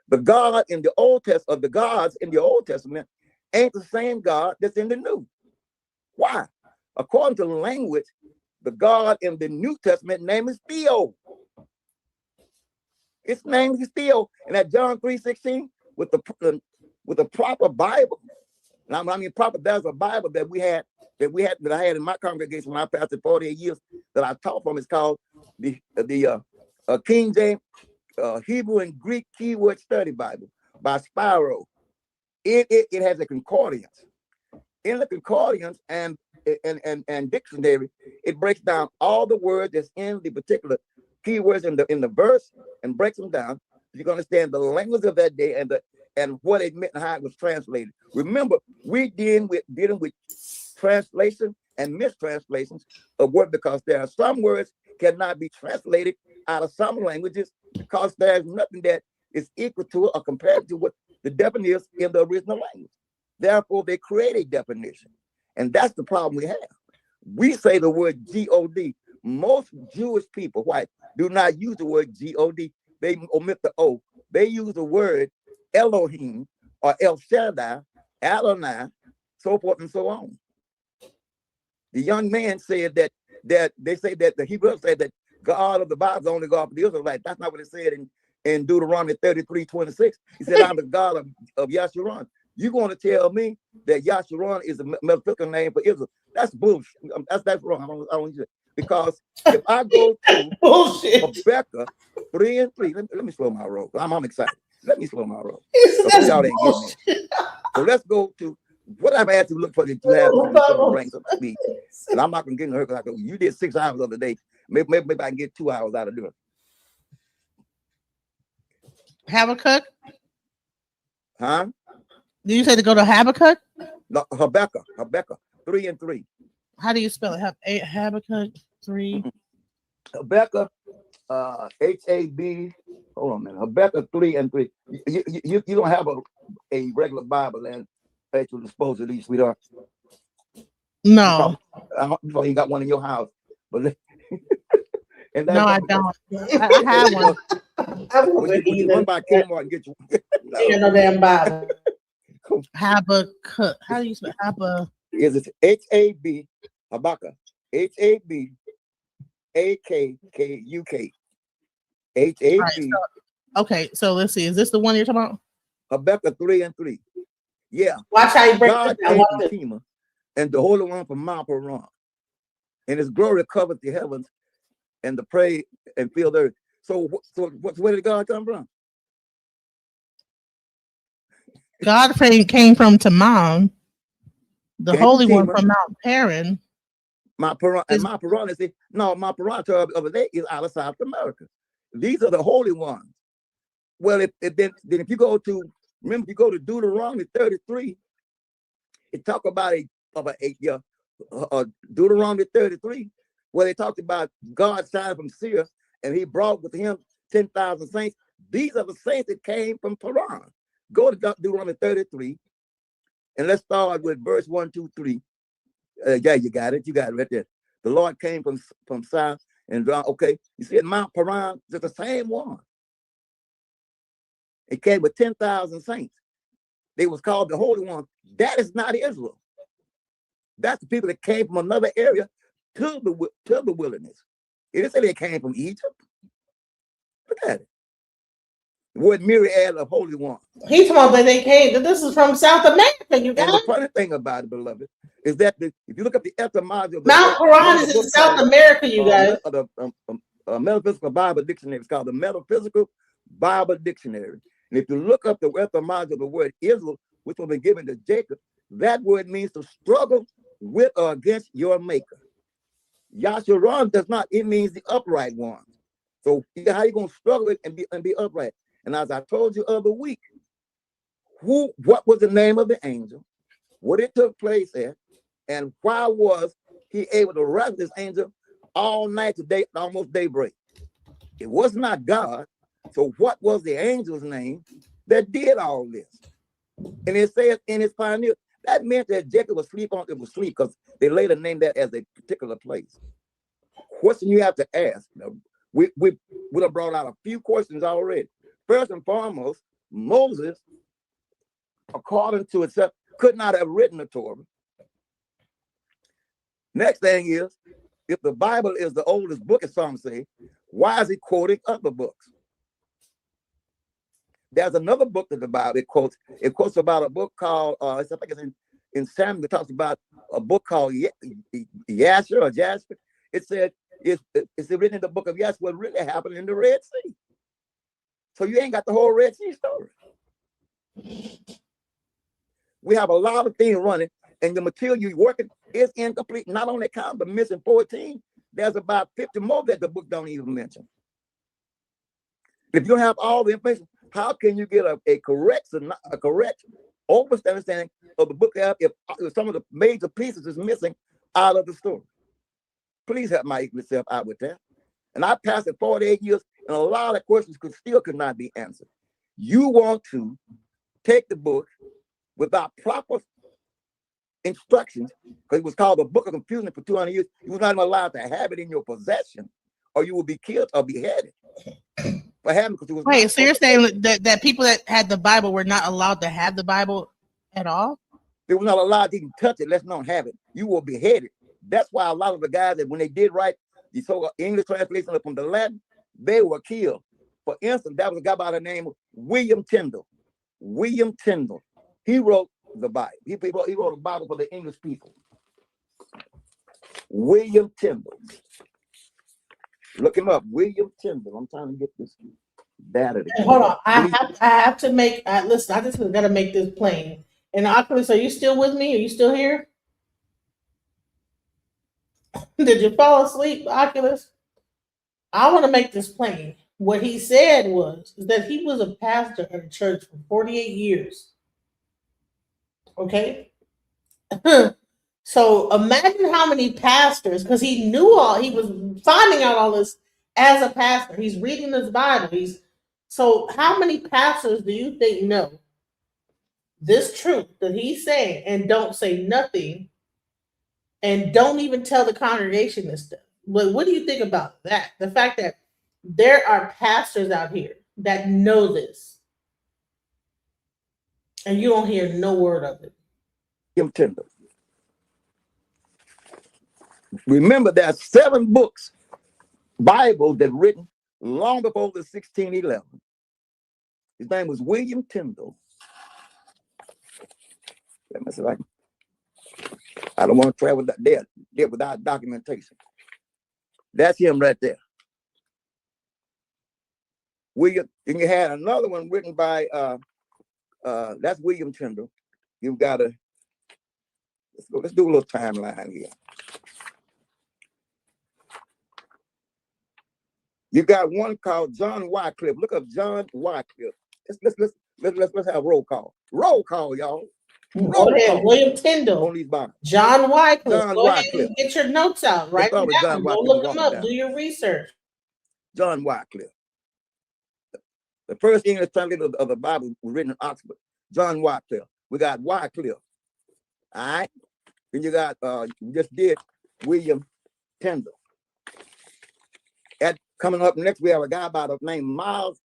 The God in the Old Testament, the gods in the Old Testament ain't the same God that's in the New. Why? According to the language, the God in the New Testament name is Theo. Its name is Theo. And at John 3:16, with the proper Bible, I mean proper, there's a Bible that I had in my congregation when I pastored 48 years that I taught from. It's called the King James Hebrew and Greek Keyword Study Bible by Spiro. It has a concordance. In the concordance and dictionary, it breaks down all the words that's in the particular keywords in the verse and breaks them down. You can understand the language of that day and what it meant and how it was translated. Remember, we dealing with translation and mistranslations of word, because there are some words cannot be translated out of some languages because there's nothing that is equal to or compared to what the definition is in the original language. Therefore, they create a definition. And that's the problem we have. We say the word G-O-D. Most Jewish people, white, do not use the word G-O-D. They omit the O. They use the word Elohim or El Shaddai, Adonai, so forth and so on. The young man said that they say that the Hebrews say that God of the Bible is the only God for the Israelites. That's not what it said in Deuteronomy 33:26. He said, I'm the God of Yashurun. You're going to tell me that Yashurun is a metaphysical name for Israel? That's bullshit. That's wrong. I don't use it. Because if I go to Habakkuk 3:3, let me slow my roll. I'm excited. Let me slow my roll. Y'all ain't getting it. So let's go to what I've asked you to look for that you have to bring some speed. And I'm not going to get in her because you did 6 hours the other day. Maybe I can get 2 hours out of doing it. Habakkuk? Huh? Did you say to go to Habakkuk? No, Habakkuk 3:3. How do you spell it? Habakkuk 3. Habakkuk, H-A-B. Hold on a minute. Habakkuk 3:3. You don't have a regular Bible and at your disposal, these sweetheart. No. You got one in your house, but and no, I don't. I have one. Would you run by Kmart and get you? No damn Bible. Habakkuk. How do you spell Habakkuk? Is it H-A-B, Habakkuk, H-A-B-A-K-K-U-K, H-A-B. Right, okay, so let's see. Is this the one you're talking about? Habakkuk 3:3. Yeah. Watch how you break God it down. came from Tema, and the Holy One from Mount Paran. And his glory covered the heavens and the prey and filled the earth. So where did God come from? God came from Taman, the Holy One from Mount Paran. Mount Paran, and Mount Paran is Mount Paran over there is out of South America. These are the holy ones. Well, then if you go to, remember, if you go to Deuteronomy 33, it talk about Deuteronomy 33, where they talked about God signed from Seir, and he brought with him 10,000 saints. These are the saints that came from Paran. Go to Deuteronomy 33, and let's start with verse 1, 2, 3. Yeah, you got it. You got it right there. The Lord came from south and draw. Okay, you see, Mount Paran is the same one. It came with 10,000 saints. They was called the Holy One. That is not Israel. That's the people that came from another area to the wilderness. It didn't say they came from Egypt. Look at it. The word myriad of Holy One. He's talking about that they came. This is from South America, you guys. And the funny thing about it, beloved, is that if you look up the etymology of the Mount Paran is in South America, you guys. Metaphysical Bible Dictionary. It's called the Metaphysical Bible Dictionary. And if you look up the etymology of the word Israel, which was given to Jacob, that word means to struggle with or against your maker. Yashurun does not. It means the upright one. So how you going to struggle and be upright? And as I told you other week, what was the name of the angel, what it took place at, and why was he able to wrestle this angel all night to day, almost daybreak? It was not God. So what was the angel's name that did all this? And it says in his pioneer, that meant that Jacob was asleep on it was sleep because they later named that as a particular place. Question you have to ask. We have brought out a few questions already. First and foremost, Moses, according to itself, could not have written the Torah. Next thing is, if the Bible is the oldest book, as some say, why is he quoting other books? There's another book that the Bible quotes. It quotes about a book called, I think it's in Samuel, it talks about a book called Yasher or Jasper. It said, it's written in the book of Yasher what really happened in the Red Sea. So you ain't got the whole Red Sea story. We have a lot of things running, and the material you're working is incomplete. Not only count, but missing 14. There's about 50 more that the book don't even mention. If you don't have all the information, how can you get a correct understanding of the book if some of the major pieces is missing out of the story? Please help myself out with that. And I passed it 48 years, and a lot of questions could not be answered. You want to take the book without proper instructions, because it was called the Book of Confusion for 200 years. You was not even allowed to have it in your possession, or you will be killed or beheaded. For having, because it was Wait, so you're saying that people that had the Bible were not allowed to have the Bible at all? They were not allowed to even touch it. Let's not have it. You will be beheaded. That's why a lot of the guys that when they did write the so English translation from the Latin, they were killed. For instance, that was a guy by the name of William Tyndale. William Tyndale. He wrote the Bible. He wrote a Bible for the English people. William Tyndale. Look him up. William Tyndale. I'm trying to get this data. Hold on. I have to make, listen, I just got to make this plain. And Oculus, are you still with me? Are you still here? Did you fall asleep, Oculus? I want to make this plain. What he said was that he was a pastor at a church for 48 years. Okay? So imagine how many pastors, because he was finding out all this as a pastor. He's reading his Bible. So how many pastors do you think know this truth that he's saying and don't say nothing and don't even tell the congregation this stuff? What do you think about that? The fact that there are pastors out here that know this and you don't hear no word of it. Tyndale. Remember, there are 7 books, Bibles that written long before the 1611. His name was William Tyndale. Let me see if I don't want to travel there without documentation. That's him right there. William, and you had another one written by that's William Tyndale. You've got to let's do a little timeline here. You got one called John Wycliffe. Look up John Wycliffe. Let's have roll call. Roll call, y'all. Go ahead, William Tyndale. John Wycliffe. Go ahead and get your notes out. Right now. Go look them up. Do your research. John Wycliffe. The first English translation of the Bible was written in Oxford. John Wycliffe. We got Wycliffe. All right. Then you got you just did William Tyndale. Coming up next, we have a guy by the name Miles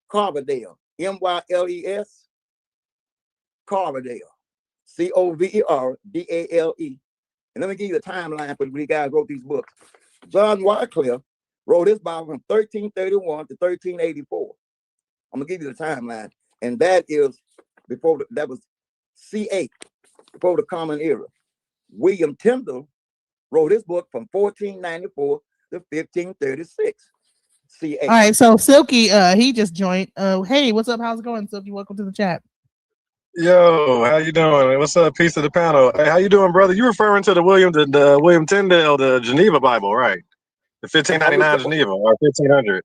Coverdale. M-Y-L-E-S. Coverdale. C-O-V-E-R-D-A-L-E. And let me give you the timeline for the guys who wrote these books. John Wycliffe wrote his Bible from 1331 to 1384. I'm gonna give you the timeline, and that is that was C8, before the Common Era. William Tyndale wrote his book from 1494 to 1536. C8. All right, so Silky, he just joined. Hey, what's up? How's it going, Silky? Welcome to the chat. Yo, how you doing? What's up? Peace to the panel. Hey, how you doing, brother? You referring to the William Tyndale, the Geneva Bible, right? The 1599 Geneva or 1500.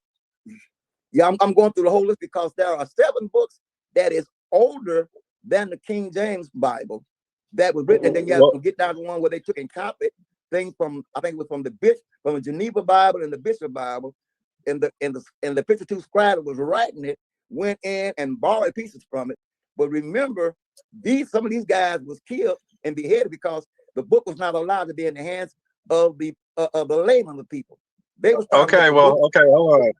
Yeah, I'm going through the whole list because there are 7 books that is older than the King James Bible that was written, and then you have to get down to one where they took and copied things from, I think it was from the Geneva Bible and the Bishop Bible, and the 52 scribe was writing it, went in and borrowed pieces from it. But remember, some of these guys was killed and beheaded because the book was not allowed to be in the hands of the layman of people. They was okay, hold on.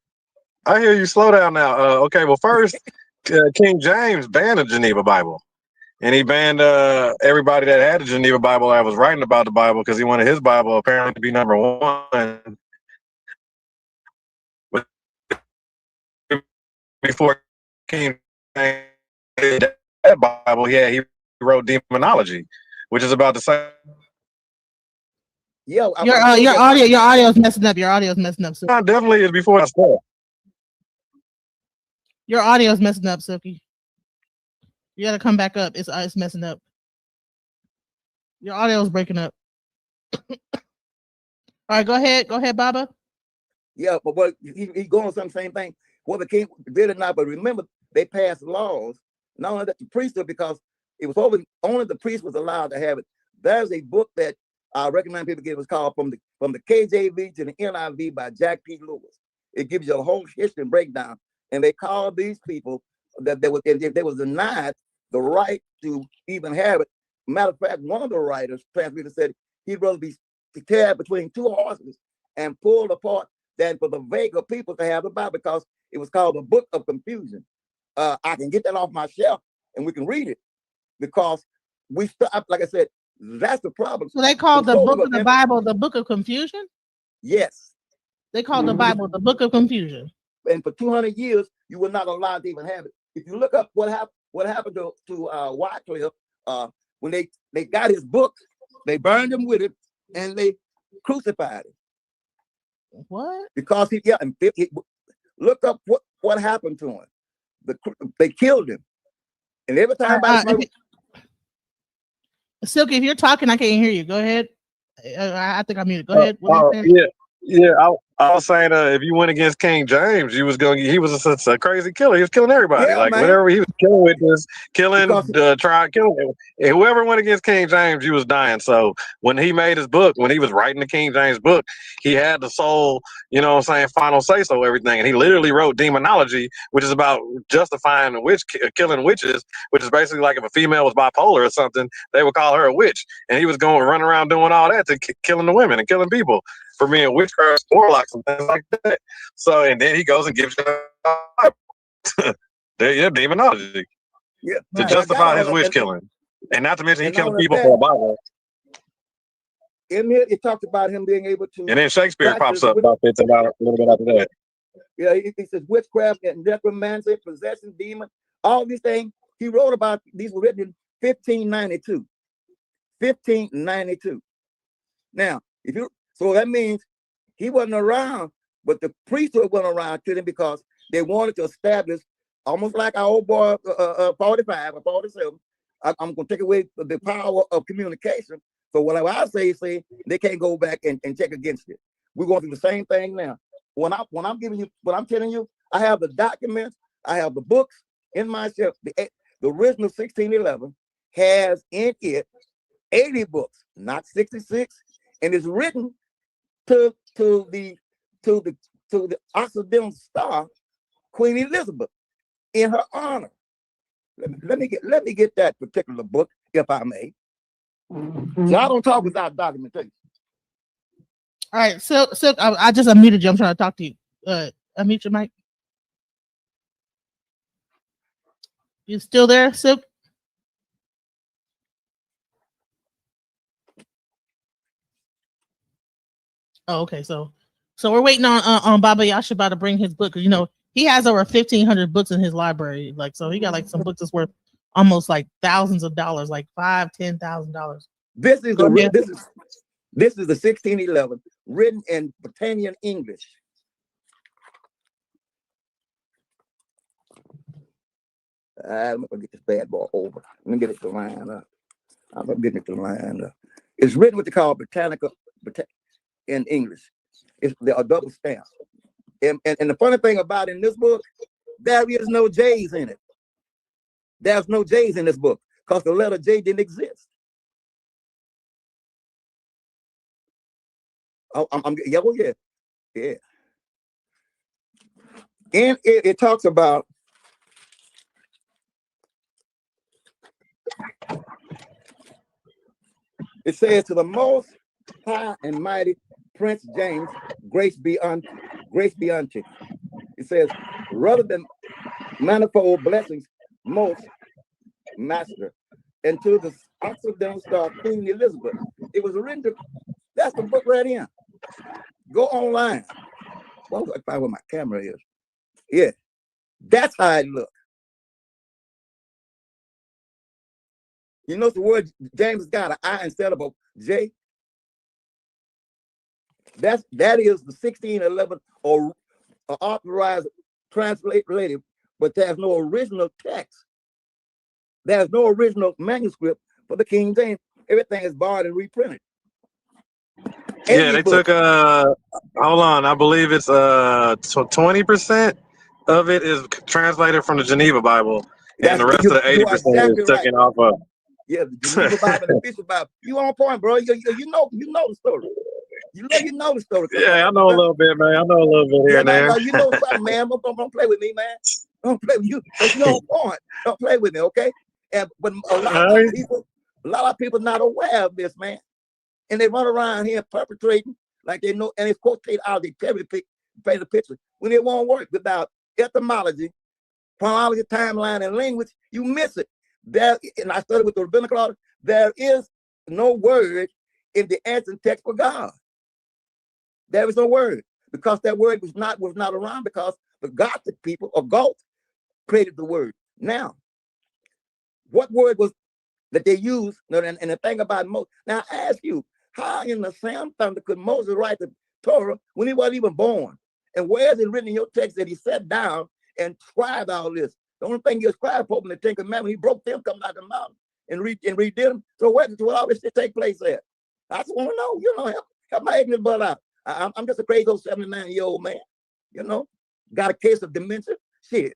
I hear you. Slow down now. Okay, well, first, King James banned the Geneva Bible, and he banned everybody that had the Geneva Bible that was writing about the Bible because he wanted his Bible apparently to be number 1. Before King James did that Bible, he wrote Demonology, which is about the same. Yeah, your audio is messing up. Your audio is messing up. Silky. Definitely is before I start. Your audio is messing up, Silky. You got to come back up. It's messing up. Your audio is breaking up. All right, go ahead, Baba. Yeah, but what he going on some same thing. Whether the king did or not, but remember they passed laws. Not only that, the priesthood, because it was only the priest was allowed to have it. There's a book that I recommend people get. It was called From the KJV to the NIV by Jack P. Lewis. It gives you a whole history and breakdown. And they called these people that they was denied the right to even have it. Matter of fact, one of the writers, translator, said he'd rather be carried between 2 horses and pulled apart than for the vaguer people to have the Bible, because it was called the Book of Confusion. I can get that off my shelf and we can read it, because we stop. Like I said, that's the problem. So they called the book of the Bible the Book of Confusion? Yes. They called the Bible the Book of Confusion. And for 200 years, you were not allowed to even have it. If you look up what happened to Wycliffe, when they got his book, they burned him with it and they crucified him. What? Because look up what happened to him. They killed him, and every time Silky, if you're talking, I can't hear you. Go ahead. I think I'm muted. Go ahead. I was saying, if you went against King James, he was a crazy killer. He was killing everybody. Yeah, like man. whenever he was killing witnesses, trying killing. And whoever went against King James, he was dying. So when he made his book, when he was writing the King James book, he had the sole, final say so everything. And he literally wrote Demonology, which is about justifying killing witches, which is basically like if a female was bipolar or something, they would call her a witch. And he was going running around doing all that to killing the women and killing people for being witchcraft, warlocks, and things like that. So, and then he goes and gives Demonology to justify his witch killing. And not to mention he killed people for a Bible. In here, it talks about him being able to. And then Shakespeare pops up about a little bit after that. Yeah, he says witchcraft and necromancy, possession, demon, all these things. He wrote about, these were written in 1592. 1592. Now, so that means he wasn't around, but the priesthood went around to him because they wanted to establish, almost like our old boy 45 or 47. I'm going to take away the power of communication. So whatever I say, they can't go back and check against it. We're going through the same thing now. When I'm telling you, I have the documents, I have the books in my shelf. The original 1611 has in it 80 books, not 66, and it's written to the Occidental Star, Queen Elizabeth, in her honor. Let me get that particular book, if I may. Y'all don't talk without documentation. All right, so I just unmuted you. I'm trying to talk to you. Unmute your mic. You still there, Silk? Oh, okay. So we're waiting on Baba Yashiba to bring his book. He has over 1,500 books in his library. So he got some books that's worth almost thousands of dollars, like $5,000-$10,000. This is the 1611 written in Britannian English. I'm gonna get this bad boy over. Let me get it to line up. I'm gonna get it to line up. It's written what they call Britannica in English. It's a double stamp. And the funny thing about in this book, there is no J's in it. There's no J's in this book because the letter J didn't exist. Oh, yeah, well, yeah. And it talks about it says to the most high and mighty Prince James, grace be unto you. It says, rather than manifold blessings, most master, and to the Occidental Star Queen Elizabeth. It was written to, that's the book right here. Go online. Well, I find where my camera is. Yeah, that's how it looks. You know the word James got an I instead of a J? That is the 1611 or authorized translated, but there's no original text. There's no original manuscript for the King James. Everything is borrowed and reprinted. Yeah, they took hold on, I believe it's 20% of it is translated from the Geneva Bible, and the rest of the 80% exactly is taken off of. Yeah, the Geneva Bible and the Bishop Bible. You on point, bro. You know the story. You know the story. Yeah, I know a little bit, man. I know a little bit here and there. You know something, man. Don't play with me, man. Don't play with you. You on point. Don't play with me, okay? But a lot of people not aware of this, man. And they run around here perpetrating like they know, and it's quoted out of the paint the picture. When it won't work without etymology, chronology, timeline, and language, you miss it. There, and I studied with the rabbinical order, there is no word in the ancient text for God. There is no word, because that word was not around, because the Gothic people or Gault created the word. Now, what word was that they used? And the thing about Moses, now I ask you, how in the Sam thunder could Moses write the Torah when he wasn't even born? And where is it written in your text that he sat down and tried all this? The only thing he was scribed for in the Ten Commandments, he broke them coming out of the mountain and redid them. So where did all this shit take place at? I just want to know, help my ignorant butt out. I'm just a crazy old 79-year-old man, got a case of dementia. Shit.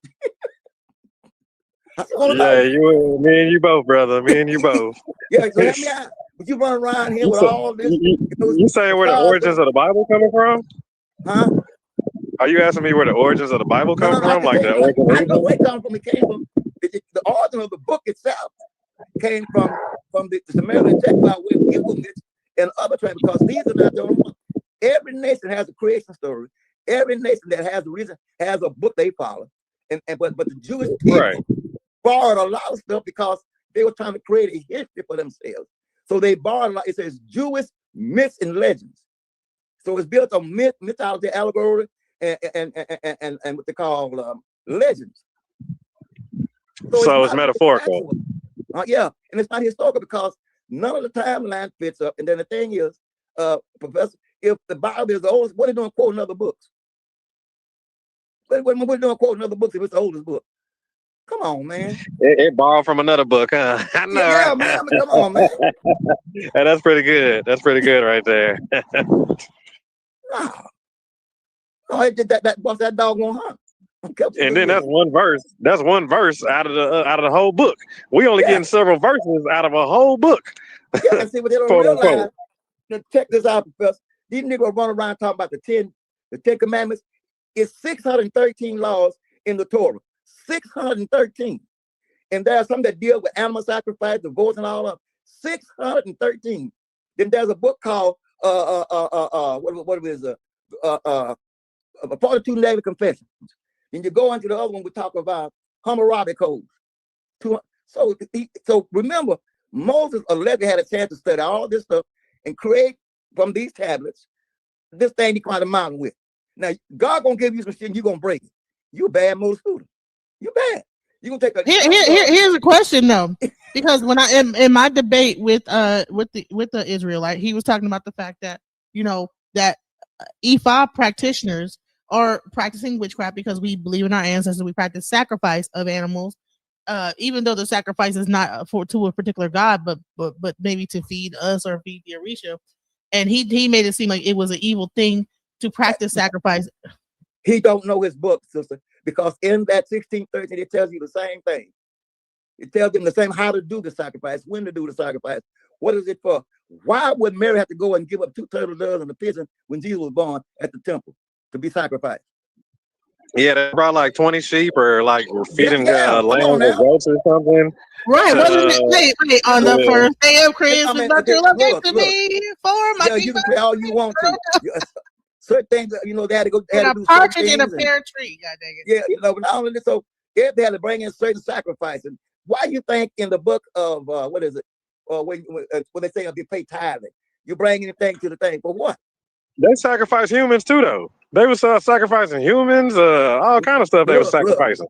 Yeah, me and you both, brother. Me and you both. Yeah, so help me out. But you run around here with all this. You saying where the origins of the Bible coming from? Huh? Are you asking me where the origins of the Bible come from? Like the origin? I know where it comes from. It came from the origin of the book itself came from the Sumerian text by way of Gilgamesh and other tribes, because these are not the only ones. Every nation has a creation story. Every nation that has a reason has a book they follow. But the Jewish people borrowed a lot of stuff because they were trying to create a history for themselves. So they borrowed a lot. It says Jewish myths and legends. So it's built on mythology, allegory, and what they call legends. So it's metaphorical. Yeah, and it's not historical because none of the timeline fits up. And then the thing is, Professor, if the Bible is the oldest, what are they doing quoting other books? What are they doing quoting other books if it's the oldest book? Come on, man. It borrowed from another book, huh? I know. Yeah, right? man. Come on, man. Hey, that's pretty good. That's pretty good right there. No, that dog won't hunt. And then that's one verse. That's one verse out of the whole book. We only getting several verses out of a whole book. Yeah, and see what they don't realize. Check this out, Professor. These niggas run around talking about the 10 commandments. It's 613 laws in the Torah. 613. And there's some that deal with animal sacrifice, divorce, and all of them. 613. Then there's a book called what is it? 42 Negative Confessions. Then you go into the other one, we talk about Hammurabi codes. So remember, Moses allegedly had a chance to study all this stuff and create from these tablets this thing he climbed the mountain with. Now, God gonna give you some shit and you're gonna break it. You a bad Moses student. You bad. You gonna take a here's a question though, because when I in my debate with the Israelite, he was talking about the fact that that Ifa practitioners are practicing witchcraft because we believe in our ancestors. We practice sacrifice of animals, even though the sacrifice is not to a particular god, but maybe to feed us or feed the Orisha. And he made it seem like it was an evil thing to practice sacrifice. He don't know his book, sister, because in that 16:13 it tells you the same thing. It tells them the same how to do the sacrifice, when to do the sacrifice. What is it for? Why would Mary have to go and give up 2 turtle doves and a pigeon when Jesus was born at the temple to be sacrificed? Yeah, they brought like 20 sheep or like feeding Come lambs on or now. goats or something. Right, wasn't it? Wait, on the Yeah. first day of Christmas, mean, the true love gave look, to look. me for my Yeah, you can play all you want to. Certain things, you know, they had to go. They had and to a do certain partridge in a things and- pear tree. God dang it. Yeah, you know, but not only this, so if they had to bring in certain sacrifices. Why you think in the book of what is it? Or when they say they pay tithing, you bring anything to the thing for what? They sacrifice humans too, though. They was sacrificing humans, all kind of stuff. They were sacrificing.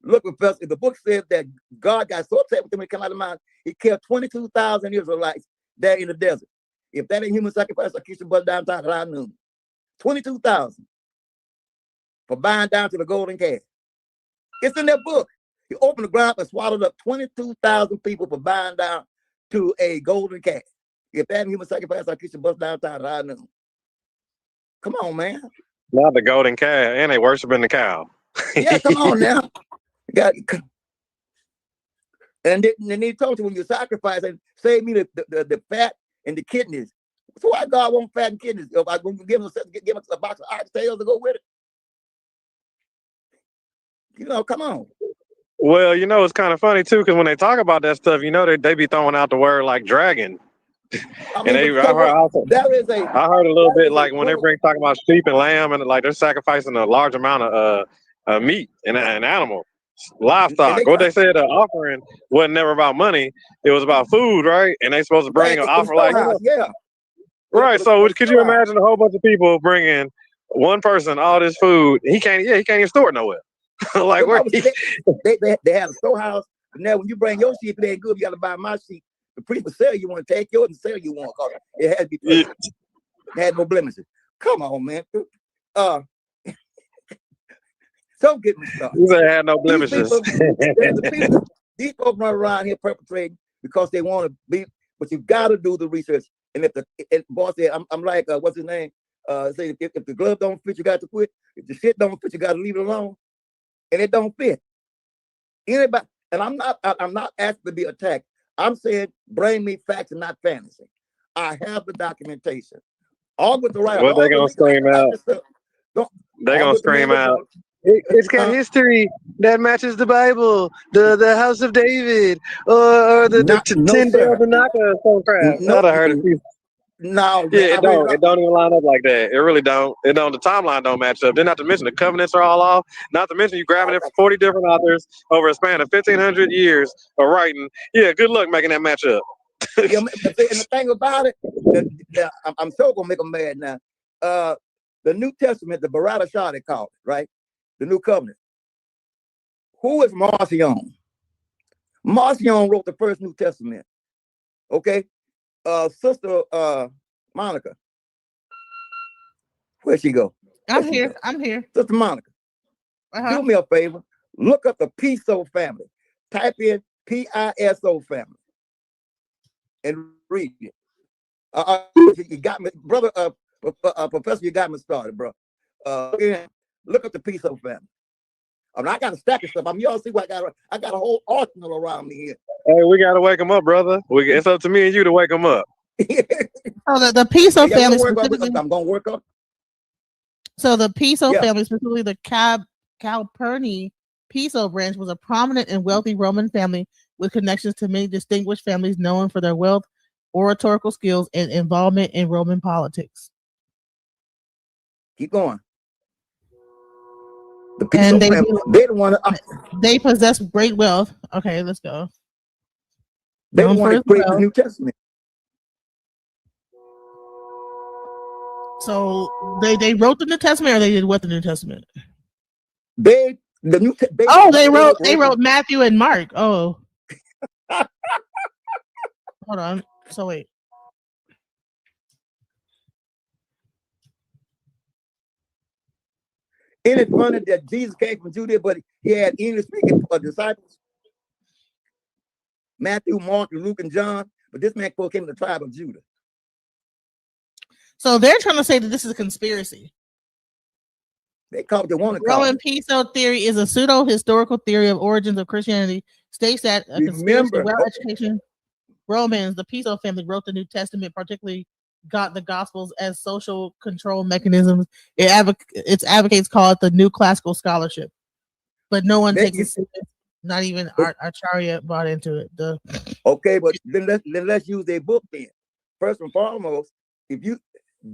Look, Professor. The book says that God got so upset with them when he came out of the mountain, he killed 22,000 Israelites there in the desert. If that ain't human sacrifice, I kiss your butt downtown at high noon. 22,000 for buying down to the golden calf. It's in that book. He opened the ground and swallowed up 22,000 people for buying down to a golden calf. If that ain't human sacrifice, I kiss your butt downtown at high noon. Come on, man. Not the golden calf, and they worshiping the cow. Yeah, come on now. And then he told you when you sacrifice and save me the fat and the kidneys. So why God won't fat and kidneys? If I'm going to give us a box of oxtails to go with it? You know, come on. Well, you know, it's kind of funny too, because when they talk about that stuff, you know, they be throwing out the word like dragon. I mean, and I heard a little bit like when they talking about sheep and lamb, and like they're sacrificing a large amount of meat and an animal, livestock. What they said, the offering wasn't never about money; it was about food, right? And they supposed to bring an offer like, right. So could you imagine a whole bunch of people bringing one person all this food? He can't even store it nowhere. Like where? They had a storehouse, but now when you bring your sheep, it ain't good. You got to buy my sheep. The priest will sell you one, take yours and sell you one, because it had to be perfect. It had no blemishes. Come on, man. Don't get me started. You say it had no blemishes. These folks run around here perpetrating because they want to be, but you got to do the research. And if the boss said, I'm like, what's his name? Say if the glove don't fit, you got to quit. If the shit don't fit, you got to leave it alone. And it don't fit. Anybody, and I'm not asking to be attacked. I'm saying bring me facts and not fantasy. I have the documentation. All with the right. What they gonna scream out? They gonna scream out. It's got history that matches the Bible, the House of David, or the 10 bells of Naka or some crap. No, I heard it. No, yeah, it don't even line up like that. It really don't. It don't. The timeline don't match up. Then not to mention the covenants are all off. Not to mention you grabbing it from 40 different authors over a span of 1,500 years of writing. Yeah, good luck making that match up. Yeah, and the thing about it, I'm so gonna make them mad now. The New Testament, the Barada Shah they call it, right? The New Covenant. Who is Marcion? Marcion wrote the first New Testament. Okay. Sister Monica. Where'd she go? I'm here. I'm here. Sister Monica. Do me a favor. Look up the Piso family. Type in Piso family and read it. You got me, brother. Professor, you got me started, bro. Look up the Piso family. I mean, I got a stack of stuff. I mean, y'all see what I got a whole arsenal around me here. Hey, we gotta wake them up, brother. It's up to me and you to wake them up. Oh, the Piso family. I'm gonna work on. So the Piso family, specifically the Calpurni Piso branch, was a prominent and wealthy Roman family with connections to many distinguished families known for their wealth, oratorical skills, and involvement in Roman politics. Keep going. The Piso family, they possess great wealth. Okay, let's go. They want to create the New Testament. So they wrote the New Testament, or they did what the New Testament? They wrote Matthew and Mark. Oh, hold on. So wait. Isn't it funny that Jesus came from Judea, but he had English-speaking disciples? Matthew, Mark, Luke, and John. But this man came from the tribe of Judah. So they're trying to say that this is a conspiracy. They call it they want to call Roman it. Piso theory is a pseudo-historical theory of origins of Christianity. States that a conspiracy Remember, well-educated Romans, the Piso family, wrote the New Testament, particularly got the Gospels as social control mechanisms. Its advocates call it the New Classical Scholarship, but no one takes it serious. Not even Acharya bought into it. Okay, but then let's use their book then. First and foremost, if you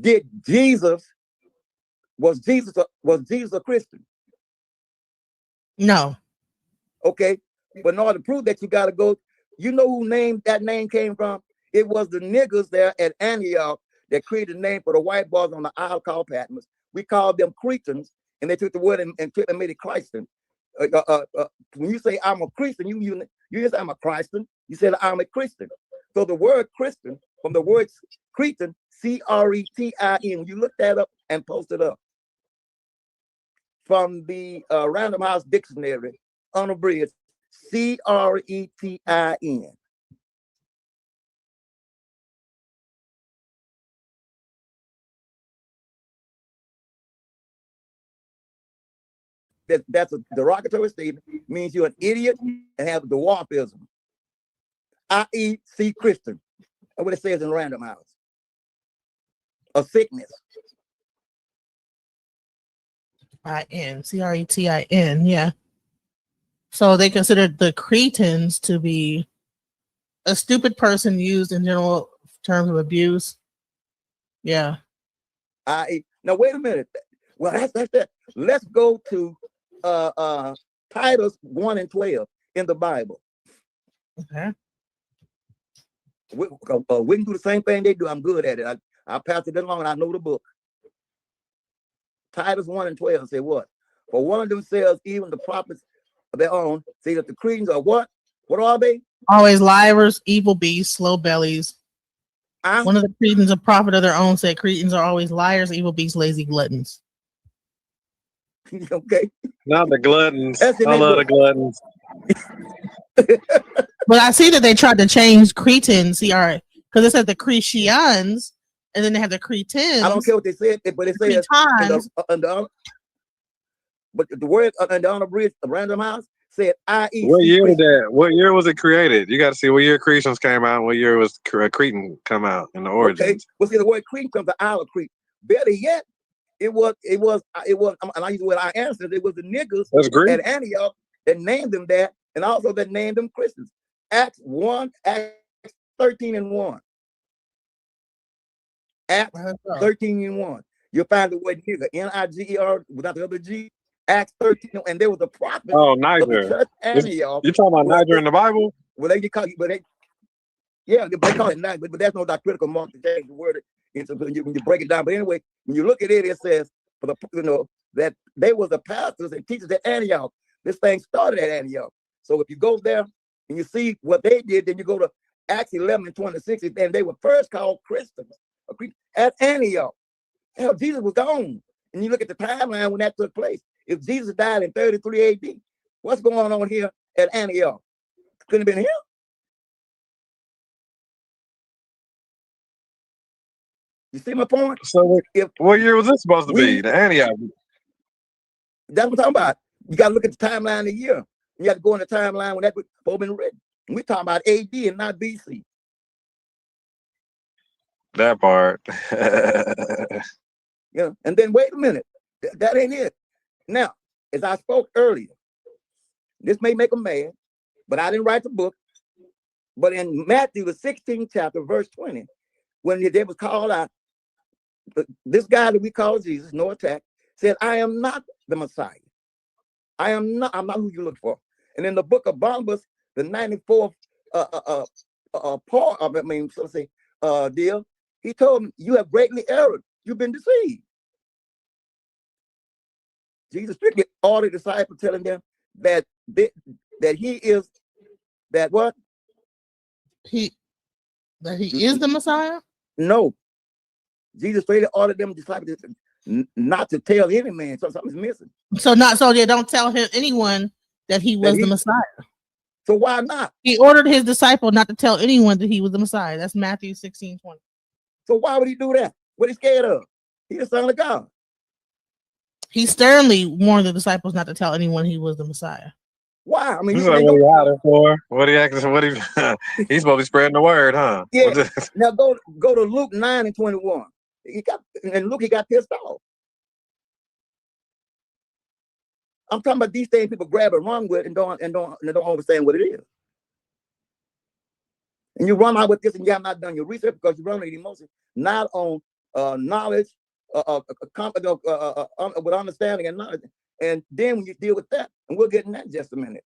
did was Jesus a Christian? No. Okay, but in order to prove that, you got to go. You know who that name came from? It was the niggers there at Antioch that created a name for the white boys on the isle called Patmos. We called them Cretans, and they took the word and made it Christian. When you say I'm a Christian, you didn't say I'm a Christian. You said I'm a Christian. So the word Christian from the word Cretan, Cretin. When you look that up and post it up from the Random House Dictionary, unabridged, Cretin. That's a derogatory statement. Means you're an idiot and have dwarfism. I.e., see Christian. That's what it says in Random House. A sickness. Cretin, yeah. So they considered the Cretans to be a stupid person used in general terms of abuse. Yeah. Now wait a minute. Well, that's that. Let's go to Titus 1:12 in the Bible. Okay. We can do the same thing they do. I'm good at it. I passed it along and I know the book. Titus 1:12 say what? For one of themselves, even the prophets of their own, say that the Cretans are what? What are they? Always liars, evil beasts, slow bellies. One of the Cretans, a prophet of their own, said Cretans are always liars, evil beasts, lazy gluttons. Okay. Not the gluttons. I love the gluttons. But I see that they tried to change Cretans, because it said the Cretians, and then they have the Cretans. I don't care what they said, but it says but the word under on the bridge, the Random House said I.E. What year did that? What year was it created? You got to see what year Cretans came out. And what year was Cretan come out in the origins? Okay. Well, see, the word Cretan comes to Isle of Crete. Better yet, it was, and I use what I answered. It was the niggers at Antioch that named them that, and also that named them Christians. Acts 13:1. Acts 13:1. You'll find the word nigger, Niger, without the other G. Acts 13, and there was a prophet. Oh, of the Niger. church Antioch. You talking about Niger in the Bible? Well, they call it, they call it Niger, but that's no critical mark to change the word when you break it down. But anyway, when you look at it, it says that they were the pastors and teachers at Antioch. This thing started at Antioch. So if you go there and you see what they did, then you go to Acts 11:26, and they were first called Christians at Antioch. Hell, Jesus was gone. And you look at the timeline when that took place. If Jesus died in 33 AD, what's going on here at Antioch? Couldn't have been here. You see my point? So what year was this supposed to be? The Antioch. That's what I'm talking about. You got to look at the timeline of the year. You have to go in the timeline when that was been written. We're talking about AD and not BC. That part. Yeah, and then wait a minute. That ain't it. Now, as I spoke earlier, this may make them mad, but I didn't write the book. But in Matthew, the 16th chapter, verse 20, when they was called out, this guy that we call Jesus, no attack, said, I am not the Messiah. I'm not who you look for. And in the book of Barnabas, the 94th deal, he told him, you have greatly erred. You've been deceived. Jesus strictly ordered the disciples, telling them that he is that what? That he is the Messiah? No. Jesus strictly ordered them disciples not to tell any man. So something's missing. So they don't tell anyone that he was the Messiah. So why not? He ordered his disciple not to tell anyone that he was the Messiah. That's Matthew 16:20. So why would he do that? What he scared of? He's the Son of God. He sternly warned the disciples not to tell anyone he was the Messiah. Why? I mean, He's like, what are you hiding for? What are you acting? What he? He's supposed to be spreading the word, huh? yeah. Now go to Luke 9:21. He got pissed off. I'm talking about these things people grab and run with and don't understand what it is. And you run out with this and you have not done your research because you run with emotions, not on knowledge, with understanding and knowledge. And then when you deal with that, and we'll get in that in just a minute.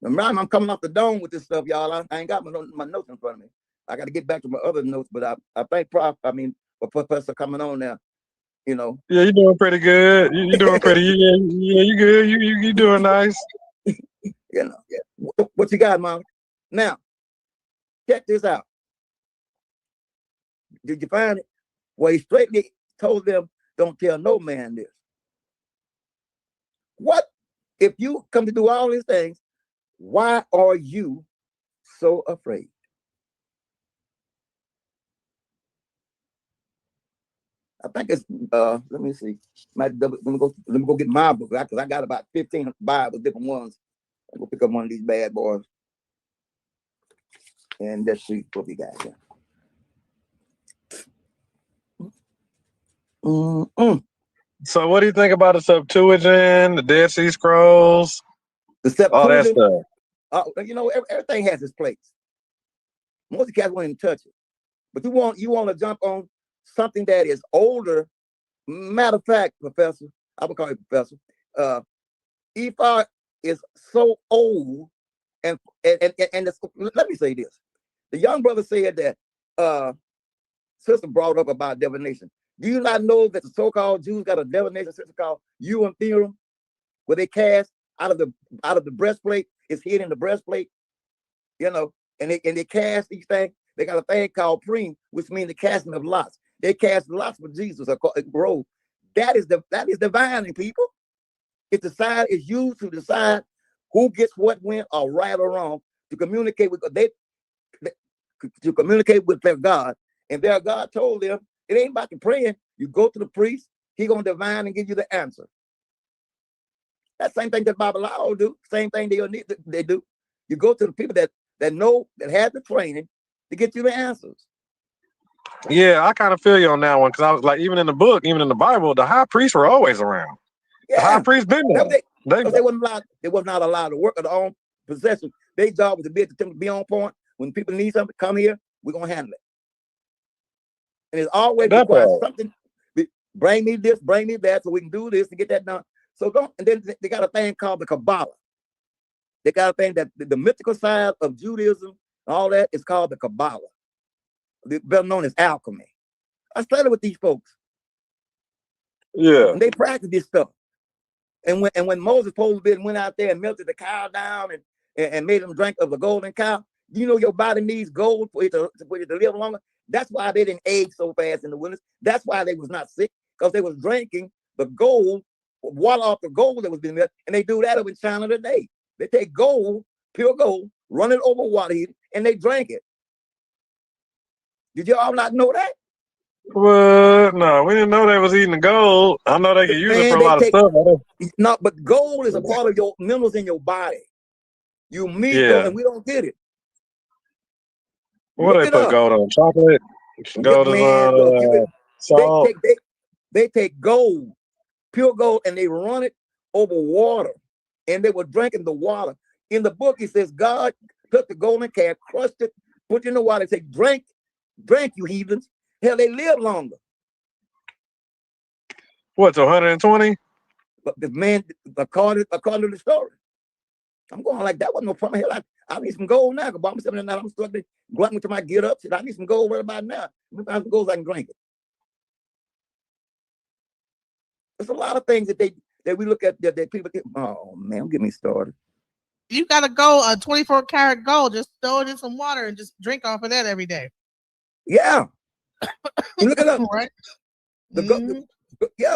Remember, I'm coming off the dome with this stuff, y'all. I ain't got my notes in front of me. I got to get back to my other notes, but I thank Professor coming on now. You know. Yeah, you're doing pretty good. You're doing pretty. Yeah, you good. You doing nice. You know. Yeah. What you got, Mom? Now, check this out. Did you find it? Well, he straightly told them, "Don't tell no man this." What if you come to do all these things? Why are you so afraid? I think it's let me see. Let me go get my book because I got about 15 Bibles, different ones. I'll go pick up one of these bad boys. And let's see what we got here. So what do you think about the Septuagint, the Dead Sea Scrolls, all that stuff? You know, everything has its place. Most of the cats won't even touch it. But you want to jump on something that is older. Matter of fact, Professor, I would call you Professor. Ephah is so old, and let me say this. The young brother said that sister brought up about divination. Do you not know that the so-called Jews got a divination system called Urim theorem, where they cast out of the breastplate? It's hid in the breastplate, you know, and they cast these things. They got a thing called preem, which means the casting of lots. They cast lots for Jesus, bro. That is divining, people. It's used to decide who gets what, when, or right or wrong, to communicate with their God. And their God told them, it ain't about the praying. You go to the priest, he gonna divine and give you the answer. That same thing that Babylon do. Same thing they do. You go to the people that know, that had the training to get you the answers. Yeah, I kind of feel you on that one because I was like, even in the book, even in the Bible, the high priests were always around. Yeah. The high priest been there. They was not allowed to work at their own possession. Their job was to be on point. When people need something, come here, we're gonna handle it. And it's always required something. Bring me this, bring me that, so we can do this to get that done. So and then they got a thing called the Kabbalah. They got a thing that the mythical side of Judaism, all that is called the Kabbalah. Better known as alchemy. I studied with these folks. Yeah. And they practice this stuff. And when Moses went out there and melted the cow down and made them drink of the golden cow, you know your body needs gold for it to live longer. That's why they didn't age so fast in the wilderness. That's why they was not sick, because they was drinking the gold, water off the gold that was being melted. And they do that over in China today. They take gold, pure gold, run it over water heater, and they drink it. Did you all not know that? Well, no, we didn't know they was eating the gold. I know they could use it for a lot of stuff. No, but gold is a part of your minerals in your body. You need gold, and we don't get it. What they put gold on? Chocolate? Gold is on salt. They take gold, pure gold, and they run it over water. And they were drinking the water. In the book, it says God took the golden calf, crushed it, put it in the water, and said, drink, you heathens. Hell, they live longer. What's 120? But the man, according to the story, I'm going like that wasn't no problem. Hell, I need some gold now. Because I'm struggling, glutton to my get up. Shit, I need some gold right about now. If I have some gold, I can drink it. There's a lot of things that we look at that people get. Oh man, don't get me started. You gotta go a 24 karat gold. Just throw it in some water and just drink off of that every day. Yeah. You look it up. Right.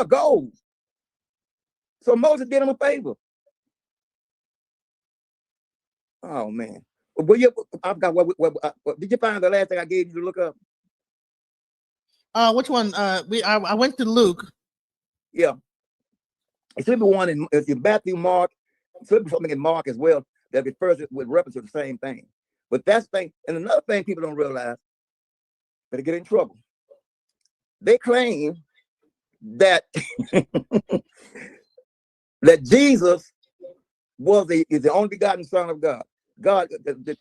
Gold. So Moses did him a favor. Oh man. I forgot what did you find the last thing I gave you to look up? Which one? I went to Luke. Yeah. It should be one in Matthew, Mark. It should be something in Mark as well that refers it with reference to the same thing. But that's the thing. And another thing people don't realize, better get in trouble. They claim that that Jesus is the only begotten Son of God. God, the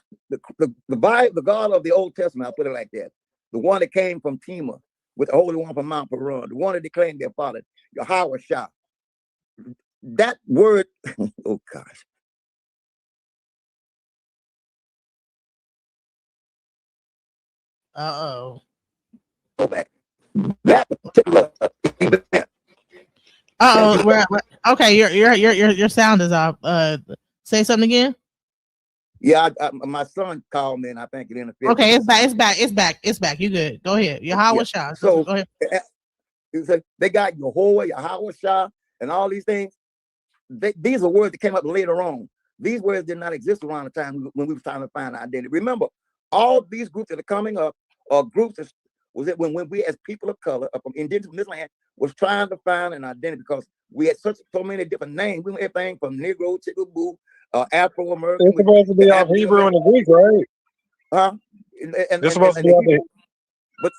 Bible, the God of the Old Testament, I'll put it like that. The one that came from Tema with the Holy One from Mount Peron, the one that declaimed their father, Yahweh Shah. That word, oh gosh. Uh-oh. Go back. That particular okay, your sound is off. Say something again. Yeah, my son called me and I think it interfered. Okay, it's back. You good. Go ahead. Yahweh Shah. So go ahead. They got Yahweh Shah, and all these things. These are words that came up later on. These words did not exist around the time when we were trying to find identity. Remember, all these groups that are coming up are groups that was it when we as people of color from indigenous from this land was trying to find an identity because we had so many different names. We had everything from Negro, Chicaboo, Afro American. It's supposed to be off Hebrew and the Greek, right? Huh? It's supposed to be off the we're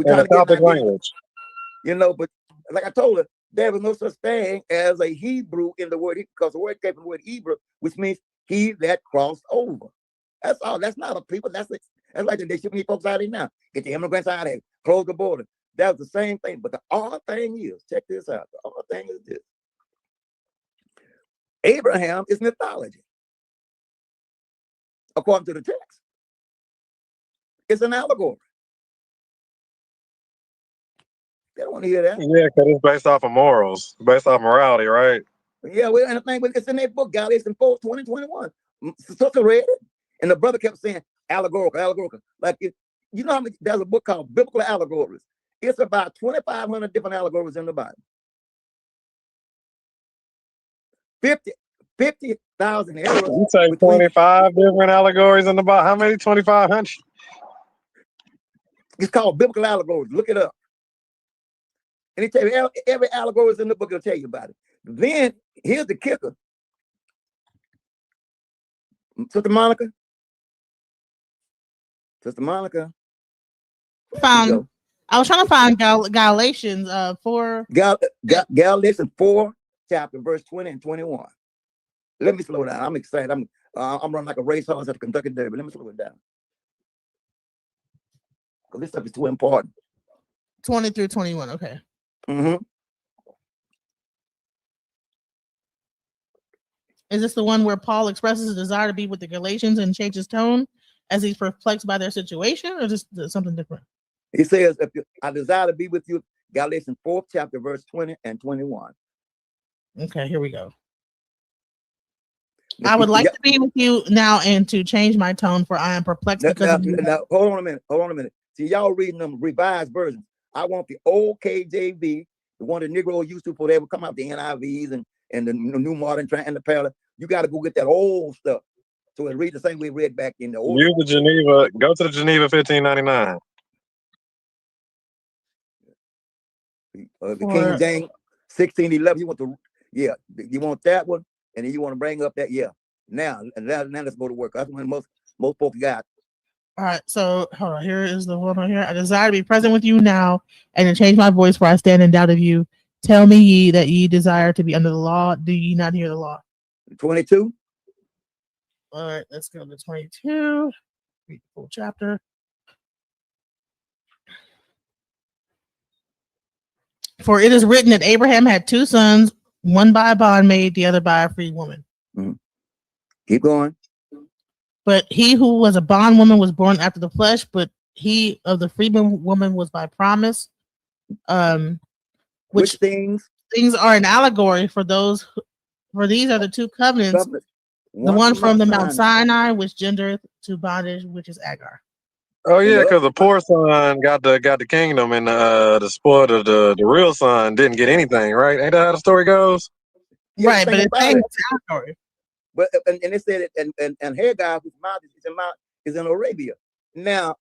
trying to get language. You know, but like I told her, there was no such thing as a Hebrew in the word because the word came from the word Hebrew, which means he that crossed over. That's all. That's not a people. That's like they shipping these folks out of here now. Get the immigrants out of here. Close the border. That was the same thing. But the odd thing is, check this out. The odd thing is this. Abraham is mythology. According to the text. It's an allegory. They don't want to hear that. Yeah, because it's based off of morals, based off morality, right? Yeah, well, and the thing, it's in that book, Galatians 4, 20, 21. Sister read it, and the brother kept saying allegorical. Like, you know how many, there's a book called Biblical Allegories. It's about 2,500 different allegories in the Bible. 50,000 errors. You say 25 different allegories in the Bible. How many? 2,500? It's called Biblical Allegories. Look it up. And he tell you every allegory is in the book. It'll tell you about it. Then here's the kicker. Sister Monica. I was trying to find Galatians 4. Galatians 4, chapter verse 20 and 21. Let me slow down. I'm excited. I'm running like a racehorse at the Kentucky Derby. Let me slow it down. Because this stuff is too important. 20 through 21. Okay. Mm-hmm. Is this the one where Paul expresses a desire to be with the Galatians and changes tone as he's perplexed by their situation, or just something different? He says, I desire to be with you, Galatians 4th chapter, verse 20 and 21. Okay, here we go. I would like to be with you now and to change my tone, for I am perplexed because of you. Now, hold on a minute. See, y'all reading them revised versions. I want the old KJV, the one the Negro used to before they would come out, the NIVs and the New Modern and the Parallel. You got to go get that old stuff. So it reads the same way we read back in the old. Use the Geneva. Go to the Geneva 1599. The King James 1611. You want you want that one, and then you want to bring up that Now let's go to work. That's when most folks got. All right, so hold on. Here is the one right here. I desire to be present with you now, and to change my voice, for I stand in doubt of you. Tell me ye that ye desire to be under the law. Do ye not hear the law? 22. All right, let's go to 22. Read the full chapter. For it is written that Abraham had two sons, one by a bondmaid, the other by a free woman. Mm-hmm. Keep going. But he who was a bondwoman was born after the flesh, but he of the free woman was by promise. Which things are an allegory for those. For these are the two covenants. The one from the Mount Sinai, which gendereth to bondage, which is Agar. Oh yeah, because the poor son got the kingdom, and the spoiled of the real son didn't get anything, right? Ain't that how the story goes? Right, but it's allegory. But and they said it, and Hagar, whose mouth is in Arabia. Now,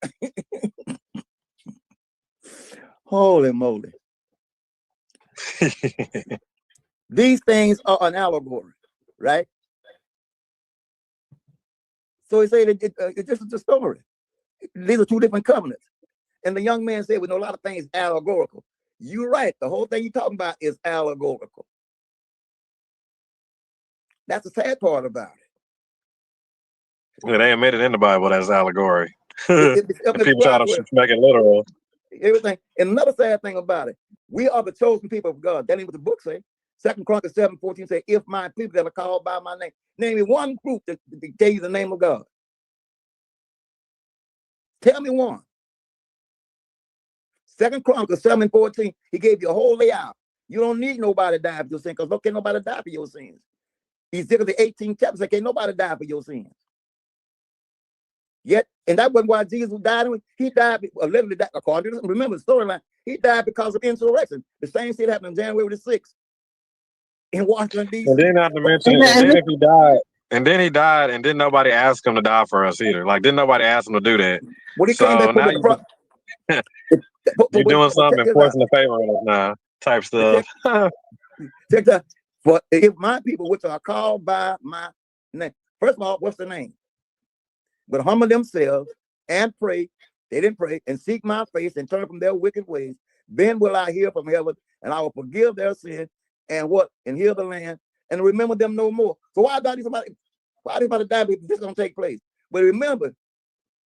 holy moly, these things are an allegory, right? So he said it just is a story. These are two different covenants. And the young man said, we know a lot of things allegorical. You're right. The whole thing you're talking about is allegorical. That's the sad part about it. Yeah, they admit it in the Bible that's allegory. And people try to make it literal. Everything. And another sad thing about it, we are the chosen people of God. That ain't what the book say. 2 Chronicles 7:14 say, if my people that are called by my name, name me one group that tell you the name of God. Tell me one. 2 Chronicles 7:14, he gave you a whole layout. You don't need nobody to die for your sins, because can't nobody die for your sins. Ezekiel the 18th chapter said, can't nobody die for your sins. Yet, and that wasn't why Jesus died. He died, literally died, according to, remember the storyline, he died because of insurrection. The same shit happened on January the 6th in Washington, D.C. And then not to mention, and then if he died, and then he died, and didn't nobody ask him to die for us either. Like, didn't nobody ask him to do that. When he so came back now you're doing something and forcing the favor on us now, type stuff. Check that. For if my people, which are called by my name, first of all, what's the name? But humble themselves and pray. They didn't pray and seek my face and turn from their wicked ways. Then will I hear from heaven, and I will forgive their sin and what? And heal the land and remember them no more. So why die somebody? Why did somebody die if this is gonna take place? But remember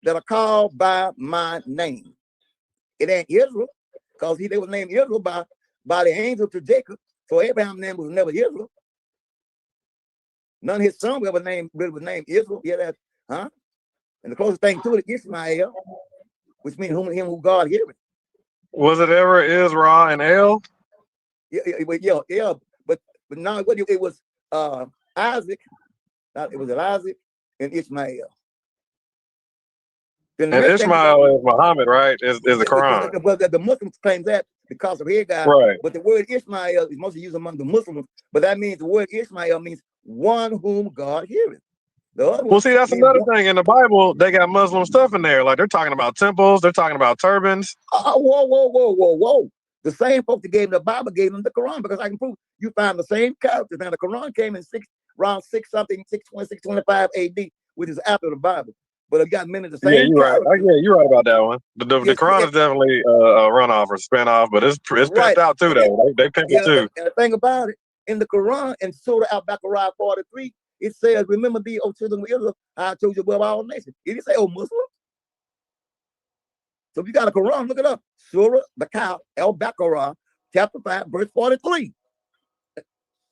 that are called by my name. It ain't Israel, because they was named Israel by the angel to Jacob. So Abraham's name was never Israel. None of his sons ever was named Israel. Yeah, that's And the closest thing to it is Ishmael, which means him who God heareth. Was it ever Israel and El? Yeah. But now it was Isaac. It was Isaac and Ishmael. And Ishmael is Muhammad, right? Is the Quran. But the Muslims claim that because of Hagar. Right. But the word Ishmael is mostly used among the Muslims. But that means the word Ishmael means one whom God heareth. Well, see, that's another thing. In the Bible, they got Muslim stuff in there. Like, they're talking about temples. They're talking about turbans. Whoa. The same folks that gave them the Bible gave them the Quran, because I can prove you find the same characters. Now, the Quran came in around 625 AD, which is after the Bible. But it got many of the same. Yeah, you're right. You're right about that one. The Quran is definitely a runoff or spinoff, but it's pimped out too, though. They pimped it too. And the thing about it, in the Quran, in Surah Al-Baqarah 43, it says, remember thee, O children of Israel, I told you above all nations. It didn't say, oh, Muslims. So if you got a Quran, look it up. Surah Al-Baqarah, chapter 5, verse 43.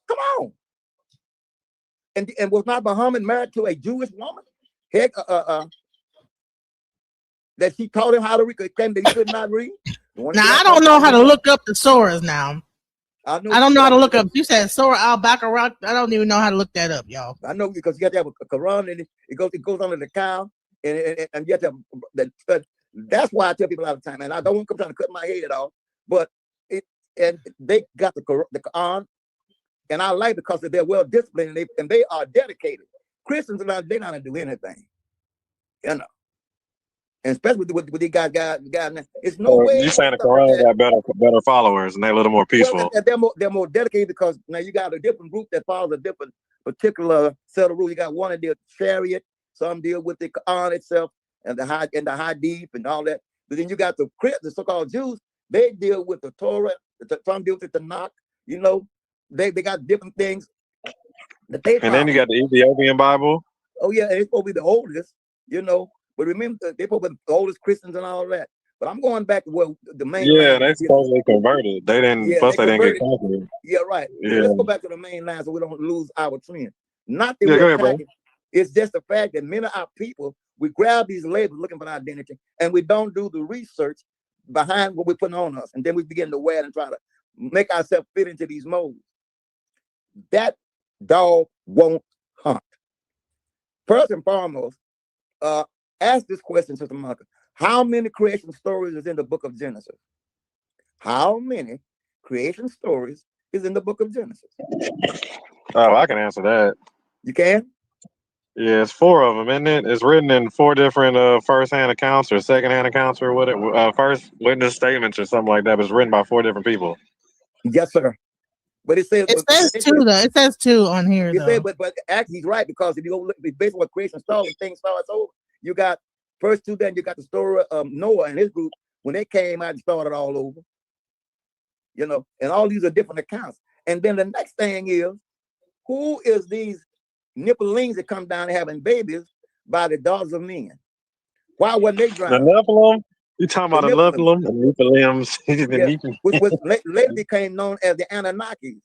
Come on. And was not Muhammad married to a Jewish woman? Heck, that she taught him how to read, claimed that he could not read. Now, I don't know how to look up the surahs now. I don't know how to look up. You said Surah Al-Baqarah. I don't even know how to look that up, y'all. I know, because you have to have a Quran, and it goes under the cow, and you have to have that's why I tell people all the time, and I don't want to come trying to cut my head off, but they got the Quran, and I like it because they're well disciplined and they are dedicated. Christians they're not gonna do anything, you know. And especially with these guys, it's no way. You saying the Quran got better followers and they're a little more peaceful. Well, they're more dedicated, because now you got a different group that follows a different particular set of rules. You got one that deal with Shariat, some deal with the Quran itself and the Hadith and all that. But then you got the so-called Jews. They deal with the Torah. Some deal with the Tanakh. You know, they got different things that they follow. And then you got the Ethiopian Bible. Oh yeah, and it's supposed to be the oldest. You know. But remember, they're probably the oldest Christians and all that. But I'm going back to the main. Yeah, they supposedly converted. They didn't. Yeah, they didn't get converted. Yeah, right. Yeah. Let's go back to the main line so we don't lose our trend. Not that go ahead, bro. It's just the fact that many of our people, we grab these labels looking for identity, and we don't do the research behind what we're putting on us, and then we begin to wear and try to make ourselves fit into these molds. That dog won't hunt. First and foremost, ask this question, Sister Monica. How many creation stories is in the book of Genesis? How many creation stories is in the book of Genesis? Oh, I can answer that. You can? Yeah, it's 4 of them, isn't it? It's written in 4 different first-hand accounts or second-hand accounts or whatever, first witness statements or something like that. But it's written by 4 different people. Yes, sir. But it says, It says 2 though. It says 2 on here it though. said, but actually he's right, because if you go look based on what creation started, things starts over. You got first 2, then you got the story of Noah and his group when they came out and started all over. You know, and all these are different accounts. And then the next thing is, who is these nippelings that come down having babies by the daughters of men? Why wasn't they The drowned? Nephilim? You talking about the Nephilim. Nephilim? The Nephilims? Yeah, which was later became known as the Anunnakis.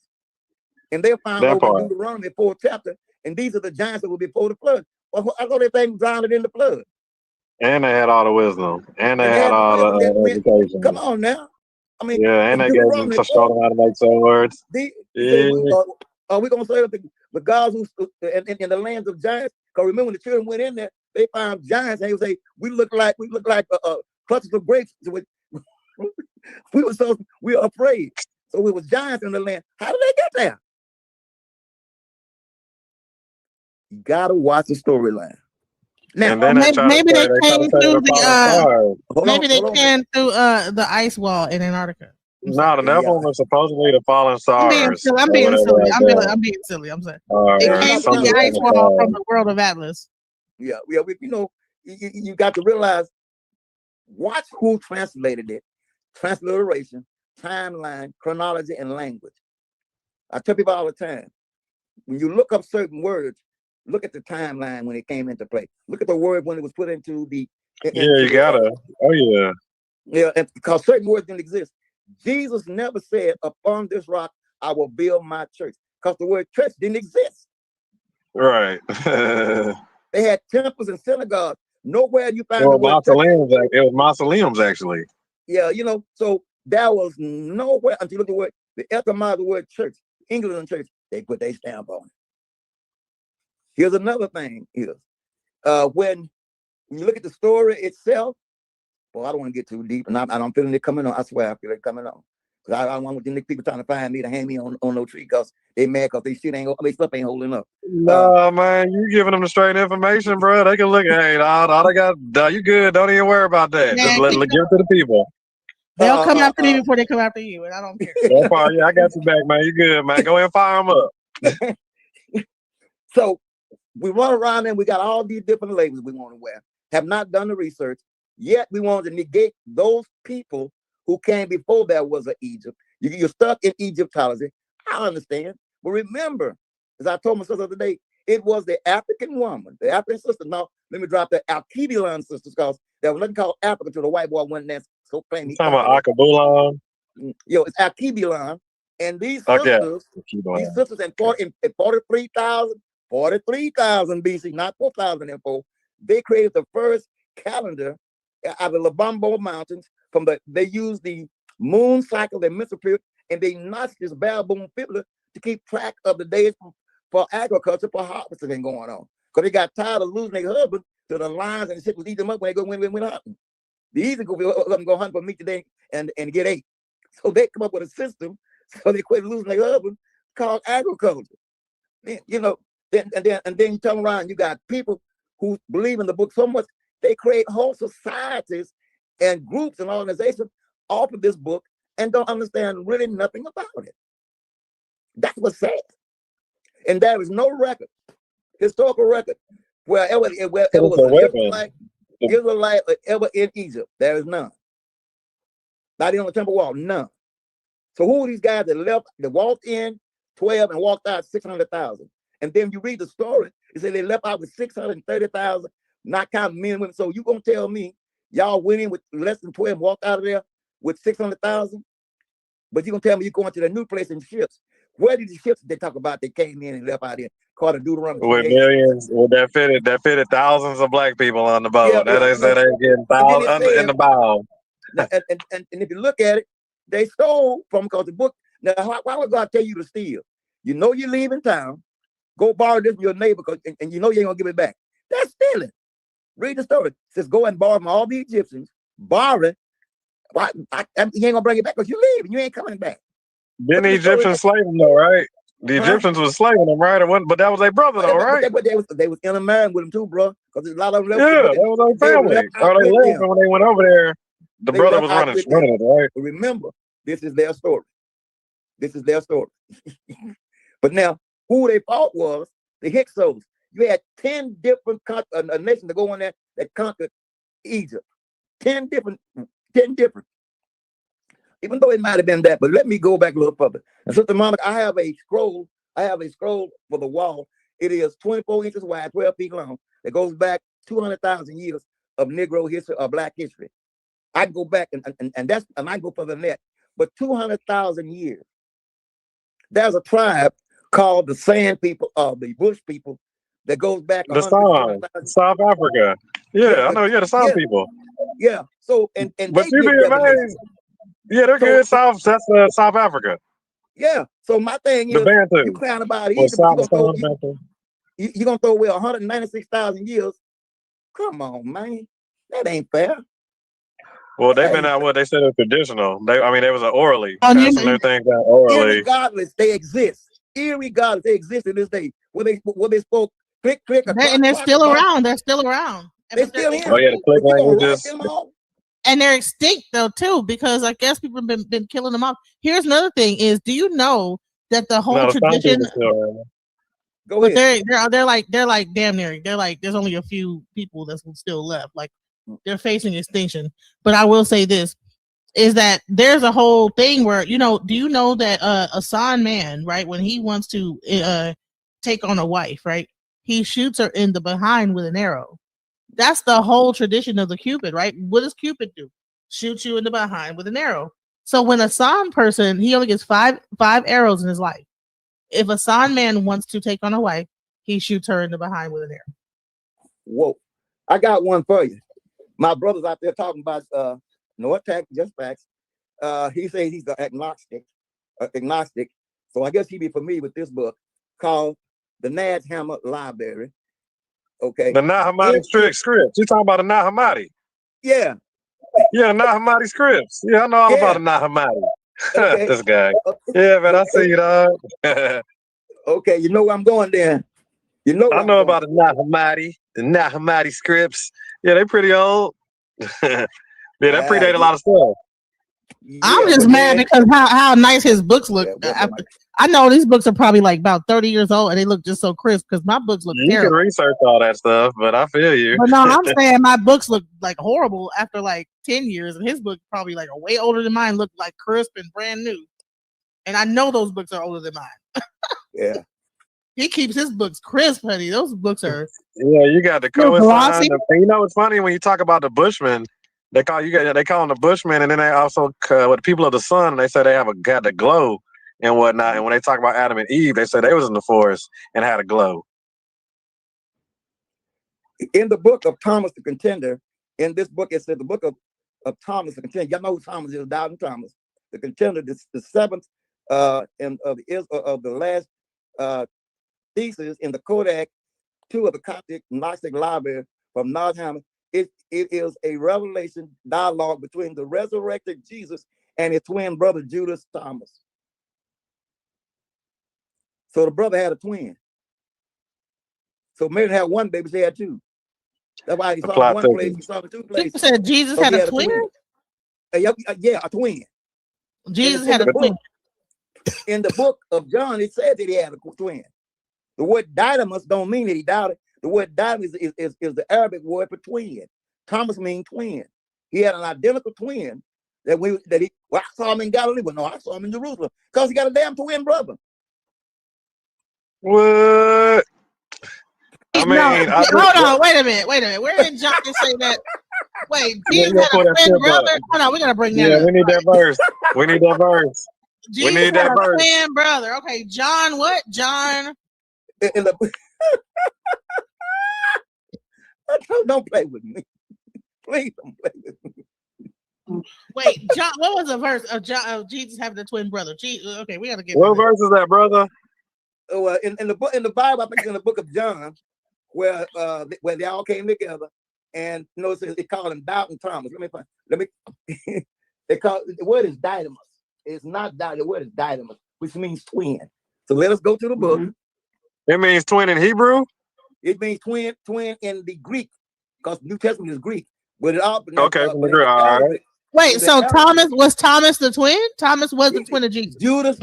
And they're found That over in part. Deuteronomy 4th chapter. And these are the giants that were before the flood. Well, I thought everything drowned in the flood. And they had all the wisdom. And they And they had had the all wisdom that the went, education. come on now. I mean, Yeah, and in they gave them Deuteronomy showed 4, them how to make swords. so are we going to say that the gods who in the lands of giants? Because remember when the children went in there, they found giants and they would say, we look like clusters of grapes. We were afraid. So it was giants in the land. How did they get there? You gotta watch the storyline. Now, And then maybe they came through the maybe they came through the ice wall in Antarctica. No, the Nephilim are supposedly the fallen stars. I'm being silly. I'm being silly. I'm sorry. They came through the ice wall from the world of Atlas. Yeah. You know, you got to realize, watch who translated it. Transliteration, timeline, chronology, and language. I tell people all the time, when you look up certain words, look at the timeline when it came into play. Look at the word when it was put into the. You gotta. Oh yeah. Yeah, and because certain words didn't exist. Jesus never said, "Upon this rock I will build my church," because the word church didn't exist. Right. They had temples and synagogues. Nowhere you find Well, the word mausoleums. It was mausoleums actually. Yeah, you know, so there was nowhere until you look at the word, the etymology of the word church, England church, they put their stamp on it. Here's another thing is when you look at the story itself, well, I don't want to get too deep, and I'm feeling it coming on. I swear I feel it coming on. Because I don't want the people trying to find me to hang me on no tree because they mad because they shit stuff ain't holding up. No, man, you giving them the straight information, bro. They can look at, hey, all they got, you good. Don't even worry about that. Just give it to the people. They'll come after me before they come after you, and I don't care. That part, yeah, I got you back, man. You good, man. Go ahead and fire them up. So we run around and we got all these different labels we want to wear. Have not done the research, yet we want to negate those people who came before there was an Egypt. You're stuck in Egyptology. I understand. But remember, as I told my sister the other day, it was the African woman, the African sister. Now, let me drop the Alkebulan sisters because there was nothing called Africa to the white boy wasn't there. So claim he talking about Akabulan? Yo, it's Alkebulan. And these sisters, in 43,000 BC, not 4,004, they created the first calendar out of the Lubumbo Mountains. They used the moon cycle, their menstrual period, and they notched this baboon fiddler to keep track of the days for agriculture, for harvesting going on. Because they got tired of losing their husband to the lions and the shit was eating them up when they go went hunting. The easy go hunt for meat today and get ate. So they come up with a system so they quit losing their husband called agriculture. You know, then you turn around, you got people who believe in the book so much, they create whole societies and groups and organizations off of this book and don't understand really nothing about it. That's what's sad. And there is no record, historical record, where it was an Israelite ever in Egypt. There is none. Not even on the temple wall, none. So who are these guys that walked in 12 and walked out 600,000? And then you read the story, it said they left out with 630,000, not counting men and women. So you gonna tell me y'all went in with less than 12 and walked out of there with 600,000? But you gonna tell me you're going to the new place in ships. Where did the ships they talk about they came in and left out in? Called a Deuteronomy. With millions, that fitted thousands of black people on the boat. Yeah, they said they getting thousands in the bow. And if you look at it, they stole from because the book. Now, why would God tell you to steal? You know you're leaving town. Go borrow this from your neighbor, and you know you ain't gonna give it back. That's stealing. Read the story. It says go and borrow from all the Egyptians. Borrow it. You ain't gonna bring it back because you leave and you ain't coming back. Didn't the Egyptians slave them though, right? The Egyptians was slaving them, right? But that was their brother, though, right? But they was intermarrying with them too, bro. Because a lot of them left. Yeah, that was their family. Left Or they left, and when they went over there, the brother was running it, right? But remember, this is their story. This is their story. But now, who they fought was the Hyksos. You had 10 different nations to go in there that conquered Egypt. 10 different. Even though it might have been that, but let me go back a little further. And Sister Monica, I have a scroll for the wall. It is 24 inches wide, 12 feet long. It goes back 200,000 years of Negro history or Black history. I go back and I go further than that. But 200,000 years. There's a tribe called the Sand people or the Bush people that goes back. The South Africa. Yeah, I know. Yeah, the South people. Yeah. So and but you be amazed. Yeah, they're good. That's South Africa. Yeah. So my thing is, you crying about Egypt, you're gonna throw away 196,000 years. Come on, man, that ain't fair. Well, they've been out what they said is traditional. They was orally. Passing their things out orally. Irregardless, they exist. Irregardless, they exist in this day. What they spoke, click. And they're still around. They're still around. They're still here. Oh yeah, the click languages. And they're extinct though too, because I guess people have been killing them off. Here's another thing: is do you know that the whole tradition? Go ahead. They're like damn near. They're like there's only a few people that's still left. Like they're facing extinction. But I will say this: is that there's a whole thing where do you know that a San man, right, when he wants to take on a wife, right, he shoots her in the behind with an arrow. That's the whole tradition of the Cupid, right? What does Cupid do? Shoot you in the behind with an arrow. So when a San person, he only gets five arrows in his life. If a San man wants to take on a wife, he shoots her in the behind with an arrow. Whoa. I got one for you. My brother's out there talking about no attack, just facts. He says he's an agnostic. So I guess he'd be familiar with this book called The Naj Hammer Library. Okay. The Nag Hammadi scripts. You talking about the Nag Hammadi? Yeah. Yeah, Nag Hammadi scripts. Yeah, I know all about the Nag Hammadi. Okay. This guy. Yeah, man, I see you, dog. Okay, you know where I'm going there. I know about the Nag Hammadi scripts. Yeah, they pretty old. Yeah, that predate a lot of stuff. I'm just mad because how nice his books look. I know these books are probably like about 30 years old and they look just so crisp because my books look terrible. You can research all that stuff, but I feel you. But no, I'm saying my books look like horrible after like 10 years, and his book probably like way older than mine, look like crisp and brand new. And I know those books are older than mine. Yeah. He keeps his books crisp, honey. Those books are. Yeah, you got the coincide. You know, it's funny when you talk about the Bushmen. They call them the Bushmen, and then they also with the people of the sun. They say they got the glow and whatnot. And when they talk about Adam and Eve, they say they was in the forest and had a glow. In the book of Thomas the Contender, in this book it said the book of Thomas the Contender. Y'all know who Thomas is, Doubting Thomas the Contender. The seventh and of the last thesis in the Kodak 2 of the Coptic Gnostic Library from Naj Hammer. It is a revelation dialogue between the resurrected Jesus and his twin brother Judas Thomas. So the brother had a twin. So Mary had one baby, she had two. That's why he saw in one place, he saw in two places. You said Jesus had a twin? Yeah, a twin. Jesus had a twin. In the book of John, it said that he had a twin. The word didymus don't mean that he doubted. The word didymus is the Arabic word for twin. Thomas means twin. He had an identical twin I saw him in Galilee. Well, no, I saw him in Jerusalem because he got a damn twin brother. What? I mean, hold on, wait a minute. Where did John say that? Wait, Jesus had a twin brother? Hold on, we gotta bring that up. Yeah, we need that verse. Jesus had a twin brother. Okay, John, what? John. Don't play with me. Please don't play with me. Wait, John, what was the verse of Jesus having a twin brother? Okay, we gotta get. What verse is that, brother? In the Bible, I think in the book of John, where they all came together, and it called him Doubting Thomas. Let me. The word is didymus. It's not didymus. The word is didymus, which means twin. So let us go to the book. It means twin in Hebrew? It means twin in the Greek, because New Testament is Greek. But it all Okay, from the Greek. All right. Wait, so Thomas was Thomas the twin? Thomas was the twin of Jesus. Judas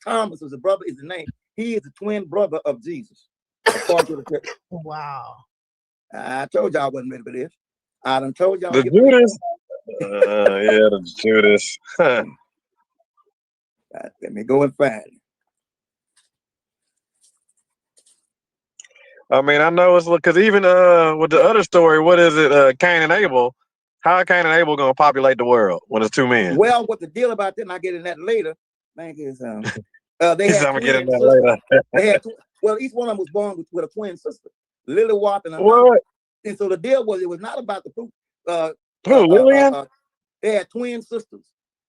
Thomas was the brother, is the name. He is the twin brother of Jesus. According to the text. Wow. I told y'all I wasn't ready for this. I done told y'all. The Judas. Yeah, the Judas. Let me go and find it. I mean, I know it's because even with the other story, what is it? Cain and Abel. How are Cain and Abel gonna populate the world when it's two men? Well, what the deal about that, and I get in that later. Thank you. They He said, had I'm gonna get in twin that sisters. later. Well, each one of them was born with a twin sister, Lily Wap and What? And so the deal was, it was not about the fruit. Who, Lillian? They had twin sisters.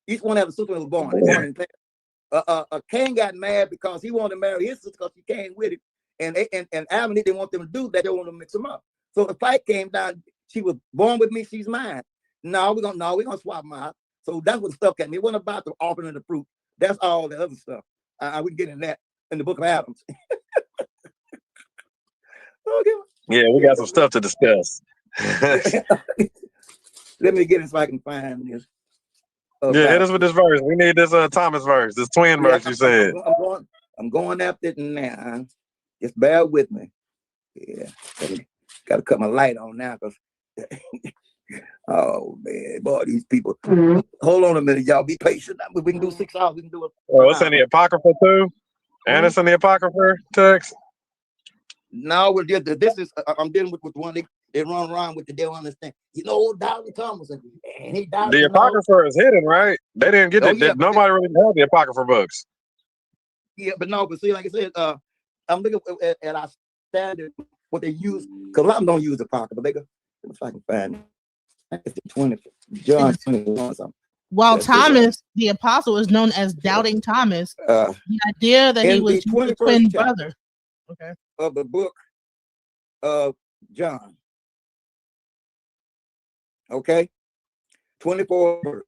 Each one had a sister that was born. They born in Cain got mad because he wanted to marry his sister because she came with him. And Adam didn't want them to do that. They wanted to mix them up. So the fight came down. She was born with me. She's mine. No, we're gonna swap them out. So that's what the stuff came. It wasn't about the offering of the fruit. That's all the other stuff. We can get in that in the book of Adams. Okay. Yeah, we got some stuff to discuss. Let me get it so I can find this. Yeah, hit us with this verse. We need this Thomas verse, this twin verse you said. I'm going after it now. Just bear with me. Yeah, got to cut my light on now because. Oh man, boy, these people. Hold on a minute, y'all. Be patient. We can do 6 hours. We can do it. Oh, it's in the Apocrypha too, and it's in the Apocrypha text. No, we're just, this is I'm dealing with one they run around with the devil understand. You know, Doubting Thomas, and he died. The Apocrypha is hidden, right? They didn't get it. Yeah, Nobody really had the Apocrypha books. Yeah, but no, but see, like I said, I'm looking at our standard, what they use, because a lot of them don't use the Apocrypha, but they go, if I can find it. It's 20, John 21 something. While Thomas, the apostle, is known as Doubting Thomas, the idea that he was the twin brother. Okay. Of the book of John. Okay. 24 verse.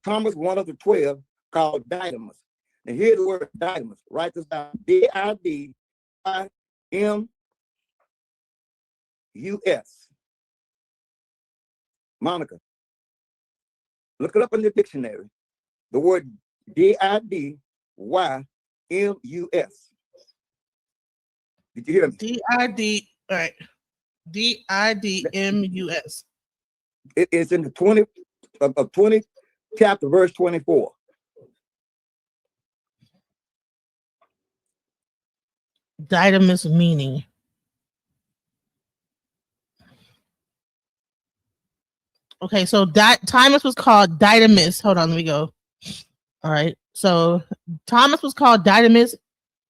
Thomas, one of the 12, called Didymus. And here's the word Didymus. Write this down. Didymus. Monica, look it up in the dictionary. The word Didmus. Did you hear me? D-I-D, all right. Didmus. It's in the 20 chapter, verse 24. Didymus meaning. Okay, so Thomas was called Didymus. Hold on, let me go. All right, so Thomas was called Didymus,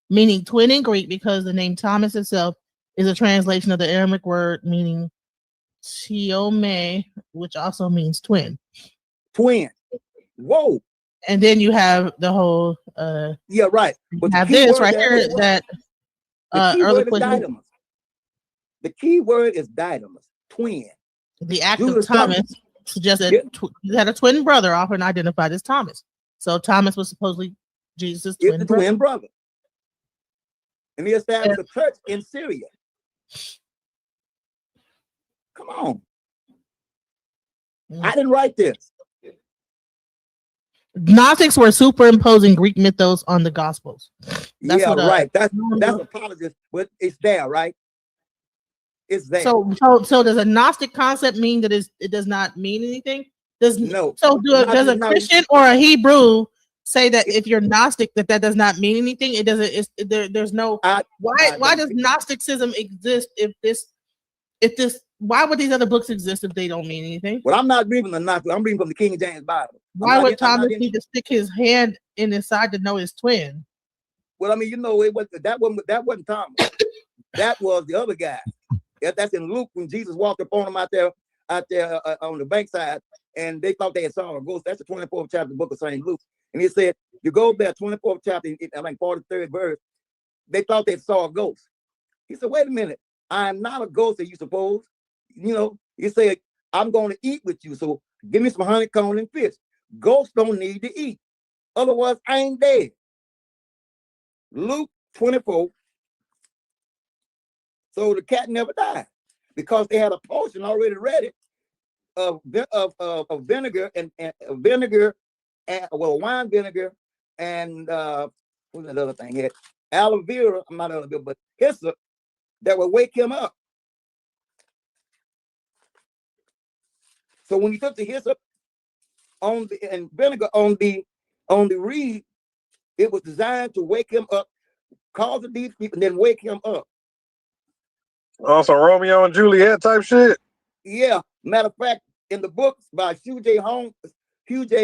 meaning twin in Greek, because the name Thomas itself is a translation of the Aramaic word meaning Tiome, which also means twin. Twin. Whoa. And then you have the whole yeah, right. But have this right here that early Didymus. The key word is Didymus, twin. The act of Thomas suggests that you had a twin brother, often identified as Thomas. So Thomas was supposedly Jesus' twin brother. And he established a church in Syria. Come on. I didn't write this. Gnostics were superimposing Greek mythos on the Gospels. That's right. That's apologist, but it's there, right? It's there. So does a Gnostic concept mean that it does not mean anything? No. So does a Christian or a Hebrew say that if you're Gnostic that does not mean anything? It doesn't. There's no. Why does Gnosticism exist if this? Why would these other books exist if they don't mean anything? Well, I'm not reading the Gnostic. I'm reading from the King James Bible. Why would Thomas need to stick his hand in his side to know his twin? Well, I mean, that wasn't Thomas. That was the other guy. That's in Luke when Jesus walked upon him out there on the bankside, and they thought they had saw a ghost. That's the 24th chapter of the book of St. Luke. And he said, you go there, 24th chapter, I think 43rd verse, they thought they saw a ghost. He said, wait a minute, I am not a ghost that you suppose. You know, he said, I'm going to eat with you, so give me some honeycomb and fish. Ghosts don't need to eat. Otherwise, I ain't dead. Luke 24. So the cat never died because they had a potion already ready of vinegar and vinegar and wine vinegar and what's that other thing here? Aloe vera, I'm not aloe vera, but hyssop that would wake him up. So when you took the hyssop on the and vinegar on the reed, it was designed to wake him up, cause a deep sleep, and then wake him up. Oh, some Romeo and Juliet type shit. Yeah, matter of fact, in the books by Hugh J.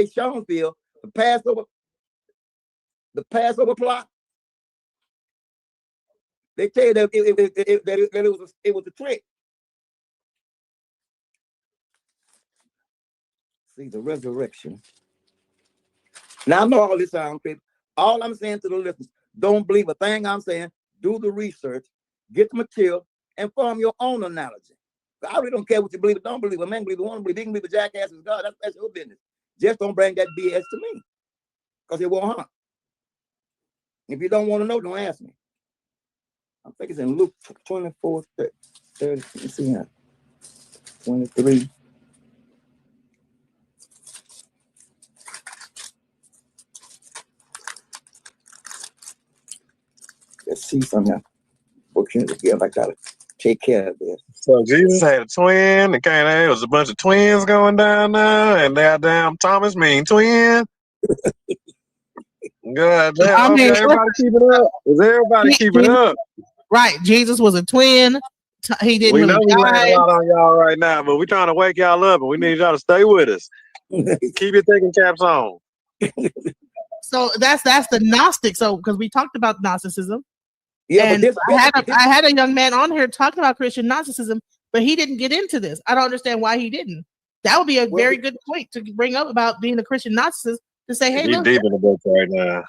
Schoenfield, the Passover plot, they tell you that it was a trick. See, the resurrection. Now, I know all this sounds crazy. All I'm saying to the listeners, don't believe a thing I'm saying. Do the research, get the material, and form your own analogy. I really don't care what you believe or don't believe. A man believe, a woman believe, he can believe a jackass is God. That's your business. Just don't bring that BS to me, because it won't harm. If you don't want to know, don't ask me. I think it's in Luke 24, 30. Let me see here. 23. Let's see something. Okay, I gotta take care of this. So Jesus had a twin, and there was a bunch of twins going down there, and that damn Thomas mean twin. God damn, okay, everybody keep it up. Is everybody keep it up? Right, Jesus was a twin. He didn't We really know we laying die. a lot on y'all right now, but we're trying to wake y'all up, and we need y'all to stay with us. Keep your thinking caps on. So that's the Gnostic. So because we talked about Gnosticism. Yeah, and but I had a young man on here talking about Christian Gnosticism, but he didn't get into this. I don't understand why he didn't. That would be a very good point to bring up about being a Christian Gnosticist, to say, hey, He's look. deep in the book right now.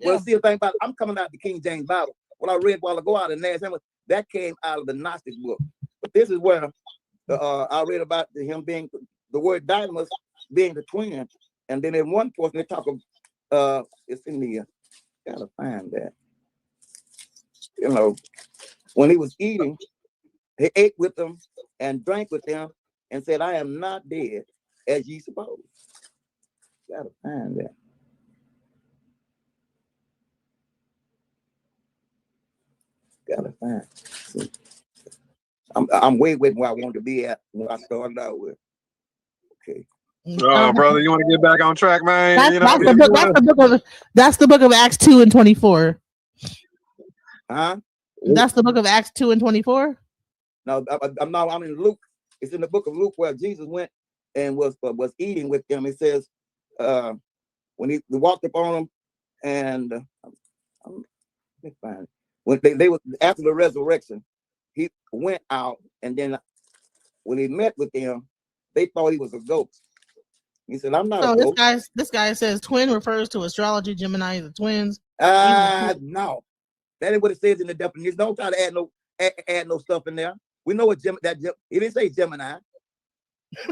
Well, see the thing about it, I'm coming out the King James Bible. What I read while ago out of Nash, that came out of the Gnostic book. But this is where I read about him being the word dynamis being the twin. And then in one portion they talk of it's in the gotta find that. You know, when he was eating, he ate with them and drank with them and said, I am not dead as ye suppose. Gotta find that. Gotta find. See. I'm way with where I wanted to be at when I started out with. Okay. Brother, you want to get back on track, man? That's the book of Acts 2 and 24. Huh? That's the book of Acts 2 and 24. No, I'm in Luke. It's in the book of Luke where Jesus went and was eating with them. It says when he walked up on them, and let me find it. When they were after the resurrection, he went out, and then when he met with them, they thought he was a ghost. He said, "I'm not a ghost." This guy says twin refers to astrology. Gemini is the twins. No, that ain't what it says in the definition. Don't try to add no stuff in there. We know what it didn't say Gemini.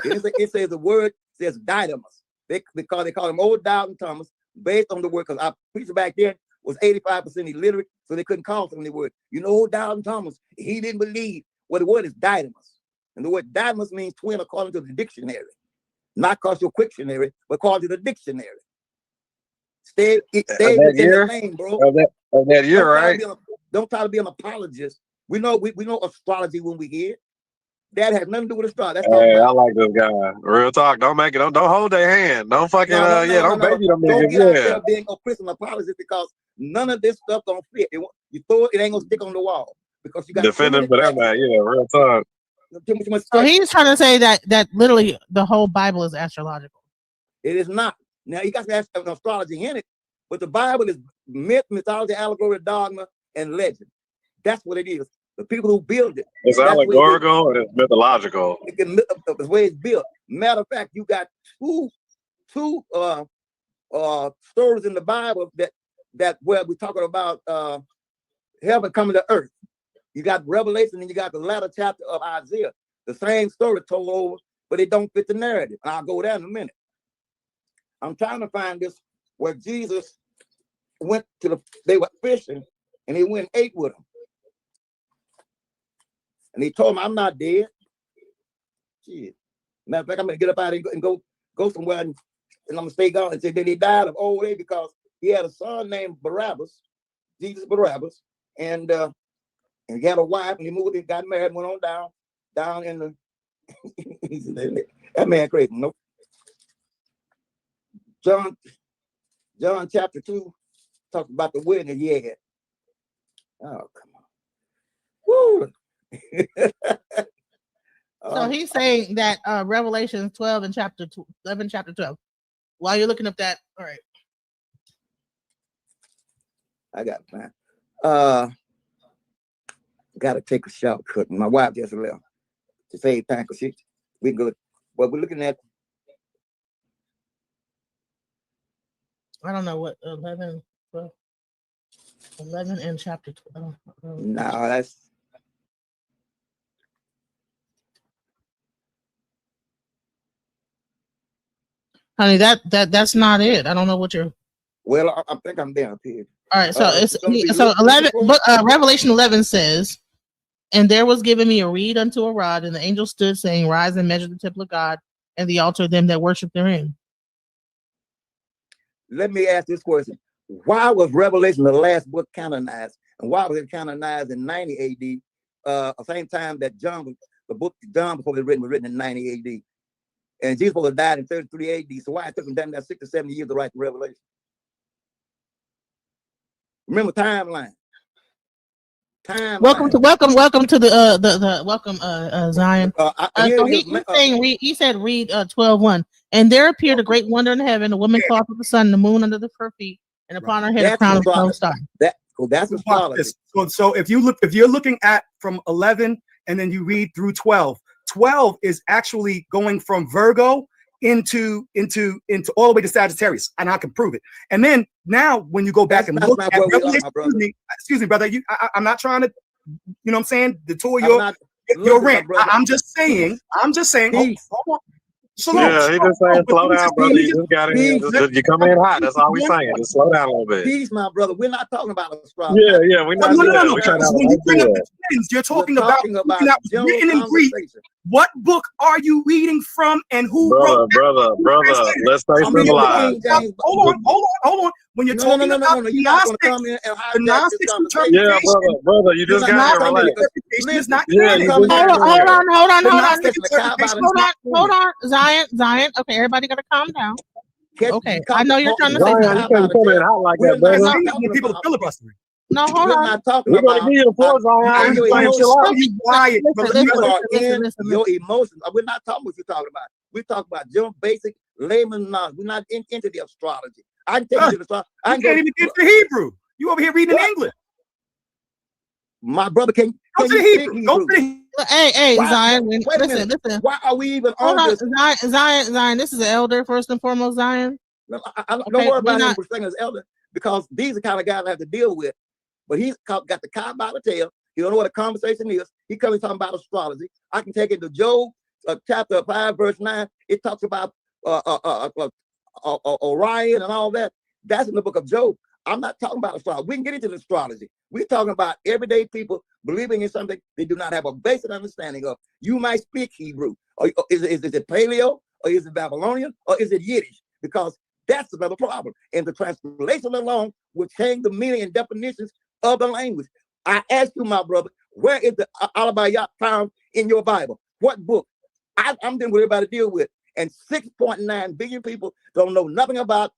It says the word says dynamis. They call him Old Doubting Thomas based on the word, because our preacher back then was 85% illiterate, so they couldn't call something the word. You know, Old Doubting Thomas, he didn't believe. Well, the word is dynamis. And the word dynamis means twin according to the dictionary. Not cause your Quictionary, but according to the dictionary. Stay within the lane, bro. Of that year, right? Don't try to be an apologist. We know astrology when we hear it. That has nothing to do with astrology. Hey, I like this guy. Real talk. Don't make it. Don't hold their hand. Don't fucking don't baby them Don't niggas. get out there being a Christian apologist, because none of this stuff don't fit. You throw it ain't gonna stick on the wall, because you got defending for that man. Yeah, real talk. So he's trying to say that literally the whole Bible is astrological. It is not. Now you got to have astrology in it, but the Bible is myth, mythology, allegory, dogma, and legend. That's what it is. The people who build it. It's allegorical and it's mythological. The way it's built. Matter of fact, you got two stories in the Bible that where we're talking about heaven coming to earth. You got Revelation and you got the latter chapter of Isaiah. The same story told over, but it don't fit the narrative. And I'll go there in a minute. I'm trying to find this where Jesus went to they were fishing, and he went and ate with them. And he told him, I'm not dead. Shit. Matter of fact, I'm gonna get up out and go somewhere and I'm gonna stay gone. And said that he died of old age because he had a son named Barabbas, Jesus Barabbas, and he had a wife, and he moved and got married, went on down in the that man crazy. Nope. John chapter 2 talks about the wedding he had. Oh, come on. Woo. So he's saying that Revelation 12 and chapter 11, chapter 12. While you're looking up that, all right. I got mine. Got to take a shower. My wife just left to save time because we can go. What we're looking at. I don't know what 11, 12, 11 and chapter 12. No, that's. Honey, that's not it. I don't know what you're. Well, I think I'm down here. All right, so it's so 11. Revelation 11 says, "And there was given me a reed unto a rod, and the angel stood, saying, Rise and measure the temple of God, and the altar of them that worship therein." Let me ask this question: why was Revelation the last book canonized, and why was it canonized in 90 A.D. At the same time that the book John before it was written in 90 A.D. And Jesus was died in 33 A.D. So why it took him down that 6 to 7 years to write the Revelation? Remember timeline. Welcome to the welcome Zion. So he said read 12:1. And there appeared a great wonder in heaven, a woman clothed with the sun, and the moon under her feet, and upon her head a crown of 12 stars. That's astrology. So if you're looking at from 11 and then you read through 12, 12 is actually going from Virgo into all the way to Sagittarius, and I can prove it. And then now when you go back and look at Revelation, excuse me, brother, I'm not trying to, you know what I'm saying, detour your rant. I'm just saying. Hold on. Yeah, he just saying slow down, brother. You just got in. You come in hot. That's all we saying. Just slow down a little bit. Peace, my brother. We're not talking about astrology. Yeah, we're not. No. When you bring up the twins, you're talking about written in Greek. What book are you reading from, and who wrote? Brother, let's stay civilized. Hold on. When you're talking about the Gnostics, yeah, brother, you just got to relax. Hold on, Zion. Okay, everybody got to calm down. Okay, I know you're trying to say Zion, you can't come in hot like that, brother. People filibustering. No, hold on. We're going to give you the floor, Zion. Your emotions. We're not talking what you're talking about. We're talking about your basic layman knowledge. We're not into the astrology. I can take you to the astrology. You can't even get the Hebrew. You over here reading English. My brother can't. Go to the Hebrew. Go to the Hebrew. Hey, Zion. Listen. Why are we even on this? Zion. This is an elder, first and foremost, Zion. No, don't worry about him for saying as elder, because these are the kind of guys I have to deal with. But he's got the cow by the tail. He don't know what a conversation is. He comes talking about astrology. I can take it to Job, chapter 5, verse 9. It talks about Orion and all that. That's in the book of Job. I'm not talking about astrology. We can get into the astrology. We're talking about everyday people believing in something they do not have a basic understanding of. You might speak Hebrew. Or is it Paleo? Or is it Babylonian? Or is it Yiddish? Because that's another problem. And the translation alone will change the meaning and definitions of the language. I ask you, my brother, where is the Alabayat found in your Bible? What book? I'm dealing with everybody to deal with. And 6.9 billion people don't know nothing about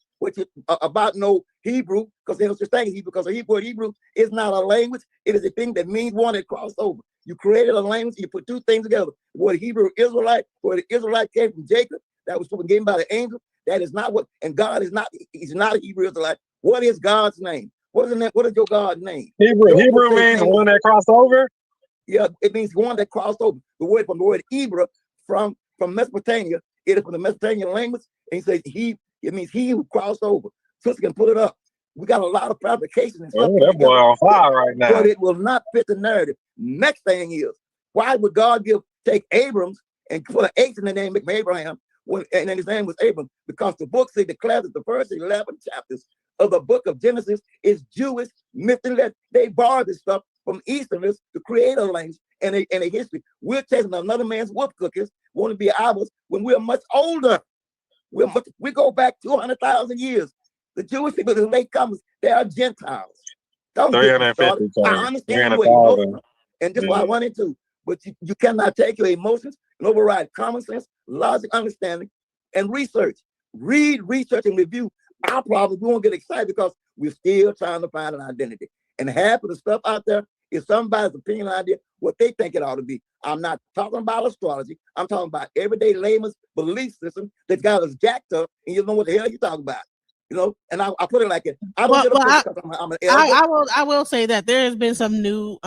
no Hebrew, because there's no such thing as Hebrew, because Hebrew is not a language. It is a thing that means one that crossed over. You created a language, you put two things together. Where the Hebrew Israelite, where the Israelite came from Jacob, that was given by the angel. That is not what, and God is not, he's not a Hebrew Israelite. What is God's name? What is your God's name? Hebrew means one that crossed over? Yeah, it means one that crossed over. The word from the word Hebrew from Mesopotamia, it is from the Mesopotamian language, and he says it means he who crossed over. Sister can pull it up. We got a lot of fabrications and stuff. That boy on fire right now. But it will not fit the narrative. Next thing is, why would God take Abrams and put an H in the name of Abraham, and then his name was Abram? Because the book declares that the first 11 chapters of the book of Genesis is Jewish mythology. They borrowed this stuff from Easterners to create a language and a history. We're tasting another man's whoop cookies, want to be ours when we're much older. We go back 200,000 years. The Jewish people, the latecomers, they are Gentiles. Don't get me started. I understand where you're going, and this is what I run into. But you cannot take your emotions and override common sense, logic, understanding, and research. Read, research, and review. Our problem, we won't get excited because we're still trying to find an identity. And half of the stuff out there is somebody's opinion idea, what they think it ought to be. I'm not talking about astrology. I'm talking about everyday layman's belief system that got us jacked up, and you know what the hell you're talking about. You know, and I put it like it. I don't get because I'm an elder. I will say that there has been some new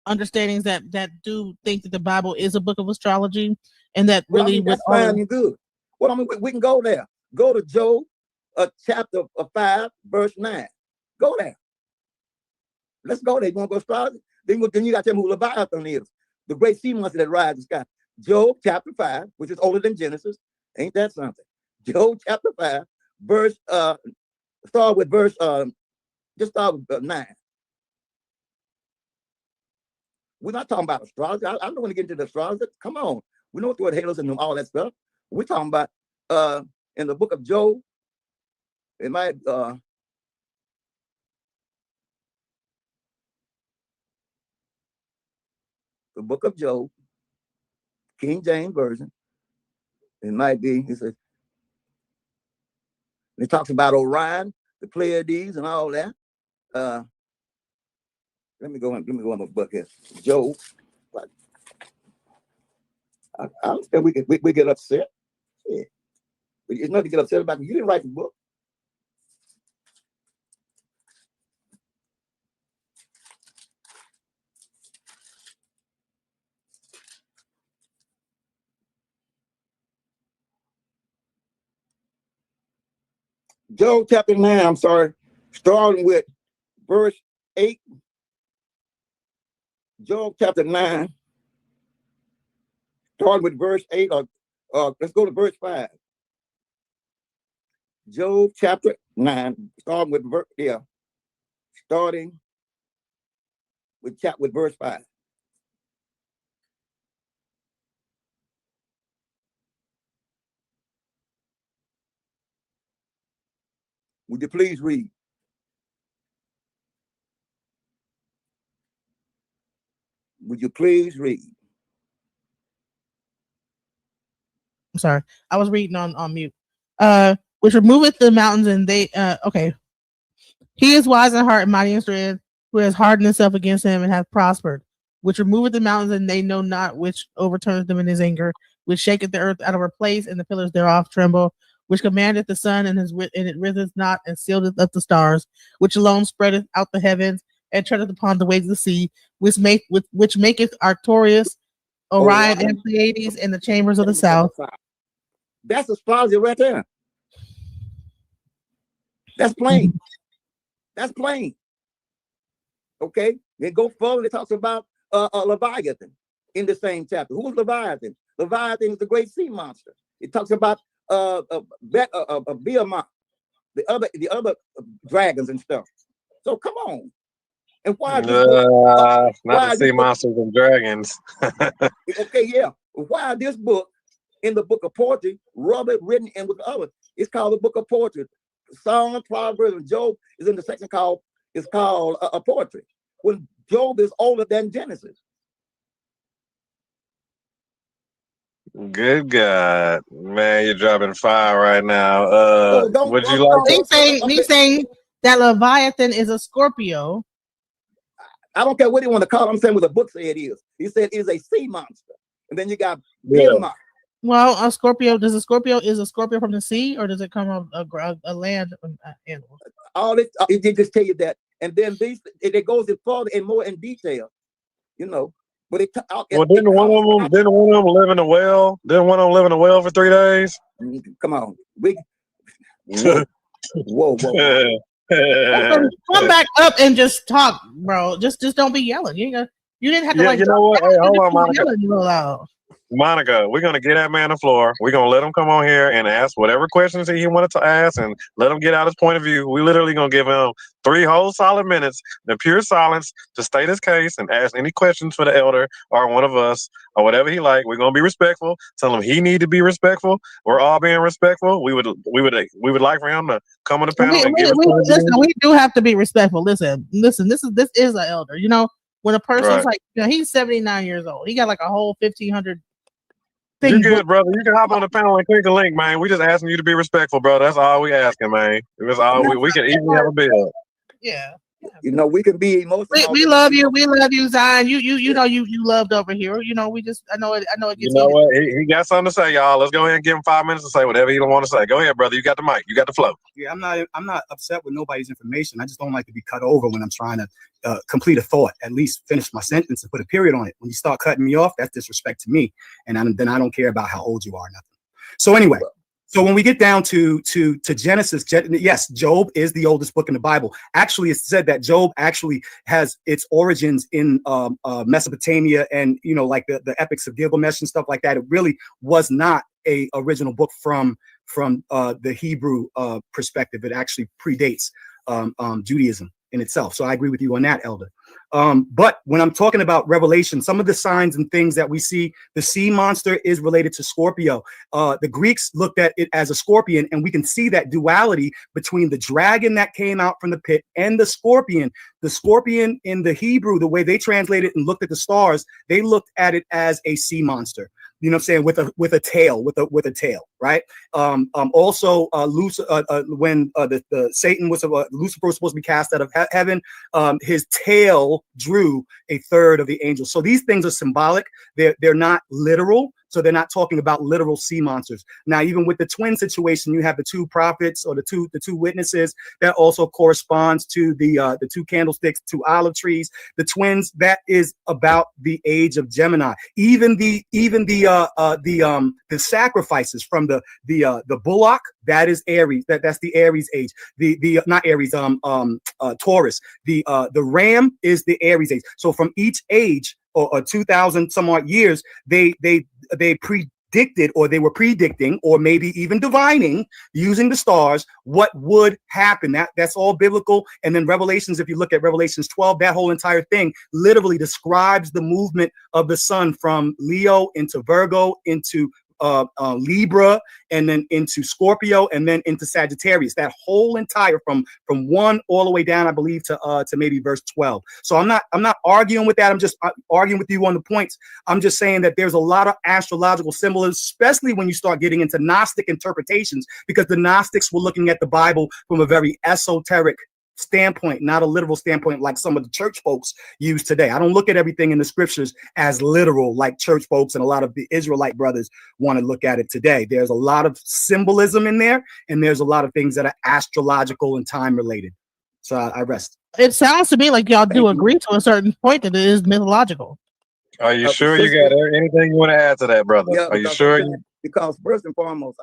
understandings that do think that the Bible is a book of astrology, and that really that's fine and good. Well, I mean, we can go there. Go to Job, chapter 5, verse 9. Go there. Let's go there. You want to go astrology? Then you got to tell me who Leviathan is, the great sea monster that rides the sky. Job chapter 5, which is older than Genesis. Ain't that something? Job chapter 5, verse start with verse 9. We're not talking about astrology. I don't want to get into the astrology. Come on. We know what the word halos and all that stuff. We're talking about in the book of Job. It might the book of Job, King James Version. It might be, it talks about Orion, the Pleiades, and all that. Let me go in my book here. Job. I understand we get upset. Yeah. It's nothing to get upset about. You didn't write the book. Job chapter 9, I'm sorry, starting with verse 8. Job chapter 9, starting with verse 8, or let's go to verse 5. Job chapter 9, starting with verse 5. Would you please read? Would you please read? I'm sorry. I was reading on mute. Which removeth the mountains, and they okay. He is wise in heart and mighty in strength, who has hardened himself against him and hath prospered. Which removeth the mountains, and they know not, which overturneth them in his anger, which shaketh the earth out of her place, and the pillars thereof tremble, which commandeth the sun, and it riseth not, and sealeth up the stars, which alone spreadeth out the heavens, and treadeth upon the waves of the sea, which maketh Arcturus, Orion, and Pleiades, and the chambers of the south. That's astrology right there. That's plain. That's plain. Okay. Then go forward. It talks about Leviathan in the same chapter. Who's Leviathan? Leviathan is the great sea monster. It talks about Behemoth, the other dragons and stuff. So come on. And why not the sea monsters and dragons. Okay, yeah. Why this book in the book of poetry, Robert written and with others? It's called the book of poetry. Psalm, Proverbs, and Job is in the section called a poetry. When Job is older than Genesis. Good God, man, you're dropping fire right now. Would you like? He's saying that Leviathan is a Scorpio. I don't care what he want to call it. I'm saying what the book said it is. He said it is a sea monster, and then you got Behemoth. Well, a Scorpio is a Scorpio from the sea, or does it come from a land animal? All this, it just tell you that, and then it goes in further and more in detail, you know. But didn't one of them live in a well? Didn't one of them live in a well for 3 days? Come on, whoa. Come back up and just talk, bro. Just don't be yelling. You didn't have to You know what? Hey, hold on, Monica. Real loud. Monica, we're gonna get that man the floor. We're gonna let him come on here and ask whatever questions he wanted to ask, and let him get out his point of view. We literally gonna give him 3 whole solid minutes in pure silence to state his case and ask any questions for the elder or one of us or whatever he like. We're gonna be respectful. Tell him he need to be respectful. We're all being respectful. We would like for him to come on the panel and give us. Listen, we do have to be respectful. Listen. This is an elder. You know, when a person's like, you know, he's 79 years old, he got like a whole 1,500. You good, brother. You can hop on the panel and click the link, man. We just asking you to be respectful, bro. That's all we asking, man. That's all we can easily have a bill. Yeah. You know, we can be emotional. We love you. We love you, Zion. You know you loved over here. You know, we just I know it gets You know what? He got something to say, y'all. Let's go ahead and give him 5 minutes to say whatever he don't want to say. Go ahead, brother. You got the mic. You got the flow. Yeah, I'm not upset with nobody's information. I just don't like to be cut over when I'm trying to complete a thought, at least finish my sentence and put a period on it. When you start cutting me off, that's disrespect to me. And then I don't care about how old you are or nothing. So anyway, so when we get down to Genesis, yes, Job is the oldest book in the Bible. Actually, it's said that Job actually has its origins in Mesopotamia and, you know, like the epics of Gilgamesh and stuff like that. It really was not a original book from the Hebrew perspective. It actually predates Judaism in itself. So I agree with you on that, Elder. But when I'm talking about Revelation, some of the signs and things that we see, the sea monster is related to Scorpio. The Greeks looked at it as a scorpion, and we can see that duality between the dragon that came out from the pit and the scorpion. The scorpion in the Hebrew, the way they translated and looked at the stars, they looked at it as a sea monster. You know what I'm saying? With a tail, right? Also, when the Satan was Lucifer was supposed to be cast out of heaven, his tail drew a third of the angels. So these things are symbolic. They're not literal. So they're not talking about literal sea monsters. Now, even with the twin situation, you have the 2 prophets or the two witnesses that also corresponds to the 2 candlesticks, 2 olive trees. The twins, that is about the age of Gemini. Even the sacrifices from the bullock, that is Aries. That's the Aries age. The not Aries, Taurus. The ram is the Aries age. So from each age, or 2,000 some odd years, they predicted, or they were predicting, or maybe even divining using the stars what would happen. That's all biblical. And then Revelations, if you look at Revelations 12, that whole entire thing literally describes the movement of the sun from Leo into Virgo into Libra, and then into Scorpio, and then into Sagittarius. That whole entire from 1 all the way down, I believe, to maybe verse 12. So I'm not arguing with that. I'm just arguing with you on the points. I'm just saying that there's a lot of astrological symbolism, especially when you start getting into Gnostic interpretations, because the Gnostics were looking at the Bible from a very esoteric standpoint, not a literal standpoint like some of the church folks use today. I don't look at everything in the scriptures as literal like church folks and a lot of the Israelite brothers want to look at it today. There's a lot of symbolism in there, and there's a lot of things that are astrological and time related. So I rest. It sounds to me like y'all do agree to a certain point that it is mythological. Are you sure you got anything you want to add to that, brother? Yeah, Are you sure? Because first and foremost,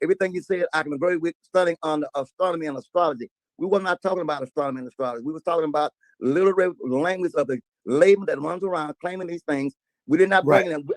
everything you said, I can agree with. Studying on astronomy and astrology, we were not talking about astronomy and astrology. We were talking about literary language of the layman that runs around claiming these things. We did not bring them,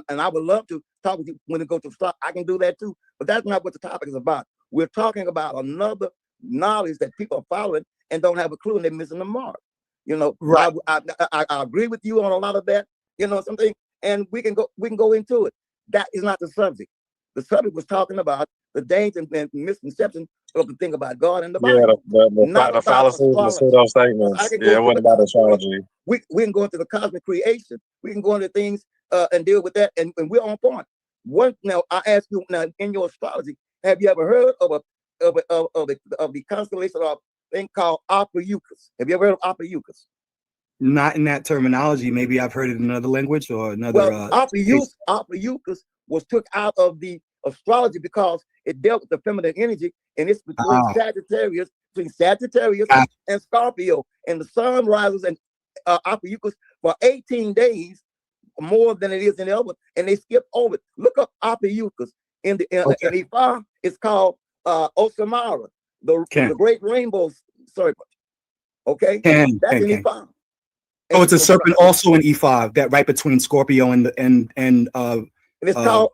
and I would love to talk with you when it goes to start. I can do that too, but that's not what the topic is about. We're talking about another knowledge that people are following and don't have a clue, and they're missing the mark. You know, I agree with you on a lot of that. You know something, and we can go into it. That is not the subject. The subject was talking about the danger and misconception of the thing about God and the Bible. Yeah, the fallacies, the pseudo statements. Yeah, it wasn't about astrology. We can go into the cosmic creation. We can go into things and deal with that, and we're on point. Now I ask you, now in your astrology, have you ever heard of the constellation of a thing called Ophiuchus? Have you ever heard of Ophiuchus? Not in that terminology. Maybe I've heard it in another language or another. Well, Ophiuchus was took out of the astrology because it dealt with the feminine energy, and it's between Sagittarius and Scorpio, and the sun rises in Ophiuchus for 18 days more than it is in the other, and they skip over it. Look up Ophiuchus in Ifa. It's called Osamara, the great rainbow serpent. Okay, that's in Ifa. Oh, it's a serpent also in E5, that right between Scorpio and And it's called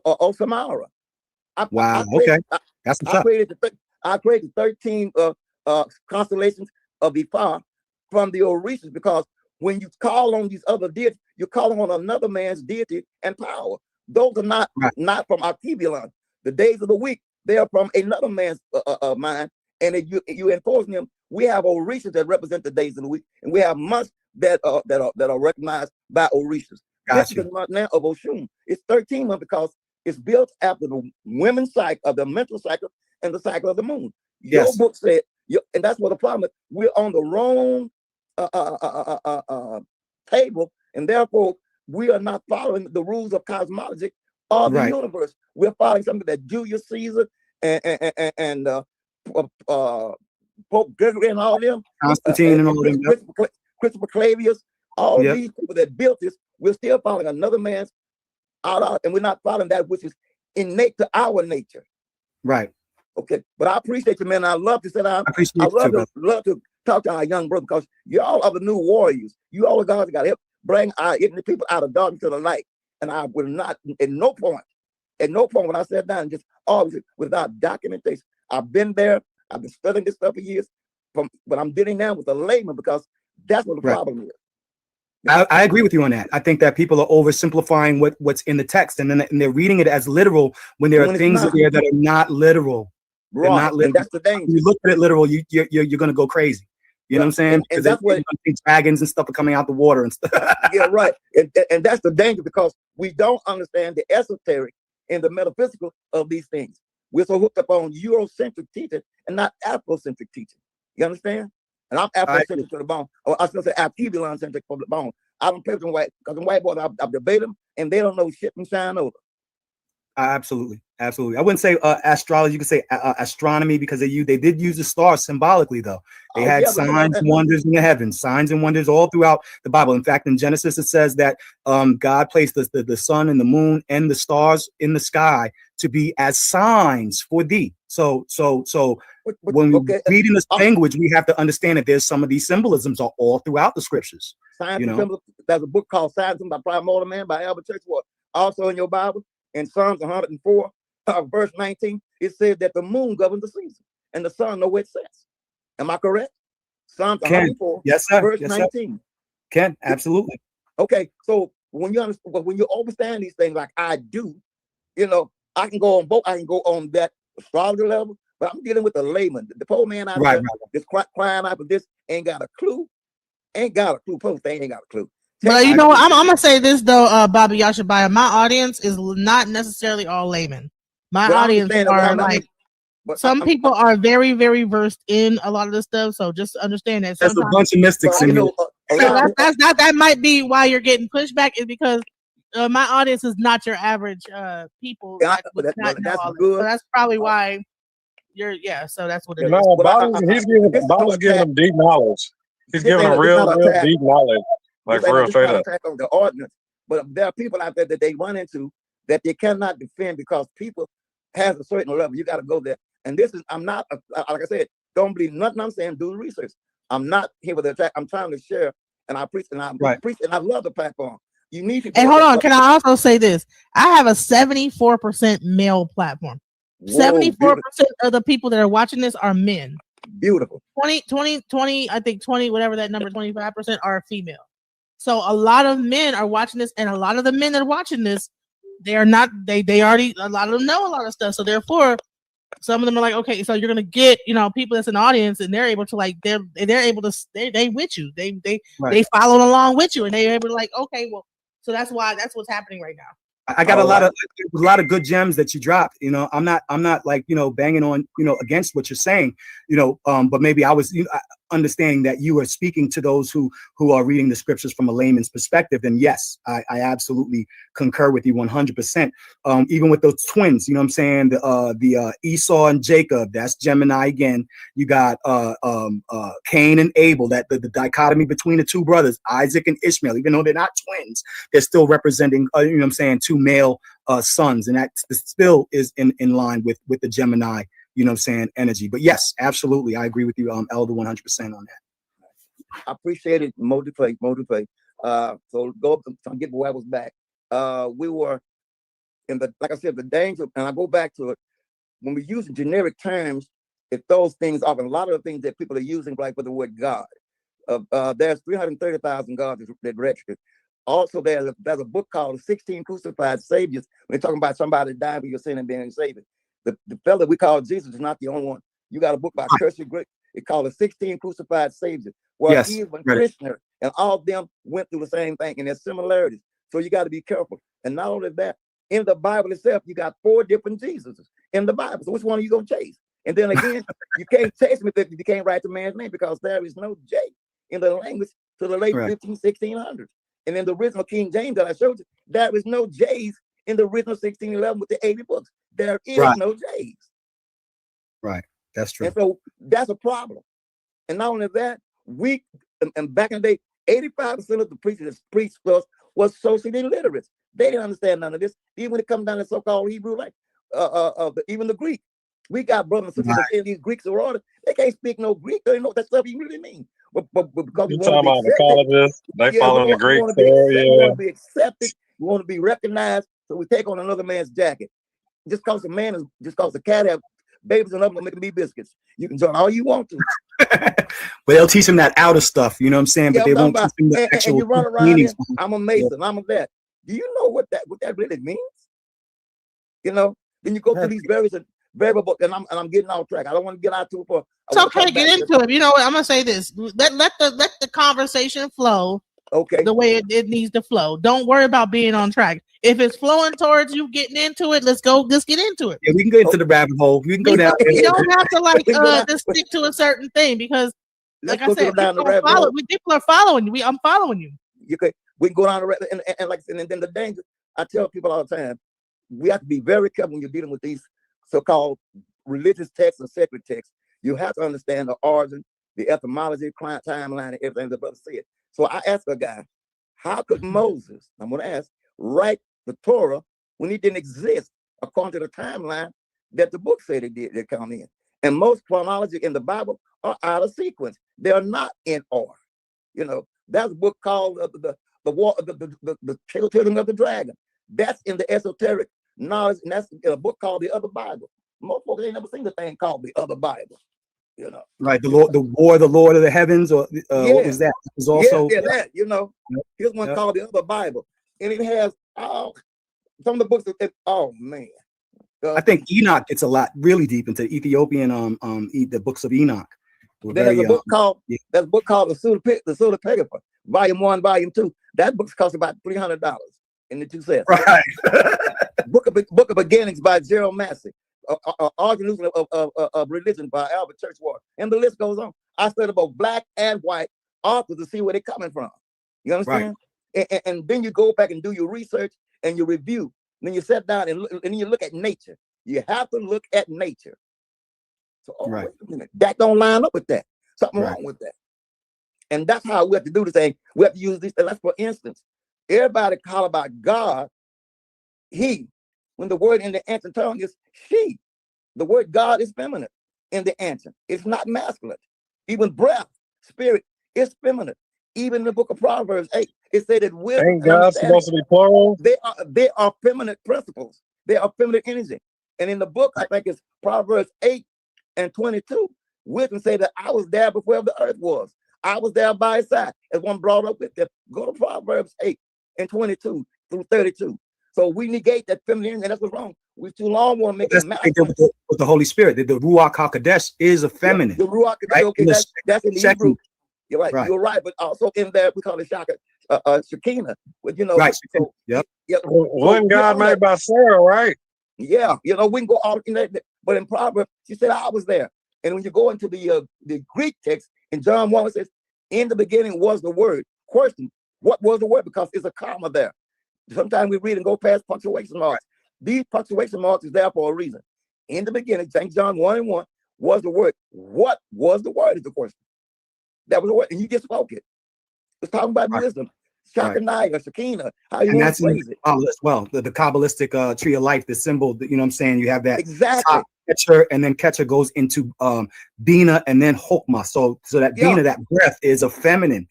Osamara. Wow. Okay. That's what's I up. created 13 constellations of Ifa from the Orishas, because when you call on these other deities, you're calling on another man's deity and power. Those are not from Archibulon. The days of the week, they are from another man's mind, and you enforcing them. We have Orishas that represent the days of the week, and we have months that are recognized by Orishas. This is the month now of Oshun. It's 13 months because it's built after the women's cycle, of the menstrual cycle, and the cycle of the moon. Your book said, and that's what the problem is. We're on the wrong table, and therefore we are not following the rules of cosmology or the universe. We're following something that Julius Caesar and Pope Gregory and all them, Constantine and all them, Christopher Clavius, all of these people that built this. We're still following another man's out, and we're not following that which is innate to our nature. Right. Okay. But I appreciate you, man. I love to sit down. I love to talk to our young brother, because y'all are the new warriors. You all are guys that got to help bring our ignorant people out of darkness to the light. And I will not, at no point when I sat down, just always without documentation. I've been there. I've been studying this stuff for years. But I'm dealing now with a layman, because that's what the problem is. I agree with you on that. I think that people are oversimplifying what's in the text, and then they're reading it as literal when there are things there that are not literal. They're not literal. And that's the danger. When you look at it literal, you're going to go crazy. You know what I'm saying? And that's what dragons and stuff are coming out the water and stuff. Yeah, right. And that's the danger, because we don't understand the esoteric and the metaphysical of these things. We're so hooked up on Eurocentric teaching and not Afrocentric teaching. You understand? And I'm Afrocentric to the bone. Or I was going to say Afro-centric for the bone. I don't play with them white, because them white boys, I've debated them, and they don't know shit from shine over. Absolutely. I wouldn't say astrology. You could say astronomy, because they did use the stars symbolically, though. They had signs and wonders in the heavens, signs and wonders all throughout the Bible. In fact, in Genesis, it says that God placed the sun and the moon and the stars in the sky to be as signs for thee. So when we read in this language, we have to understand that there's some of these symbolisms are all throughout the scriptures. Signs and symbols. There's a book called Signs by Primordial Man by Albert Churchward, also in your Bible. In Psalms 104, verse 19, it says that the moon governs the season and the sun know where it sets. Am I correct? Psalms 104, verse 19. Ken, absolutely. Okay, so when you understand these things like I do, I can go on both. I can go on that astrology level, but I'm dealing with a layman. The poor man out there that's crying out for this ain't got a clue. Post they ain't got a clue. But you know what? I'm gonna say this though, Baba Yashabaya. My audience is not necessarily all laymen. My audience are like some people are very, very versed in a lot of this stuff. So just understand that there's a bunch of mystics in here. So that might be why you're getting pushback, is because my audience is not your average people. So that's probably why you're So that's what it is. No, Bob's giving them deep knowledge. He's giving them real deep knowledge. Like real straight up. On the ordinance, but there are people out there that they run into that they cannot defend, because people has a certain level. You got to go there. And this is, I'm not, like I said, don't believe nothing I'm saying. Do the research. I'm not here with the attack. I'm trying to share, and I preach, and I preach, and I love the platform. You need to. And hold on, can I also say this? I have a 74% male platform. 74% of the people that are watching this are men. Beautiful. 20, I think 20, whatever that number, 25% are female. So a lot of men are watching this, and a lot of the men that are watching this, they are not, they already, a lot of them know a lot of stuff. So therefore, some of them are like, okay, so you're gonna get, people that's in the audience, and they're able to they're able to, they with you, they following along with you, and they're able to okay, well, so that's what's happening right now. I got a lot of good gems that you dropped. I'm not like, banging on, against what you're saying, but maybe I was understanding that you are speaking to those who are reading the scriptures from a layman's perspective. And yes, I absolutely concur with you 100%. Even with those twins, I'm saying, the Esau and Jacob, that's Gemini again. You got Cain and Abel, that the dichotomy between the two brothers, Isaac and Ishmael, even though they're not twins, they're still representing, two male sons, and that still is in line with the Gemini, energy. But yes, absolutely, I agree with you, Elder, 100% on that. I appreciate it. Motivate. So go up and get the webs back. we were in the, like I said, the danger, and I go back to it, when we use generic terms, it throws things off. And a lot of the things that people are using, like with the word God, there's 330,000 gods that registered. Also, there's a book called 16 Crucified Saviors. We're talking about somebody dying for your sin and being saved. The fella we call Jesus is not the only one. You got a book by Christian Greek. It's called the 16 Crucified Saviors, where even Krishna and all of them went through the same thing, and there's similarities. So you got to be careful. And not only that, in the Bible itself, you got 4 different Jesuses in the Bible. So which one are you going to chase? And then again, you can't chase me if you can't write the man's name, because there is no J in the language to the late 1600s. And in the original King James that I showed you, there is no J's in the original 1611 with the 80 books. There is no J's. Right. That's true. And so that's a problem. And not only that, and back in the day, 85% of the preachers that preached to us was socially illiterate. They didn't understand none of this. Even when it comes down to so-called Hebrew, like even the Greek. We got brothers and sisters in these Greeks or order. They can't speak no Greek. They don't know what that stuff even really means. But because we talking want to about the colleges, they following the Greek story. We want to be accepted. We want to be recognized. So we take on another man's jacket. Just because the cat have babies and others, make them be biscuits. You can join all you want to. But they'll teach them that outer stuff, you know what I'm saying? But they won't teach them the actual and you run around meanings. here, I'm a Mason, I'm a that. Do you know what that really means? You know, then you go through these variable, and I'm getting off track. I don't want to get out too far. It's okay, get into it. You know what? I'm gonna say this. Let the conversation flow. Okay. The way it needs to flow. Don't worry about being on track. If it's flowing towards you getting into it, let's get into it. Yeah, we can go into the rabbit hole. We can go down. You don't have to just stick to a certain thing, because like I said, people are following you. I'm following you. We can go down the rabbit and then the danger. I tell people all the time, we have to be very careful when you're dealing with these so-called religious texts or sacred texts. You have to understand the origin, the etymology, timeline, and everything the brother said. So I asked a guy, how could Moses, I'm going to ask, write the Torah when he didn't exist according to the timeline that the book said it come in? And most chronology in the Bible are out of sequence. They are not in order. You know, that's a book called the Children of the Dragon. That's in the esoteric knowledge, and that's a book called the Other Bible. Most folks ain't never seen the thing called the Other Bible. You know, right? The Lord of the Heavens, or what was that? It was also that. You know, here's one called the Other Bible, and it has some of the books. Oh man, I think Enoch gets a lot really deep into Ethiopian the books of Enoch. There's a book called there's a book called the Pseudepigrapha, Volume 1, Volume 2. That book costs about $300 in the 2 sets. Right. Book of Beginnings by Gerald Massey. Organism of Religion by Albert Churchward, and the list goes on. I studied both black and white authors to see where they're coming from. You understand? Right. And then you go back and do your research and you review. And then you sit down and you look at nature. You have to look at nature. So wait a minute, that don't line up with that. Something wrong with that. And that's how we have to do the thing. We have to use this. Like for instance, everybody call about God, he. When the word in the ancient tongue is she. The word God is feminine in the ancient. It's not masculine. Even breath, spirit, is feminine. Even in the book of Proverbs 8, it said that wisdom. Ain't God supposed to be plural? They are feminine principles. They are feminine energy. And in the book, I think it's Proverbs 8 and 22, wisdom say that I was there before the earth was. I was there by his side. As one brought up with them. Go to Proverbs 8 and 22 through 32. So we negate that femininity, and that's what's wrong. We too long want to make it masculine. With the Holy Spirit, the Ruach HaKodesh is a feminine. The Ruach, right? Okay, that's in the Hebrew. You're right. You're right. But also in there, we call it Shekinah. But you know, right? So, One God made by Sarah, right? Yeah, you know, we can go all in that. But in Proverbs, she said, "I was there." And when you go into the Greek text in John 1, it says, "In the beginning was the Word." Question: what was the word? Because it's a comma there. Sometimes we read and go past punctuation marks. These punctuation marks is there for a reason. In the beginning, St. John 1 and 1 was the word. What was the word is the question. That was the word, and you just spoke it. It's talking about wisdom. Shekinah, Shekinah, how you want to phrase it. As well, the Kabbalistic tree of life, the symbol, you know what I'm saying? You have that exactly. Ketcher, and then Ketcher goes into Bina and then Chokmah. So that Bina, that breath, is a feminine.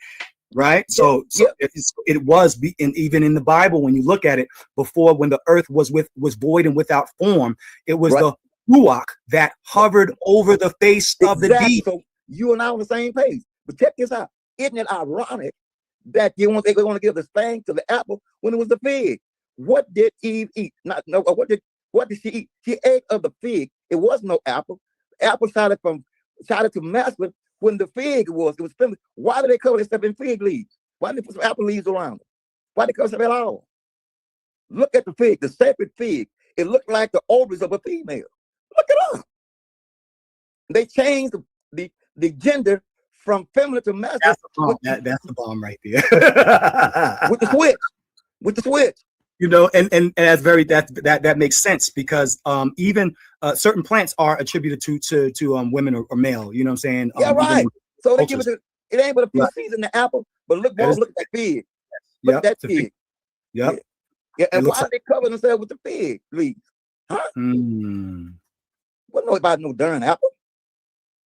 right? So it was, even in the Bible, when you look at it, before, when the earth was void and without form, it was the ruach that hovered over the face of the deep. So you and I on the same page. But check this out. Isn't it ironic that they want to give the spank to the apple when it was the fig? What did Eve eat? What did she eat? She ate of the fig. It was no apple. The apple started to masculine when the fig was feminine. Why did they cover themselves in fig leaves? Why did they put some apple leaves around it? Why did they cover themselves at all? Look at the fig, the sacred fig. It looked like the ovaries of a female. Look it up. They changed the gender from feminine to masculine. That's the bomb right there. with the switch. You know, and that's that makes sense, because even certain plants are attributed to women or male. You know what I'm saying? Yeah, right. So they give it ain't but a few seeds in the apple, but look at that fig. Look at that fig. Yep. Yeah, and why did they cover themselves with the fig leaves? Huh? Wasn't about no darn apple.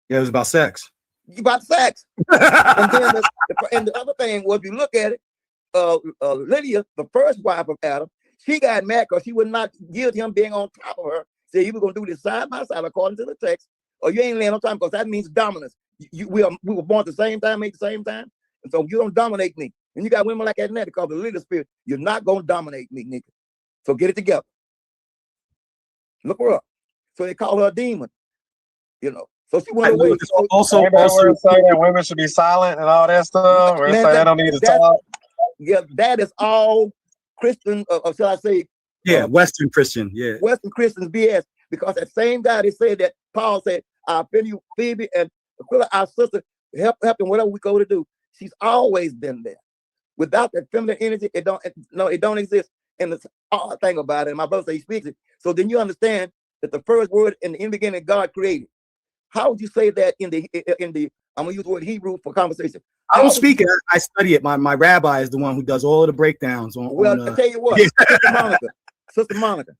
Yeah, it was about sex. About sex. And then the other thing was, if you look at it, Lydia, the first wife of Adam, she got mad because she would not give him being on top of her. Said, you were going to do this side by side according to the text, or you ain't laying on time, because that means dominance. We were born at the same time, made the same time, and so you don't dominate me. And you got women like that in there because the leader spirit. You're not going to dominate me, Nicki. So get it together. Look her up. So they call her a demon. You know. So she went away. Also say that women should be silent and all that stuff. Or say they don't need to talk. Yeah, that is all Christian, or shall I say? Yeah, Western Christian. Yeah, Western Christians BS. Because that same guy, they said that Paul said, "I offend you, Phoebe and Aquila, our sister, help in whatever we go to do." She's always been there. Without that feminine energy, it don't exist. And the odd thing about it, and my brother said he speaks it. So then you understand that the first word in the beginning God created. How would you say that in the I'm gonna use the word Hebrew for conversation? I don't speak it. I study it. My rabbi is the one who does all of the breakdowns on. I tell you what, Sister Monica,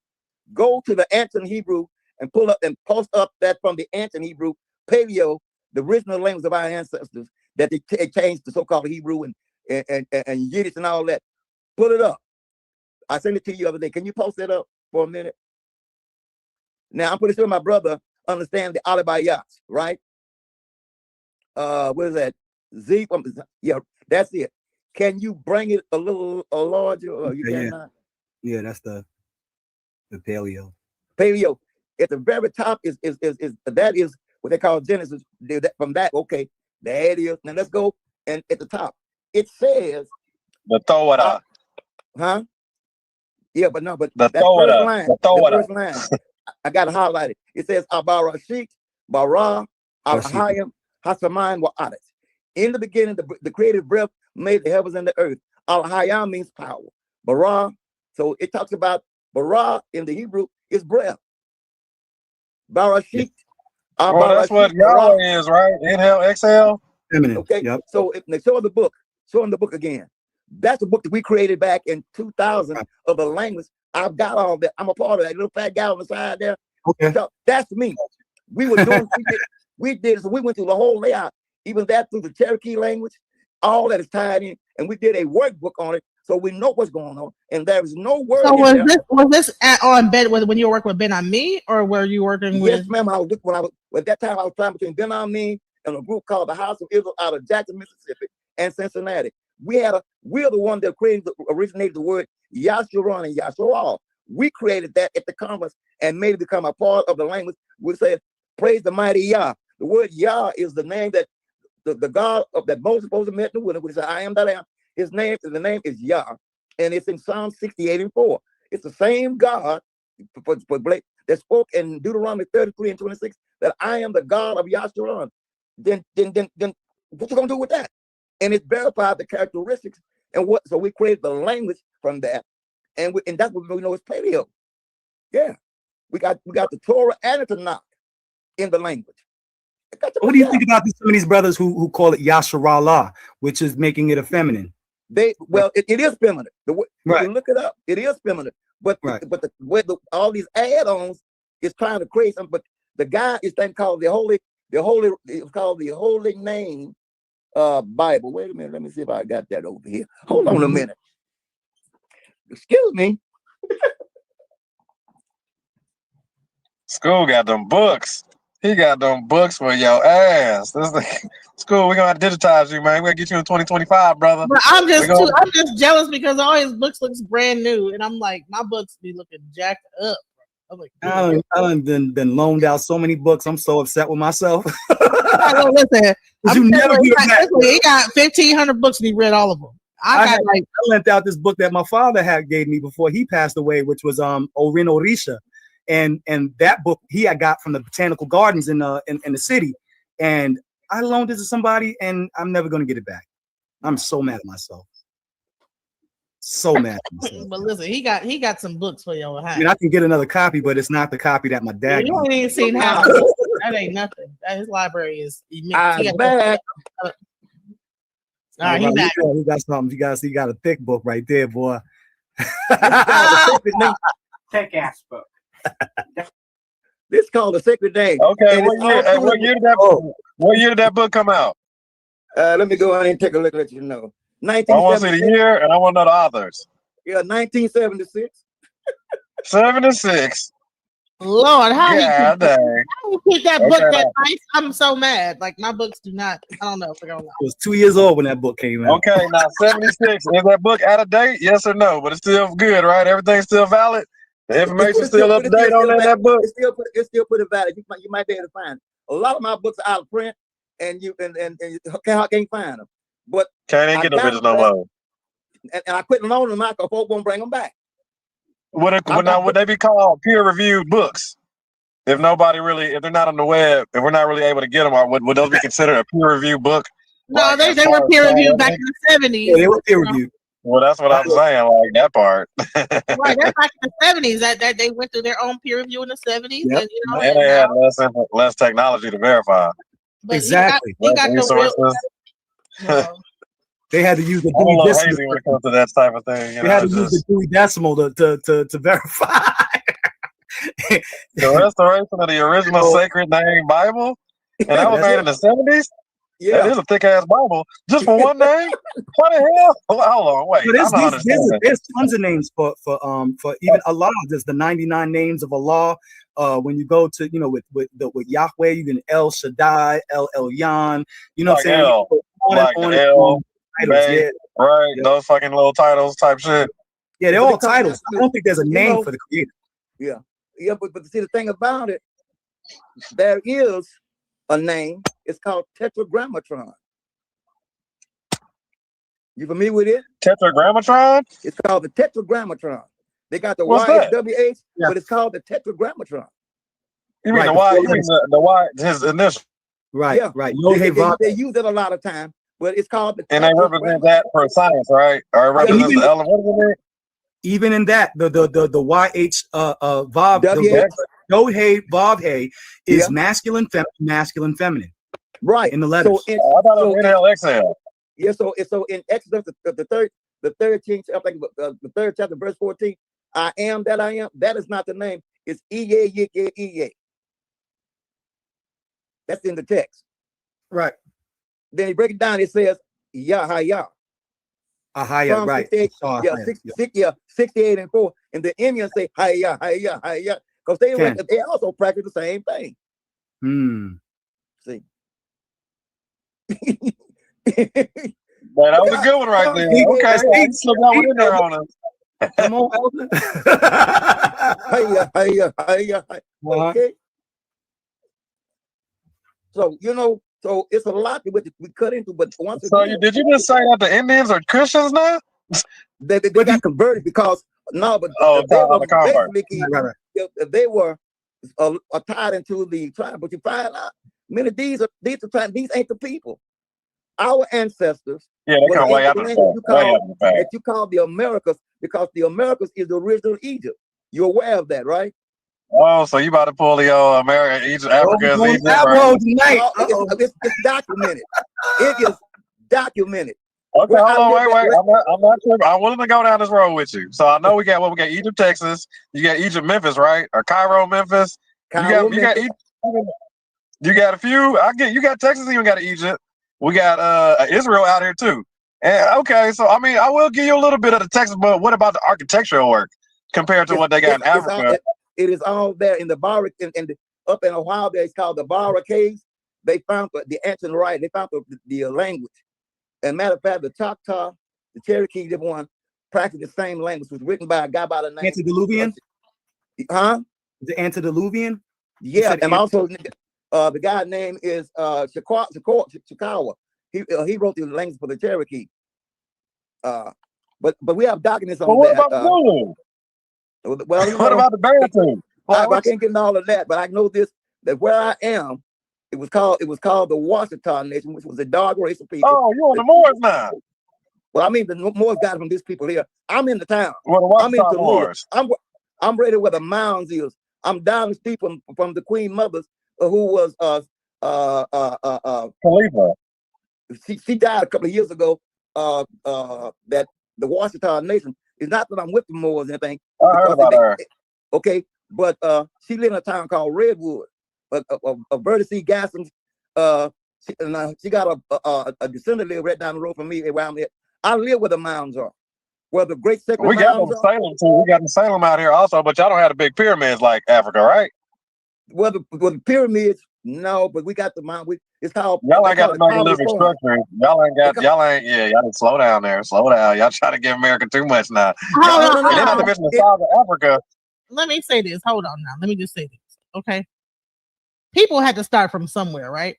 go to the ancient Hebrew and pull up and post up that from the ancient Hebrew, Paleo, the original language of our ancestors, that they changed to so-called Hebrew and Yiddish and all that. Pull it up. I sent it to you the other day. Can you post that up for a minute? Now I'm pretty sure my brother understands the Alibayas, right? What is that? Yeah, that's it. Can you bring it a little larger? Or you cannot? Yeah, that's the paleo. Paleo. At the very top is that is what they call Genesis. From that, okay, there it is. Now let's go, and at the top it says the Torah. Huh? Yeah, but no, but the that Torah. First line, I got to highlight it. It says Abarashit, Bara, Al-Hayim, Hasamayim, Wa'adet. In the beginning, the creative breath made the heavens and the earth. Al-Hayam means power. Bara, so it talks about Bara in the Hebrew is breath. Barashit. Well, that's what Yahweh is, right? Inhale, exhale. Feminine. Okay. Yep. So if they show the book again. That's the book that we created back in 2000 of the language. I've got all that. I'm a part of that little fat guy on the side there. Okay. So that's me. We were doing. we did. So we went through the whole layout, even that through the Cherokee language. All that is tied in, and we did a workbook on it, so we know what's going on. And there is no word. So was this on Ben when you were working with Ben Ami, or were you working with? Yes, ma'am. At that time I was trying between Ben Ami and a group called the House of Israel out of Jackson, Mississippi, and Cincinnati. We're the one that originated the word Yasharon and Yasharal. We created that at the conference and made it become a part of the language. We said, "Praise the mighty Yah." The word Yah is the name that the God of that Moses supposed to met in the wilderness, which is I am that I am. The name is Yah, and it's in Psalm 68:4. It's the same God that spoke in Deuteronomy 33:26 that I am the God of Yasharon. Then what you gonna do with that? And it verified the characteristics and what. So we created the language from that, and that's what we know is paleo. Yeah, we got the Torah and the Tanakh in the language. What do you think about some of these brothers who call it Yasharallah, which is making it a feminine? It is feminine. Right. You look it up, it is feminine. But all these add-ons is trying to create something. But the guy is called the holy name Bible. Wait a minute. Let me see if I got that over here. Hold on a minute. Excuse me. School got them books. He got them books for your ass. This is School, we're gonna have to digitize you, man. We're gonna get you in 2025, brother. But I'm just jealous because all his books looks brand new, and I'm like, my books be looking jacked up. I'm like, I done been loaned out so many books. I'm so upset with myself. Listen, he got 1,500 books and he read all of them. I lent out this book that my father gave me before he passed away, which was Orin Orisha. And that book he had got from the botanical gardens in the city, and I loaned it to somebody, and I'm never gonna get it back. I'm so mad at myself. So mad at myself. But listen, he got some books for your house. I mean, I can get another copy, but it's not the copy that my dad. You ain't even seen how that ain't nothing. His library is immense. He got all right, he got something. He got a thick book right there, boy. Thick ass book. This is called The Sacred Name. Okay, what year did that book come out? Let me go on and take a look and let you know. I want to see the year and I want to know the authors. Yeah, 1976. 76. Lord, how you pick that book that nice? I'm so mad. Like my books do not. I don't know. I was 2 years old when that book came out. Okay, now 76. Is that book out of date? Yes or no? But it's still good, right? Everything's still valid. The information's still up to date on that book. It's still pretty valid. You might be able to find it. A lot of my books are out of print, and you can't find them. But can't get the bitches no more. And I quit loaning them out because folks won't bring them back. Would they be called peer-reviewed books? If they're not on the web, if we're not really able to get them, would those be considered a peer-reviewed book? No, they were peer-reviewed back in the 70s. Yeah, they were peer-reviewed. Well, that's what I'm saying, like that part. Right, that's back in the 70s. That they went through their own peer review in the 70s. Yep. And they had less technology to verify. But exactly. He got resources. They had to use the I'm a Dewey little Decimal. hazy when it comes to that type of thing. They had to use the Dewey Decimal to verify. The restoration of the original Sacred Name Bible, and that was made in the 70s. Yeah, that is a thick ass Bible just for one name. What the hell? Hold on, wait. There's tons of names for even Allah. There's the 99 names of Allah. When you go to with Yahweh, you can El Shaddai, El Elyon. You know what I'm saying? Right. Those fucking little titles type shit. Yeah, they're all titles. I don't think there's a name for the creator. Yeah, but see the thing about it, there is a name. It's called Tetragrammatron. You familiar with it? Tetragrammatron? It's called the Tetragrammatron. They got the YHWH, but it's called the Tetragrammatron. You mean the Y? You mean the Y? His initial. Right. Yeah. Right. They use it a lot of time, but it's called the. And they represent that for science, right? Or represent the element. What is it? Even in that, the YH Vav Dohe Vav He is masculine, feminine. Right. In the letters. I thought it was inhale, exhale. Yeah, so in Exodus the 13th, I think the 3rd chapter, verse 14, I am that I am. That is not the name. It's Iye Yike Iye. That's in the text. Right. Then you break it down, it says Yahaya. Ahaya, right. 68 and 4. And the Indians say Haya, Haya, Haya. Because they also practice the same thing. See. Well, that was a good one right there. Okay, slip that one in there on us. Come on, Elton. Hiya. Okay. So so it's a lot that we cut into, but once again, did you just say that the Indians are Christians now? They got converted because they were tied into the tribe. But you find out many of these tribes. These ain't the people. Our ancestors. Yeah, they come way out of the that you call the Americas, because the Americas is the original Egypt. You're aware of that, right? Oh, so you about to pull the America, Egypt, Africa is Egypt, right? It's documented. It is documented. Okay, hold on, wait. I'm not sure. I'm willing to go down this road with you. So I know we got Egypt, Texas. You got Egypt, Memphis, right? Or Cairo, Memphis. You got Egypt. You got a few. You got Texas. You even got Egypt. We got Israel out here too. And okay, so I mean, I will give you a little bit of the Texas, but what about the architectural work compared to what they got in Africa? It is all there in the Barra, up in Ohio. There, it's called the Barra Caves. They found the ancient writing. They found the language. And matter of fact, the Choctaw, the Cherokee, everyone practiced the same language. It was written by a guy by the name Antediluvian. Huh? The antediluvian. Yeah, and also the guy's name is Chikawa. He wrote the language for the Cherokee. But we have documents on what that. About Zulu? Well, what about the Bantu? I can't get into all of that, but I know this, that where I am, it was called the Washita Nation, which was a dog race of people. Oh, you're on the Moors now. Well, I mean, the Moors got it from these people here. I'm in the town. Well, I'm in Tallulah. Moors. I'm ready where the mounds is. I'm down the street from the Queen Mothers, who was Khalifa. She died a couple of years ago. That the Washita Nation is not that I'm with the Moors or anything. I heard about her. Okay, but she lived in a town called Redwood. Bertie C. Gasson's, she got a descendant live right down the road from me around there. I live where the mounds are, where the great sacred We got mounds them Salem too. We got them Salem out here also, but y'all don't have the big pyramids like Africa, right? Well, the pyramids, no, but we got the mount. It's called. Y'all ain't got the monolithic structure. Y'all ain't slow down there. Slow down. Y'all try to give America too much now. Hold on. And then not to mention the size of Africa. Let me say this. Hold on now. Let me just say this. Okay. People had to start from somewhere, right?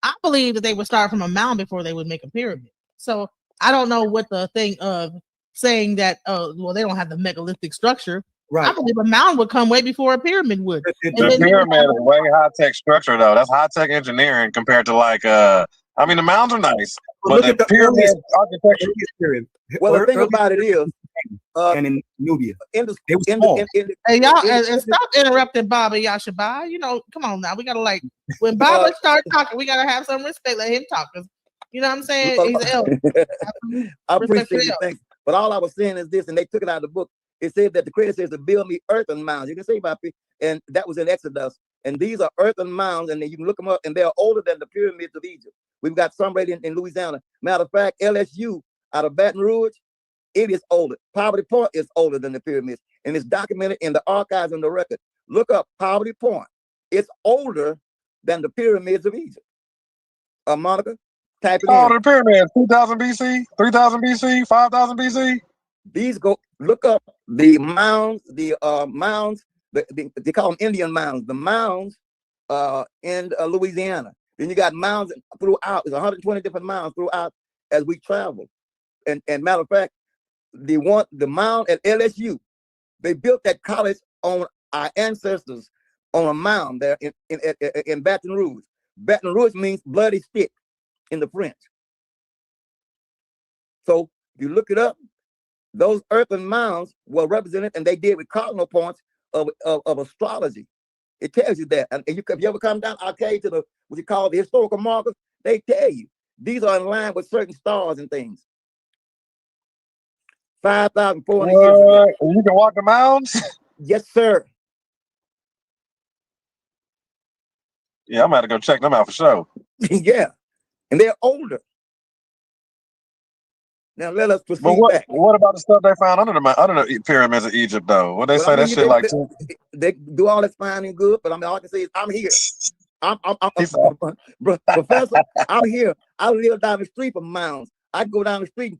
I believe that they would start from a mound before they would make a pyramid. So I don't know what the thing of saying that, well, they don't have the megalithic structure. Right. I believe a mound would come way before a pyramid would. The pyramid is way high-tech structure, though. That's high-tech engineering compared to like, I mean, the mounds are nice, but the pyramid architecture. Well, the thing about it is, and in Nubia, hey, y'all, and stop interrupting Baba Yashabai. You know, come on now. We gotta when Baba start talking, we gotta have some respect. Let him talk. You know what I'm saying? He's an elder. I appreciate it. Thanks. But all I was saying is this, and they took it out of the book. It said that the creator says to build me earthen mounds. You can say about it, and that was in Exodus. And these are earthen mounds, and then you can look them up, and they're older than the pyramids of Egypt. We've got some right in Louisiana. Matter of fact, LSU out of Baton Rouge, it is older. Poverty Point is older than the pyramids, and it's documented in the archives and the record. Look up Poverty Point. It's older than the pyramids of Egypt. Monica, type it in. The pyramids, 2000 BC, 3000 BC, 5000 BC. These look up the mounds, mounds. They call them Indian mounds. The mounds in Louisiana. Then you got mounds throughout. There's 120 different mounds throughout as we travel. And matter of fact, the mound at LSU, they built that college on our ancestors on a mound there in Baton Rouge. Baton Rouge means bloody stick in the French. So if you look it up, those earthen mounds were represented, and they did with cardinal points of astrology. It tells you that. And if you ever come down arcade to what you call the historical markers, they tell you these are in line with certain stars and things. 5,400 years ago. You can walk the mounds? Yes, sir. Yeah, I'm about to go check them out for sure. Yeah, and they're older. Now let us proceed. But what about the stuff they found under the pyramids of Egypt, though? What they say that shit like too? They do all this fine and good, but all I can say is I'm here. I'm Professor. I'm here. I live down the street from mounds. I go down the street,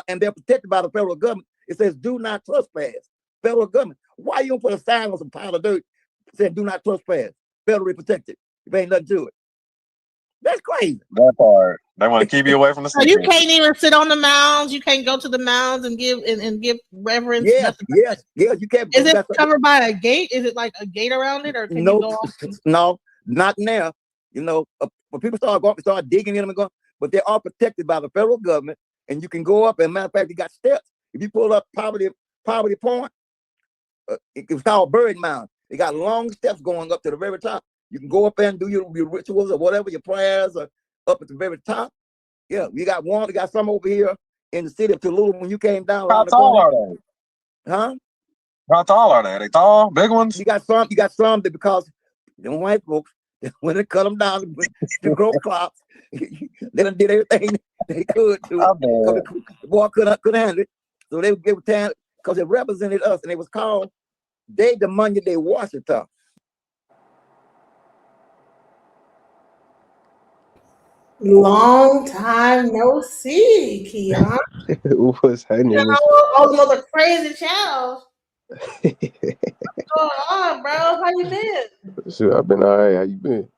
and they're protected by the federal government. It says do not trespass. Federal government. Why you don't put a sign on some pile of dirt saying do not trespass? Federally protected. If ain't nothing to it. That's crazy. That part. They want to keep you away from the so you can't even sit on the mounds. You can't go to the mounds and give reverence. Yes, you can't. Is it covered by a gate? Is it like a gate around it, or can you go off? No, not now. You know, when people start digging in them and going, but they are protected by the federal government, and you can go up. And matter of fact, you got steps. If you pull up Poverty Point, it's called Bird Mound. They got long steps going up to the very top. You can go up there and do your rituals or whatever, your prayers, or up at the very top. Yeah, we got one. We got some over here in the city of Tallulah when you came down. How tall are they? Huh? How tall are they? Are they tall? Big ones? You got some that because the white folks, When they cut them down to grow crops, they done did everything they could to it. The boy couldn't handle it. So they were telling, because it represented us, and it was called Day the Money They Washita. Long time no see, Keon. What's happening? You know, all them other crazy channels. What's going on, bro? How you been? So I've been all right. How you been?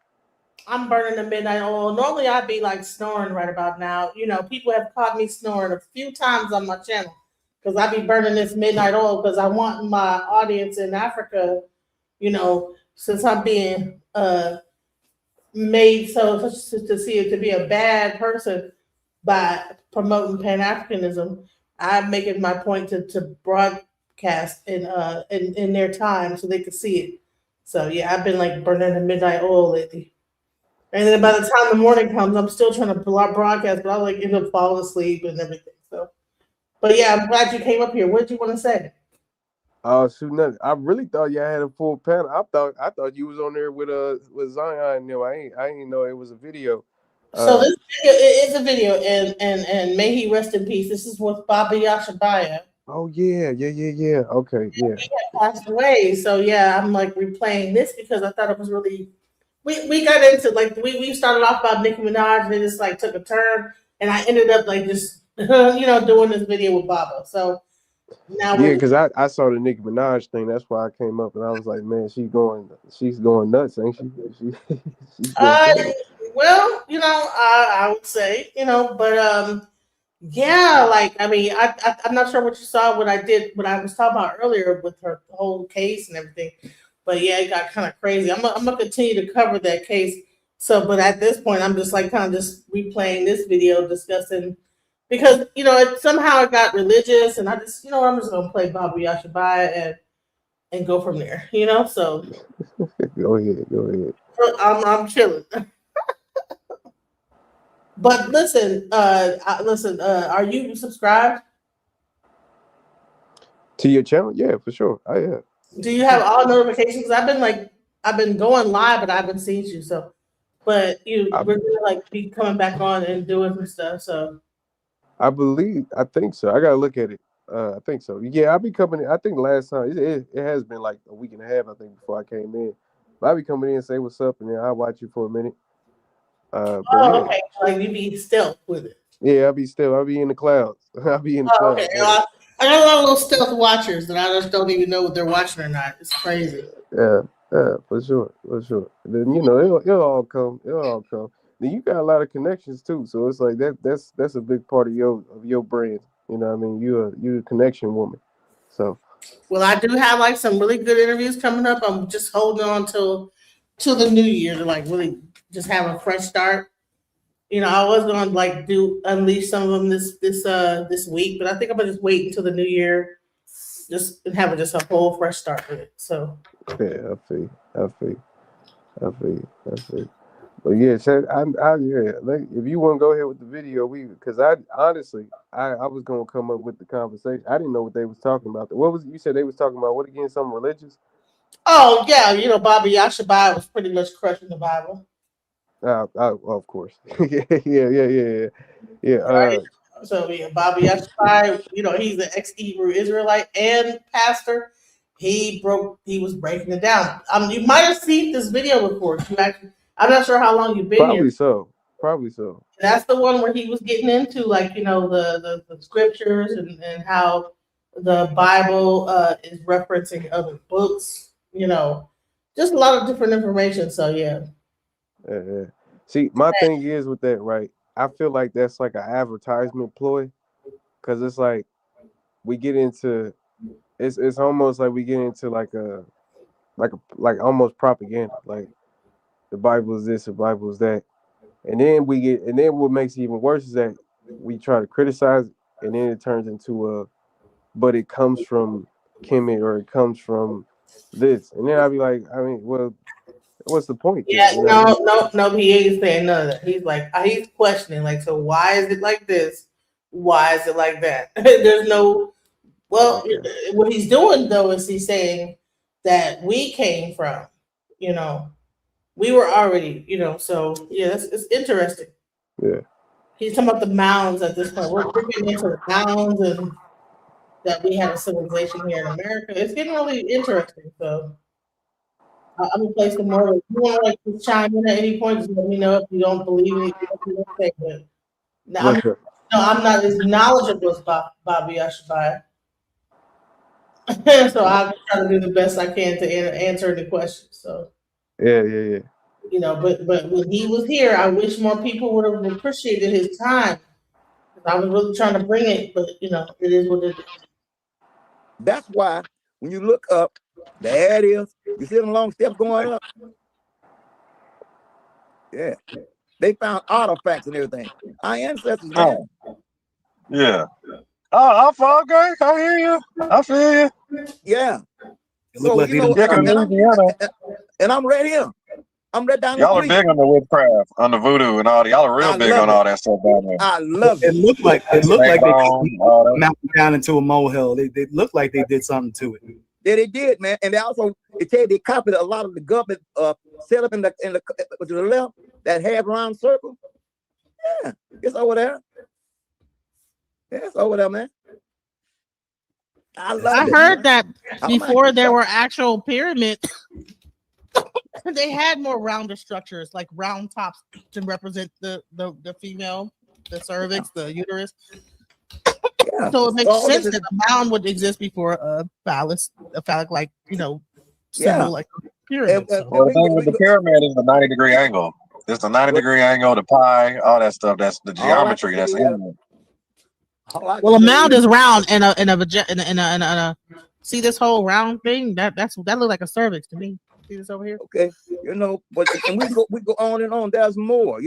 I'm burning the midnight oil. Normally I'd be like snoring right about now. You know, people have caught me snoring a few times on my channel because I be burning this midnight oil because I want my audience in Africa, you know, since I'm being made so to see it to be a bad person by promoting Pan-Africanism, I'm making my point to broadcast in their time so they can see it. So yeah, I've been like burning the midnight oil lately. And then by the time the morning comes, I'm still trying to broadcast, but I like end up falling asleep and everything. So, but yeah, I'm glad you came up here. What did you want to say? Shoot, nothing. I really thought y'all had a full panel. I thought you was on there with Zion. No, I ain't know it was a video. So this video it is a video, and may he rest in peace. This is with Baba Yashabaya. Oh yeah. Okay, yeah. He had passed away, so yeah, I'm like replaying this because I thought it was really. We got into like we started off about Nicki Minaj, and then it's like took a turn, and I ended up like just doing this video with Baba. So now yeah, because I saw the Nicki Minaj thing. That's why I came up, and I was like, man, she's going nuts, ain't she? She's well, I would say, but yeah, like I mean, I'm not sure what you saw what I was talking about earlier with her whole case and everything. But yeah, it got kind of crazy. I'm gonna continue to cover that case. So, but at this point, I'm just like kind of just replaying this video discussing because somehow it got religious, and I just I'm just gonna play Baba Yashabaya and go from there. So go ahead. I'm chilling. But listen, are you subscribed to your channel? Yeah, for sure. I am. Do you have all notifications? I've been going live, but I haven't seen you. So, but we're gonna like be coming back on and doing some stuff. So, I think so. I gotta look at it. I think so. Yeah, I'll be coming in. I think last time it has been like a week and a half. I think before I came in, but I'll be coming in and say what's up, and then I'll watch you for a minute. okay. Like you be stealth with it. Yeah, I'll be in the clouds. I'll be in the clouds. Okay. I got a lot of little stealth watchers that I just don't even know if they're watching or not. It's crazy. Yeah, for sure. Then it'll all come. Then you got a lot of connections too, so it's like that's a big part of your brand. You know what I mean? You're a connection woman. So. Well, I do have like some really good interviews coming up. I'm just holding on till the new year to like really just have a fresh start. I was gonna like unleash some of them this week, but I think I'm gonna just wait until the new year, just have just a whole fresh start with it. So yeah, I feel. But yeah, Chad, like, if you want to go ahead with the video, because I honestly was gonna come up with the conversation. I didn't know what they was talking about. What was you said they was talking about? What again? Something religious? Oh yeah, Baba Yashabaya was pretty much crushing the Bible. Of course. yeah. Right? So Baba Yashabaya, he's an ex-Hebrew Israelite and pastor. He was breaking it down. You might have seen this video before. I'm not sure how long you've been here. Probably so. That's the one where he was getting into like the scriptures and how the Bible is referencing other books. Just a lot of different information. So yeah. Yeah. See, my thing is with that, right? I feel like that's like an advertisement ploy, because it's like we get into it's almost like we get into like almost propaganda, like the Bible is this, the Bible is that, and then what makes it even worse is that we try to criticize it, and then it turns into but it comes from Kemet or it comes from this, and then I'll be like, I mean, well. What's the point? Yeah, no, he ain't saying none of that. He's like, he's questioning, like, so why is it like this? Why is it like that? There's no, what he's doing though is he's saying that we came from, we were already, so yeah, it's interesting. Yeah. He's talking about the mounds at this point. We're getting into the mounds and that we had a civilization here in America. It's getting really interesting. So I'm gonna play some more. If you want to just chime in at any point, just let me know if you don't believe it. But no, I'm not as knowledgeable as Bobby Ashabai. So I'll try to do the best I can to answer the questions. So Yeah. but when he was here, I wish more people would have appreciated his time. I was really trying to bring it, but it is what it is. That's why when you look up, there it is. You see them long steps going up? Yeah. They found artifacts and everything. Our ancestors, man. Yeah. Oh, okay. I hear you. I feel you. Yeah. So, like and I'm right here. I'm right down y'all the are street. big on the witchcraft, on the voodoo, and all. Y'all are real big on all that stuff down there. I love it. It looked like they Snake put bone, a mountain down into a molehill. They looked like they did something to it. Yeah, they did, man. And they also they copied a lot of the government set up in the to the left, that half round circle. Yeah, it's over there. Yeah, it's over there, man. I heard that before there were actual pyramids, they had more rounder structures, like round tops to represent the female, the cervix, the uterus. Yeah. So it makes sense that a mound would exist before a phallic like symbol like a pyramid. Well, the thing with the pyramid is the 90-degree angle. It's the 90-degree angle, the pi, all that stuff. That's the geometry that's in it. Well, a mound is round and a see this whole round thing that look like a cervix to me. See this over here? Okay, but and we go on and on. There's more,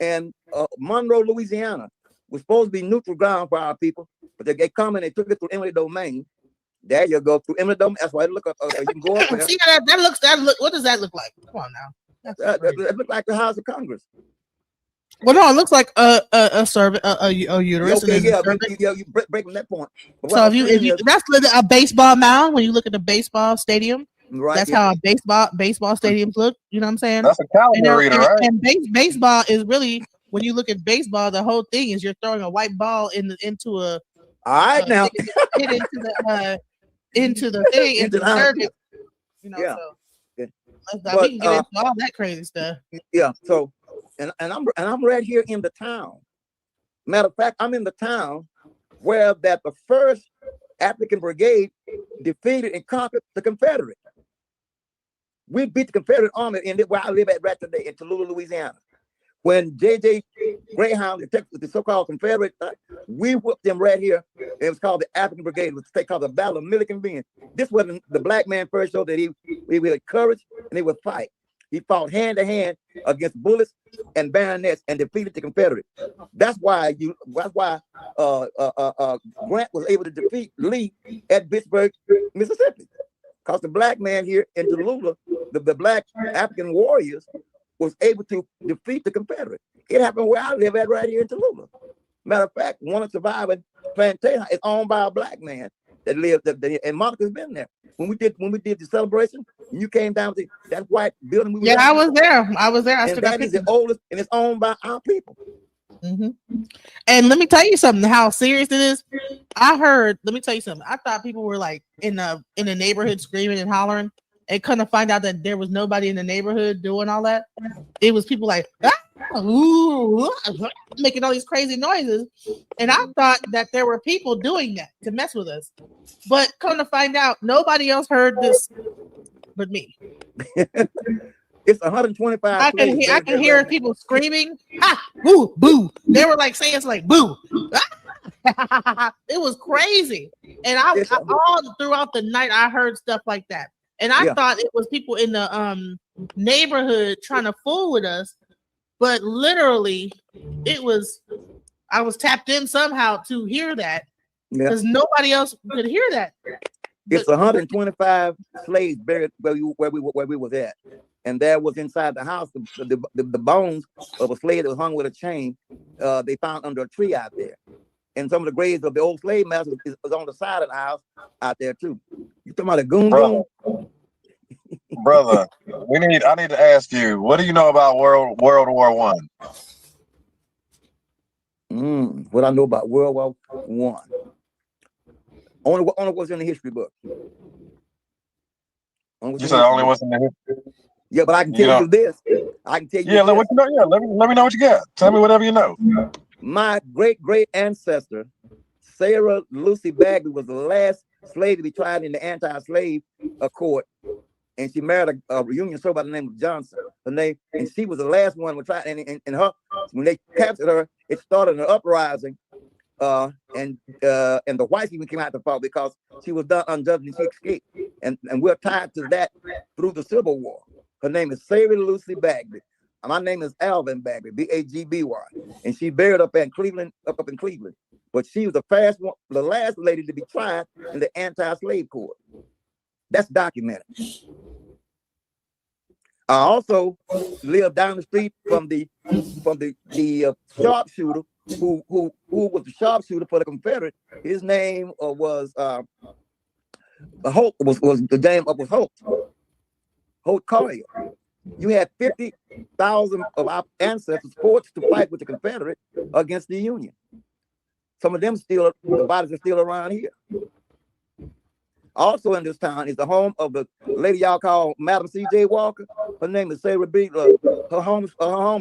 and Monroe, Louisiana, was supposed to be neutral ground for our people, but they come and they took it through eminent domain. There you go, through eminent domain. That's why I look up. You can go up there. See how that looks. What does that look like? Come on now. It looks like the House of Congress. Well, no, it looks like a cervix, a uterus. Okay, you break from that point. So if that's a baseball mound. When you look at the baseball stadium, right? That's how baseball stadiums look. You know what I'm saying? That's a calendar reader, right? And baseball is really, when you look at baseball, the whole thing is you're throwing a white ball into a. All right, now into the thing into the cervix. Yeah. So we can get into all that crazy stuff. Yeah. So. And I'm right here in the town. Matter of fact, I'm in the town where that the first African Brigade defeated and conquered the Confederate. We beat the Confederate army in where I live at right today in Tallulah, Louisiana. When J.J. Greyhound, the so-called Confederate, we whooped them right here. It was called the African Brigade. It was called the Battle of Milliken Bend. This was the black man first showed that he had courage and he would fight. He fought hand to hand against bullets and bayonets and defeated the Confederates. That's why Grant was able to defeat Lee at Vicksburg, Mississippi. Because the black man here in Tallulah, the black African warriors, was able to defeat the Confederates. It happened where I live at right here in Tallulah. Matter of fact, one of the surviving plantation is owned by a black man that lived, and Monica's been there. When we did the celebration, you came down to that white building. I was there. I still got the oldest, and it's owned by our people. Mm-hmm. And let me tell you something. How serious it is. Let me tell you something. I thought people were like in the neighborhood screaming and hollering, and couldn't find out that there was nobody in the neighborhood doing all that. It was people like making all these crazy noises, and I thought that there were people doing that to mess with us. But come to find out, nobody else heard this but me. It's 125. I can hear people screaming, boo, boo. They were like saying it's like boo. It was crazy. And I all throughout the night I heard stuff like that. And I thought it was people in the neighborhood trying to fool with us, but literally I was tapped in somehow to hear that because nobody else could hear that. It's 125 slaves buried where we was at, and there was inside the house the bones of a slave that was hung with a chain. They found under a tree out there, and some of the graves of the old slave masters was on the side of the house out there too. You talking about a goon? brother, I need to ask you, what do you know about World War One? What I know about World War One. Only what's in the history book. You said only what's in the history. Yeah, but I can tell you this. I can tell you. Yeah, this. what you know. Yeah, let me know what you got. Tell me whatever you know. My great ancestor, Sarah Lucy Bagley, was the last slave to be tried in the anti-slave court, and she married a Union soldier by the name of Johnson. And she was the last one to try. And her, when they captured her, it started an uprising. And the whites even came out to fight because she was done unjustly and she escaped. And we're tied to that through the Civil War. Her name is Sarah Lucy Bagley. My name is Alvin Bagley, Bagby, and she buried up in Cleveland, up in Cleveland. But she was the last lady to be tried in the anti-slave court. That's documented. I also lived down the street from the sharpshooter who was the sharpshooter for the Confederate. His name was Holt. Was the name of Holt Collier. You had 50,000 of our ancestors forced to fight with the Confederate against the Union. Some of them the bodies are still around here. Also in this town is the home of the lady y'all call Madam C.J. Walker. Her name is Sarah B. Her home is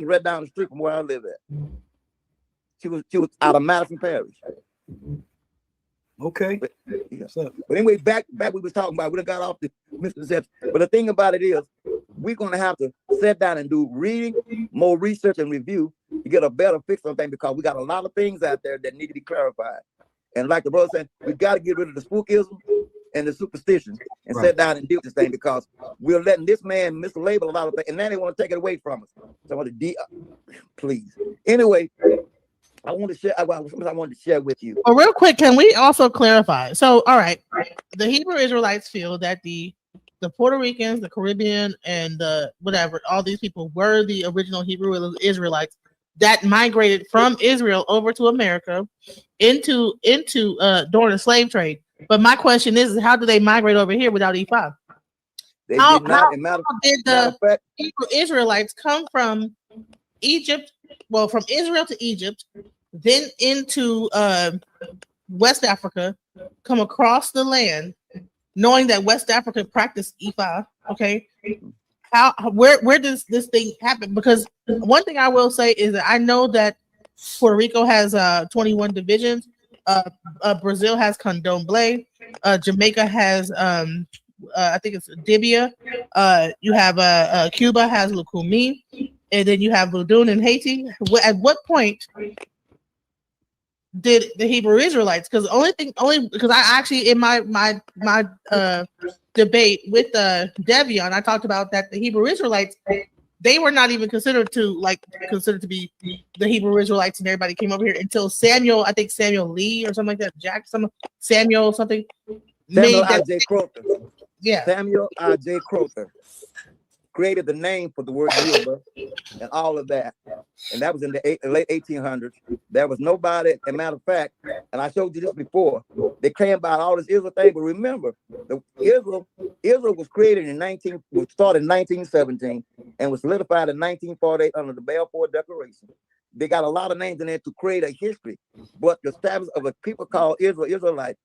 right down the street from where I live at. She was out of Madison Parish. Okay. But anyway, back we was talking about, we done got off the misconception. But the thing about it is, we're gonna have to sit down and do reading, more research and review to get a better fix on things, because we got a lot of things out there that need to be clarified. And like the brother said, we got to get rid of the spookism and the superstition and sit down and deal with this thing, because we're letting this man mislabel a lot of things, and now they want to take it away from us. So I want to please. Anyway, I want to share. I wanted to share with you. Well, real quick, can we also clarify? So, all right, the Hebrew Israelites feel that the Puerto Ricans, the Caribbean, and whatever, all these people were the original Hebrew Israelites that migrated from Israel over to America into during the slave trade. But my question is how do they migrate over here without E5? How did the Hebrew Israelites come from Egypt? Well, from Israel to Egypt, then into West Africa, come across the land, knowing that West Africa practiced E5. Okay, where does this thing happen? Because one thing I will say is that I know that Puerto Rico has 21 divisions. Brazil has Candomblé. Jamaica has I think it's Dibia. You have Cuba has Lukumi. And then you have Voodoo in Haiti. At what point did the Hebrew Israelites? Because because I actually in my debate with Devion, I talked about that the Hebrew Israelites, they were not even considered to be the Hebrew Israelites, and everybody came over here until Samuel, I think Samuel Lee or something like that, Samuel something. Samuel I.J. Crowther. Yeah. Samuel I.J. Crowther created the name for the word Yoruba and all of that. And that was in the late 1800s. There was nobody, as a matter of fact, and I showed you this before, they came about all this Israel thing, but remember, Israel was created started in 1917 and was solidified in 1948 under the Balfour Declaration. They got a lot of names in there to create a history, but the status of a people called Israelite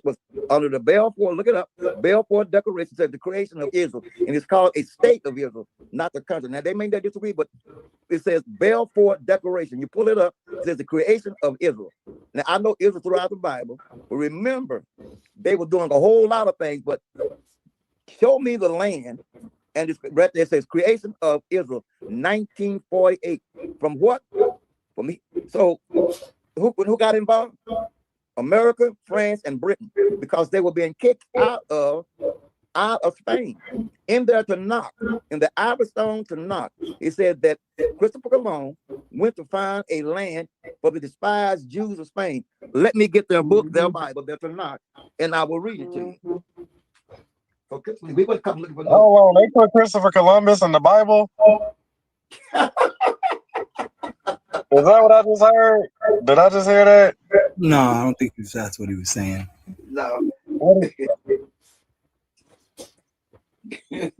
was under the Balfour. Look it up. Balfour Declaration said the creation of Israel, and it's called a state of Israel, not the country. Now they may not disagree, but it says Balfour Declaration. You pull it up. It says the creation of Israel. Now I know Israel throughout the Bible, but remember, they were doing a whole lot of things. But show me the land. And it's right there, it says creation of Israel, 1948. From what? From me. So who got involved? America, France, and Britain, because they were being kicked out of Spain. In their Tanakh, in the Ivory Stone Tanakh, it said that Christopher Columbus went to find a land for the despised Jews of Spain. Let me get their book, their Bible, their Tanakh, and I will read it to you. Okay, we would come looking for. Oh, they put Christopher Columbus in the Bible. Is that what I just heard? Did I just hear that? No, I don't think that's what he was saying. No. You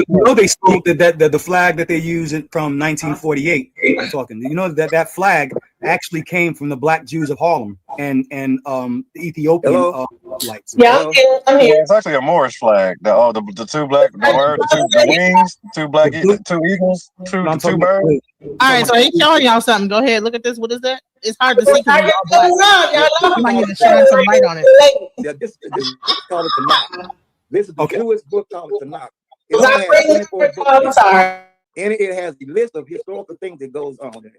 know they spoke that the flag that they use from 1948. I'm talking. You know that flag actually came from the Black Jews of Harlem and the Ethiopian lights. Yeah, I'm here. Yeah, it's actually a Moorish flag. The two black, the wings, two black, two eagles, two birds. All right, so he's showing y'all something. Go ahead, look at this. What is that? It's hard to see because y'all black. You might need to shine some light on it. Yeah, this is called a Tanakh. This is the Jewish book called the Tanakh. It only has 24 books. I'm sorry. And it has a list of historical things that goes on in it.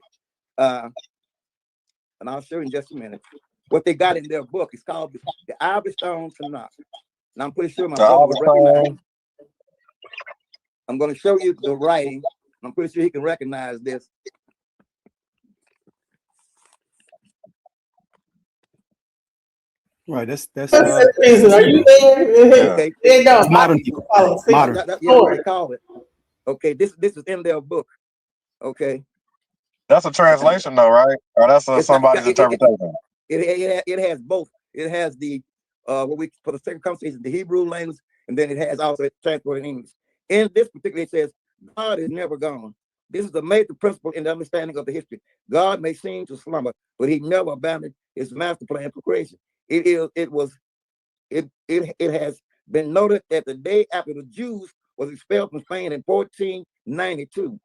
And I'll show you in just a minute. What they got in their book is called the Ivory Stone Tanakh. And I'm pretty sure my brother will recognize. I'm going to show you the writing. I'm pretty sure he can recognize this. Right, that's Are you there? Okay. No, modern people. Modern. That's what they call it. Okay, this is in their book. Okay. That's a translation, though, right? Or that's somebody's interpretation. It has both. It has the what we for the second conversation, the Hebrew language, and then it has also translated in English. In this particular, it says God is never gone. This is a major principle in the understanding of the history. God may seem to slumber, but He never abandoned His master plan for creation. It has been noted that the day after the Jews was expelled from Spain in 1492,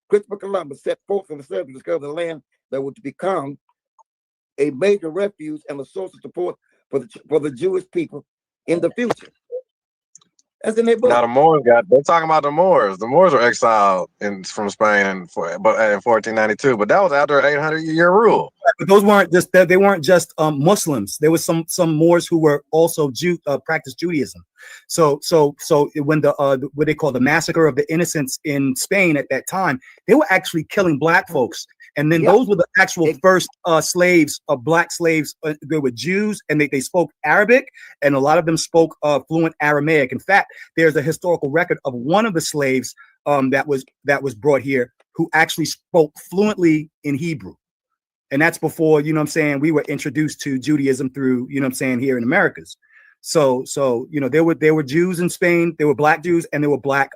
Christopher Columbus set forth on the to discover the land that would become a major refuge and a source of support for the Jewish people in the future. That's in their book. Now the Moors they're talking about the Moors. The Moors were exiled from Spain in 1492, but that was after an 800-year rule. But those weren't just they weren't just Muslims. There was some Moors who were also practiced Judaism. So when what they call the massacre of the innocents in Spain at that time, they were actually killing black folks. And then those were the actual first slaves, black slaves. They were Jews, and they spoke Arabic, and a lot of them spoke fluent Aramaic. In fact, there's a historical record of one of the slaves that was brought here who actually spoke fluently in Hebrew. And that's before, you know what I'm saying, we were introduced to Judaism through, you know what I'm saying, here in Americas. So you know, there were Jews in Spain, there were black Jews, and there were black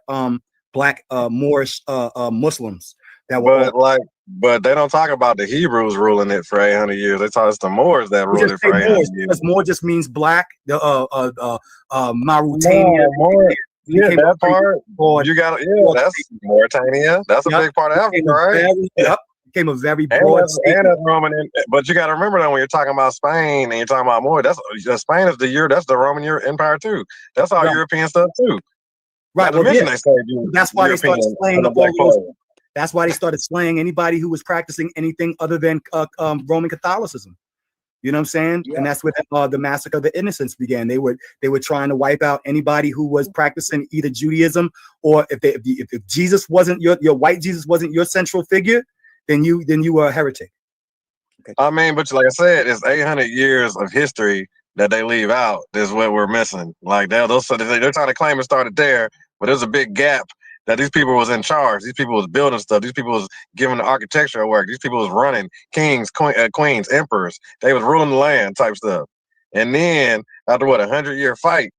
Moorish Muslims that were But they don't talk about the Hebrews ruling it for 800 years. They talk it's the Moors that ruled it for 800 years. Because Moor just means black. The Mauritania. Yeah, that part. You got that's Mauritania. That's a big part of Africa, right? Became a very broad and that's Roman. But you got to remember that when you're talking about Spain and you're talking about Moor, Spain is that's the Roman Empire too. That's all European stuff too. Right. That's why they started slaying That's why they started slaying anybody who was practicing anything other than Roman Catholicism. You know what I'm saying? Yeah. And that's where the massacre of the innocents began. They were trying to wipe out anybody who was practicing either Judaism, or if Jesus wasn't your white Jesus wasn't your central figure, then you were a heretic. Okay. I mean, but like I said, it's 800 years of history that they leave out. Is what we're missing. Like they're trying to claim it started there, but there's a big gap. That these people was in charge. These people was building stuff. These people was giving the architectural work. These people was running kings, queens, emperors. They was ruling the land type stuff. And then after 100-year fight,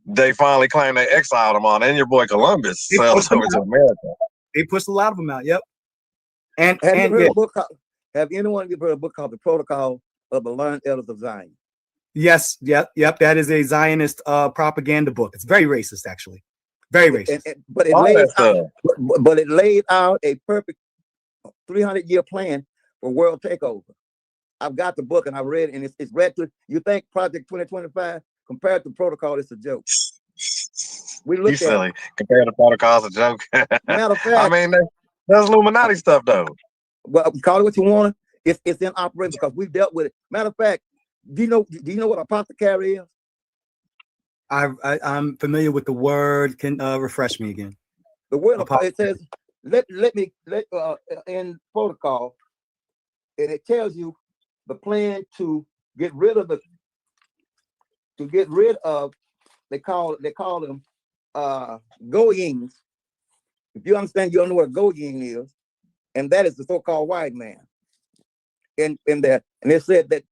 they finally claimed they exiled them all. And your boy Columbus sailed over to America. They pushed a lot of them out. Yep. Have anyone ever heard a book called The Protocol of the Learned Elders of Zion? Yes. Yep. That is a Zionist propaganda book. It's very racist, actually. Very racist. But it laid out a perfect 300-year plan for world takeover. I've got the book and I read it, and it's read to you. Think Project 2025 compared to Protocol, it's a joke. We look at silly. Compared to Protocol, it's a joke. Matter of fact, I mean that's Illuminati stuff though. Well, call it what you want. It's in operation because we've dealt with it. Matter of fact, do you know what apothecary is? I'm familiar with the word. Can refresh me again. The word it says let in Protocol, and it tells you the plan to get rid of they call them Goyings. If you understand, you don't know what a Goying is, and that is the so-called white man. And it said that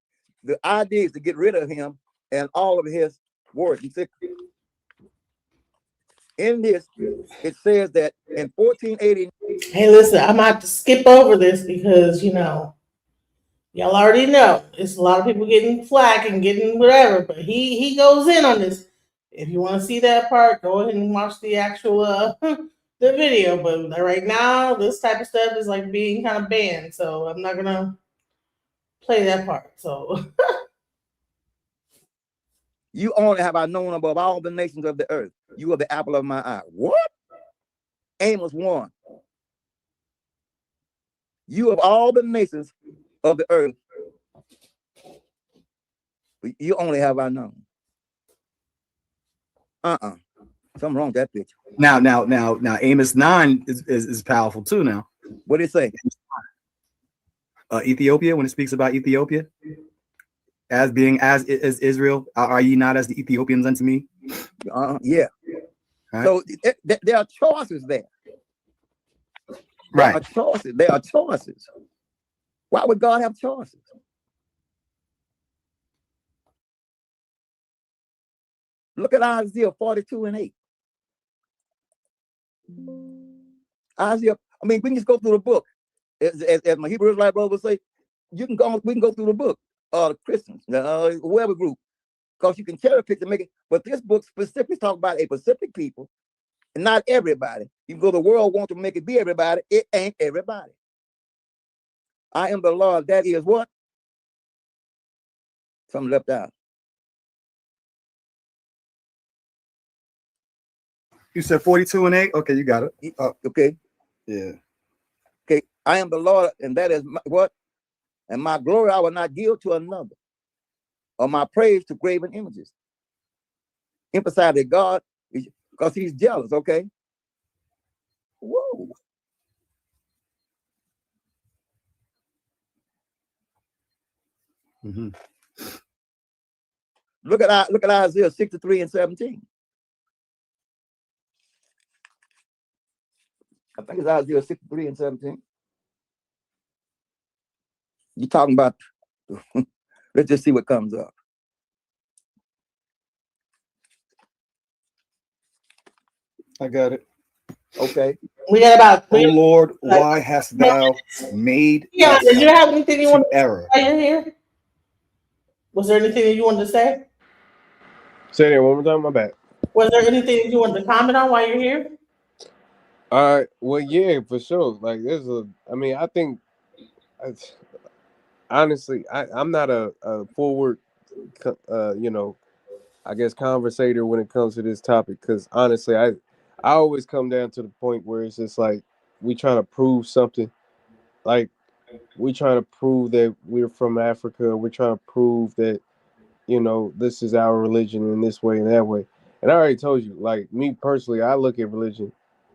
the idea is to get rid of him and all of his words. In this, it says that in 1480. Hey, listen, I'm gonna have to skip over this because y'all already know it's a lot of people getting flack and getting whatever, but he goes in on this. If you want to see that part, go ahead and watch the actual the video. But right now, this type of stuff is like being kind of banned, so I'm not gonna play that part. So You only have I known above all the nations of the earth. You are the apple of my eye. What? Amos 1. You of all the nations of the earth, you only have I known. Something wrong with that picture. Now, Amos 9 is powerful too. Now, what did it say? Ethiopia, when it speaks about Ethiopia as being as Israel, are ye not as the Ethiopians unto me? Yeah. Right. So there are choices there. There are choices. There are choices. Why would God have choices? Look at Isaiah 42:8. Isaiah, I mean, we can just go through the book. As my Hebrew Israelite brother would say, we can go through the book. Christians, whoever group, because you can cherry pick to make it. But this book specifically talks about a specific people, and not everybody. You can go, the world wants to make it be everybody. It ain't everybody. I am the Lord. That is what? Something left out. You said 42:8. Okay, you got it. Okay. Yeah. Okay. I am the Lord, and that is what? And my glory I will not give to another, or my praise to graven images. Emphasize that God, because he's jealous, okay? Whoa. Mm-hmm. Look at Isaiah 63:17. I think it's Isaiah 63:17. You're talking about, let's just see what comes up. I got it. Okay. We got about. Oh Lord, why hast thou made? Yeah, did you have anything you want to error? say in here? Was there anything that you wanted to say? Say that one more time. My bad. Was there anything that you wanted to comment on while you're here? Well, yeah, for sure. Like, I mean, I think, honestly, I'm not a forward, I guess, conversator when it comes to this topic, because honestly, I always come down to the point where it's just like we trying to prove something. Like, we trying to prove that we're from Africa. We're trying to prove that, this is our religion in this way and that way. And I already told you, like, me personally, I look at religion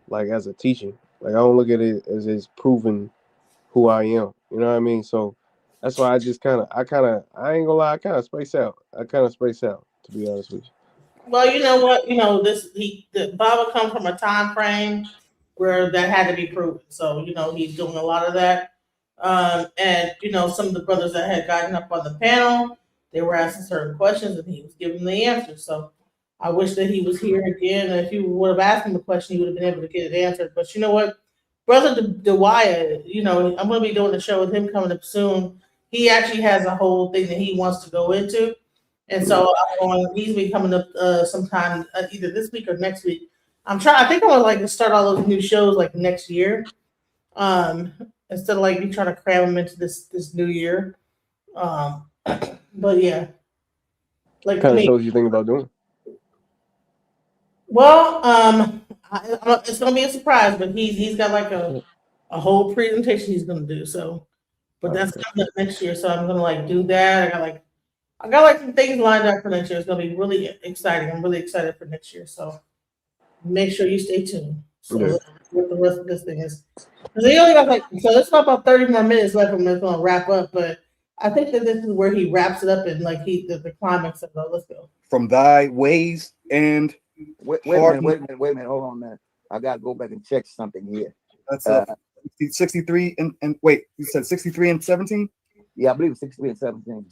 like as a teaching. Like, I don't look at it as it's proving who I am. You know what I mean? So that's why I ain't gonna lie, I kind of space out. To be honest with you. Well, you know what? The Bible comes from a time frame where that had to be proven. So, he's doing a lot of that. And some of the brothers that had gotten up on the panel, they were asking certain questions and he was giving the answers. So I wish that he was here again. And if you would have asked him a question, he would have been able to get it answered. But you know what? Brother Dewaya, I'm going to be doing a show with him coming up soon. He actually has a whole thing that he wants to go into. And so he's be coming up sometime either this week or next week. I think I would to start all those new shows like next year. Instead of me trying to cram them into this new year. But yeah. What kind of shows you think about doing? Well, it's gonna be a surprise, but he's got a whole presentation he's gonna do. So, but that's coming up next year. So I'm gonna do that. I got some things lined up for next year. It's gonna be really exciting. I'm really excited for next year. So make sure you stay tuned. So what the rest of this thing is. Because he only got it's about 30 more minutes left and it's gonna wrap up. But I think that this is where he wraps it up and the climax of it. Let's go. From thy ways and wait a minute. Hold on, man. I gotta go back and check something here. That's 63 and wait, you said 63 and 17? Yeah, I believe 63 and 17.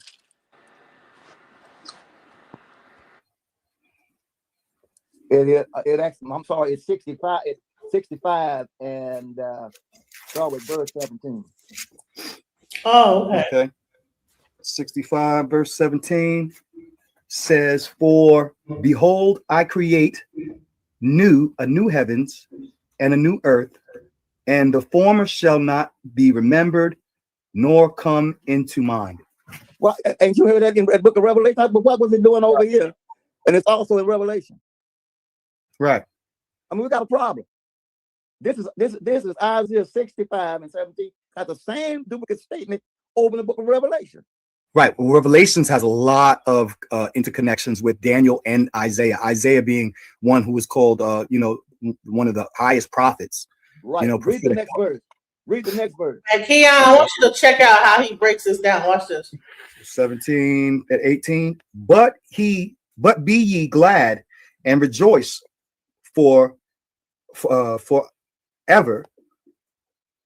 It actually, I'm sorry, it's 65. It's 65 and start with verse 17. Oh, okay. Okay. 65 verse 17 says, "For behold, I create a new heavens and a new earth, and the former shall not be remembered, nor come into mind." Well, ain't you heard that in the book of Revelation? But what was it doing over here? And it's also in Revelation. Right. I mean, we got a problem. This is Isaiah 65 and 17. Got the same duplicate statement over in the book of Revelation. Right. Well, Revelations has a lot of interconnections with Daniel and Isaiah. Isaiah being one who is called, one of the highest prophets. Right. Read the next verse. Read the next verse. And Keon, I want you to check out how he breaks this down. Watch this. 17 and 18. But be ye glad and rejoice forever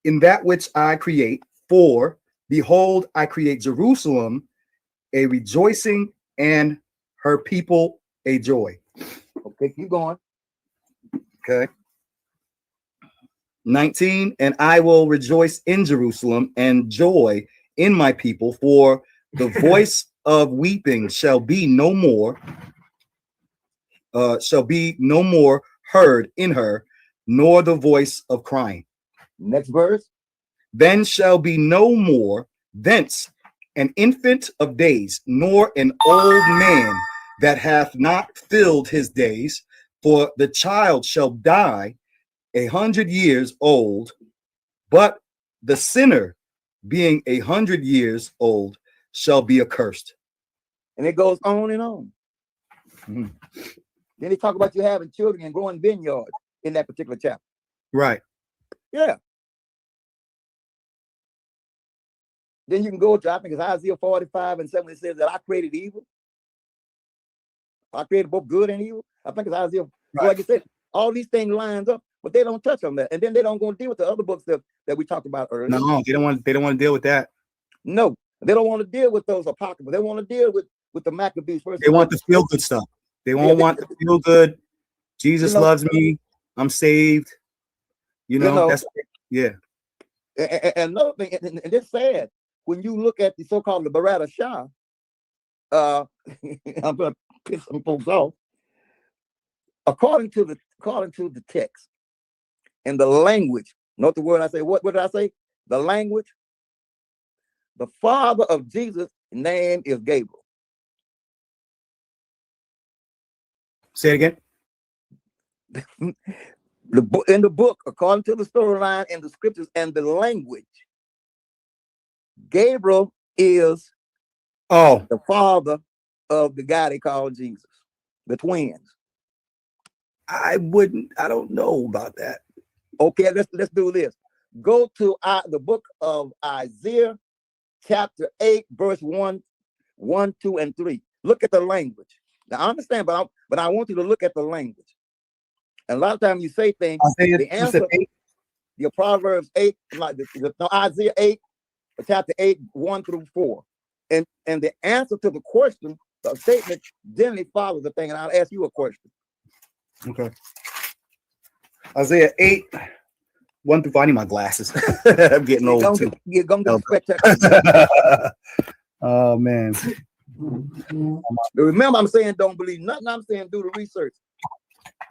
in that which I create. For behold, I create Jerusalem a rejoicing and her people a joy. Okay, keep going. Okay. 19, and I will rejoice in Jerusalem and joy in my people, for the voice of weeping shall be no more heard in her, nor the voice of crying. Next verse. Then shall be no more thence an infant of days, nor an old man that hath not filled his days, for the child shall die 100 years old, but the sinner being 100 years old shall be accursed. And it goes on and on. Mm-hmm. Then they talk about you having children and growing vineyards in that particular chapter. Right. Yeah. Then you can go to, I think it's Isaiah 45 and 7. It says that I created evil. I created both good and evil. I think it's Isaiah. Right. Like I said, all these things lines up, but they don't touch on that. And then they don't go and deal with the other books that we talked about earlier. No, they don't want to deal with that. No, they don't want to deal with those apocryphal. They want to deal with the Maccabees first. They want the feel good stuff. They won't want the feel good. Jesus loves me. I'm saved. That's yeah. And another thing, and it's sad when you look at the so-called the Barata Shah. I'm gonna piss some folks off. According to the text and the language, note the word I say. What did I say? The language. The father of Jesus' name is Gabriel. Say it again. In the book, according to the storyline and the scriptures and the language, Gabriel is the father of the guy they call Jesus, the twins. I don't know about that. Okay, let's do this. Go to the book of Isaiah, chapter 8, verse 1, 2, and 3. Look at the language. Now I understand, but I want you to look at the language. And a lot of times you say things, the answer, your Proverbs 8, like Isaiah 8, chapter 8, 1 through 4. And the answer to the question, the statement generally follows the thing. And I'll ask you a question. Okay. Isaiah 8, 1 through 5. I need my glasses. I'm getting old too. You're going to get spectacular. Oh, man. Remember, I'm saying don't believe nothing. I'm saying do the research.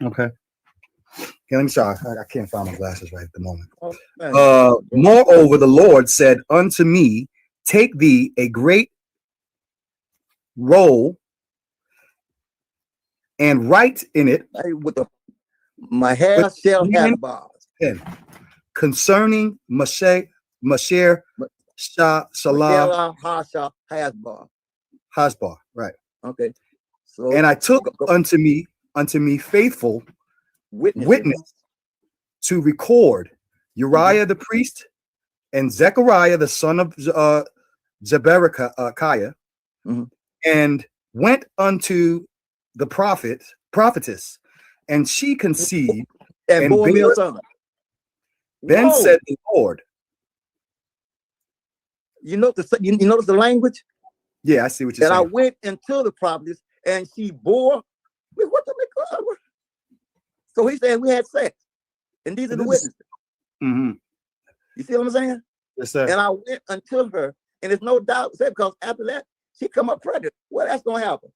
Okay. Okay, let me try. I can't find my glasses right at the moment. Moreover, the Lord said unto me, take thee a great roll and write in it my hair shall have bars. Concerning Masher Salah Hasbar. Right. Okay. So and I took unto me faithful witness to record Uriah the priest and Zechariah the son of Jeberechiah, and went unto the prophetess, and she conceived and bore me a son. Then said the Lord. You notice the language? Yeah, I see what you're saying. And I went into the prophetess, and she bore. What the So he's saying we had sex, and these are the witnesses. Mm-hmm. You see what I'm saying? Yes, sir. And I went until her, and there's no doubt, because after that, she come up pregnant. Well, that's gonna happen.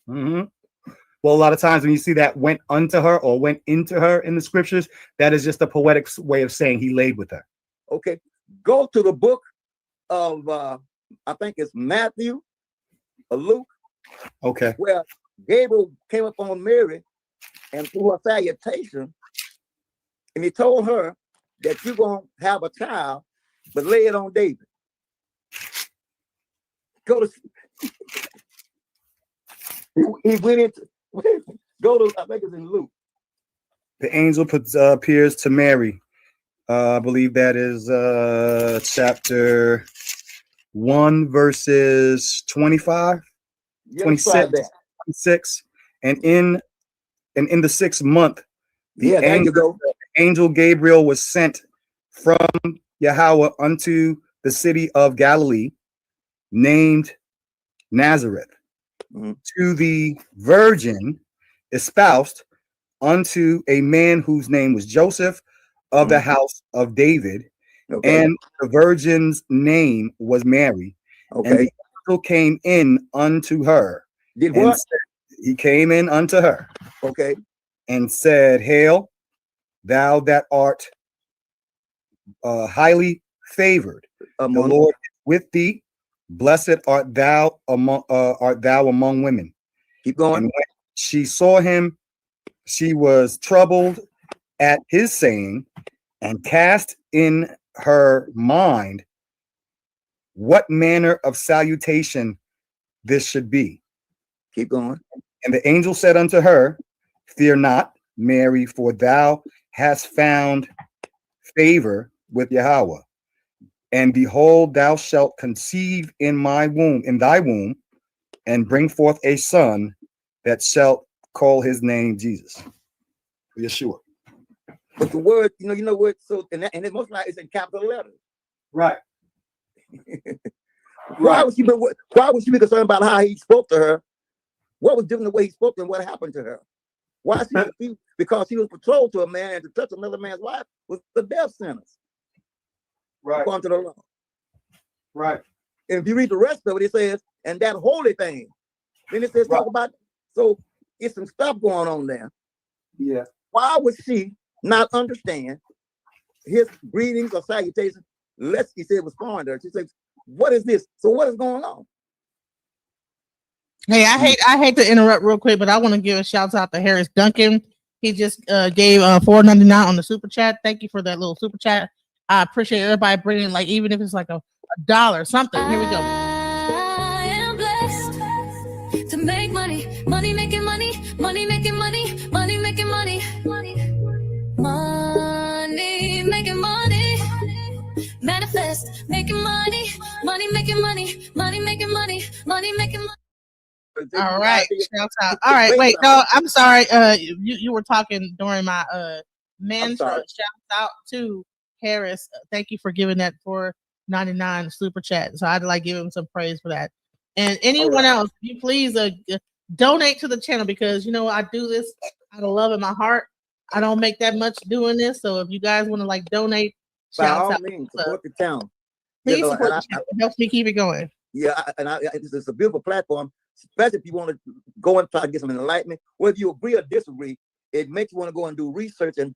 Mm-hmm. Well, a lot of times when you see that went unto her or went into her in the scriptures, that is just a poetic way of saying he laid with her. Okay, go to the book of I think it's Matthew or Luke. Okay. Where Gabriel came upon Mary and through her salutation, and he told her that you're gonna have a child, but lay it on David. Go to he went into go to, I think it's in Luke. The angel appears to Mary. I believe that is chapter 1, verses 25, 26, 26. And in the 6th month, the angel Gabriel was sent from Yahweh unto the city of Galilee, named Nazareth, to the virgin espoused unto a man whose name was Joseph of the house of David, and the virgin's name was Mary. And the angel came in unto her. Did what? He came in unto her. Okay. And said, Hail, thou that art highly favored. The Lord is with thee. Blessed art thou among women. Keep going. And when she saw him, she was troubled at his saying, and cast in her mind what manner of salutation this should be. Keep going. And the angel said unto her, Fear not, Mary, for thou hast found favor with Yahweh. And behold, thou shalt conceive in thy womb, and bring forth a son, that shalt call his name Jesus. Yeshua. But the word, you know what? So and it most likely is in capital letters. Right. Why would she be concerned about how he spoke to her? What was different the way he spoke and what happened to her? Why she because she was betrothed to a man, and to touch another man's wife was the death sentence. Right. According to the law. Right. And if you read the rest of it, it says, and that holy thing. Then it says, talk about, so it's some stuff going on there. Yeah. Why would she not understand his greetings or salutations? Lest he said it was foreign to her. She says, what is this? So what is going on? Hey, I hate to interrupt real quick, but I want to give a shout out to Harris Duncan. He just gave $4.99 on the super chat. Thank you for that little super chat. I appreciate everybody bringing, like, even if it's like a dollar, something. Here we go. I am blessed to make money, money making money, money making money, money making money, money making money, manifest, making money, money making money, money making money, money making money. All right, shout out. All right, wait, no, I'm sorry. You were talking during my mantra. Shout out to Harris. Thank you for giving that $4.99 super chat. So I'd like to give him some praise for that. And anyone else, you please donate to the channel, because I do this out of love in my heart. I don't make that much doing this, so if you guys want to like donate, shout out. Support the channel. Please support the channel. It helps me keep it going. Yeah, it's a beautiful platform, especially if you want to go and try to get some enlightenment. Whether you agree or disagree, it makes you want to go and do research and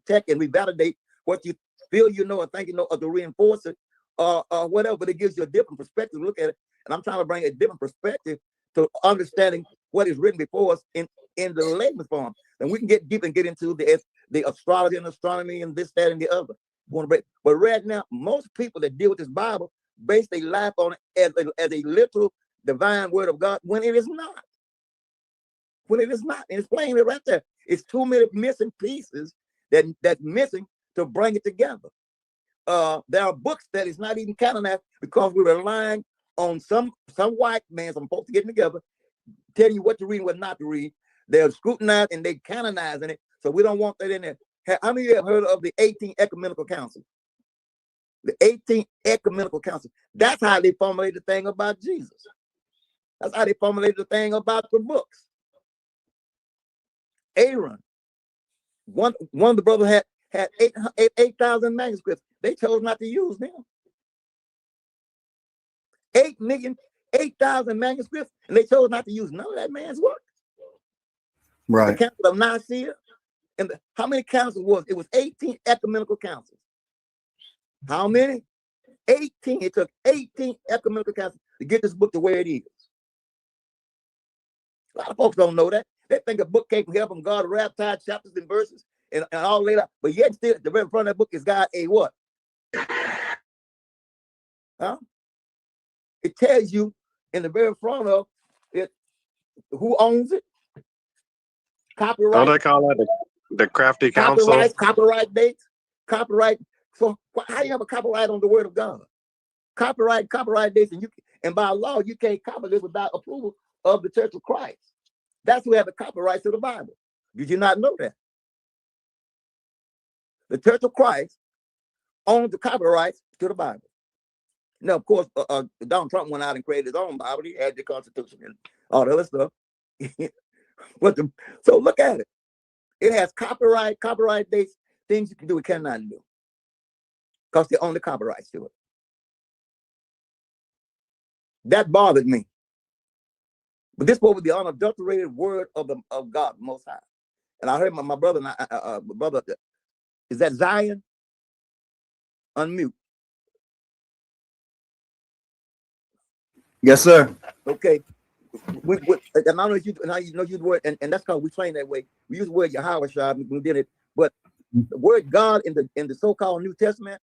check and revalidate what you feel or think or to reinforce it or whatever. But it gives you a different perspective to look at it. And I'm trying to bring a different perspective to understanding what is written before us in the layman's form. And we can get deep and get into the astrology and astronomy and this, that, and the other. But right now, most people that deal with this Bible base their life on it as a literal divine word of God, when it is not. When it is not. And it's plain right there. It's too many missing pieces that's missing to bring it together. There are books that is not even canonized because we're relying on some white man, some folks getting together, telling you what to read and what not to read. They're scrutinized and they canonizing it. So we don't want that in there. How many of you have heard of the 18 Ecumenical Council? The 18 Ecumenical Council. That's how they formulated the thing about Jesus. That's how they formulated the thing about the books. Aaron One of the brothers had 8,000 manuscripts. They chose not to use them. 8,000 manuscripts, and they chose not to use none of that man's work. The Right. Council of Nicaea, and how many councils was it? It was 18 ecumenical councils. How many? 18. It took 18 ecumenical councils to get this book to where it is. A lot of folks don't know that. They think a book came from heaven, God wrapped tied chapters and verses and all later. But yet still, the very front of that book is God a what? Huh? It tells you in the very front of it who owns it, copyright. Don't they call that the crafty council? Copyright dates, copyright. So how do you have a copyright on the word of God? Copyright dates, and by law you can't copy this without approval of the Church of Christ. That's who have the copyrights to the Bible. Did you not know that? The Church of Christ owns the copyrights to the Bible. Now, of course, Donald Trump went out and created his own Bible. He had the Constitution and all the other stuff. So look at it. It has copyright dates, things you can do, it cannot do. Because they own the copyrights to it. That bothered me. But this was the unadulterated word of God Most High. And I heard my brother, brother, is that Zion? Unmute. Yes, sir. Okay. And I know you know the word, and that's because we train that way. We use the word Yahweh Shah, we did it, but the word God in the so-called New Testament,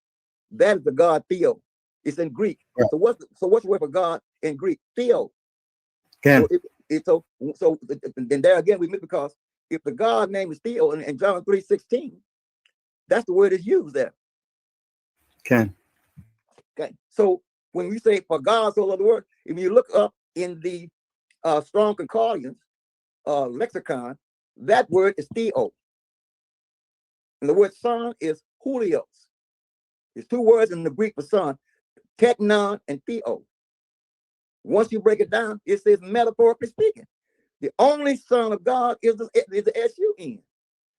that is the God Theo. It's in Greek. Right. So what's the word for God in Greek? Theo. Ken. So then there again we miss, because if the God name is Theo in John 3:16, that's the word is used there. Ken. Okay. So when we say for God so loved the world, if you look up in the Strong Concordance lexicon, that word is Theo. And the word son is Hulios. There's two words in the Greek for son, teknon and Theo. Once you break it down, it says metaphorically speaking. The only son of God is the S-U-N.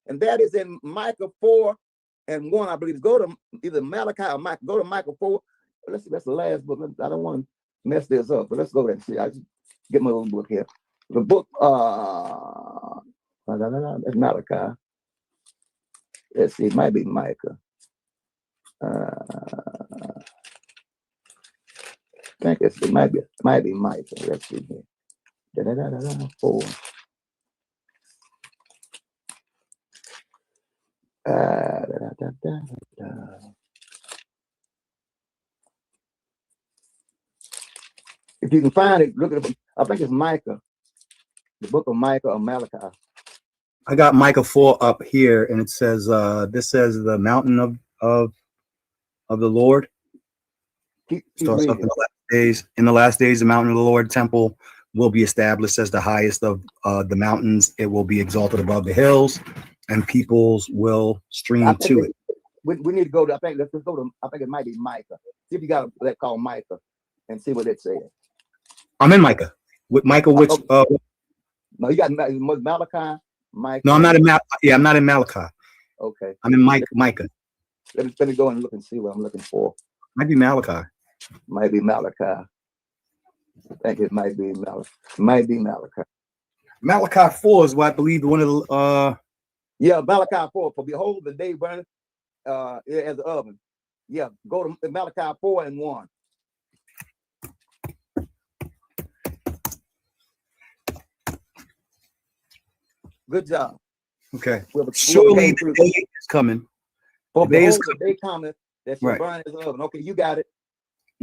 And that is in Micah 4:1, I believe. Go to either Malachi or Micah. Go to Micah 4. Let's see, that's the last book. I don't want to mess this up, but let's go there and see. I just get my own book here. The book, that's Malachi. Let's see, it might be Micah. I think it might be Micah. Let's see here. 4. If you can find it, look at it. I think it's Micah, the book of Micah or Malachi. I got Micah 4 up here, and it says, this says the mountain of the Lord. Starts up in the last days. In the last days, the mountain of the Lord temple will be established as the highest of the mountains. It will be exalted above the hills, and peoples will stream to it. We need to go to, let's go to, I think it might be Micah. See if you got that called Micah and see what it says. I'm in Micah. With Micah, which no, you got Malachi, Micah. No, I'm not in I'm not in Malachi. Okay. I'm in Micah. Let me go and look and see what I'm looking for. Might be Malachi. Might be Malachi. I think it might be Malachi. Might be Malachi. Malachi 4 is what I believe one of the yeah, Malachi 4. For behold, the day burneth as an oven. Yeah, go to Malachi 4:1. Good job. Okay. Surely the day is coming. For behold, the day cometh that shall burn as an oven. Okay, you got it.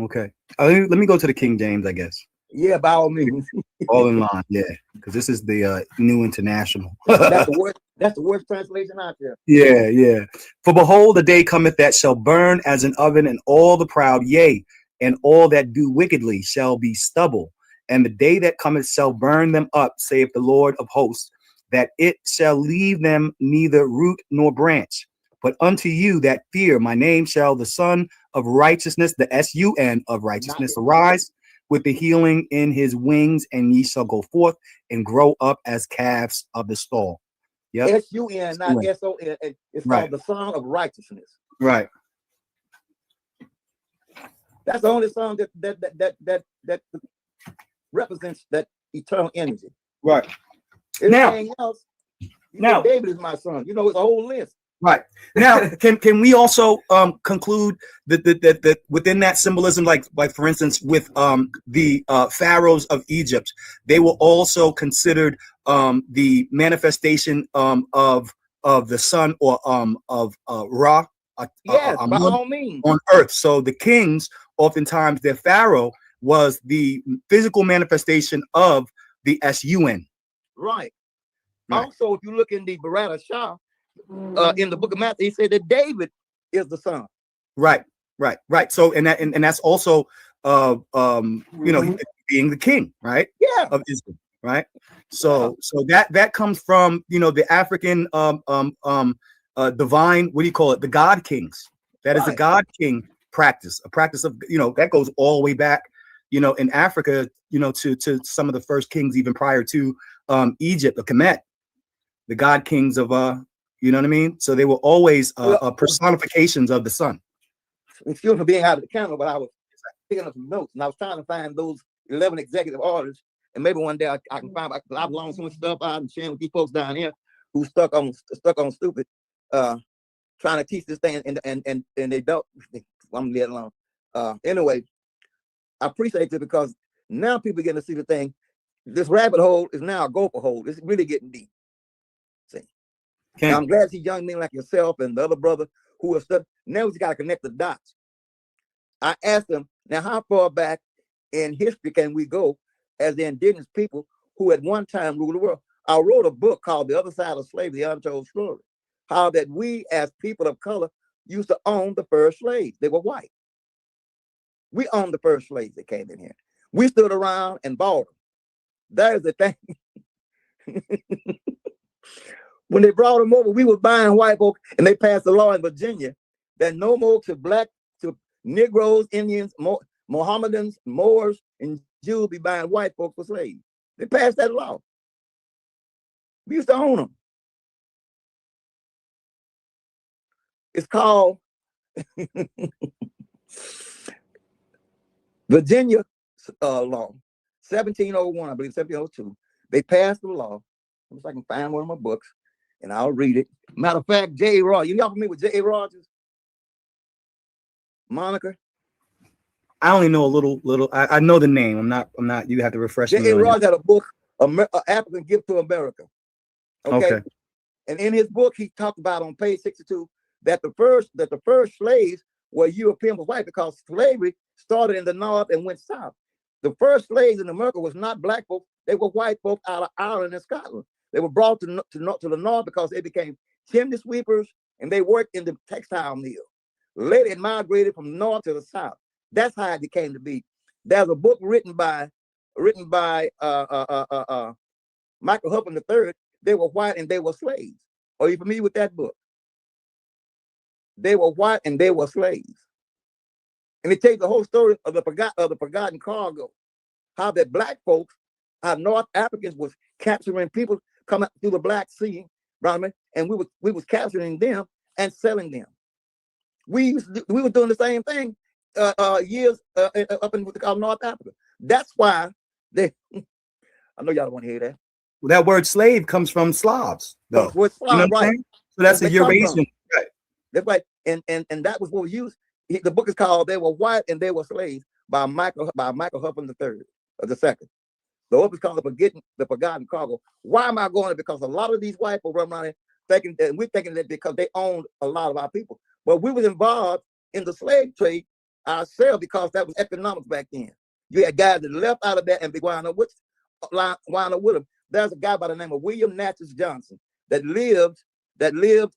Okay. Let me go to the King James, I guess. Yeah, by all means. All in line, yeah. Because this is the New International. That's the worst translation out there. Yeah. For behold, the day cometh that shall burn as an oven, and all the proud, yea, and all that do wickedly shall be stubble. And the day that cometh shall burn them up, saith the Lord of hosts, that it shall leave them neither root nor branch. But unto you that fear my name shall the Son of Righteousness, the S-U-N of righteousness, arise with the healing in his wings, and ye shall go forth and grow up as calves of the stall. Yep. S-U-N, not S-U-N. S-O-N. It's Right. called the Song of Righteousness. Right. That's the only song that represents that eternal energy. Right. Everything else, now David is my son. You know, it's a whole list. Right. Now, can we also conclude that within that symbolism, like for instance, with the pharaohs of Egypt, they were also considered the manifestation of the sun or of Ra, Yes, by all means. on earth. So the kings, oftentimes their pharaoh was the physical manifestation of the sun. Right. Also, if you look in the Barada Shah, in the book of Matthew, he said that David is the son. Right. So and that's also being the king, right? Yeah. Of Israel, right? So that comes from the African divine, what do you call it? The God kings. That is a God king practice, a practice of that goes all the way back, in Africa, to some of the first kings even prior to Egypt, the Kemet, the God kings of you know what I mean? So they were always personifications of the sun. Excuse me for being out of the camera, but I was picking up some notes and I was trying to find those 11 executive orders. And maybe one day I can find, because I've learned so much stuff out and sharing with these folks down here who stuck on stupid, trying to teach this thing and they don't. I'm letting alone. Anyway, I appreciate it because now people are getting to see the thing. This rabbit hole is now a gopher hole. It's really getting deep. See. Now, I'm glad to see young men like yourself and the other brother who are stuck. Now we got to connect the dots. I asked them, now how far back in history can we go as the indigenous people who at one time ruled the world? I wrote a book called The Other Side of Slavery, The Untold Story. How that we as people of color used to own the first slaves. They were white. We owned the first slaves that came in here. We stood around and bought them. There's the thing. When they brought them over, we were buying white folk, and they passed a law in Virginia that no more to black, to Negroes, Indians, Mohammedans, Moors, and Jews be buying white folk for slaves. They passed that law. We used to own them. It's called Virginia law, 1701, I believe 1702. They passed the law. If I can find one of my books, and I'll read it. Matter of fact, J.A. Rogers, y'all familiar with J.A. Rogers? Monica? I only know a little. I know the name. I'm not. You have to refresh me. J.A. Rogers had a book, African Gift to America. Okay. And in his book, he talked about on page 62 that the first slaves were European but white, because slavery started in the north and went south. The first slaves in America was not black folks; they were white folks out of Ireland and Scotland. They were brought to the north because they became chimney sweepers and they worked in the textile mill. Later, it migrated from north to the south. That's how it came to be. There's a book written by Michael Huffman III. They were white and they were slaves. Are you familiar with that book? They were white and they were slaves. And it tells the whole story of the forgotten cargo. How that black folks, how North Africans was capturing people coming through the Black Sea, right? And we was capturing them and selling them. We were doing the same thing years up in what they call North Africa. That's why they. I know y'all don't want to hear that. Well, that word slave comes from Slavs, though. Word Slav, right? So that's a Eurasian. Right. That's right. And that was what we used. The book is called "They Were White and They Were Slaves" by Michael Huffman III, or the second. The book is called "The Forgotten Cargo." Why am I going there? Because a lot of these white people run around here thinking that we're thinking that because they owned a lot of our people, but we was involved in the slave trade ourselves because that was economics back then. You had guys that left out of that and be wound up with them. There's a guy by the name of William Natchez Johnson that lived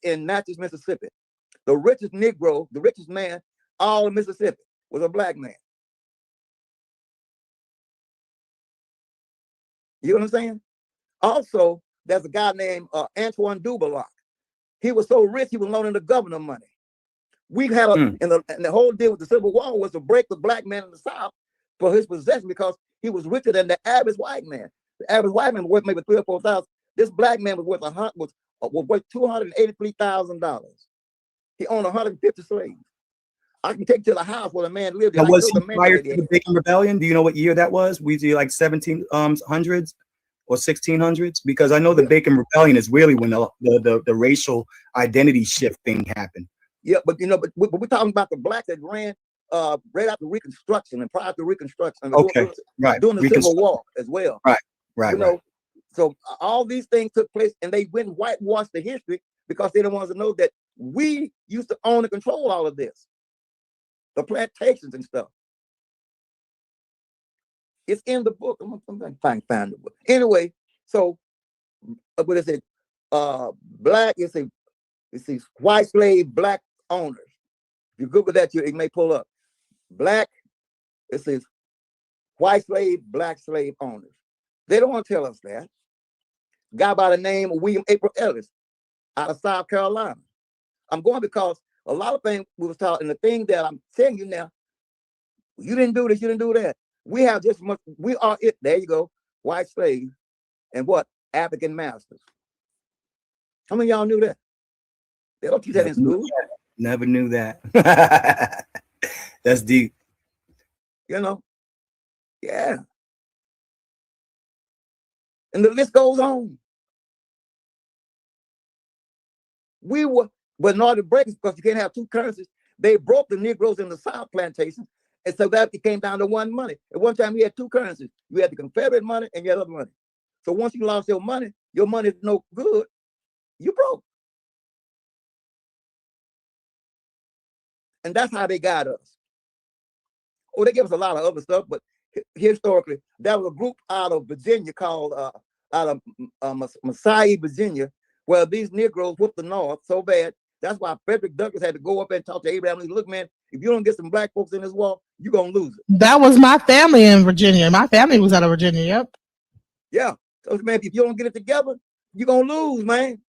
in Natchez, Mississippi. The richest Negro, the richest man, all of Mississippi, was a black man. You know what I'm saying? Also, there's a guy named Antoine Dubalac. He was so rich, he was loaning the governor money. We had and the whole deal with the Civil War was to break the black man in the South for his possession because he was richer than the average white man. The average white man was worth maybe 3,000 or 4,000. This black man was worth was was worth $283,000. He owned 150 slaves. I can take you to the house where the man lived. Now, I was know he the man prior that he to the had. Bacon Rebellion? Do you know what year that was? Was he like 1700s or 1600s? Because I know the Bacon Rebellion is really when the racial identity shift thing happened. Yeah, but you know, but we're talking about the blacks that ran right after Reconstruction and prior to Reconstruction. Okay, right. During the Civil War as well. Right, right, You know, right. so all these things took place, and they went and whitewashed the history because they don't want us to know that we used to own and control all of this, the plantations and stuff. It's in the book. I'm gonna find the book. Anyway, so what is it? Black is a white slave, black owners. If you Google that, it may pull up. Black, it says white slave, black slave owners. They don't want to tell us that. Guy by the name of William April Ellis out of South Carolina. I'm going because a lot of things we was taught, and the thing that I'm telling you now, you didn't do this, you didn't do that. We have just much, we are it. There you go, white slave, and what? African masters. How many of y'all knew that? They don't teach that in school. Never knew that. That's deep. You know, yeah. And the list goes on. We were, but in order to break it, because you can't have two currencies, they broke the Negroes in the South plantations, and so that it came down to one money. At one time, we had two currencies. You had the Confederate money and you had other money. So once you lost your money is no good, you broke. And that's how they got us. Oh, they gave us a lot of other stuff, but historically, there was a group out of Virginia called, out of Messiah, Virginia, where these Negroes whooped the North so bad. That's why Frederick Douglass had to go up and talk to Abraham. He said, look, man, if you don't get some black folks in this war, you're going to lose it. That was my family in Virginia. My family was out of Virginia, yep. Yeah. So, man, if you don't get it together, you're going to lose, man.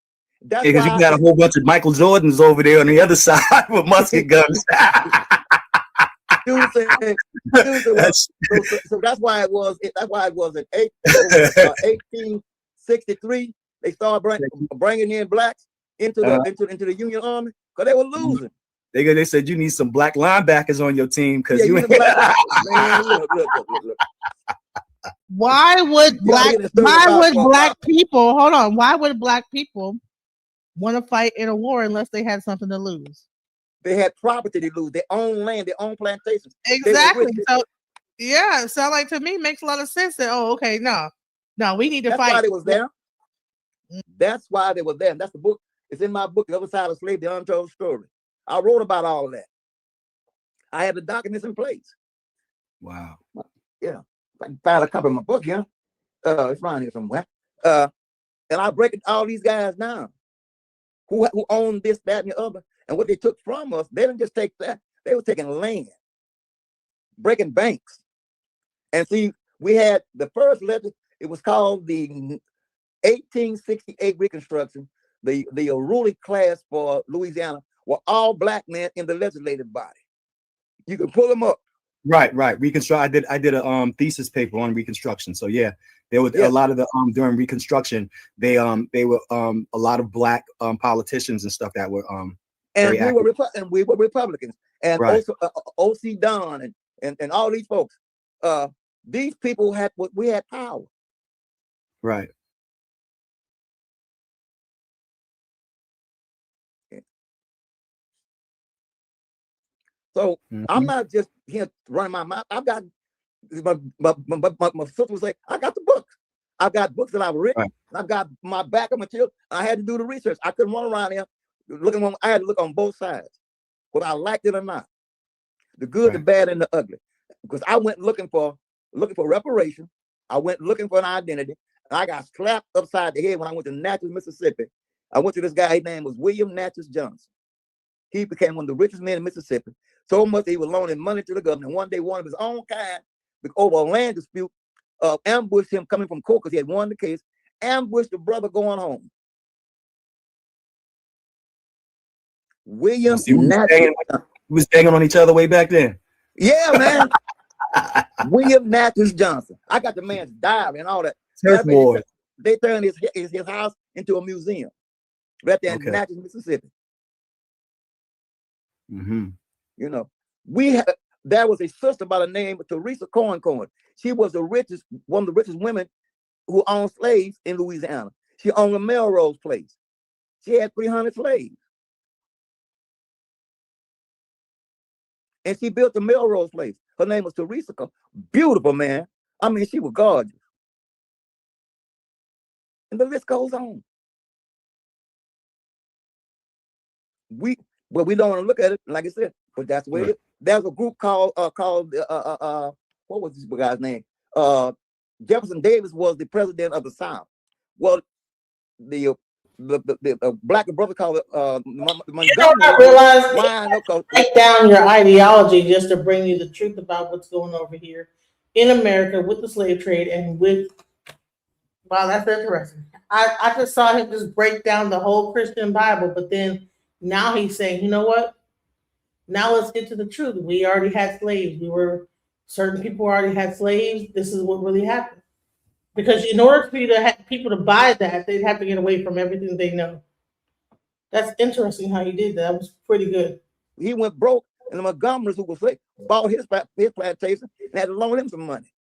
That's because why you got a whole bunch of Michael Jordans over there on the other side with musket guns. so that's why it was. That's why it was in 1863. They started bringing in blacks into the Union Army because they were losing. They said you need some black linebackers on your team because Yeah, you ain't. Man, look. Why would black people hold on? Why would black people want to fight in a war unless they had something to lose? They had property to lose, their own land, their own plantations. Exactly. So yeah, sound like to me makes a lot of sense that okay, no, we need to fight. That's why they was there. That's why they were there. And that's the book. It's in my book, The Other Side of Slavery, The Untold Story. I wrote about all of that. I have the documents in place. Wow. Yeah. I can find a copy of my book, yeah. It's around here somewhere. And I break all these guys down. Who owned this, that, and the other. And what they took from us, they didn't just take that. They were taking land, breaking banks. And see, we had the first letter, it was called the 1868 Reconstruction. The ruling class for Louisiana were all black men in the legislative body. You can pull them up. Right. Reconstruct. I did a thesis paper on Reconstruction. So yeah, there was a lot of the during Reconstruction. They were a lot of black politicians and stuff that were and we were Republicans, and right. also O.C. Don and all these folks. These people had we had power. Right. So I'm not just here running my mouth. I've got my sister was like, I got the books. I've got books that I've written. Right. I've got my backup material. I had to do the research. I couldn't run around here looking. I had to look on both sides, whether I liked it or not, the good, the bad, and the ugly. Because I went looking for reparation. I went looking for an identity. And I got slapped upside the head when I went to Natchez, Mississippi. I went to this guy. His name was William Natchez Johnson. He became one of the richest men in Mississippi. So much that he was loaning money to the government. One day, one of his own kind, over a land dispute, ambushed him coming from court because he had won the case, ambushed the brother going home. William Natchez. We was banging on each other way back then. Yeah, man. William Natchez Johnson. I got the man's diary and all that. They turned his house into a museum. right there in Okay. Natchez, Mississippi. Mm-hmm. You know, there was a sister by the name of Teresa Corn. She was one of the richest women who owned slaves in Louisiana. She owned a Melrose place. She had 300 slaves. And she built the Melrose place. Her name was Teresa. Beautiful, man. I mean, she was gorgeous. And the list goes on. We don't want to look at it, like I said, but that's where it is. There's a group called what was this guy's name? Jefferson Davis was the president of the South. Well, the black brother called it Montgomery. I realized break down your ideology just to bring you the truth about what's going over here in America with the slave trade and with. Wow, that's interesting. I just saw him just break down the whole Christian Bible, but then now he's saying, you know what? Now let's get to the truth. We already had slaves. Certain people already had slaves. This is what really happened. Because in order for you to have people to buy that, they'd have to get away from everything they know. That's interesting how he did that. That was pretty good. He went broke, and the Montgomerys, who was slave, bought his plantation and had to loan him some money.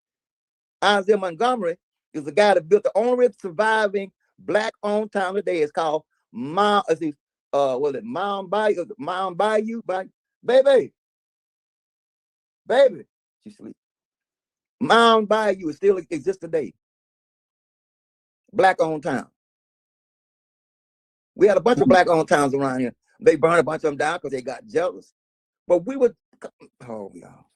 Isaiah Montgomery is the guy that built the only surviving black-owned town today. It's called Mound Bayou? Baby, she sleep. Mound Bayou still exists today. Black-owned town. We had a bunch of black-owned towns around here. They burned a bunch of them down because they got jealous. But we would, y'all.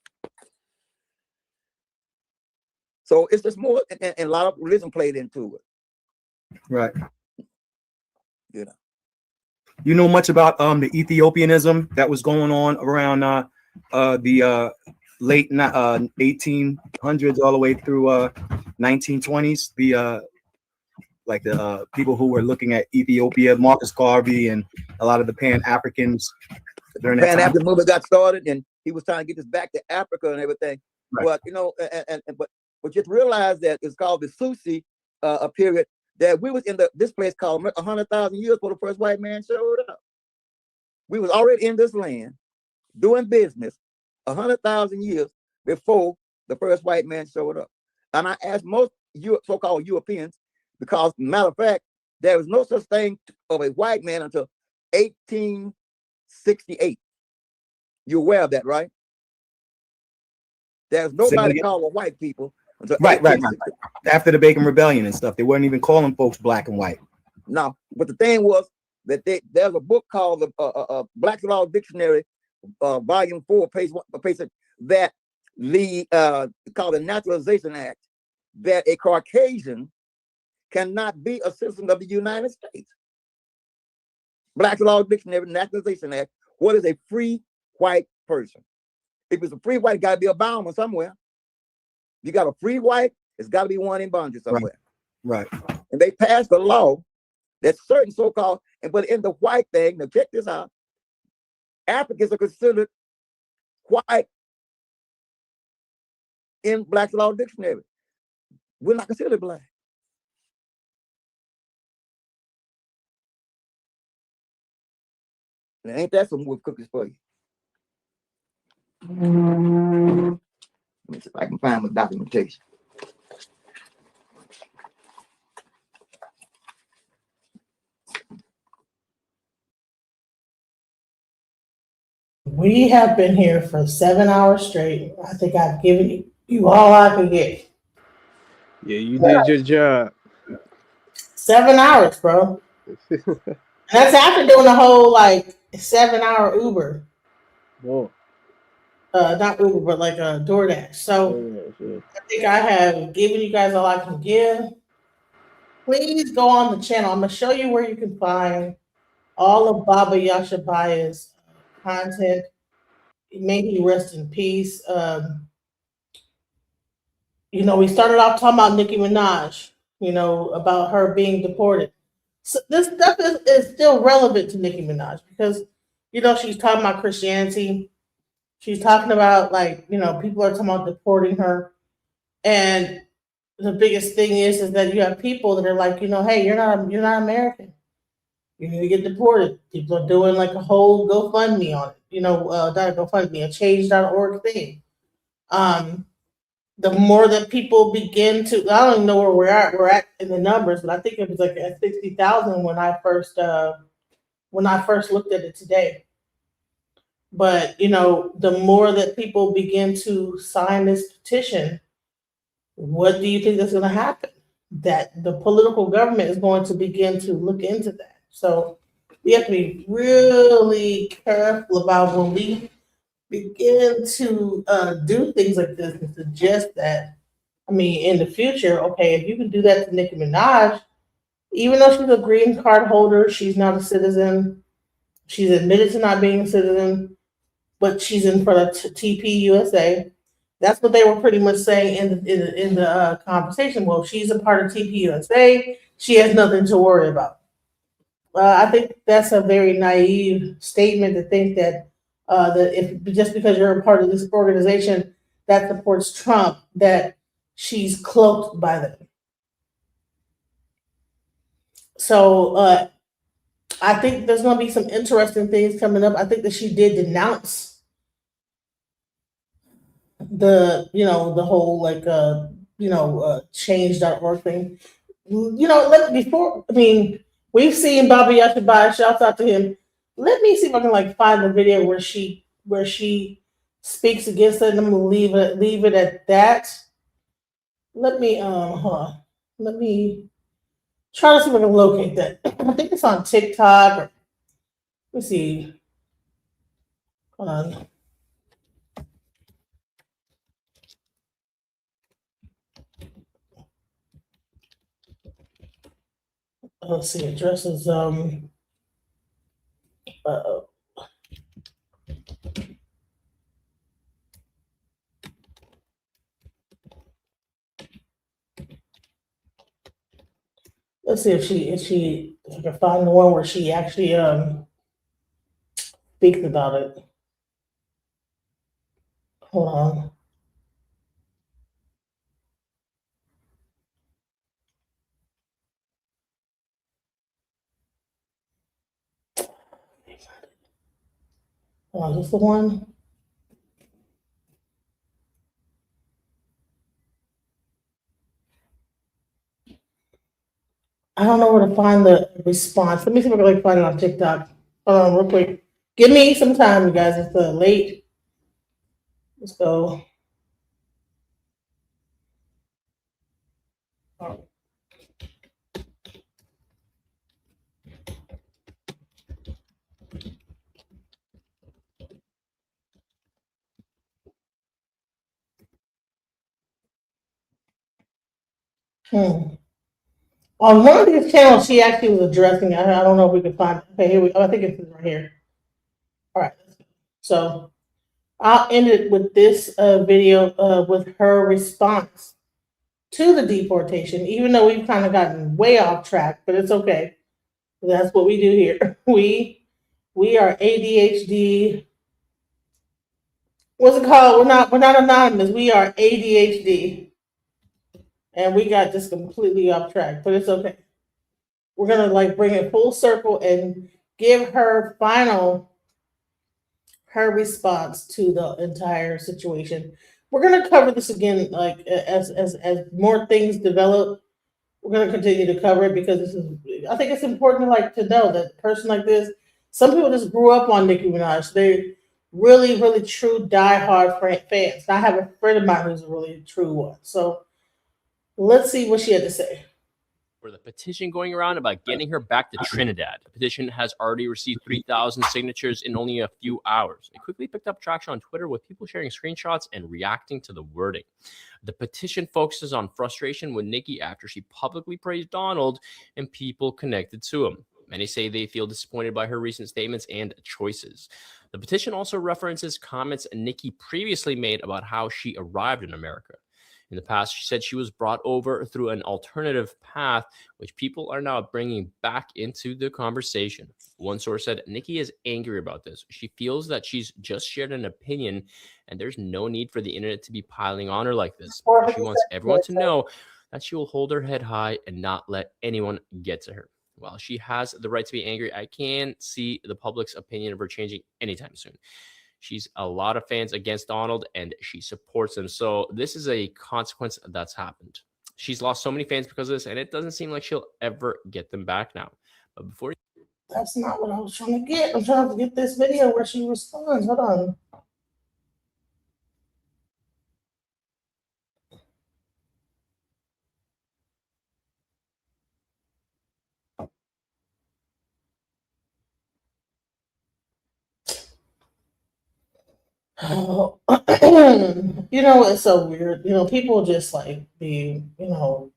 So it's just more, and a lot of religion played into it. Right. You know. You know much about the Ethiopianism that was going on around the late 1800s all the way through 1920s? The people who were looking at Ethiopia, Marcus Garvey, and a lot of the Pan-Africans during that time. Pan-African movement got started, and he was trying to get this back to Africa and everything. Right. But you know, but just realize that it's called the Susi period. That we was in this place called 100,000 years before the first white man showed up. We was already in this land doing business 100,000 years before the first white man showed up. And I asked most so-called Europeans, because matter of fact, there was no such thing of a white man until 1868. You're aware of that, right? There's nobody called white people until right. After the Bacon Rebellion and stuff, they weren't even calling folks black and white. No, but the thing was that there's a book called the Black's Law Dictionary, Volume 4, page 1, that called the Naturalization Act, that a Caucasian cannot be a citizen of the United States. Black's Law Dictionary, Naturalization Act. What is a free white person? If it's a free white, got to be a bondman somewhere. You got a free white, it's got to be one in bondage somewhere. Right. And they passed a law that certain so-called, but in the white thing, now check this out, Africans are considered white in Black's Law Dictionary. We're not considered black. And ain't that some more cookies for you? Let me see if I can find my documentation. We have been here for 7 hours straight. I think I've given you all I can get. Yeah, you did your job. 7 hours, bro. That's after doing the whole 7 hour Uber. Whoa. Not Uber, but DoorDash. So I think I have given you guys all I can give. Please go on the channel. I'm gonna show you where you can find all of Baba Yashabaya's content. May he rest in peace. We started off talking about Nicki Minaj, about her being deported. So this stuff is still relevant to Nicki Minaj because, she's talking about Christianity. She's talking about people are talking about deporting her. And the biggest thing is that you have people that are like, hey, you're not American. You're gonna get deported. People are doing like a whole GoFundMe on it. Not a GoFundMe, a change.org thing. The more that people begin to, I don't even know where we're at in the numbers, but I think it was like at 60,000 when I first looked at it today. But the more that people begin to sign this petition, what do you think is going to happen? That the political government is going to begin to look into that. So we have to be really careful about when we begin to do things like this and suggest that. I mean, in the future, okay, if you can do that to Nicki Minaj, even though she's a green card holder, she's not a citizen. She's admitted to not being a citizen, but she's in front of TP USA. That's what they were pretty much saying in the conversation. Well, she's a part of TP USA. She has nothing to worry about. I think that's a very naive statement to think that if just because you're a part of this organization that supports Trump, that she's cloaked by them. So I think there's going to be some interesting things coming up. I think that she did denounce the whole change.org thing. We've seen Baba Yashabai, shouts out to him. Let me see if I can find the video where she speaks against it, and I'm gonna leave it at that. Let me hold on. Let me try to see if I can locate that. I think it's on TikTok. Let me see. Hold on. Let's see. Addresses. Let's see if I can find the one where she actually speaks about it. Hold on. Is this the one? I don't know where to find the response. Let me see if I can find it on TikTok. Hold on, real quick. Give me some time, you guys. It's late. Let's go. On one of these channels, she actually was addressing. I don't know if we can find. Okay, here we go. I think it's right here. All right. So I'll end it with this video with her response to the deportation, even though we've kind of gotten way off track, but it's okay. That's what we do here. We are ADHD. What's it called? We're not anonymous. We are ADHD. And we got just completely off track, but it's okay. We're gonna bring it full circle and give her response to the entire situation. We're gonna cover this again, as more things develop. We're gonna continue to cover it because I think it's important to know that a person like this, some people just grew up on Nicki Minaj. They're really, really true diehard fans. I have a friend of mine who's a really true one. So let's see what she had to say. For the petition going around about getting her back to Trinidad. The petition has already received 3,000 signatures in only a few hours. It quickly picked up traction on Twitter with people sharing screenshots and reacting to the wording. The petition focuses on frustration with Nicki after she publicly praised Donald and people connected to him. Many say they feel disappointed by her recent statements and choices. The petition also references comments Nicki previously made about how she arrived in America. In the past, she said she was brought over through an alternative path, which people are now bringing back into the conversation. One source said Nicki is angry about this. She feels that she's just shared an opinion, and there's no need for the internet to be piling on her like this. She wants everyone to know that she will hold her head high and not let anyone get to her. While she has the right to be angry, I can't see the public's opinion of her changing anytime soon. She's a lot of fans against Donald, and she supports him. So this is a consequence that's happened. She's lost so many fans because of this, and it doesn't seem like she'll ever get them back now. But before That's not what I was trying to get. I'm trying to get this video where she responds. Hold on. Oh, you know, it's so weird. You know, people just like be, you know,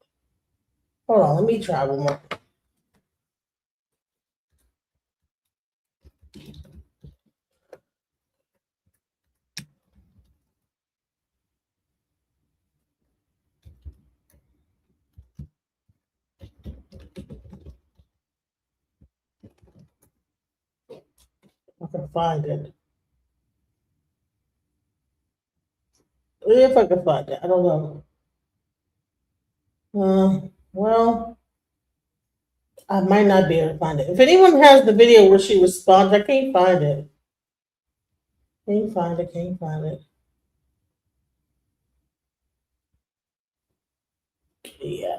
hold on, let me try one more. I can find it. If I can find it, I don't know. Well, I might not be able to find it. If anyone has the video where she responds, I can't find it. Can't find it. Can't find it. Yeah,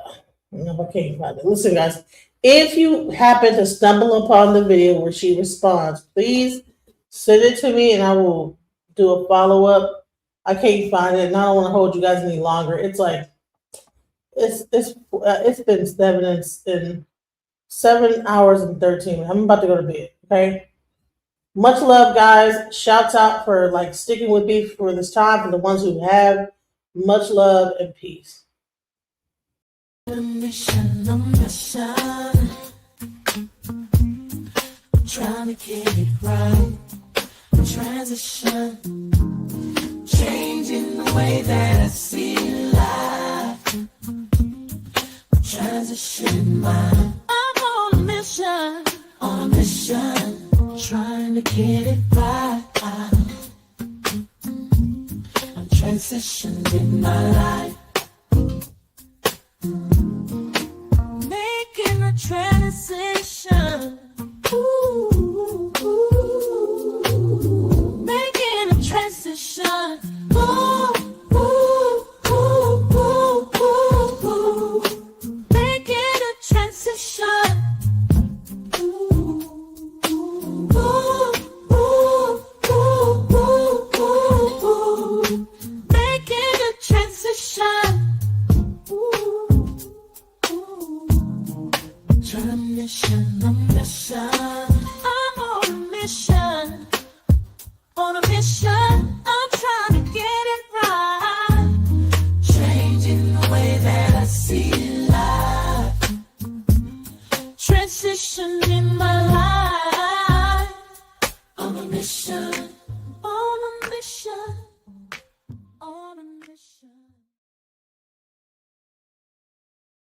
no, I can't find it. Listen, guys, if you happen to stumble upon the video where she responds, please send it to me and I will do a follow-up. I can't find it, and I don't want to hold you guys any longer. It's like it's been 7 hours and 13 minutes. I'm about to go to bed. Okay. Much love, guys. Shouts out for like sticking with me for this time, for the ones who have. Much love and peace. Mission, trying to get it right. Transition, changing the way that I see life. Transition mind. I'm on a mission, trying to get it right. I'm transitioning my life. Making a transition. Ooh, making a transition. Ooh, ooh, ooh, ooh, ooh, ooh. Making a transition. Ooh, ooh, ooh, ooh, ooh, ooh. Making a transition. I'm on a mission, on a mission.